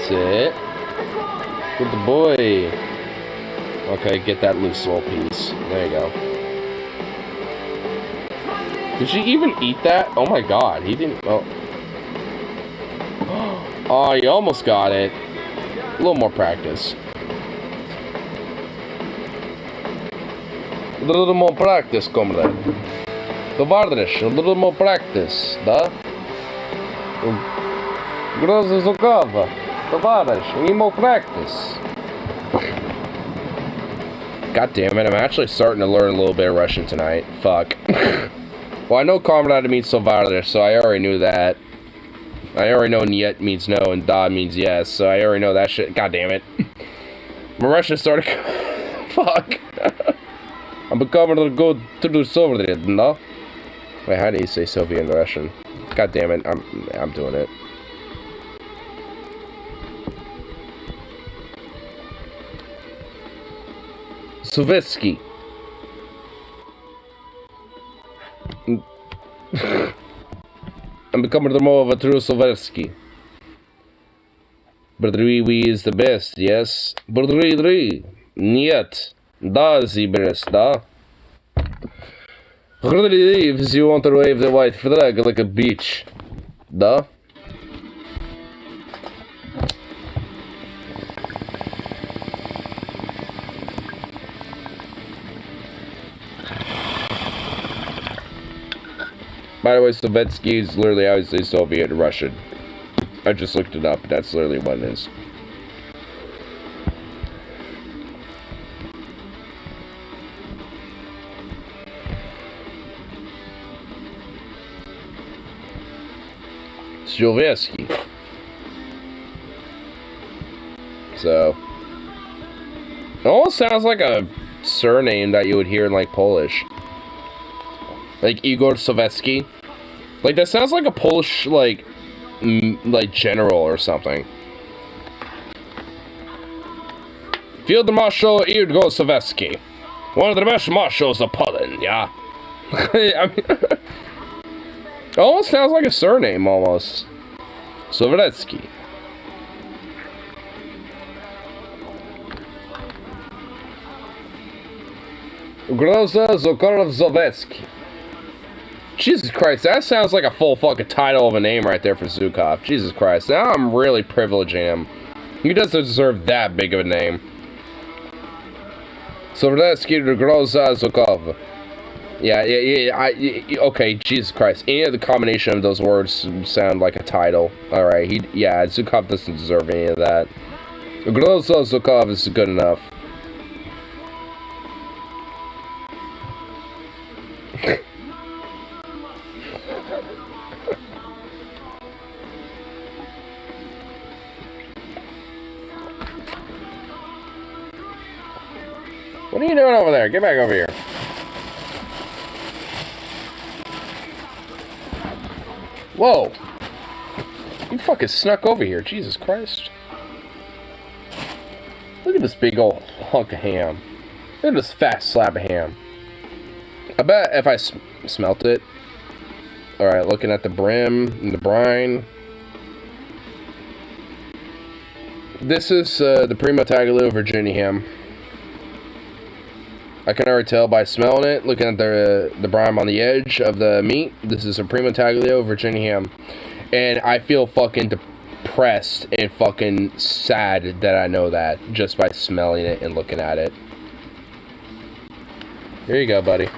Sit. Good boy. Okay, get that loose little piece. There you go. Did she even eat that? Oh my god, he didn't... oh. Oh, you almost got it. A little more practice. A little more practice, comrade. Tovarищ, a little more practice, da? Groza Zukava. Tovarищ, we need more practice. God damn it, I'm actually starting to learn a little bit of Russian tonight. Fuck. Well, I know comrade means tovarищ, so I already knew that. I already know niet means no and da means yes, so I already know that shit. God damn it. My Russian started... fuck. I'm becoming to go to the Soviet, no? Wait, how do you say Soviet in Russian? God damn it, I'm doing it. Sovietsky. I'm becoming the more of a true Sovietsky. Brother-we is the best, yes? Brother-we, нет. Da, the best, da. Brother-we, if you want to wave the white flag like a beach. Da. By the way, Sovietsky is literally how you say Soviet in Russian. I just looked it up. That's literally what it is. Sovietsky. So, it almost sounds like a surname that you would hear in like Polish. Like Igor Sowiecki. Like, that sounds like a Polish, like general or something. Field Marshal Igor Sowiecki. One of the best marshals of Poland, yeah? I mean, it almost sounds like a surname, almost. Sowiecki. Groza Zokarov Sowiecki. Jesus Christ, that sounds like a full fucking title of a name right there for Zukov. Jesus Christ, now I'm really privileging him. He doesn't deserve that big of a name. Sovietsky Groza Zukov. Okay, Jesus Christ. Any of the combination of those words sound like a title. Alright, Zukov doesn't deserve any of that. Grozo Zukov is good enough. What are you doing over there? Get back over here. Whoa! You fucking snuck over here, Jesus Christ. Look at this big old hunk of ham. Look at this fat slab of ham. I bet if I smelt it. Alright, looking at the brim and the brine. This is the Primo Taglio Virginia ham. I can already tell by smelling it, looking at the brine on the edge of the meat. This is a Primo Taglio Virginia ham. And I feel fucking depressed and fucking sad that I know that just by smelling it and looking at it. Here you go, buddy.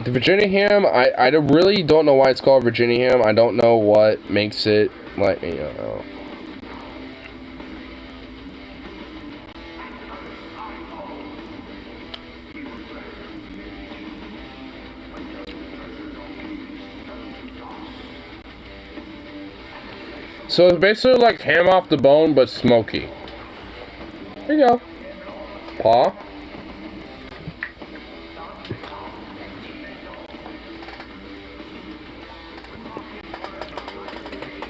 The Virginia ham, I really don't know why it's called Virginia ham. I don't know what makes it, like, you know. So it's basically like ham off the bone, but smoky. There you go. Paw.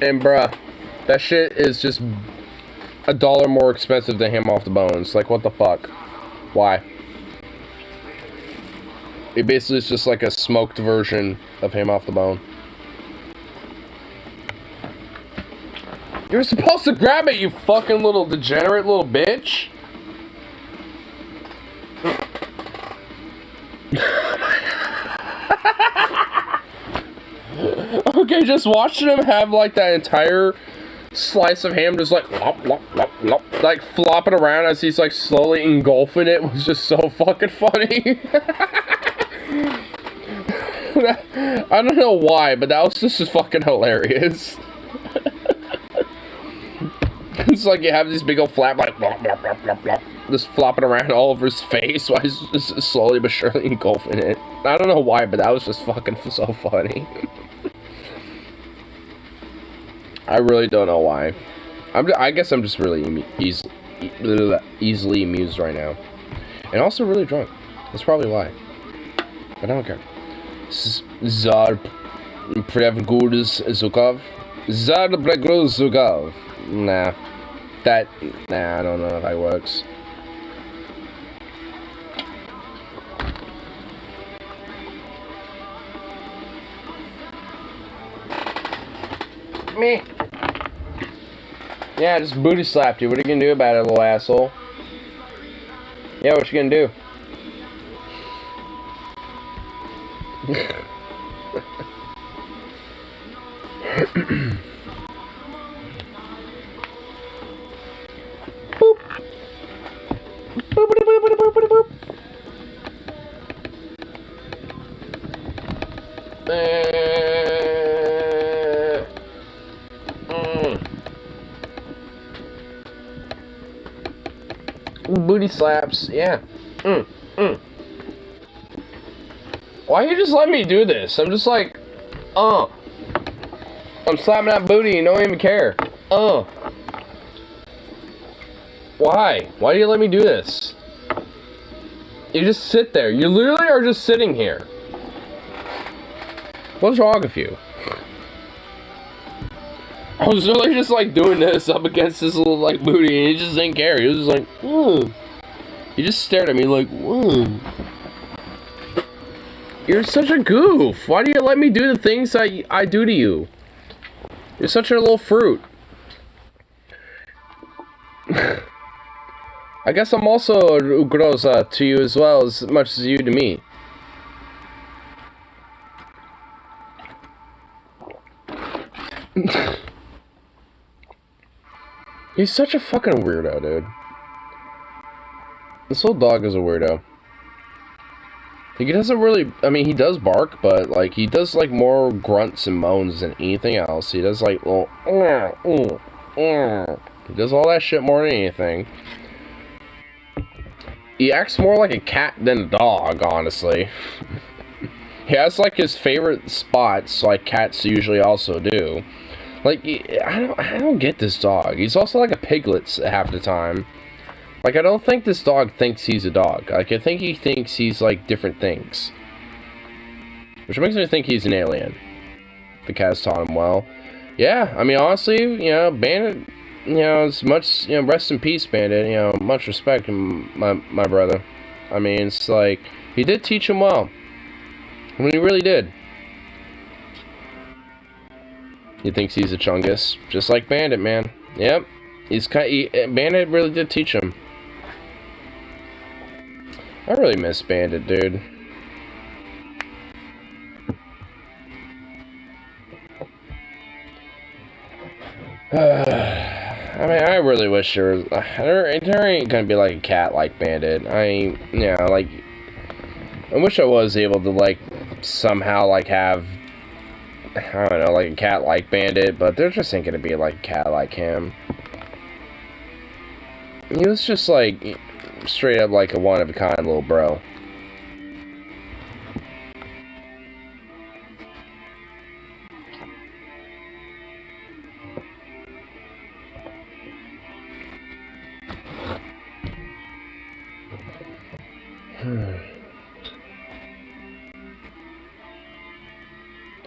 And bruh, that shit is just $1 more expensive than ham off the bones. Like, what the fuck? Why? It basically is just like a smoked version of ham off the bone. You were supposed to grab it, you fucking little degenerate little bitch. Okay, just watching him have like that entire slice of ham just like lop, lop, lop, lop, like flopping around as he's like slowly engulfing it was just so fucking funny. I don't know why, but that was just fucking hilarious. It's like you have these big old flap like blop, blop, blop, blop, blop, just flopping around all over his face while he's just slowly but surely engulfing it. I don't know why, but that was just fucking so funny. I really don't know why. I guess I'm just really easily amused right now. And also really drunk. That's probably why. But I don't care. Zar Prevgurz Zukov. Zar Prevgurz Zukov. Nah, I don't know if that works. Me. Yeah, just booty slapped you. What are you gonna do about it, little asshole? Yeah, what you gonna do? Booty slaps, yeah. Why you just let me do this? I'm just like, I'm slapping that booty, you don't even care. Why? Why do you let me do this? You just sit there. You literally are just sitting here. What's wrong with you? I was literally just like doing this up against this little like booty and he just didn't care. He was just like, He just stared at me like, You're such a goof. Why do you let me do the things I do to you? You're such a little fruit. I guess I'm also a ugroza to you as well, as much as you to me. He's such a fucking weirdo, dude. This little dog is a weirdo. He doesn't really, I mean, he does bark, but, like, he does, like, more grunts and moans than anything else. He does, like, little, he does all that shit more than anything. He acts more like a cat than a dog, honestly. He has, like, his favorite spots, like cats usually also do. Like, I don't get this dog. He's also like a piglet half the time. Like, I don't think this dog thinks he's a dog. Like, I think he thinks he's, like, different things. Which makes me think he's an alien. The cat's taught him well. Yeah, I mean, honestly, you know, Bandit, you know, as much, you know, rest in peace, Bandit, you know, much respect, my brother. I mean, it's like, he did teach him well. I mean, he really did. He thinks he's a chungus, just like Bandit, man. Yep, Bandit really did teach him. I really miss Bandit, dude. I mean, I really wish there was... there ain't gonna be, like, a cat like Bandit. You know, like... I wish I was able to, like, somehow, like, have... I don't know, like, a cat like Bandit, but there just ain't gonna be, like, a cat like him. He was just, like... straight up like a one-of-a-kind little bro.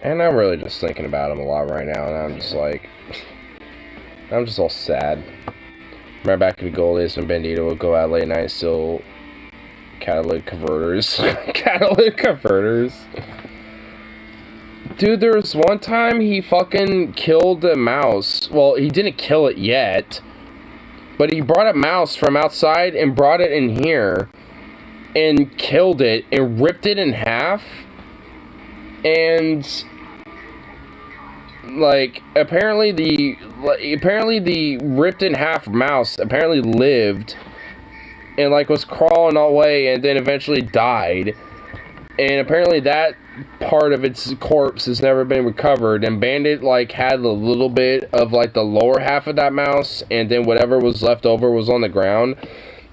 And I'm really just thinking about him a lot right now, and I'm just like... I'm just all sad. Remember back in the old days when Bandito would go out late night and steal catalytic converters. Catalytic converters. Dude, there was one time he fucking killed a mouse. Well, he didn't kill it yet. But he brought a mouse from outside and brought it in here. And killed it and ripped it in half. And... like, apparently the ripped in half mouse apparently lived and, like, was crawling all the way and then eventually died. And apparently that part of its corpse has never been recovered. And Bandit, like, had a little bit of, like, the lower half of that mouse, and then whatever was left over was on the ground.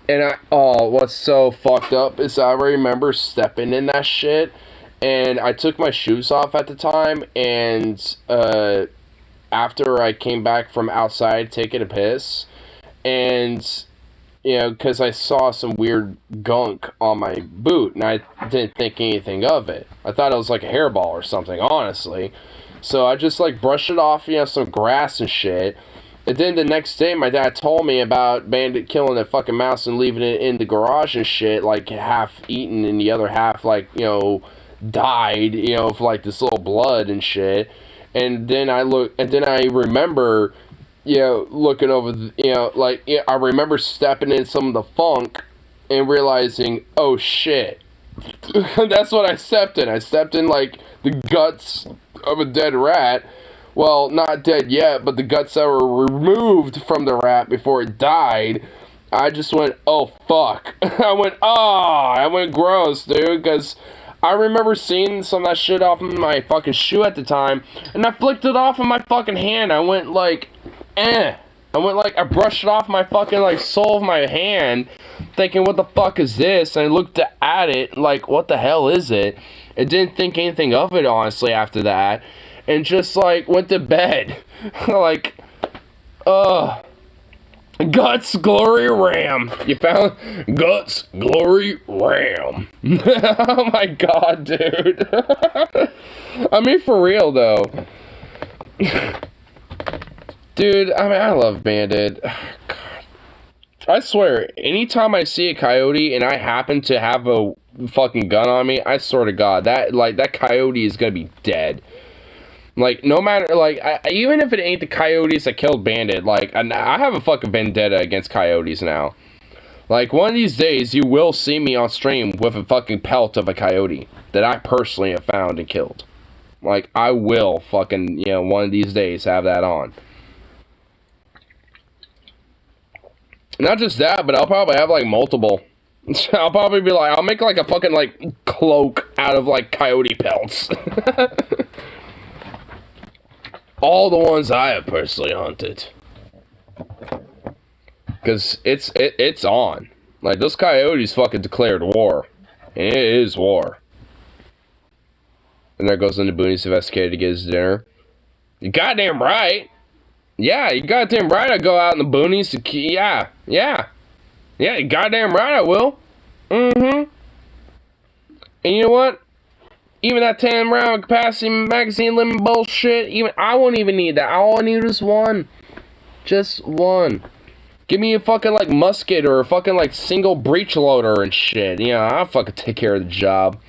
And what's so fucked up is I remember stepping in that shit. And I took my shoes off at the time, and after I came back from outside taking a piss, and, you know, because I saw some weird gunk on my boot, and I didn't think anything of it. I thought it was like a hairball or something, honestly. So I just, like, brushed it off, you know, some grass and shit. And then the next day, my dad told me about Bandit killing that fucking mouse and leaving it in the garage and shit, like, half eaten, and the other half, like, you know... died, you know, for like this little blood and shit. And then I remember, you know, looking over the, you know, like, yeah, I remember stepping in some of the funk and realizing, oh shit. That's what I stepped in. I stepped in like the guts of a dead rat. Well, not dead yet, but the guts that were removed from the rat before it died. I just went, oh fuck. I went gross, dude, because I remember seeing some of that shit off of my fucking shoe at the time, and I flicked it off of my fucking hand. I went like, I brushed it off my fucking, like, sole of my hand, thinking, what the fuck is this? And I looked at it, like, what the hell is it? I didn't think anything of it, honestly, after that, and just, like, went to bed. Like, Guts, glory, ram. You found Guts, glory, ram. Oh my god, dude. I mean, for real, though. Dude, I mean, I love Bandit. God. I swear, anytime I see a coyote and I happen to have a fucking gun on me, I swear to God, that coyote is gonna be dead. Like, no matter, like, even if it ain't the coyotes that killed Bandit, like, I have a fucking vendetta against coyotes now. Like, one of these days, you will see me on stream with a fucking pelt of a coyote that I personally have found and killed. Like, I will fucking, you know, one of these days have that on. Not just that, but I'll probably have, like, multiple. I'll probably be like, I'll make like a fucking like cloak out of like coyote pelts. All the ones I have personally hunted. Because it's on. Like, those coyotes fucking declared war. And it is war. And there goes into Booney Sophisticated to get his dinner. You goddamn right. Yeah, you goddamn right I go out in the boonies to... Yeah, you goddamn right I will. Mm-hmm. And you know what? Even that 10-round capacity magazine limit bullshit, even I won't even need that. All I need is one. Just one. Give me a fucking, like, musket or a fucking, like, single breech loader and shit. You know, I'll fucking take care of the job.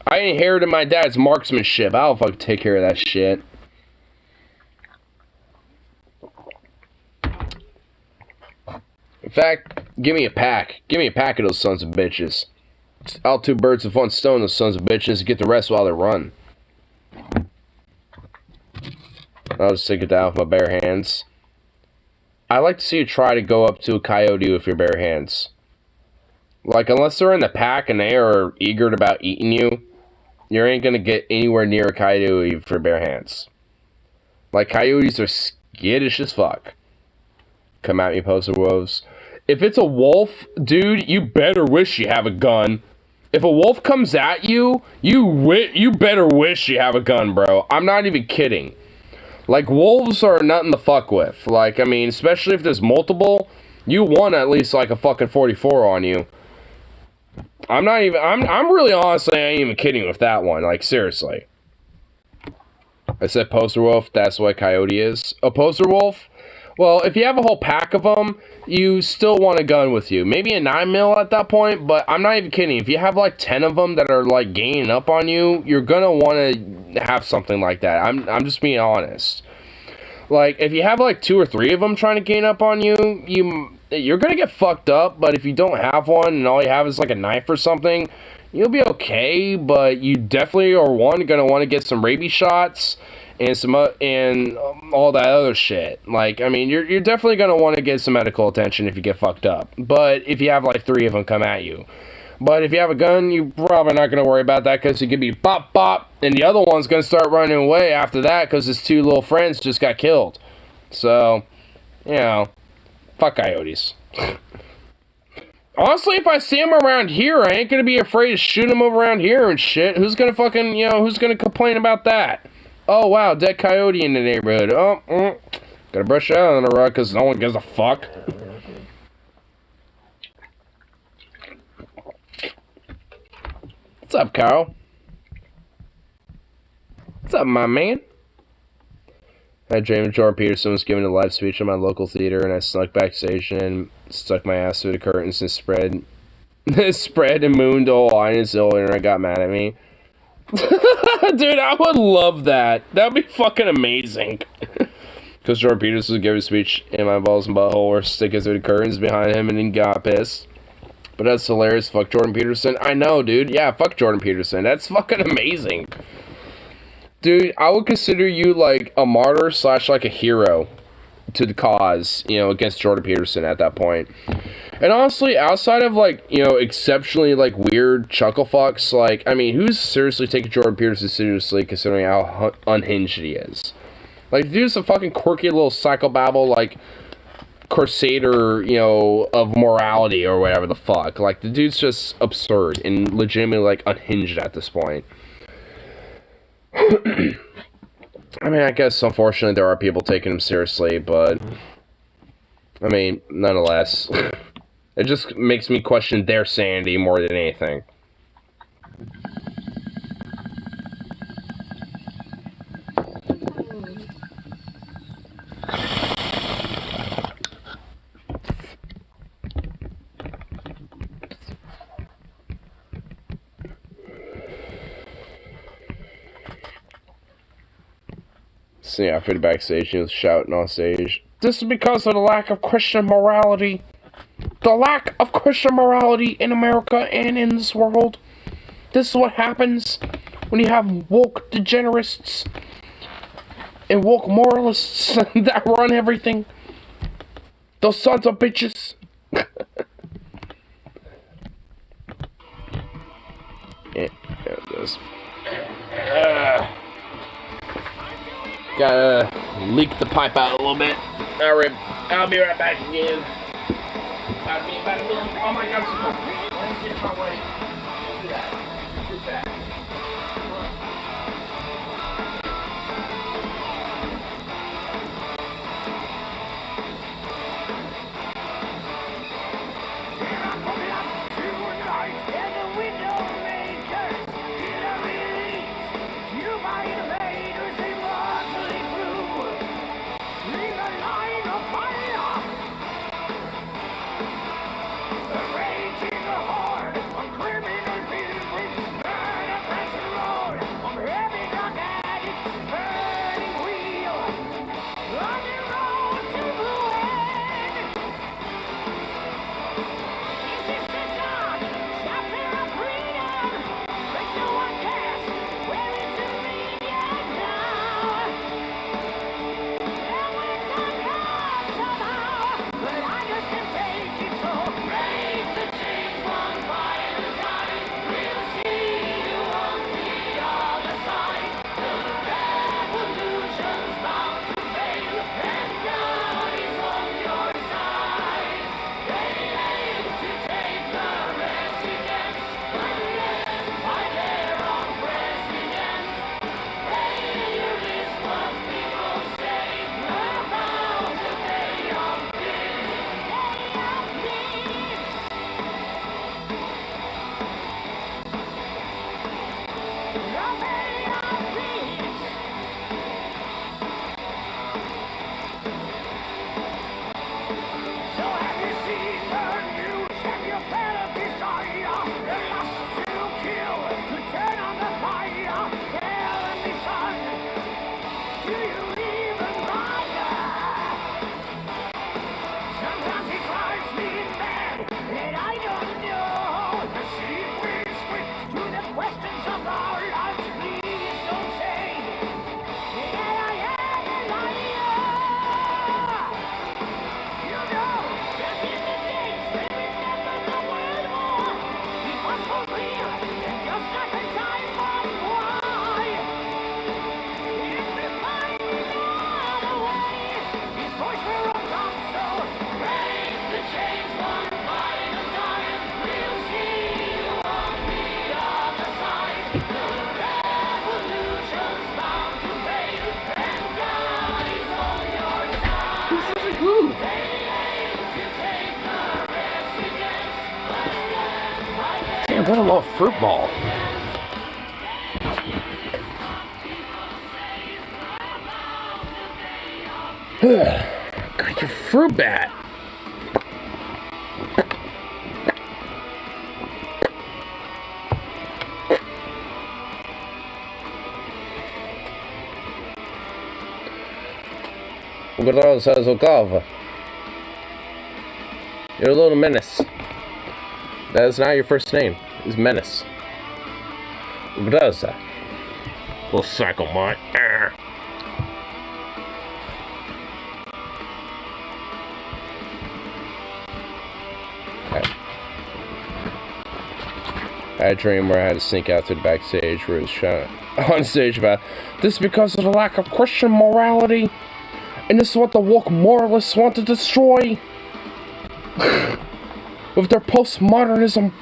I inherited my dad's marksmanship. I'll fucking take care of that shit. In fact, give me a pack. Give me a pack of those sons of bitches. I'll two birds with one stone, those sons of bitches, and get the rest while they run. I'll just take it down with my bare hands. I like to see you try to go up to a coyote with your bare hands. Like, unless they're in the pack and they are eager about eating you, you ain't gonna get anywhere near a coyote with your bare hands. Like, coyotes are skittish as fuck. Come at me, poster wolves. If it's a wolf, dude, you better wish you have a gun. If a wolf comes at you, you better wish you have a gun, bro. I'm not even kidding. Like, wolves are nothing to fuck with. Like, I mean, especially if there's multiple, you want at least, like, a fucking 44 on you. I'm really honestly, I ain't even kidding with that one. Like, seriously. I said poster wolf, that's what coyote is. A poster wolf? Well, if you have a whole pack of them, you still want a gun with you. Maybe a 9mm at that point, but I'm not even kidding. If you have like 10 of them that are like gaining up on you, you're gonna want to have something like that. I'm just being honest. Like, if you have like 2 or 3 of them trying to gain up on you, you're gonna get fucked up. But if you don't have one and all you have is like a knife or something, you'll be okay. But you definitely are gonna want to get some rabies shots. And all that other shit. Like, I mean, you're definitely gonna want to get some medical attention if you get fucked up. But if you have like 3 of them come at you, but if you have a gun, you're probably not gonna worry about that because you could be bop bop, and the other one's gonna start running away after that because his 2 little friends just got killed. So, you know, fuck coyotes. Honestly, if I see them around here, I ain't gonna be afraid to shoot them over around here and shit. Who's gonna fucking, who's gonna complain about that? Oh, wow, dead coyote in the neighborhood. Oh, gotta brush out on the rug because no one gives a fuck. What's up, Carl? What's up, my man? I dreamed Jordan Peterson was giving a live speech in my local theater, and I snuck backstage and stuck my ass through the curtains and spread and mooned all I and the internet got mad at me. Dude, I would love that. That would be fucking amazing. Because Jordan Peterson was giving a speech and my balls and butthole were sticking through the curtains behind him and he got pissed. But that's hilarious. Fuck Jordan Peterson. I know, dude. Yeah, fuck Jordan Peterson. That's fucking amazing. Dude, I would consider you like a martyr / like a hero to the cause, against Jordan Peterson at that point. And honestly, outside of like, exceptionally like weird chuckle fucks, like, I mean, who's seriously taking Jordan Peterson seriously considering how unhinged he is? Like, the dude's a fucking quirky little psychobabble, like, crusader, of morality or whatever the fuck. Like, the dude's just absurd and legitimately, like, unhinged at this point. I mean, I guess, unfortunately, there are people taking him seriously, but, I mean, nonetheless, it just makes me question their sanity more than anything. So yeah, after the backstage, he was shouting on stage, "This is because of the lack of Christian morality. The lack of Christian morality in America and in this world. This is what happens when you have woke degenerates and woke moralists that run everything. Those sons of bitches." Yeah, there it is. Gotta leak the pipe out a little bit. Alright, I'll be right back again. I'll be about a minute. Oh my god, let me get my way. Do that. Do that. Damn, what a little fruit ball. Got your fruit bat. Grossa Zokova. You're a little menace. That is not your first name. It's Menace. Grossa. Little psycho mite. I had a dream where I had to sneak out to the backstage where it was shot on stage about this because of the lack of Christian morality, and this is what the woke moralists want to destroy with their postmodernism.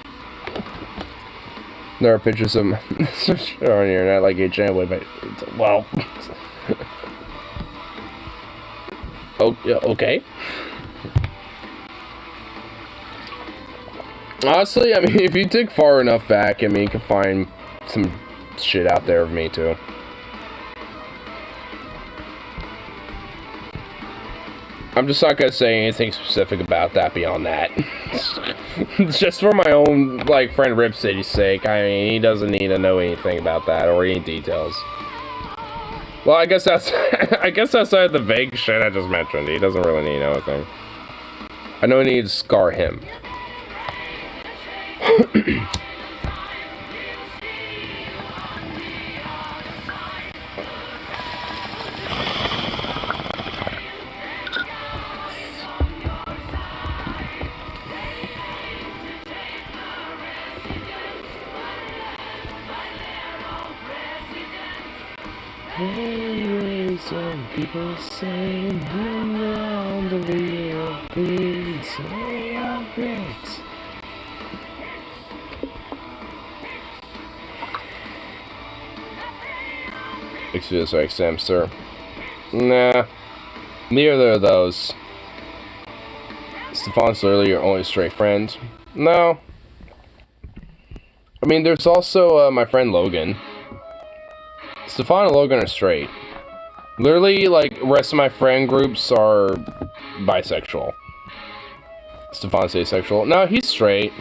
There are pictures of on the internet like a jam with it. Well, oh yeah, okay. Honestly, I mean, if you dig far enough back, I mean, you can find some shit out there of me, too. I'm just not gonna say anything specific about that beyond that. Just for my own, like, friend Rip City's sake. I mean, he doesn't need to know anything about that or any details. Well, I guess that's, I guess outside the vague shit I just mentioned, he doesn't really need to know anything. I know I need to scar him. Some people say, bring around the real things, say I'm great. Excuse me, Sam, sir. Nah, neither of those. Stefan's literally your only straight friend. No. I mean, there's also my friend Logan. Stefan and Logan are straight. Literally, like, the rest of my friend groups are bisexual. Stefan's asexual. No, he's straight.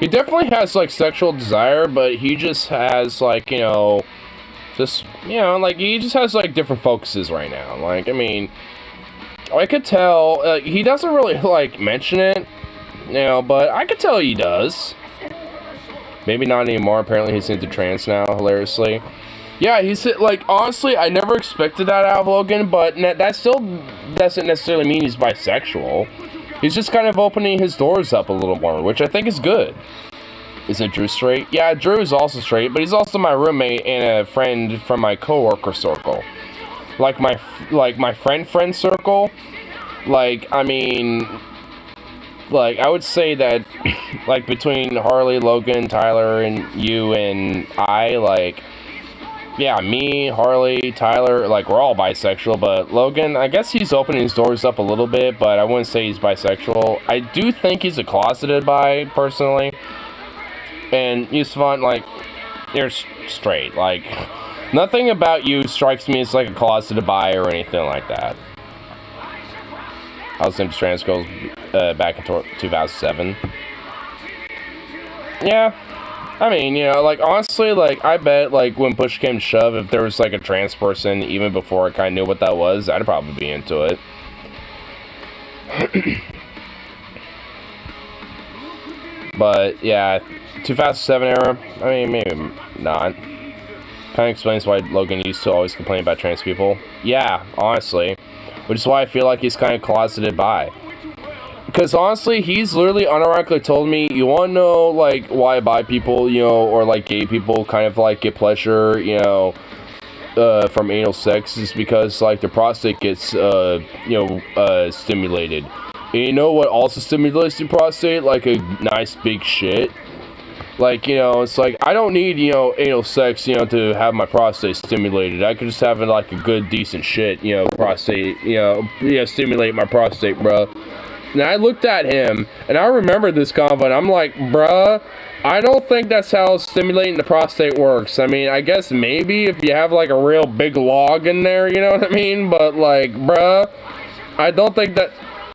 He definitely has, like, sexual desire, but he just has, like, you know, just, you know, like, he just has, like, different focuses right now. Like, I mean, I could tell, he doesn't really, like, mention it, you know, but I could tell he does. Maybe not anymore. Apparently he's into trans now, hilariously. Yeah, he's, like, honestly, I never expected that out of Logan, but that still doesn't necessarily mean he's bisexual. He's just kind of opening his doors up a little more, which I think is good. Isn't Drew straight? Yeah, Drew is also straight, but he's also my roommate and a friend from my coworker circle. Like my friend circle. Like, I mean, like, I would say that, like, between Harley, Logan, Tyler, and you and I, like, yeah, me, Harley, Tyler, like, we're all bisexual, but Logan, I guess he's opening his doors up a little bit, but I wouldn't say he's bisexual. I do think he's a closeted bi, personally. And Yusufan, like, you're straight. Like, nothing about you strikes me as, like, a closeted bi or anything like that. I was into trans girls back in 2007. Yeah. I mean, you know, like, honestly, like, I bet, like, when push came to shove, if there was, like, a trans person, even before I kind of knew what that was, I'd probably be into it. But, yeah, 2007 era, I mean, maybe not. Kind of explains why Logan used to always complain about trans people. Yeah, honestly. Which is why I feel like he's kind of closeted bi. Because honestly, he's literally unironically told me, you want to know, like, why bi people, you know, or, like, gay people kind of, like, get pleasure, you know, from anal sex is because, like, the prostate gets, you know, stimulated. And you know what also stimulates the prostate? Like, a nice big shit. Like, you know, it's like, I don't need, you know, anal sex, you know, to have my prostate stimulated. I could just have, like, a good, decent shit, you know, prostate, you know, stimulate my prostate, bruh. And I looked at him, and I remember this convo, and I'm like, bruh, I don't think that's how stimulating the prostate works. I mean, I guess maybe if you have, like, a real big log in there, you know what I mean? But, like, bruh, I don't think that...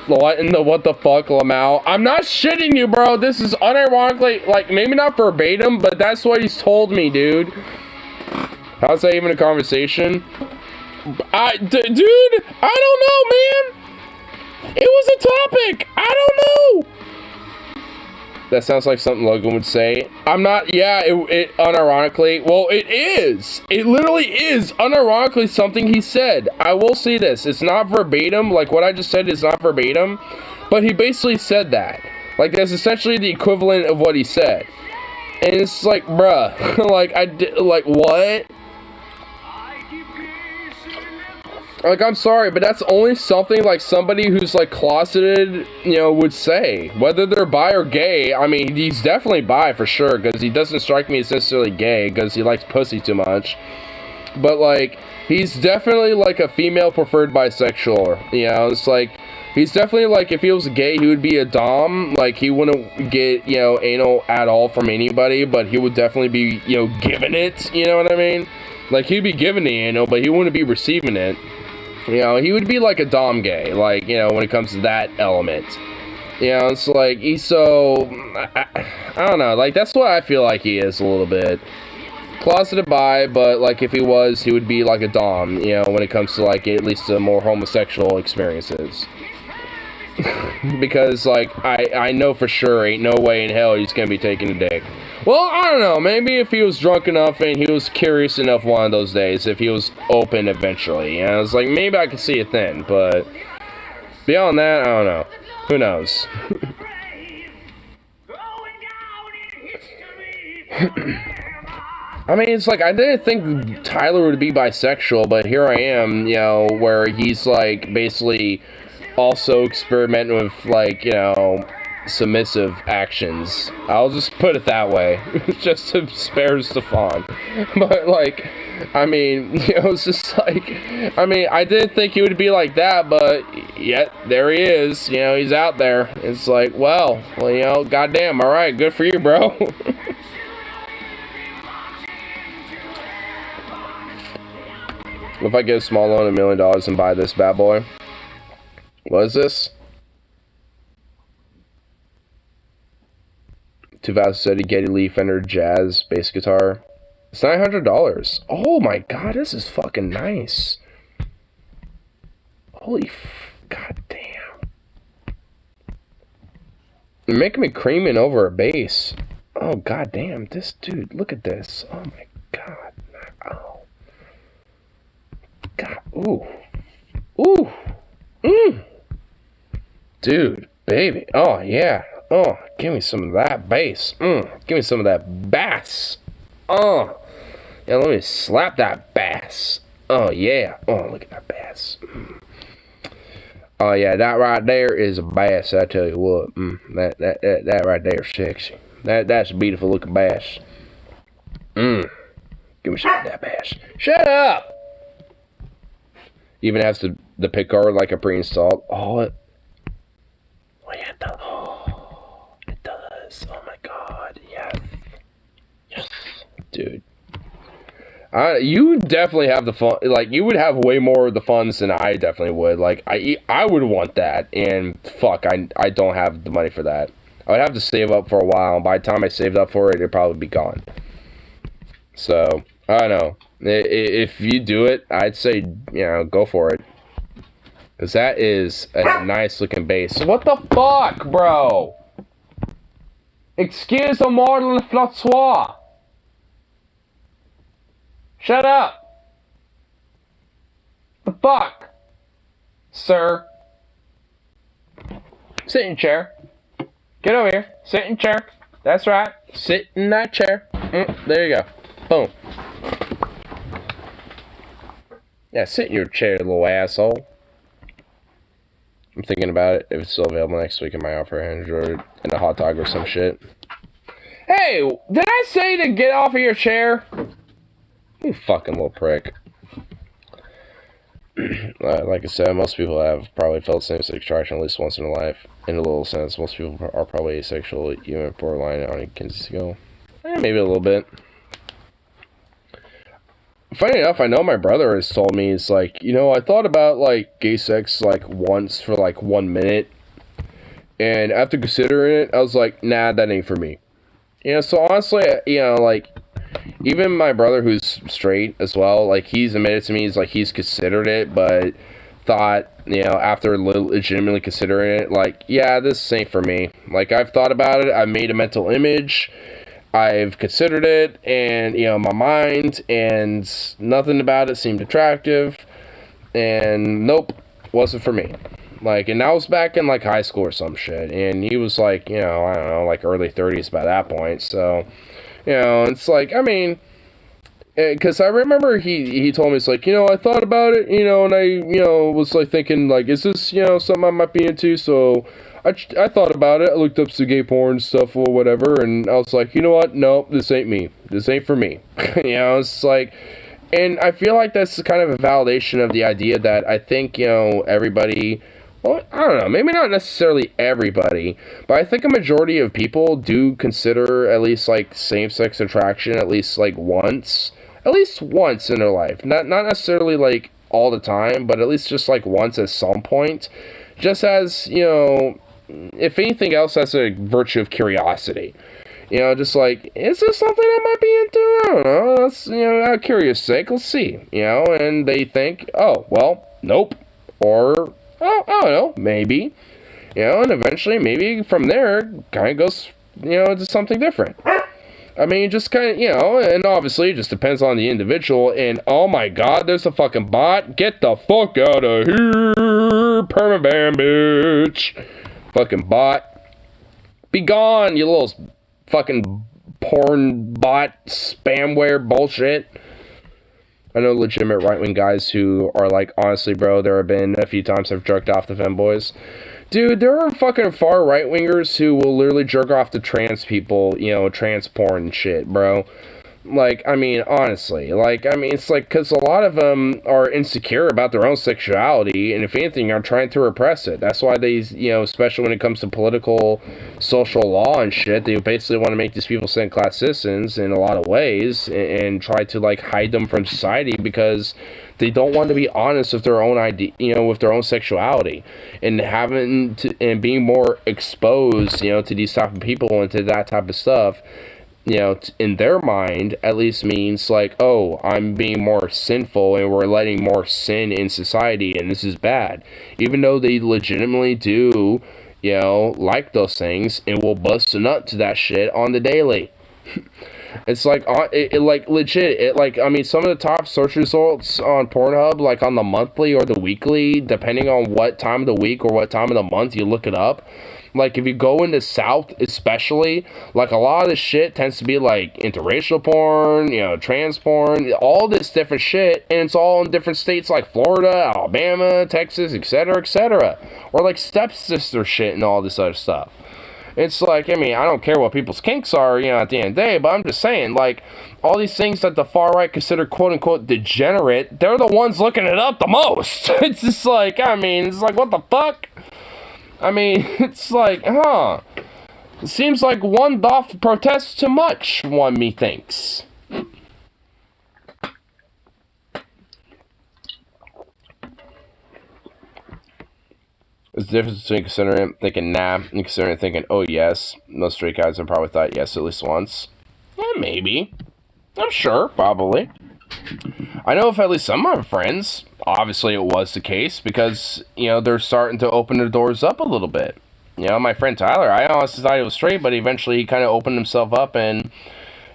What in the what the fuck, Lamau? I'm not shitting you, bro. This is unironically, like, maybe not verbatim, but that's what he's told me, dude. How's that even a conversation? Dude, I don't know, man. It was a topic. I don't know. That sounds like something Logan would say. I'm not, yeah, it unironically, well, it is. It literally is unironically something he said. I will say this. It's not verbatim. Like, what I just said is not verbatim. But he basically said that. Like, that's essentially the equivalent of what he said. And it's like, bruh. like, what? Like, I'm sorry, but that's only something, like, somebody who's, like, closeted, you know, would say. Whether they're bi or gay, I mean, he's definitely bi for sure, because he doesn't strike me as necessarily gay, because he likes pussy too much. But, like, he's definitely, like, a female preferred bisexual, you know, it's like, he's definitely, like, if he was gay, he would be a dom, like, he wouldn't get, you know, anal at all from anybody, but he would definitely be, you know, giving it, you know what I mean? Like, he'd be giving the anal, but he wouldn't be receiving it. You know, he would be like a dom gay, like, you know, when it comes to that element. You know, it's like, he's so, I don't know, like, that's what I feel like he is a little bit. Closeted bi, but, like, if he was, he would be like a dom, you know, when it comes to, like, at least the more homosexual experiences. Because, like, I know for sure ain't no way in hell he's gonna be taking a dick. Well, I don't know, maybe if he was drunk enough and he was curious enough one of those days, if he was open eventually, and I was like, maybe I could see it then, but beyond that, I don't know. Who knows? I mean, it's like, I didn't think Tyler would be bisexual, but here I am, you know, where he's, like, basically also experimenting with, like, you know, submissive actions. I'll just put it that way. Just to spare Stefan. But, like, I mean, you know, it's just like, I mean, I didn't think he would be like that, but yet, there he is. You know, he's out there. It's like, well, you know, goddamn, alright, good for you, bro. If I get a small loan of $1 million and buy this bad boy. What is this? 2007 Getty Lee Fender Jazz bass guitar. It's $900. Oh my god, this is fucking nice. Holy god damn. You're making me creaming over a bass. Oh god damn, this dude, look at this. Oh my god. Oh. God, ooh. Ooh. Mmm. Dude, baby. Oh, yeah. Oh, give me some of that bass. Give me some of that bass. Oh. Yeah, let me slap that bass. Oh, yeah. Oh, look at that bass. Oh, yeah, that right there is a bass, I tell you what. That right there is sexy. That's a beautiful looking bass. Give me some of that bass. Shut up! Even has the pick guard like a pre-installed. Oh, yeah, it does. Oh, it does. Oh my god, yes. Yes. Dude. You definitely have the fun, like, you would have way more of the funds than I definitely would. Like, I would want that, and fuck, I don't have the money for that. I would have to save up for a while, and by the time I saved up for it, it'd probably be gone. So, I don't know. If you do it, I'd say, you know, go for it. Because that is a nice looking bass. What the fuck, bro? Excuse the model flottoir. Shut up. The fuck? Sir. Sit in chair. Get over here. Sit in chair. That's right. Sit in that chair. There you go. Boom. Yeah, sit in your chair, little asshole. I'm thinking about it. If it's still available next week, I might offer $100 and a hot dog or some shit. Hey, did I say to get off of your chair? You fucking little prick. Like I said, most people have probably felt same-sex attraction at least once in their life. In a little sense, most people are probably asexual, even borderline on a go. Maybe a little bit. Funny enough, I know my brother has told me, it's like, you know, I thought about, like, gay sex, like, once for, like, 1 minute. And after considering it, I was like, nah, that ain't for me. You know, so honestly, you know, like, even my brother who's straight as well, like, he's admitted to me, he's like, he's considered it, but thought, you know, after legitimately considering it, like, yeah, this ain't for me. Like, I've thought about it, I've made a mental image, I've considered it, and, you know, my mind, and nothing about it seemed attractive, and nope, wasn't for me. Like, and that was back in, like, high school or some shit, and he was, like, you know, I don't know, like, early 30s by that point, so, you know, it's like, I mean, because I remember he told me, it's like, you know, I thought about it, you know, and I, you know, was, like, thinking, like, is this, you know, something I might be into, so I thought about it, I looked up some gay porn stuff or whatever, and I was like, you know what, no, this ain't me, this ain't for me, you know, it's like, and I feel like that's kind of a validation of the idea that I think, you know, everybody, well, I don't know, maybe not necessarily everybody, but I think a majority of people do consider at least, like, same-sex attraction at least, like, once in their life, not necessarily, like, all the time, but at least just, like, once at some point, just as, you know, if anything else, as a virtue of curiosity. You know, just like, is this something I might be into? I don't know. Let's, you know, out of curious sake, let's see. You know, and they think, oh, well, nope. Or, oh, I don't know, maybe. You know, and eventually, maybe from there, kind of goes, you know, to something different. I mean, just kind of, you know, and obviously it just depends on the individual. And, oh my god, there's a fucking bot. Get the fuck out of here. Permabam, bitch. Fucking bot. Be gone, you little fucking porn bot spamware bullshit. I know legitimate right-wing guys who are like, honestly, bro, there have been a few times I've jerked off to femboys. Dude, there are fucking far right-wingers who will literally jerk off to trans people, you know, trans porn and shit, bro. Like, I mean, honestly, like, I mean, it's like, because a lot of them are insecure about their own sexuality, and if anything, are trying to repress it. That's why they, you know, especially when it comes to political, social law and shit, they basically want to make these people second-class citizens in a lot of ways, and try to, like, hide them from society, because they don't want to be honest with their own idea, you know, with their own sexuality, and having to, and being more exposed, you know, to these type of people and to that type of stuff, you know, in their mind, at least means like, oh, I'm being more sinful and we're letting more sin in society and this is bad. Even though they legitimately do, you know, like those things and will bust a nut to that shit on the daily. It's like, like, legit, like, I mean, some of the top search results on Pornhub, like, on the monthly or the weekly, depending on what time of the week or what time of the month you look it up, like, if you go into South, especially, like, a lot of this shit tends to be, like, interracial porn, you know, trans porn, all this different shit, and it's all in different states like Florida, Alabama, Texas, etc., or, like, stepsister shit and all this other stuff. It's like, I mean, I don't care what people's kinks are, you know, at the end of the day, but I'm just saying, like, all these things that the far right consider quote-unquote degenerate, they're the ones looking it up the most. It's just like, I mean, it's like, what the fuck? I mean, it's like, huh. It seems like one doth protest too much, one methinks. There's the difference between considering thinking nah and considering thinking, oh yes. Most straight guys have probably thought yes at least once. Yeah, maybe. I'm sure, probably. I know if at least some of my friends, obviously it was the case, because, you know, they're starting to open their doors up a little bit. You know, my friend Tyler, I honestly thought he was straight, but eventually he kind of opened himself up and,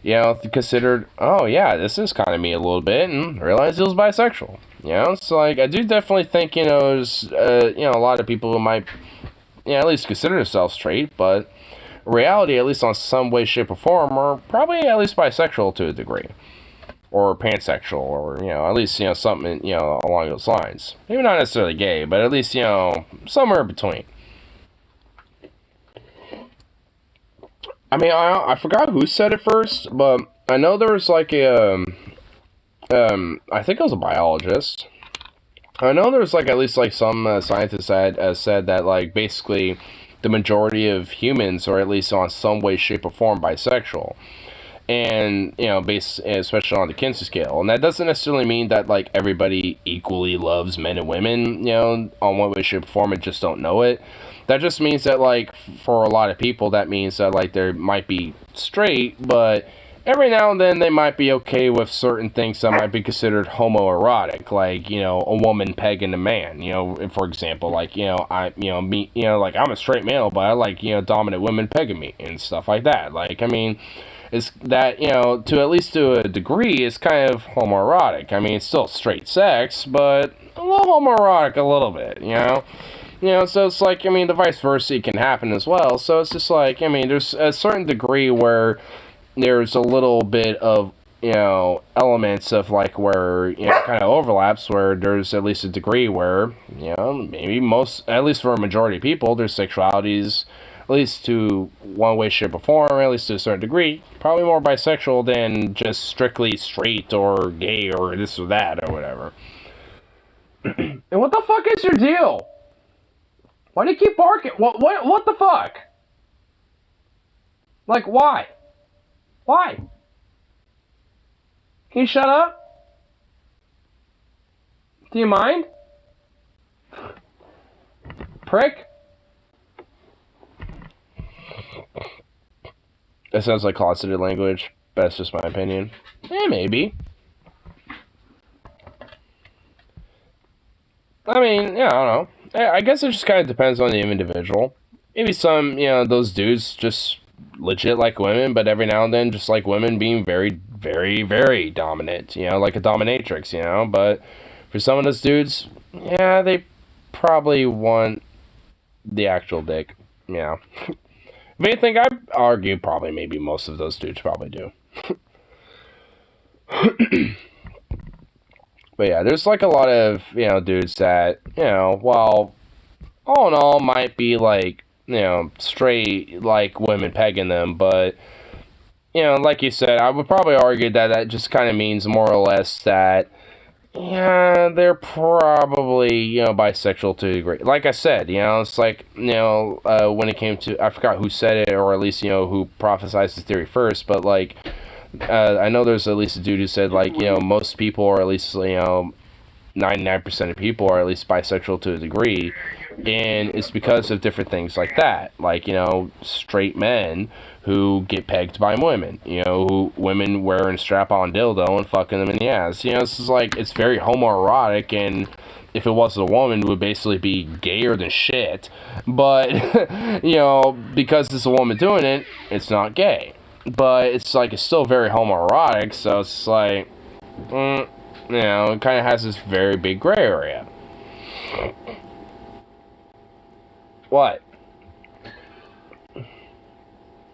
you know, considered, oh yeah, this is kind of me a little bit, and realized he was bisexual. You know, it's like, I do definitely think, you know, there's, you know, a lot of people who might, you know, at least consider themselves straight, but in reality, at least on some way, shape, or form, are probably at least bisexual to a degree. Or pansexual, or, you know, at least, you know, something, you know, along those lines. Maybe not necessarily gay, but at least, you know, somewhere in between. I mean, I forgot who said it first, but I know there was like a, I think it was a biologist. I know there's like at least like some scientists had said that like basically the majority of humans are at least on some way, shape, or form bisexual. And, you know, especially on the Kinsey scale. And that doesn't necessarily mean that, like, everybody equally loves men and women, you know, on one way, shape, or form, and just don't know it. That just means that, like, for a lot of people, that means that, like, they might be straight, but every now and then they might be okay with certain things that might be considered homoerotic, like, you know, a woman pegging a man, you know, for example, like, you know, me, you know, like, I'm a straight male, but I like, you know, dominant women pegging me, and stuff like that. Like, I mean, is that, you know, to at least to a degree, is kind of homoerotic. I mean, it's still straight sex, but a little homoerotic a little bit, you know? You know, so it's like, I mean, the vice versa can happen as well. So it's just like, I mean, there's a certain degree where there's a little bit of, you know, elements of, like, where, you know, kind of overlaps, where there's at least a degree where, you know, maybe most, at least for a majority of people, their sexualities, at least to one way, shape, or form, or at least to a certain degree, probably more bisexual than just strictly straight or gay or this or that or whatever. And what the fuck is your deal? Why do you keep barking? What the fuck? Like, why? Why? Can you shut up? Do you mind? Prick? That sounds like closeted language, but that's just my opinion. Maybe. I mean, yeah, I don't know. I guess it just kind of depends on the individual. Maybe some, you know, those dudes just legit like women, but every now and then just like women being very, very, very dominant, you know, like a dominatrix, you know, but for some of those dudes, yeah, they probably want the actual dick, yeah. If anything, I'd argue probably maybe most of those dudes probably do. But yeah, there's like a lot of, dudes that, well, all in all might be like, straight, like women pegging them, but, like you said, I would probably argue that that just kind of means more or less that, yeah, they're probably, bisexual to a degree. Like I said, it's like, when it came to, I forgot who said it, or at least, who prophesized the theory first, but like, I know there's at least a dude who said, like, most people, or at least, 99% of people are at least bisexual to a degree, and it's because of different things like that, like, straight men who get pegged by women, who women wearing strap-on dildo and fucking them in the ass, this is like, it's very homoerotic, and if it was a woman, it would basically be gayer than shit, but, because it's a woman doing it, it's not gay, but it's like, it's still very homoerotic, so it's like, it kind of has this very big gray area. What?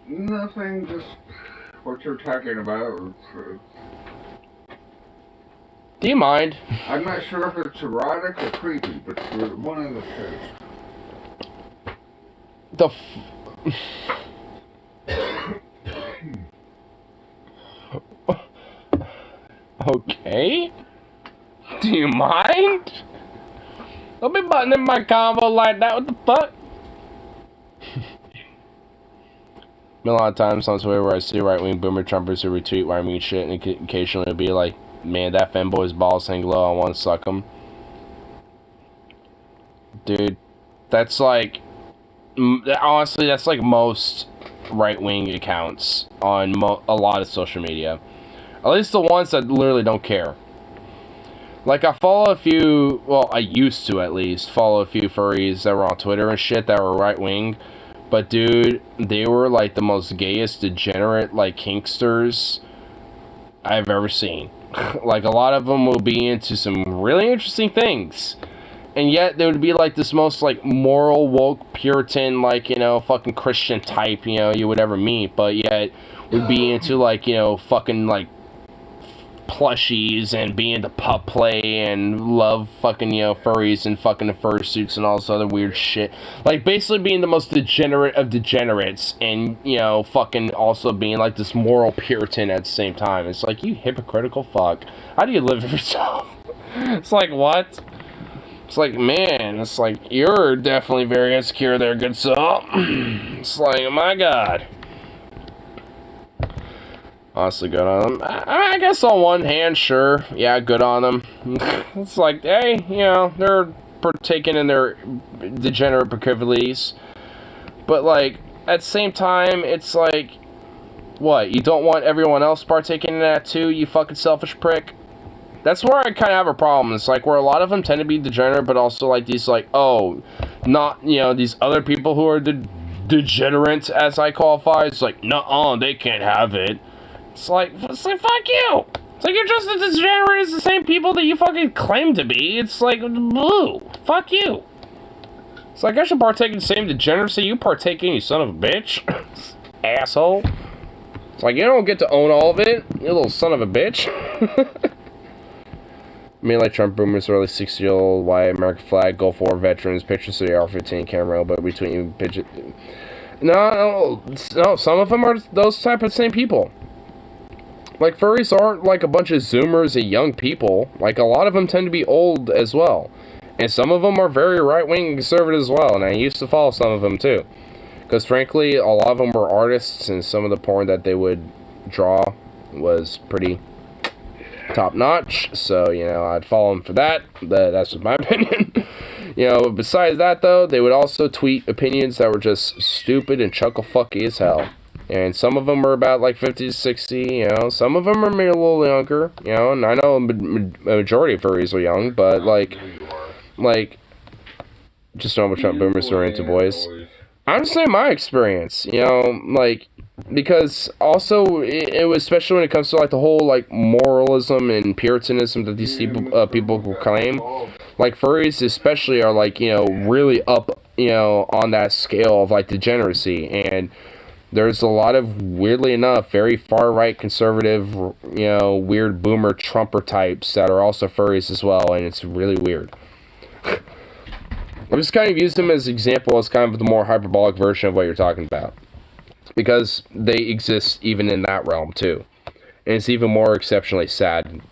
Nothing, just what you're talking about. Do you mind? I'm not sure if it's erotic or creepy, but one of the two. Okay. Do you mind? Don't be butting in my convo like that. What the fuck? A lot of times on Twitter where I see right-wing boomer Trumpers who retweet right-wing shit, and occasionally it'll be like, man, that femboy's balls hang low, I want to suck them. Dude, that's like, honestly, that's like most right-wing accounts on a lot of social media. At least the ones that literally don't care. Like, I follow a few, well, I used to at least follow a few furries that were on Twitter and shit that were right-wing. But, dude, they were, like, the most gayest, degenerate, like, kinksters I've ever seen. Like, a lot of them will be into some really interesting things. And yet, they would be, like, this most, like, moral, woke, Puritan, like, fucking Christian type, you would ever meet. But yet, would be into, like, fucking, like, plushies and be into pup play and love fucking, furries and fucking the fursuits and all this other weird shit. Like, basically being the most degenerate of degenerates and, fucking also being, like, this moral Puritan at the same time. It's like, you hypocritical fuck. How do you live with yourself? It's like, what? It's like, man, it's like, you're definitely very insecure there, good soul. It's like, my God. Honestly, good on them. I guess on one hand, sure, yeah, good on them. It's like, hey, they're partaking in their degenerate proclivities. But, like, at the same time, it's like, what, you don't want everyone else partaking in that too, you fucking selfish prick? That's where I kind of have a problem. It's like, where a lot of them tend to be degenerate, but also, like, these, like, not, these other people who are degenerate, as I qualify, it's like, nuh-uh, they can't have it. It's like, fuck you! It's like, you're just as degenerate as the same people that you fucking claim to be. It's like, boo! Fuck you! It's like, I should partake in the same degeneracy you partake in, you son of a bitch. Asshole. It's like, you don't get to own all of it, you little son of a bitch. I mean, like, Trump boomers, early 60-year-old white American flag, Gulf War veterans, pictures of the AR-15 camera, but between you, bitch. No, some of them are those type of same people. Like, furries aren't, like, a bunch of Zoomers and young people. Like, a lot of them tend to be old as well. And some of them are very right-wing and conservative as well. And I used to follow some of them, too. Because, frankly, a lot of them were artists. And some of the porn that they would draw was pretty top-notch. So, I'd follow them for that. That's just my opinion. Besides that, though, they would also tweet opinions that were just stupid and chuckle-fucky as hell. And some of them are about, like, 50 to 60, Some of them are maybe a little younger, And I know a majority of furries are young, but, like, just know how much Trump boomers are into boys. I'm just saying my experience, like, because also, it was, especially when it comes to, like, the whole, like, moralism and puritanism that these people claim. Like, furries especially are, like, really up, on that scale of, like, degeneracy. And there's a lot of, weirdly enough, very far-right conservative, weird boomer Trumper types that are also furries as well, and it's really weird. I'm just kind of use them as an example as kind of the more hyperbolic version of what you're talking about. Because they exist even in that realm, too. And it's even more exceptionally sad.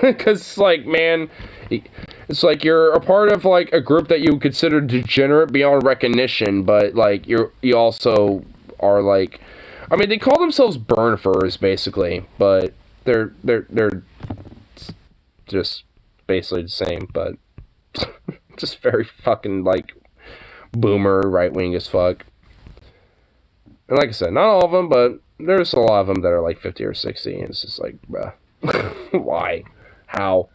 Because, like, man, it's like you're a part of, like, a group that you would consider degenerate beyond recognition, but, like, you also are, like, I mean, they call themselves burn furs, basically, but they're just basically the same, but just very fucking, like, boomer, right-wing as fuck. And like I said, not all of them, but there's a lot of them that are like 50 or 60, and it's just like, bruh. Why? How?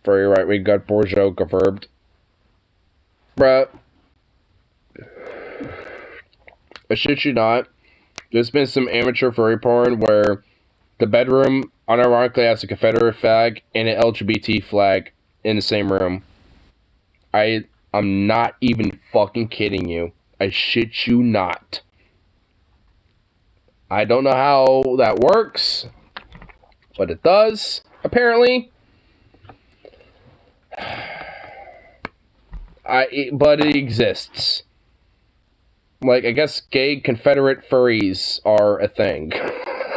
Furry right-wing gut Bourgeois confirmed. Bruh. I shit you not. There's been some amateur furry porn where the bedroom unironically has a Confederate flag and an LGBT flag in the same room. I'm not even fucking kidding you. I shit you not. I don't know how that works, but it does, apparently. But it exists. Like, I guess gay Confederate furries are a thing.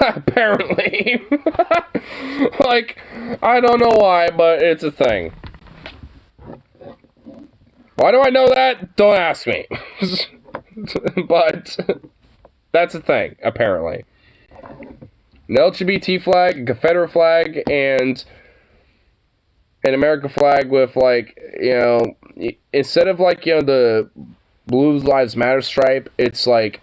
Apparently. Like, I don't know why, but it's a thing. Why do I know that? Don't ask me. But that's a thing, apparently. An LGBT flag, a Confederate flag, and an American flag with, like, instead of, like, the Blue Lives Matter stripe, it's like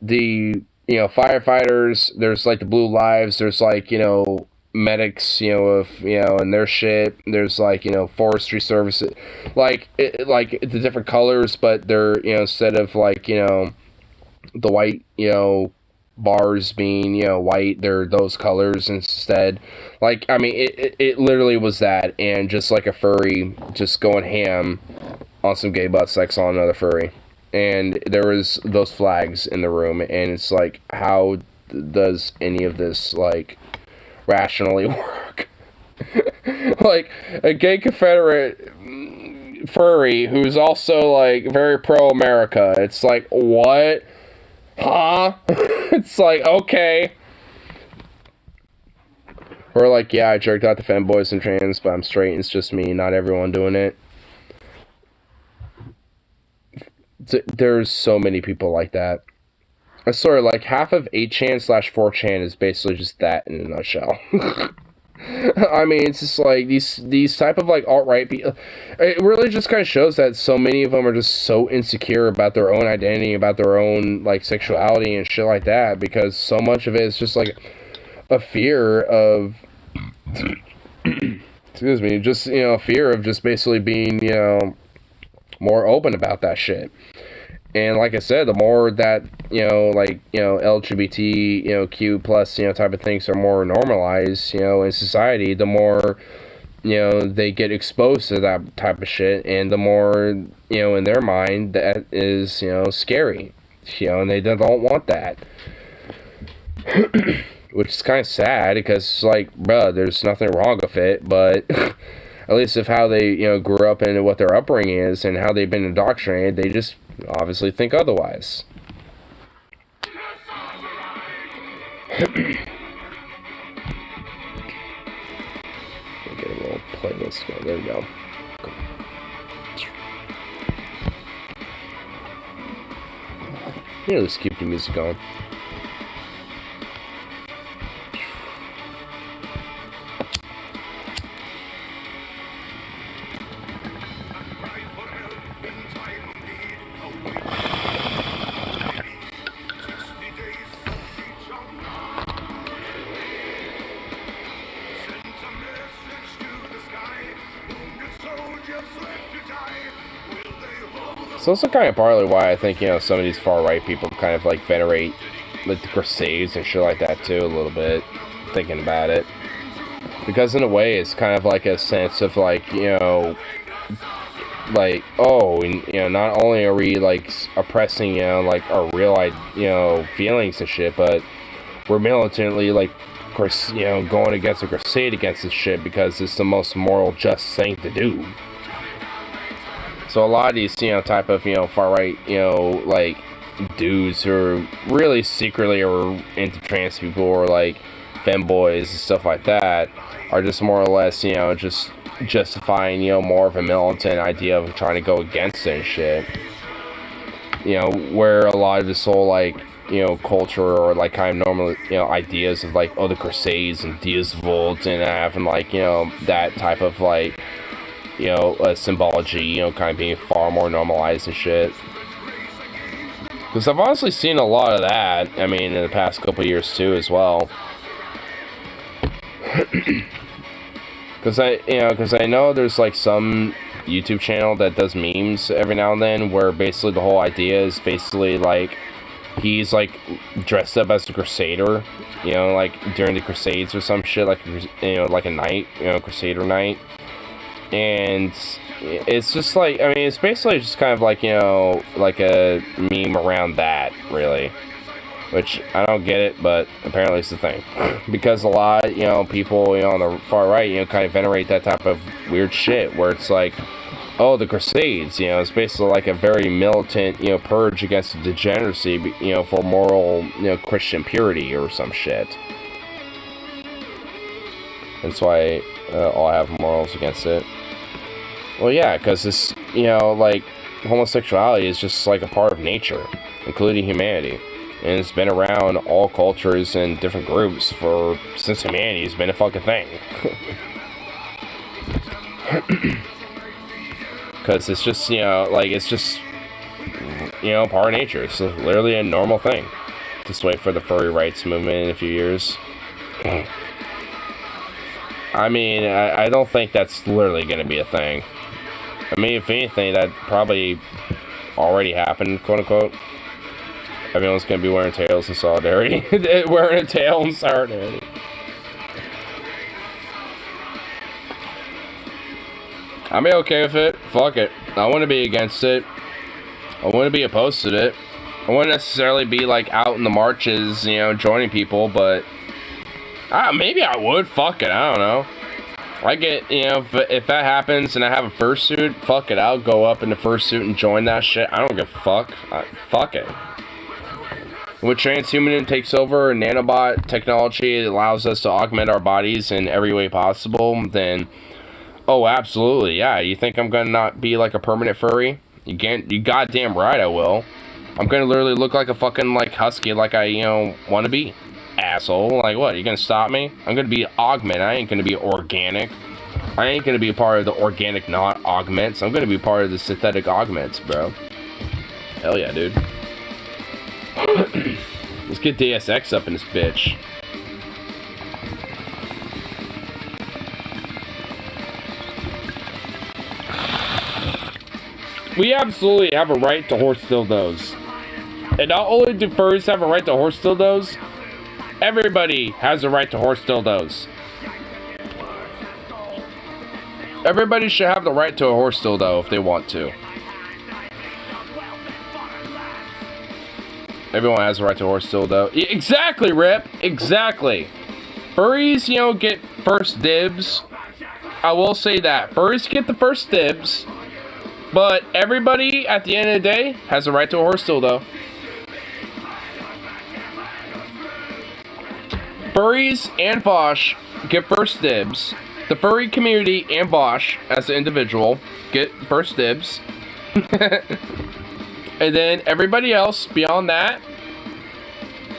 the, firefighters, there's like the Blue Lives, there's like, medics, and their shit, there's like, forestry services, like, like the different colors, but they're, instead of like, the white, bars being, white, they're those colors instead. Like, I mean, it literally was that, and just like a furry just going ham on some gay butt sex on another furry. And there was those flags in the room, and it's like, how does any of this, like, rationally work? Like, a gay Confederate furry who's also, like, very pro-America. It's like, what? Huh? It's like, okay. Or like, yeah, I jerked out the femboys and trans, but I'm straight and it's just me, not everyone doing it. There's so many people like that. I swear, like, half of 8chan/4chan is basically just that in a nutshell. I mean, it's just like these type of like alt-right people. It really just kind of shows that so many of them are just so insecure about their own identity, about their own like sexuality and shit like that, because so much of it is just like a fear of excuse me, just fear of just basically being more open about that shit. And like I said, the more that, LGBT, Q plus, type of things are more normalized, in society, the more, they get exposed to that type of shit, and the more, in their mind, that is, scary, and they don't want that. Which is kind of sad, because, like, bruh, there's nothing wrong with it, but at least if how they, grew up and what their upbringing is, and how they've been indoctrinated, they just obviously think otherwise. Get a little playlist going. There we go. Yeah, let's keep the music going. It's also kind of partly why I think, you know, some of these far-right people kind of, like, venerate, like, the Crusades and shit like that, too, a little bit, thinking about it. Because in a way, it's kind of like a sense of, like, you know, like, oh, and, you know, not only are we, like, oppressing, you know, like, our real, you know, feelings and shit, but we're militantly, like, you know, going against a crusade against this shit because it's the most moral, just thing to do. So a lot of these, you know, type of, you know, far-right, you know, like, dudes who are really secretly are into trans people or, like, femboys and stuff like that are just more or less, you know, just justifying, you know, more of a militant idea of trying to go against it and shit. You know, where a lot of this whole, like, you know, culture or, like, kind of normal, you know, ideas of, like, oh, the Crusades and Dias Volt and having, like, you know, that type of, like, you know, symbology, you know, kind of being far more normalized and shit. Because I've honestly seen a lot of that, I mean, in the past couple of years, too, as well. Because I know there's, like, some YouTube channel that does memes every now and then where basically the whole idea is basically, like, he's, like, dressed up as a crusader, you know, like, during the Crusades or some shit, like, you know, like a night, you know, crusader night. And it's just, like, I mean, it's basically just kind of, like, you know, like a meme around that, really. Which, I don't get it, but apparently it's the thing. Because a lot, you know, people, you know, on the far right, you know, kind of venerate that type of weird shit, where it's like, oh, the Crusades, you know, it's basically like a very militant, you know, purge against the degeneracy, you know, for moral, you know, Christian purity or some shit. That's why I'll have morals against it. Well, yeah, because it's, you know, like, homosexuality is just like a part of nature, including humanity. And it's been around all cultures and different groups since humanity's been a fucking thing. Because it's just, you know, like, it's just, you know, part of nature. It's literally a normal thing. Just wait for the furry rights movement in a few years. I mean, I don't think that's literally going to be a thing. I mean, if anything, that probably already happened, quote unquote. Everyone's going to be wearing tails in solidarity. Wearing a tail in solidarity. I mean, okay with it. Fuck it. I wouldn't be against it. I wouldn't be opposed to it. I wouldn't necessarily be, like, out in the marches, you know, joining people, but maybe I would. Fuck it. I don't know. I get, you know, if that happens and I have a fursuit, fuck it. I'll go up in the fursuit and join that shit. I don't give a fuck. Fuck it. When transhumanism takes over and nanobot technology allows us to augment our bodies in every way possible, then, oh, absolutely, yeah. You think I'm gonna not be like a permanent furry? You goddamn right I will. I'm gonna literally look like a fucking, like, husky like I, you know, want to be. Asshole. Like, what? You gonna stop me? I'm gonna be augment. I ain't gonna be organic. I ain't gonna be a part of the organic not augments. I'm gonna be part of the synthetic augments, bro. Hell yeah, dude. Let's get DSX up in this bitch. We absolutely have a right to horse dildos. And not only do furries have a right to horse dildos, everybody has a right to horse dildos. Everybody should have the right to a horse dildo if they want to. Everyone has a right to a horse dildo. Exactly, Rip. Exactly. Furries, you know, get first dibs. I will say that. Furries get the first dibs. But everybody, at the end of the day, has a right to a horse dildo. Furries and Bosch get first dibs. The furry community and Bosch, as an individual, get first dibs. And then everybody else beyond that,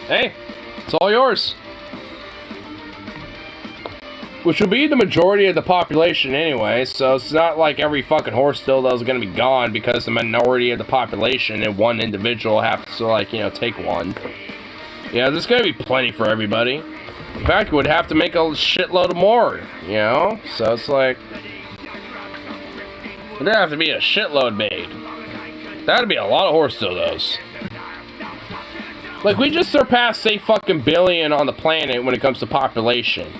hey, it's all yours. Which will be the majority of the population anyway, so it's not like every fucking horse dildo is going to be gone because the minority of the population and one individual happens to, like, you know, take one. Yeah, there's going to be plenty for everybody. In fact, we'd have to make a shitload of more, you know? So it's like, there'd have to be a shitload made. That'd be a lot of horse dildos. Like, we just surpassed 8 fucking billion on the planet when it comes to population.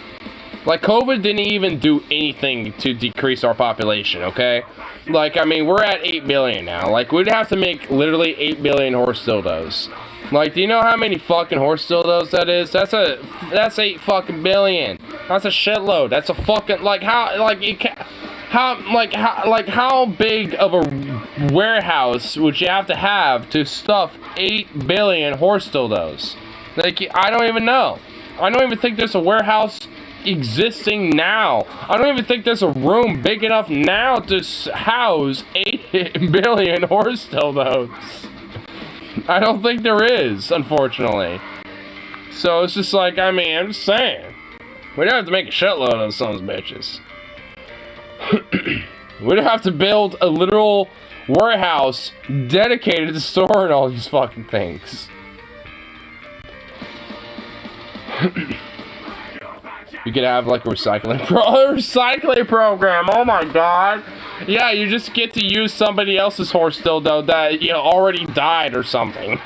Like, COVID didn't even do anything to decrease our population, okay? Like, I mean, we're at 8 billion now. Like, we'd have to make literally 8 billion horse dildos. Like, do you know how many fucking horse dildos that is? That's 8 fucking billion. That's a shitload. That's a fucking, like, how big of a warehouse would you have to stuff 8 billion horse dildos? Like, I don't even know. I don't even think there's a warehouse existing now. I don't even think there's a room big enough now to house 8 billion horse dildos. I don't think there is, unfortunately. So it's just like, I mean, I'm just saying. We'd have to make a shitload of some bitches. We'd have to build a literal warehouse dedicated to storing all these fucking things. You could have like a recycling program. Oh my god. Yeah, you just get to use somebody else's horse dildo that, you know, already died or something.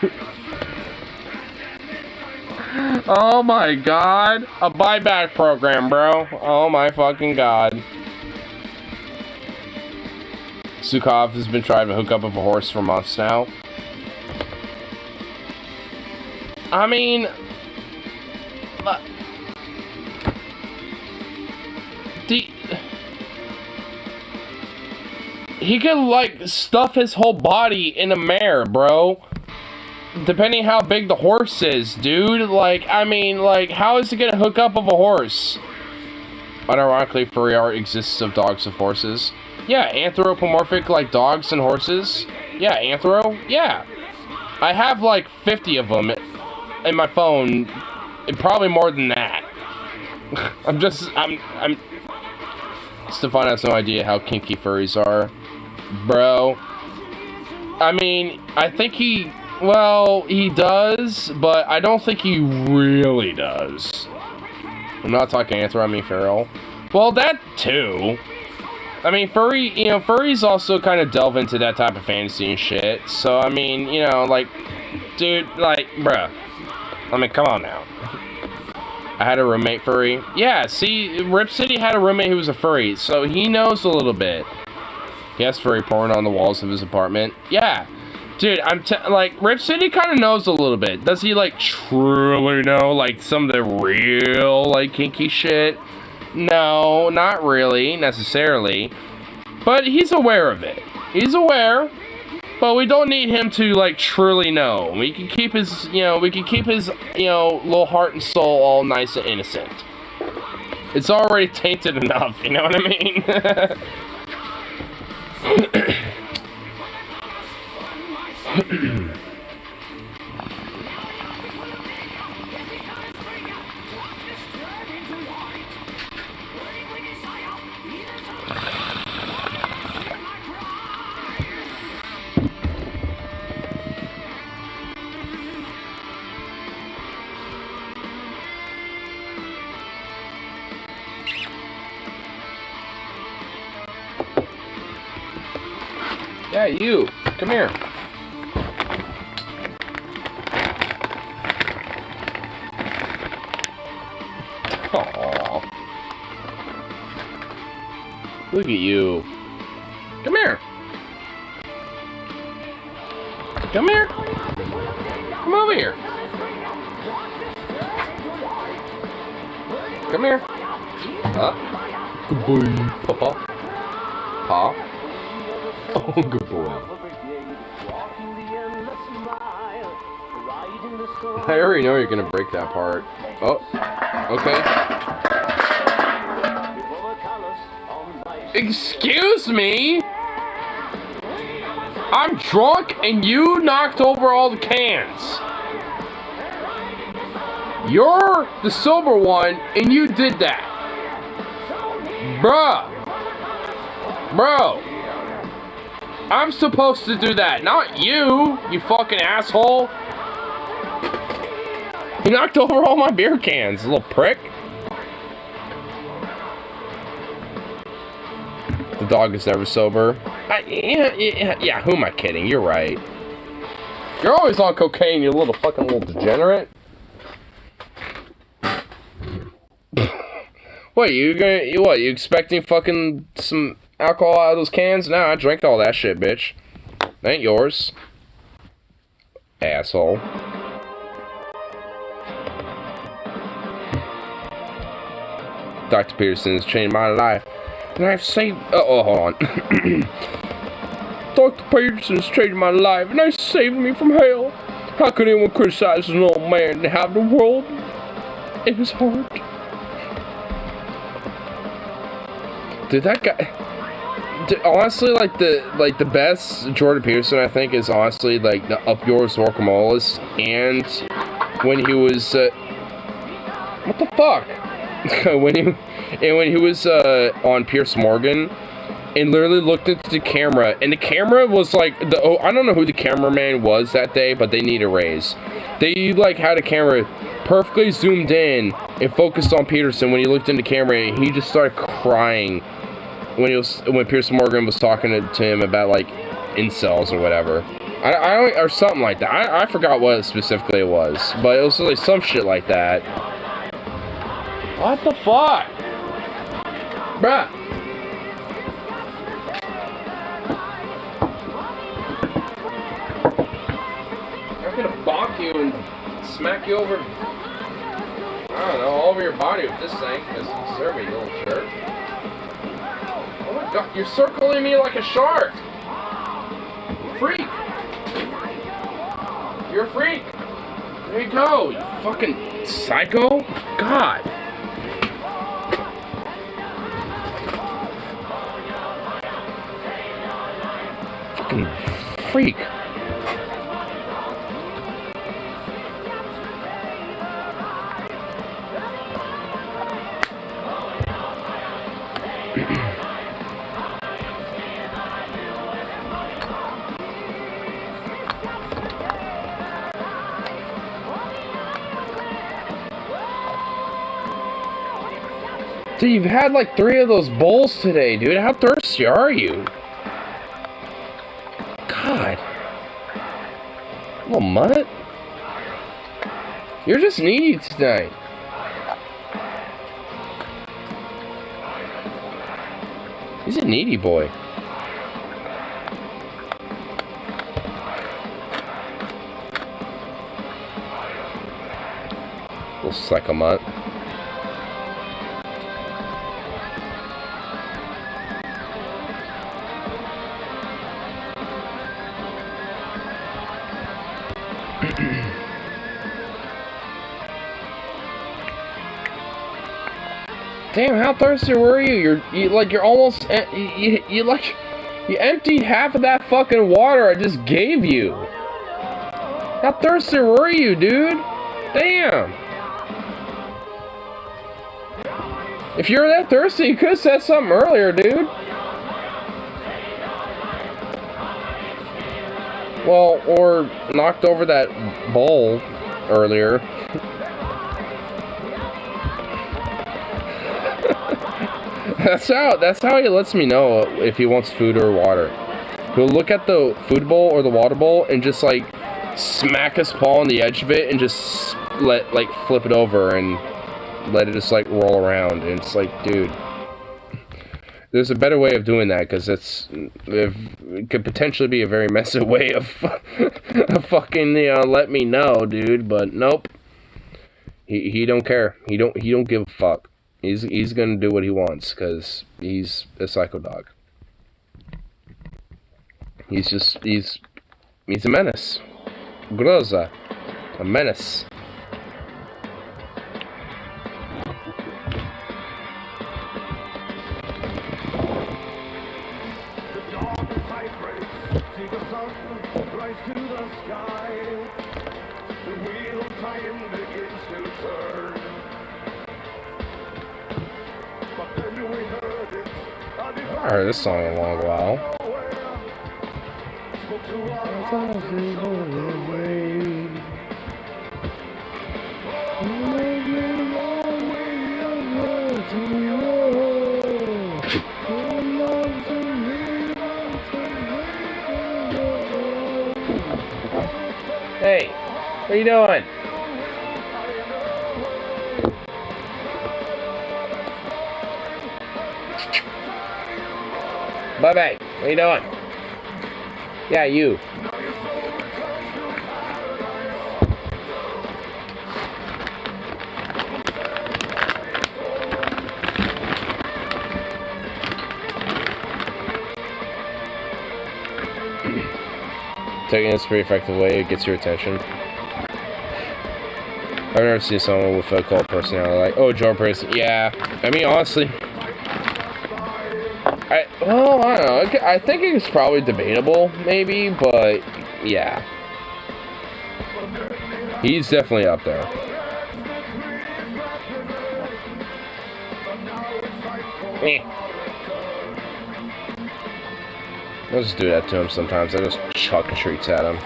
Oh my god. A buyback program, bro. Oh my fucking god. Sukov has been trying to hook up with a horse for months now. I mean, he could, like, stuff his whole body in a mare, bro. Depending how big the horse is, dude. Like, I mean, like, how is he gonna hook up with a horse? Unironically, furry art exists of dogs and horses. Yeah, anthropomorphic, like, dogs and horses. Yeah, anthro. Yeah. I have, like, 50 of them in my phone. Probably more than that. Stefan has no idea how kinky furries are. Bro. I mean, I think he does, but I don't think he really does. I'm not talking anthro, I mean feral. Well, that too. I mean, furries also kind of delve into that type of fantasy and shit. So, I mean, you know, like, dude, like, bruh. I mean, come on now. I had a roommate furry. Yeah, see, Rip City had a roommate who was a furry, so he knows a little bit. He has furry porn on the walls of his apartment. Yeah. Dude, like, Rip City kind of knows a little bit. Does he, like, truly know, like, some of the real, like, kinky shit? No, not really, necessarily. But he's aware of it. He's aware, but we don't need him to, like, truly know. We can keep his, little heart and soul all nice and innocent. It's already tainted enough, you know what I mean? Yeah, you. Come here. Aww. Look at you. Come here. Come here. Come over here. Come here. Good boy. Papa. Pa. Oh, good boy. I already know you're gonna break that part. Oh, okay. Excuse me? I'm drunk and you knocked over all the cans. You're the sober one and you did that. Bruh. Bro. I'm supposed to do that, not you, you fucking asshole. He knocked over all my beer cans, little prick. The dog is never sober. Yeah, who am I kidding? You're right. You're always on cocaine, you little degenerate. What, you expecting fucking some alcohol out of those cans? Nah, I drank all that shit, bitch. That ain't yours. Asshole. Dr. Peterson's changed my life. And I've saved... Oh, hold on. Dr. Peterson's changed my life, and they saved me from hell. How could anyone criticize an old man to have the world in his heart? Dude, that guy... Dude, honestly, like the best Jordan Peterson, I think, is honestly, like, the Up Yours Guacamoles, and when he was... what the fuck? when he was on Piers Morgan and literally looked into the camera, and the camera was like I don't know who the cameraman was that day, but they need a raise. They like had a camera perfectly zoomed in and focused on Peterson when he looked in the camera, and he just started crying when Piers Morgan was talking to him about like incels or whatever. Or something like that. I forgot what specifically it was, but it was like some shit like that. What the fuck? Bruh. I'm gonna bonk you and smack you over, I don't know, all over your body with this thing. Because you deserve it, you little jerk. Oh my god, you're circling me like a shark. You freak. You're a freak. There you go, you fucking psycho. God. Freak. Dude, you've had like 3 of those bowls today, dude. How thirsty are you? God. Little mutt. You're just needy tonight. He's a needy boy. Little psycho mutt. Damn, how thirsty were you? You're almost you emptied half of that fucking water I just gave you. How thirsty were you, dude? Damn. If you were that thirsty, you could have said something earlier, dude. Well, or knocked over that bowl earlier. That's how he lets me know if he wants food or water. He'll look at the food bowl or the water bowl and just like smack his paw on the edge of it and just flip it over and let it just like roll around. And it's like, dude, there's a better way of doing that, because it could potentially be a very messy way of fucking let me know, dude. But nope, he don't care. He don't give a fuck. He's gonna do what he wants, because he's a psycho dog. He's a menace. Groza. A menace. I heard this song in a long while. are you doing? Bye-bye. What are you doing? Yeah, you. Taking this pretty effective way, it gets your attention. I've never seen someone with a cult personality like, oh, Jordan person. Yeah, I mean, honestly, I don't know. I think it's probably debatable, maybe, but yeah, he's definitely up there. I just do that to him sometimes. I just chuck treats at him.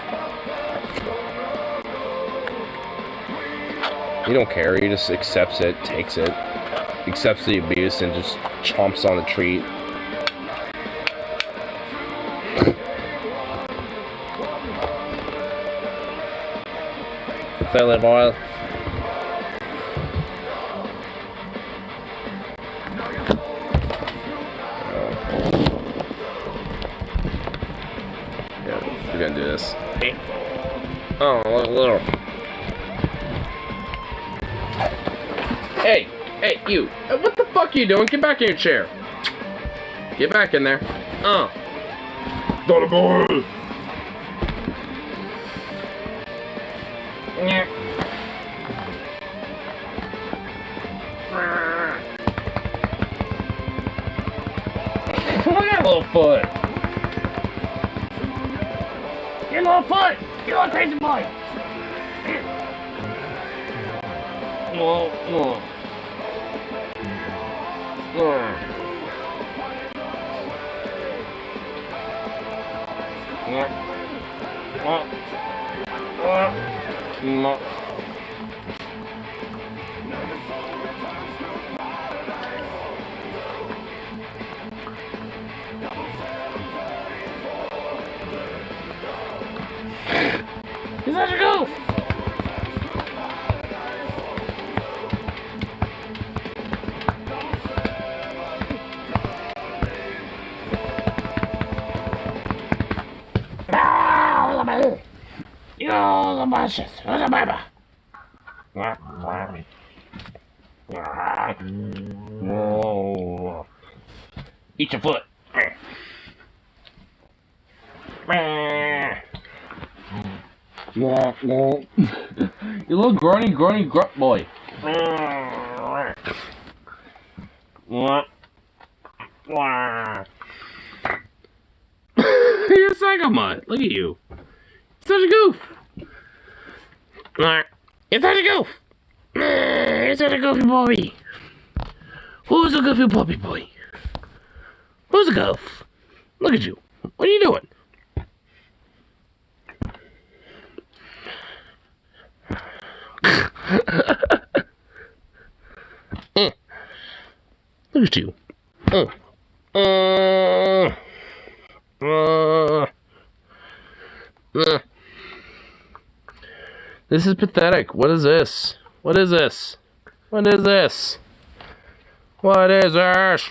He don't care. He just accepts it, takes it, accepts the abuse, and just chomps on the treat. Philip oil. We're gonna do this. Oh, little. Hey, you. What the fuck are you doing? Get back in your chair. Get back in there. Dollar boy. Look at that little foot. Your little foot! You little crazy boy! He's such a goof! You're the bushes. Who's the baby? Eat your foot. You little groany grunt boy. You're a psychomutt. Look at you. Such a goof. You're such a goof. You're such a goofy boy. Who's a goofy puppy boy? Who's a goof? Look at you. What are you doing? Look at you. This is pathetic. What is this? What is this? What is this? What is this?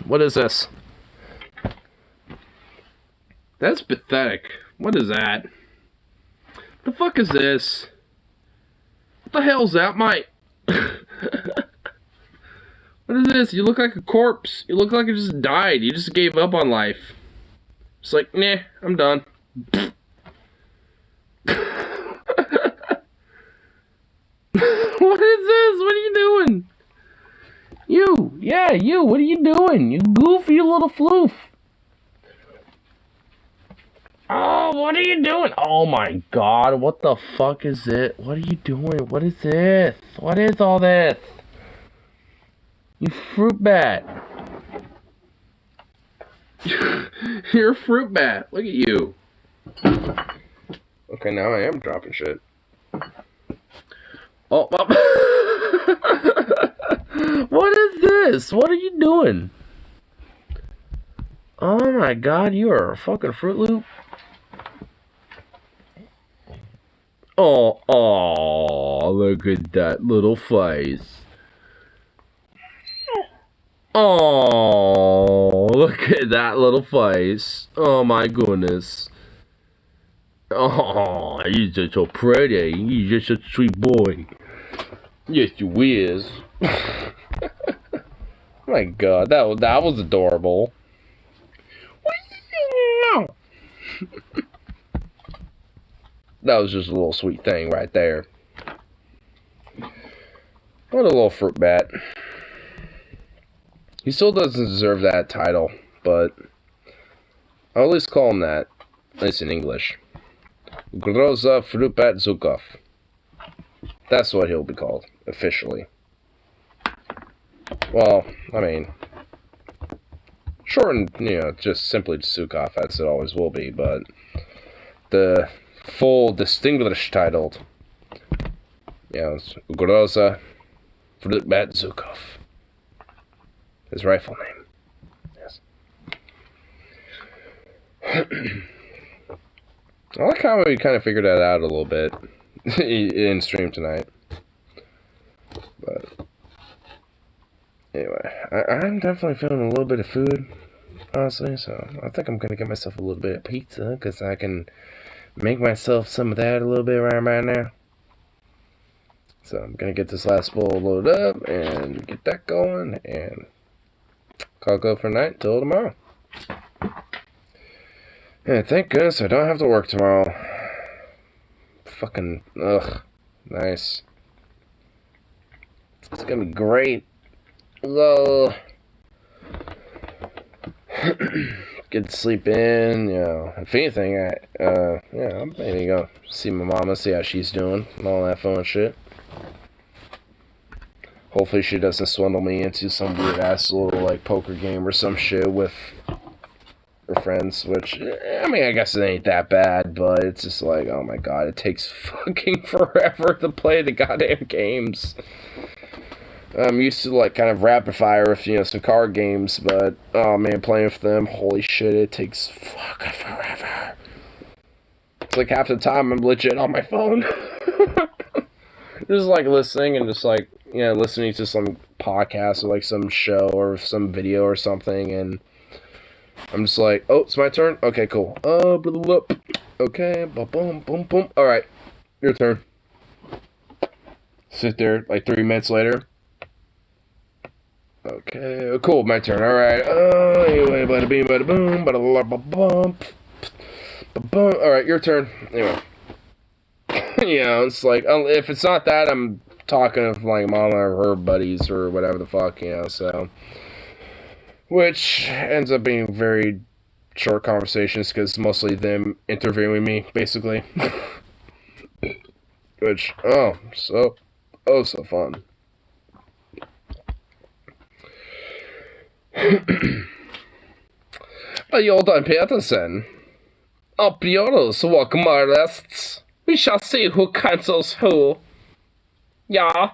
What is this? That's pathetic. What is that? The fuck is this? What the hell's that, Mike? What is this? You look like a corpse. You look like you just died. You just gave up on life. It's like, nah, I'm done. What is this? What are you doing? You. Yeah, you. What are you doing? You goofy little floof. Oh, what are you doing? Oh my god, what the fuck is it? What are you doing? What is this? What is all this? You fruit bat. You're a fruit bat. Look at you. Okay, now I am dropping shit. Oh, what is this? What are you doing? Oh my god, you are a fucking Fruit Loop. Oh, look at that little face. Oh, look at that little face. Oh my goodness. Oh, he's just so pretty. He's just a sweet boy. Yes, you is. My God, that was adorable. That was just a little sweet thing right there. What a little fruit bat. He still doesn't deserve that title, but I'll at least call him that, at least in English. Groza Fruitbat Zukov. That's what he'll be called, officially. Well, I mean, shortened, just simply to Zukov, as it always will be, but the full distinguished title, is Groza Fruitbat Zukov. His rightful name. Yes. I like how we kind of figured that out a little bit in stream tonight. But anyway, I'm definitely feeling a little bit of food, honestly. So I think I'm gonna get myself a little bit of pizza because I can make myself some of that a little bit right now. So I'm gonna get this last bowl loaded up and get that going, and I'll go for night until tomorrow. And thank goodness I don't have to work tomorrow. Fucking, ugh, nice. It's gonna be great. Ugh. Get to sleep in, If anything, I'm maybe go see my mama, see how she's doing, and all that fun shit. Hopefully she doesn't swindle me into some weird ass little like poker game or some shit with her friends, which, I mean, I guess it ain't that bad, but it's just like, oh my God, it takes fucking forever to play the goddamn games. I'm used to like kind of rapid fire with, some card games, but, oh man, playing with them, holy shit, it takes fucking forever. It's like half the time I'm legit on my phone. Just like listening and just like, listening to some podcast or like some show or some video or something, and I'm just like, oh, it's my turn? Okay, cool. Blah, blah, blah. Okay, boom, boom, boom. Alright, your turn. Sit there like 3 minutes later. Okay, cool, my turn. Alright, anyway, bada bing, bada boom, bada blah, blah, bump. Alright, your turn. Anyway. It's like, if it's not that, I'm talking with like mama or her buddies or whatever the fuck, so. Which ends up being very short conversations because mostly them interviewing me, basically. Which, so fun. Jordan Peterson. Uploaders walk my lists. We shall see who cancels who. Yeah.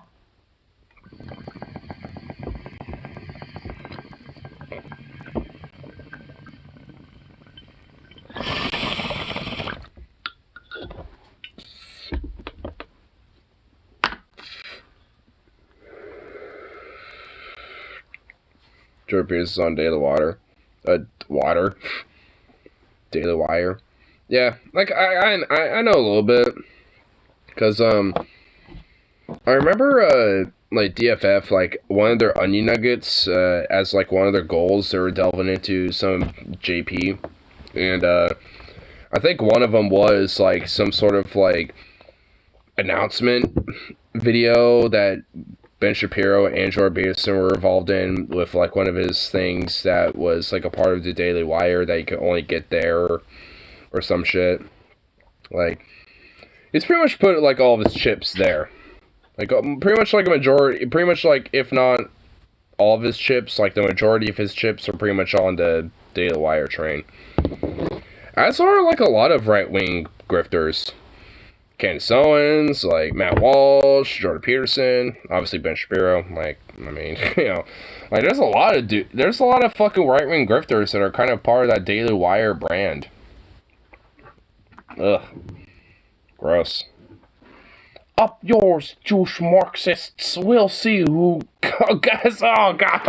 Jordan Pierce is on Daily Water. Daily Wire. Yeah, like I know a little bit, cause I remember like DFF, like one of their onion nuggets as like one of their goals, they were delving into some JP, and I think one of them was like some sort of like announcement video that Ben Shapiro and Jordan Peterson were involved in with like one of his things that was like a part of the Daily Wire that you could only get there or some shit. Like, he's pretty much put like all of his chips there. Like pretty much like a majority, pretty much like if not all of his chips, like the majority of his chips are pretty much on the Daily Wire train. As are like a lot of right-wing grifters. Candace Owens, like Matt Walsh, Jordan Peterson, obviously Ben Shapiro. Like, I mean, like there's a lot of fucking right-wing grifters that are kind of part of that Daily Wire brand. Ugh. Gross. Up yours, Jewish Marxists. We'll see who guys. Oh god,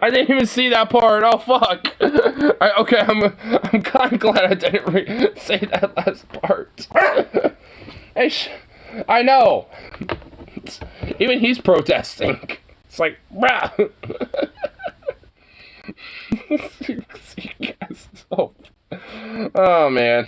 I didn't even see that part. Oh fuck. Okay, I'm kind of glad I didn't say that last part. Hey, I know. Even he's protesting. It's like, bruh. Oh man.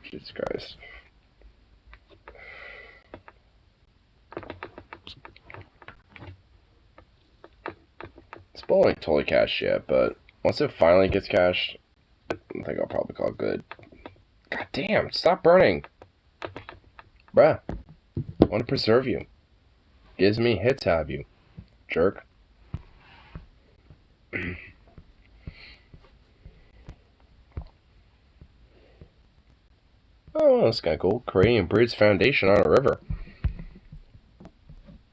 Jesus Christ. This bowl ain't totally cashed yet, but once it finally gets cashed, I think I'll probably call it good. God damn, stop burning. Bruh, I want to preserve you. Gives me hits to have you, jerk. Oh, that's kind of cool. Creating a bridge foundation on a river.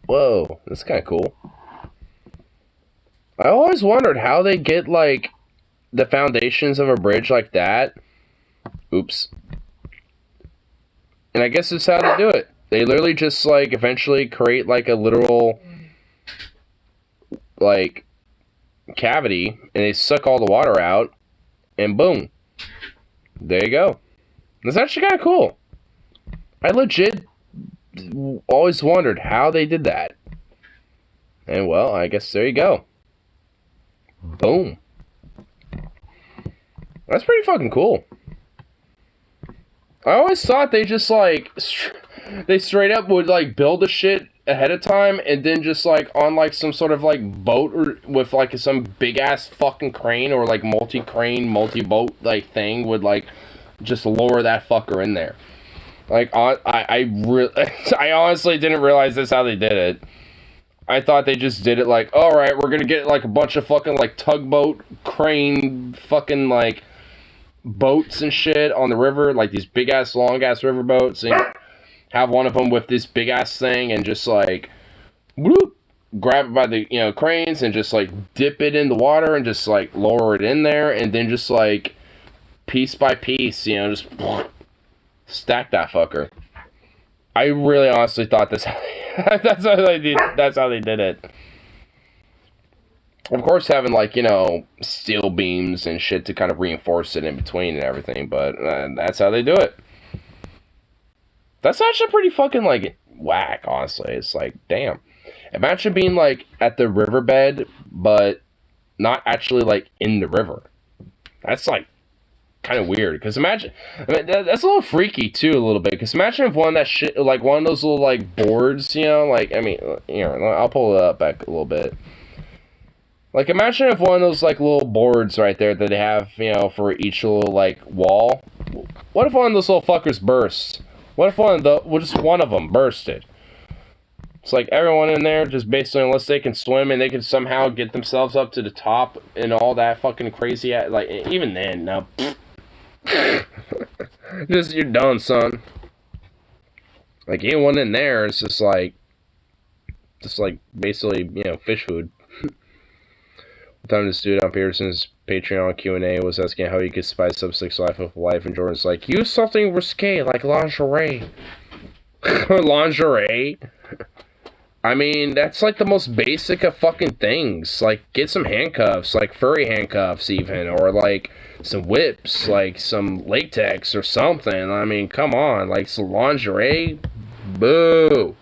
Whoa, that's kind of cool. I always wondered how they get, like, the foundations of a bridge like that. Oops. And I guess that's how they do it. They literally just, like, eventually create, like, a literal, like, cavity, and they suck all the water out, and boom. There you go. That's actually kind of cool. I legit always wondered how they did that. And, well, I guess there you go. Boom. That's pretty fucking cool. I always thought they just, like, they straight up would, like, build the shit ahead of time and then just, like, on, like, some sort of, like, boat or with, like, some big-ass fucking crane or, like, multi-crane, multi-boat, like, thing would, like, just lower that fucker in there. Like, I honestly didn't realize that's how they did it. I thought they just did it like, alright, we're gonna get, like, a bunch of fucking, like, tugboat, crane, fucking, like, boats and shit on the river, like, these big-ass, long-ass river boats, and have one of them with this big-ass thing, and just, like, whoop, grab it by the, you know, cranes, and just, like, dip it in the water, and just, like, lower it in there, and then just, like, piece by piece, you know, just stack that fucker. I really honestly thought that's how they did it. Of course, having, like, you know, steel beams and shit to kind of reinforce it in between and everything, but that's how they do it. That's actually pretty fucking, like, whack, honestly. It's like, damn. Imagine being, like, at the riverbed, but not actually, like, in the river. That's, like, kind of weird. Because imagine, I mean, that's a little freaky, too, a little bit. Because imagine if one of those little, like, boards, you know, like, I mean, you know, I'll pull it up back a little bit. Like, imagine if one of those, like, little boards right there that they have, you know, for each little, like, wall. What if one of those little fuckers bursts? What if just one of them bursted? It's like everyone in there, just basically, unless they can swim and they can somehow get themselves up to the top and all that fucking crazy, like, even then, no. Just, you're done, son. Like, anyone in there is just like, basically, you know, fish food. Time this dude on Peterson's Patreon Q&A was asking how you could spice up Six Life of Life, and Jordan's like, use something risque like lingerie. Lingerie? I mean, that's like the most basic of fucking things. Like, get some handcuffs, like furry handcuffs even, or like some whips, like some latex or something. I mean, come on, like some lingerie? Boo.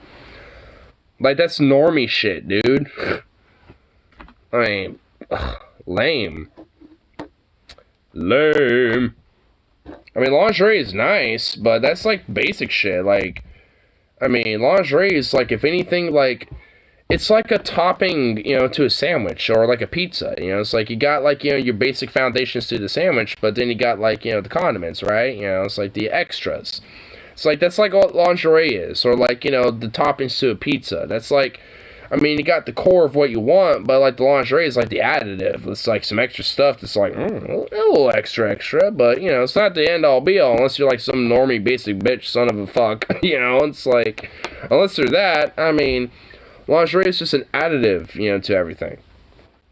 Like, that's normie shit, dude. I mean, ugh, lame. Lame. I mean, lingerie is nice, but that's like basic shit. Like, I mean, lingerie is like, if anything, like, it's like a topping, you know, to a sandwich or like a pizza. You know, it's like you got, like, you know, your basic foundations to the sandwich, but then you got, like, you know, the condiments, right? You know, it's like the extras. It's like, that's like what lingerie is, or like, you know, the toppings to a pizza. That's like, I mean, you got the core of what you want, but like the lingerie is like the additive. It's like some extra stuff that's like a little extra, but you know, it's not the end all be all unless you're like some normie basic bitch son of a fuck. You know, it's like unless they're that, I mean, lingerie is just an additive, you know, to everything.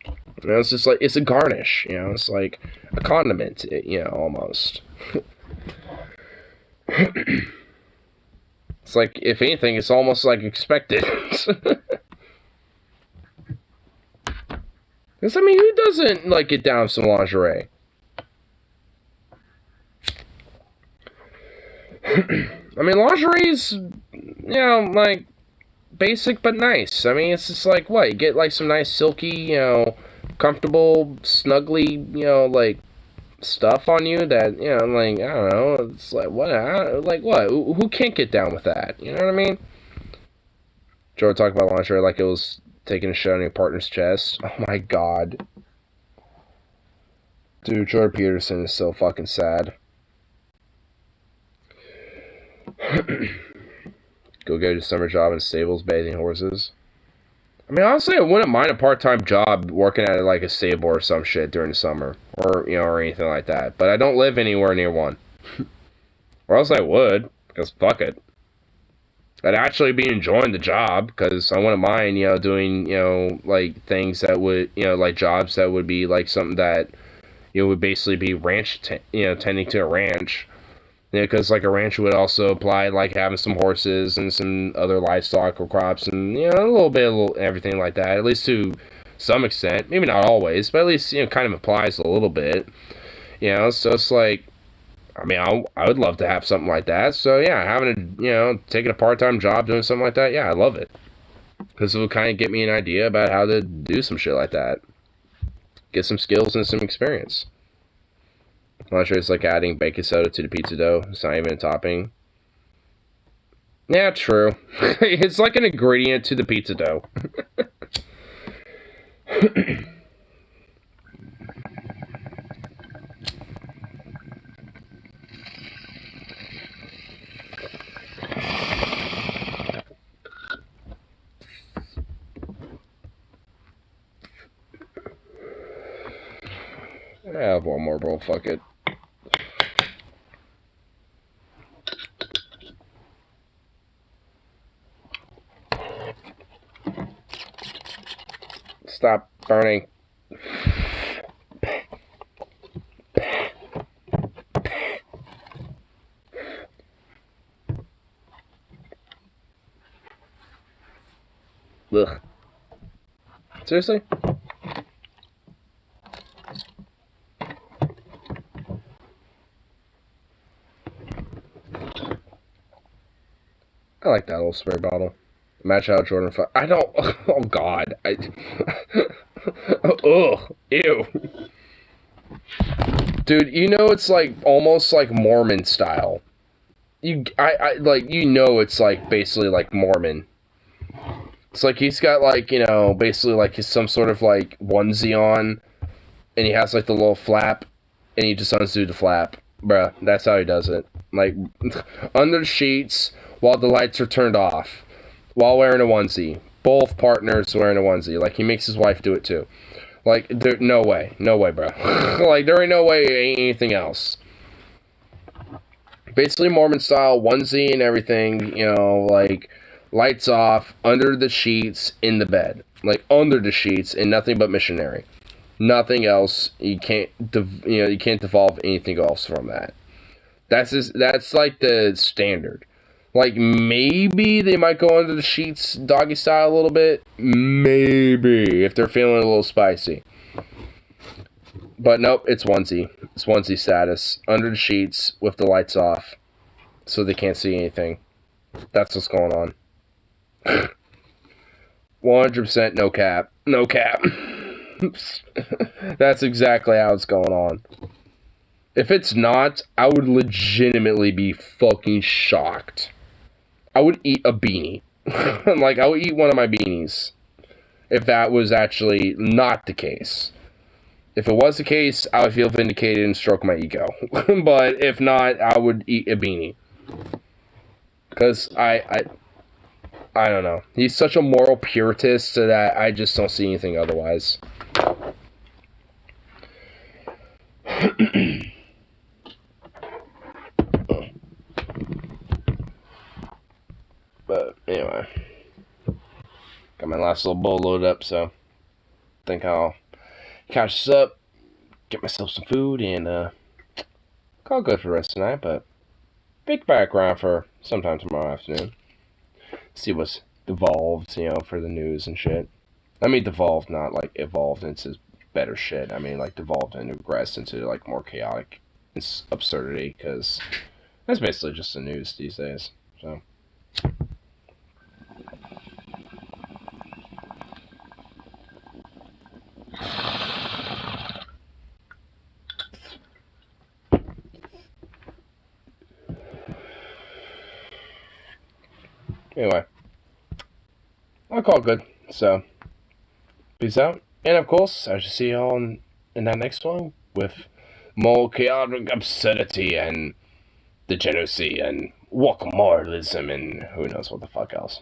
You know, it's just like it's a garnish. You know, it's like a condiment. You know, almost. It's like, if anything, it's almost like expected. Because, I mean, who doesn't, like, get down with some lingerie? I mean, lingerie's, you know, like, basic but nice. I mean, it's just like, what? You get, like, some nice silky, you know, comfortable, snuggly, you know, like, stuff on you that, you know, like, I don't know, it's like, what, who can't get down with that, you know what I mean? Joe talked about lingerie like it was taking a shot on your partner's chest. Oh my god. Dude, Jordan Peterson is so fucking sad. Go get a summer job in stables bathing horses. I mean, honestly, I wouldn't mind a part-time job working at like a stable or some shit during the summer, or you know, or anything like that. But I don't live anywhere near one, or else I would, because fuck it. I'd actually be enjoying the job because I wouldn't mind, you know, doing, you know, like things that would, you know, like jobs that would be like something that, you know, would basically be tending to a ranch. Yeah, because like a ranch would also apply like having some horses and some other livestock or crops and, you know, a little bit of everything like that, at least to some extent. Maybe not always, but at least, you know, kind of applies a little bit. You know, so it's like, I mean, I would love to have something like that. So yeah, having a, you know, taking a part-time job doing something like that, yeah, I love it. Because it will kind of get me an idea about how to do some shit like that. Get some skills and some experience. I'm not sure it's like adding baking soda to the pizza dough. It's not even a topping. Yeah, true. It's like an ingredient to the pizza dough. I have one more bowl, fuck it. Stop burning. Ugh. Seriously? I like that little spray bottle. Imagine how Jordan I don't. Oh God. Ugh. Ew. Dude, you know it's like almost like Mormon style. I like, you know, it's like basically like Mormon. It's like he's got like, you know, basically like his some sort of like onesie on, and he has like the little flap, and he just unscrews the flap. Bruh, that's how he does it. Like, under the sheets, while the lights are turned off, while wearing a onesie. Both partners wearing a onesie. Like, he makes his wife do it too. Like, there, no way, bro. Like, there ain't no way anything else. Basically Mormon style, onesie and everything, you know, like, lights off, under the sheets, in the bed. Like, under the sheets, and nothing but missionary. Nothing else. You can't, you can't devolve anything else from that. That's like the standard. Like, maybe they might go under the sheets doggy style a little bit. Maybe, if they're feeling a little spicy. But nope, it's onesie. It's onesie status. Under the sheets with the lights off. So they can't see anything. That's what's going on. 100% no cap. No cap. That's exactly how it's going on. If it's not, I would legitimately be fucking shocked. I would eat a beanie. Like, I would eat one of my beanies if that was actually not the case. If it was the case, I would feel vindicated and stroke my ego. But if not, I would eat a beanie. Because I don't know. He's such a moral puritist that I just don't see anything otherwise. But anyway, got my last little bowl loaded up, so I think I'll catch this up, get myself some food, and call good for the rest of the night. But big background for sometime tomorrow afternoon. See what's devolved, for the news and shit. I mean, devolved, not like evolved into better shit. I mean, like devolved and regressed into like more chaotic absurdity, because that's basically just the news these days. So. Anyway, I'll call it good. So, peace out. And of course, I shall see you all in that next one with more chaotic absurdity and degeneracy and walk moralism and who knows what the fuck else.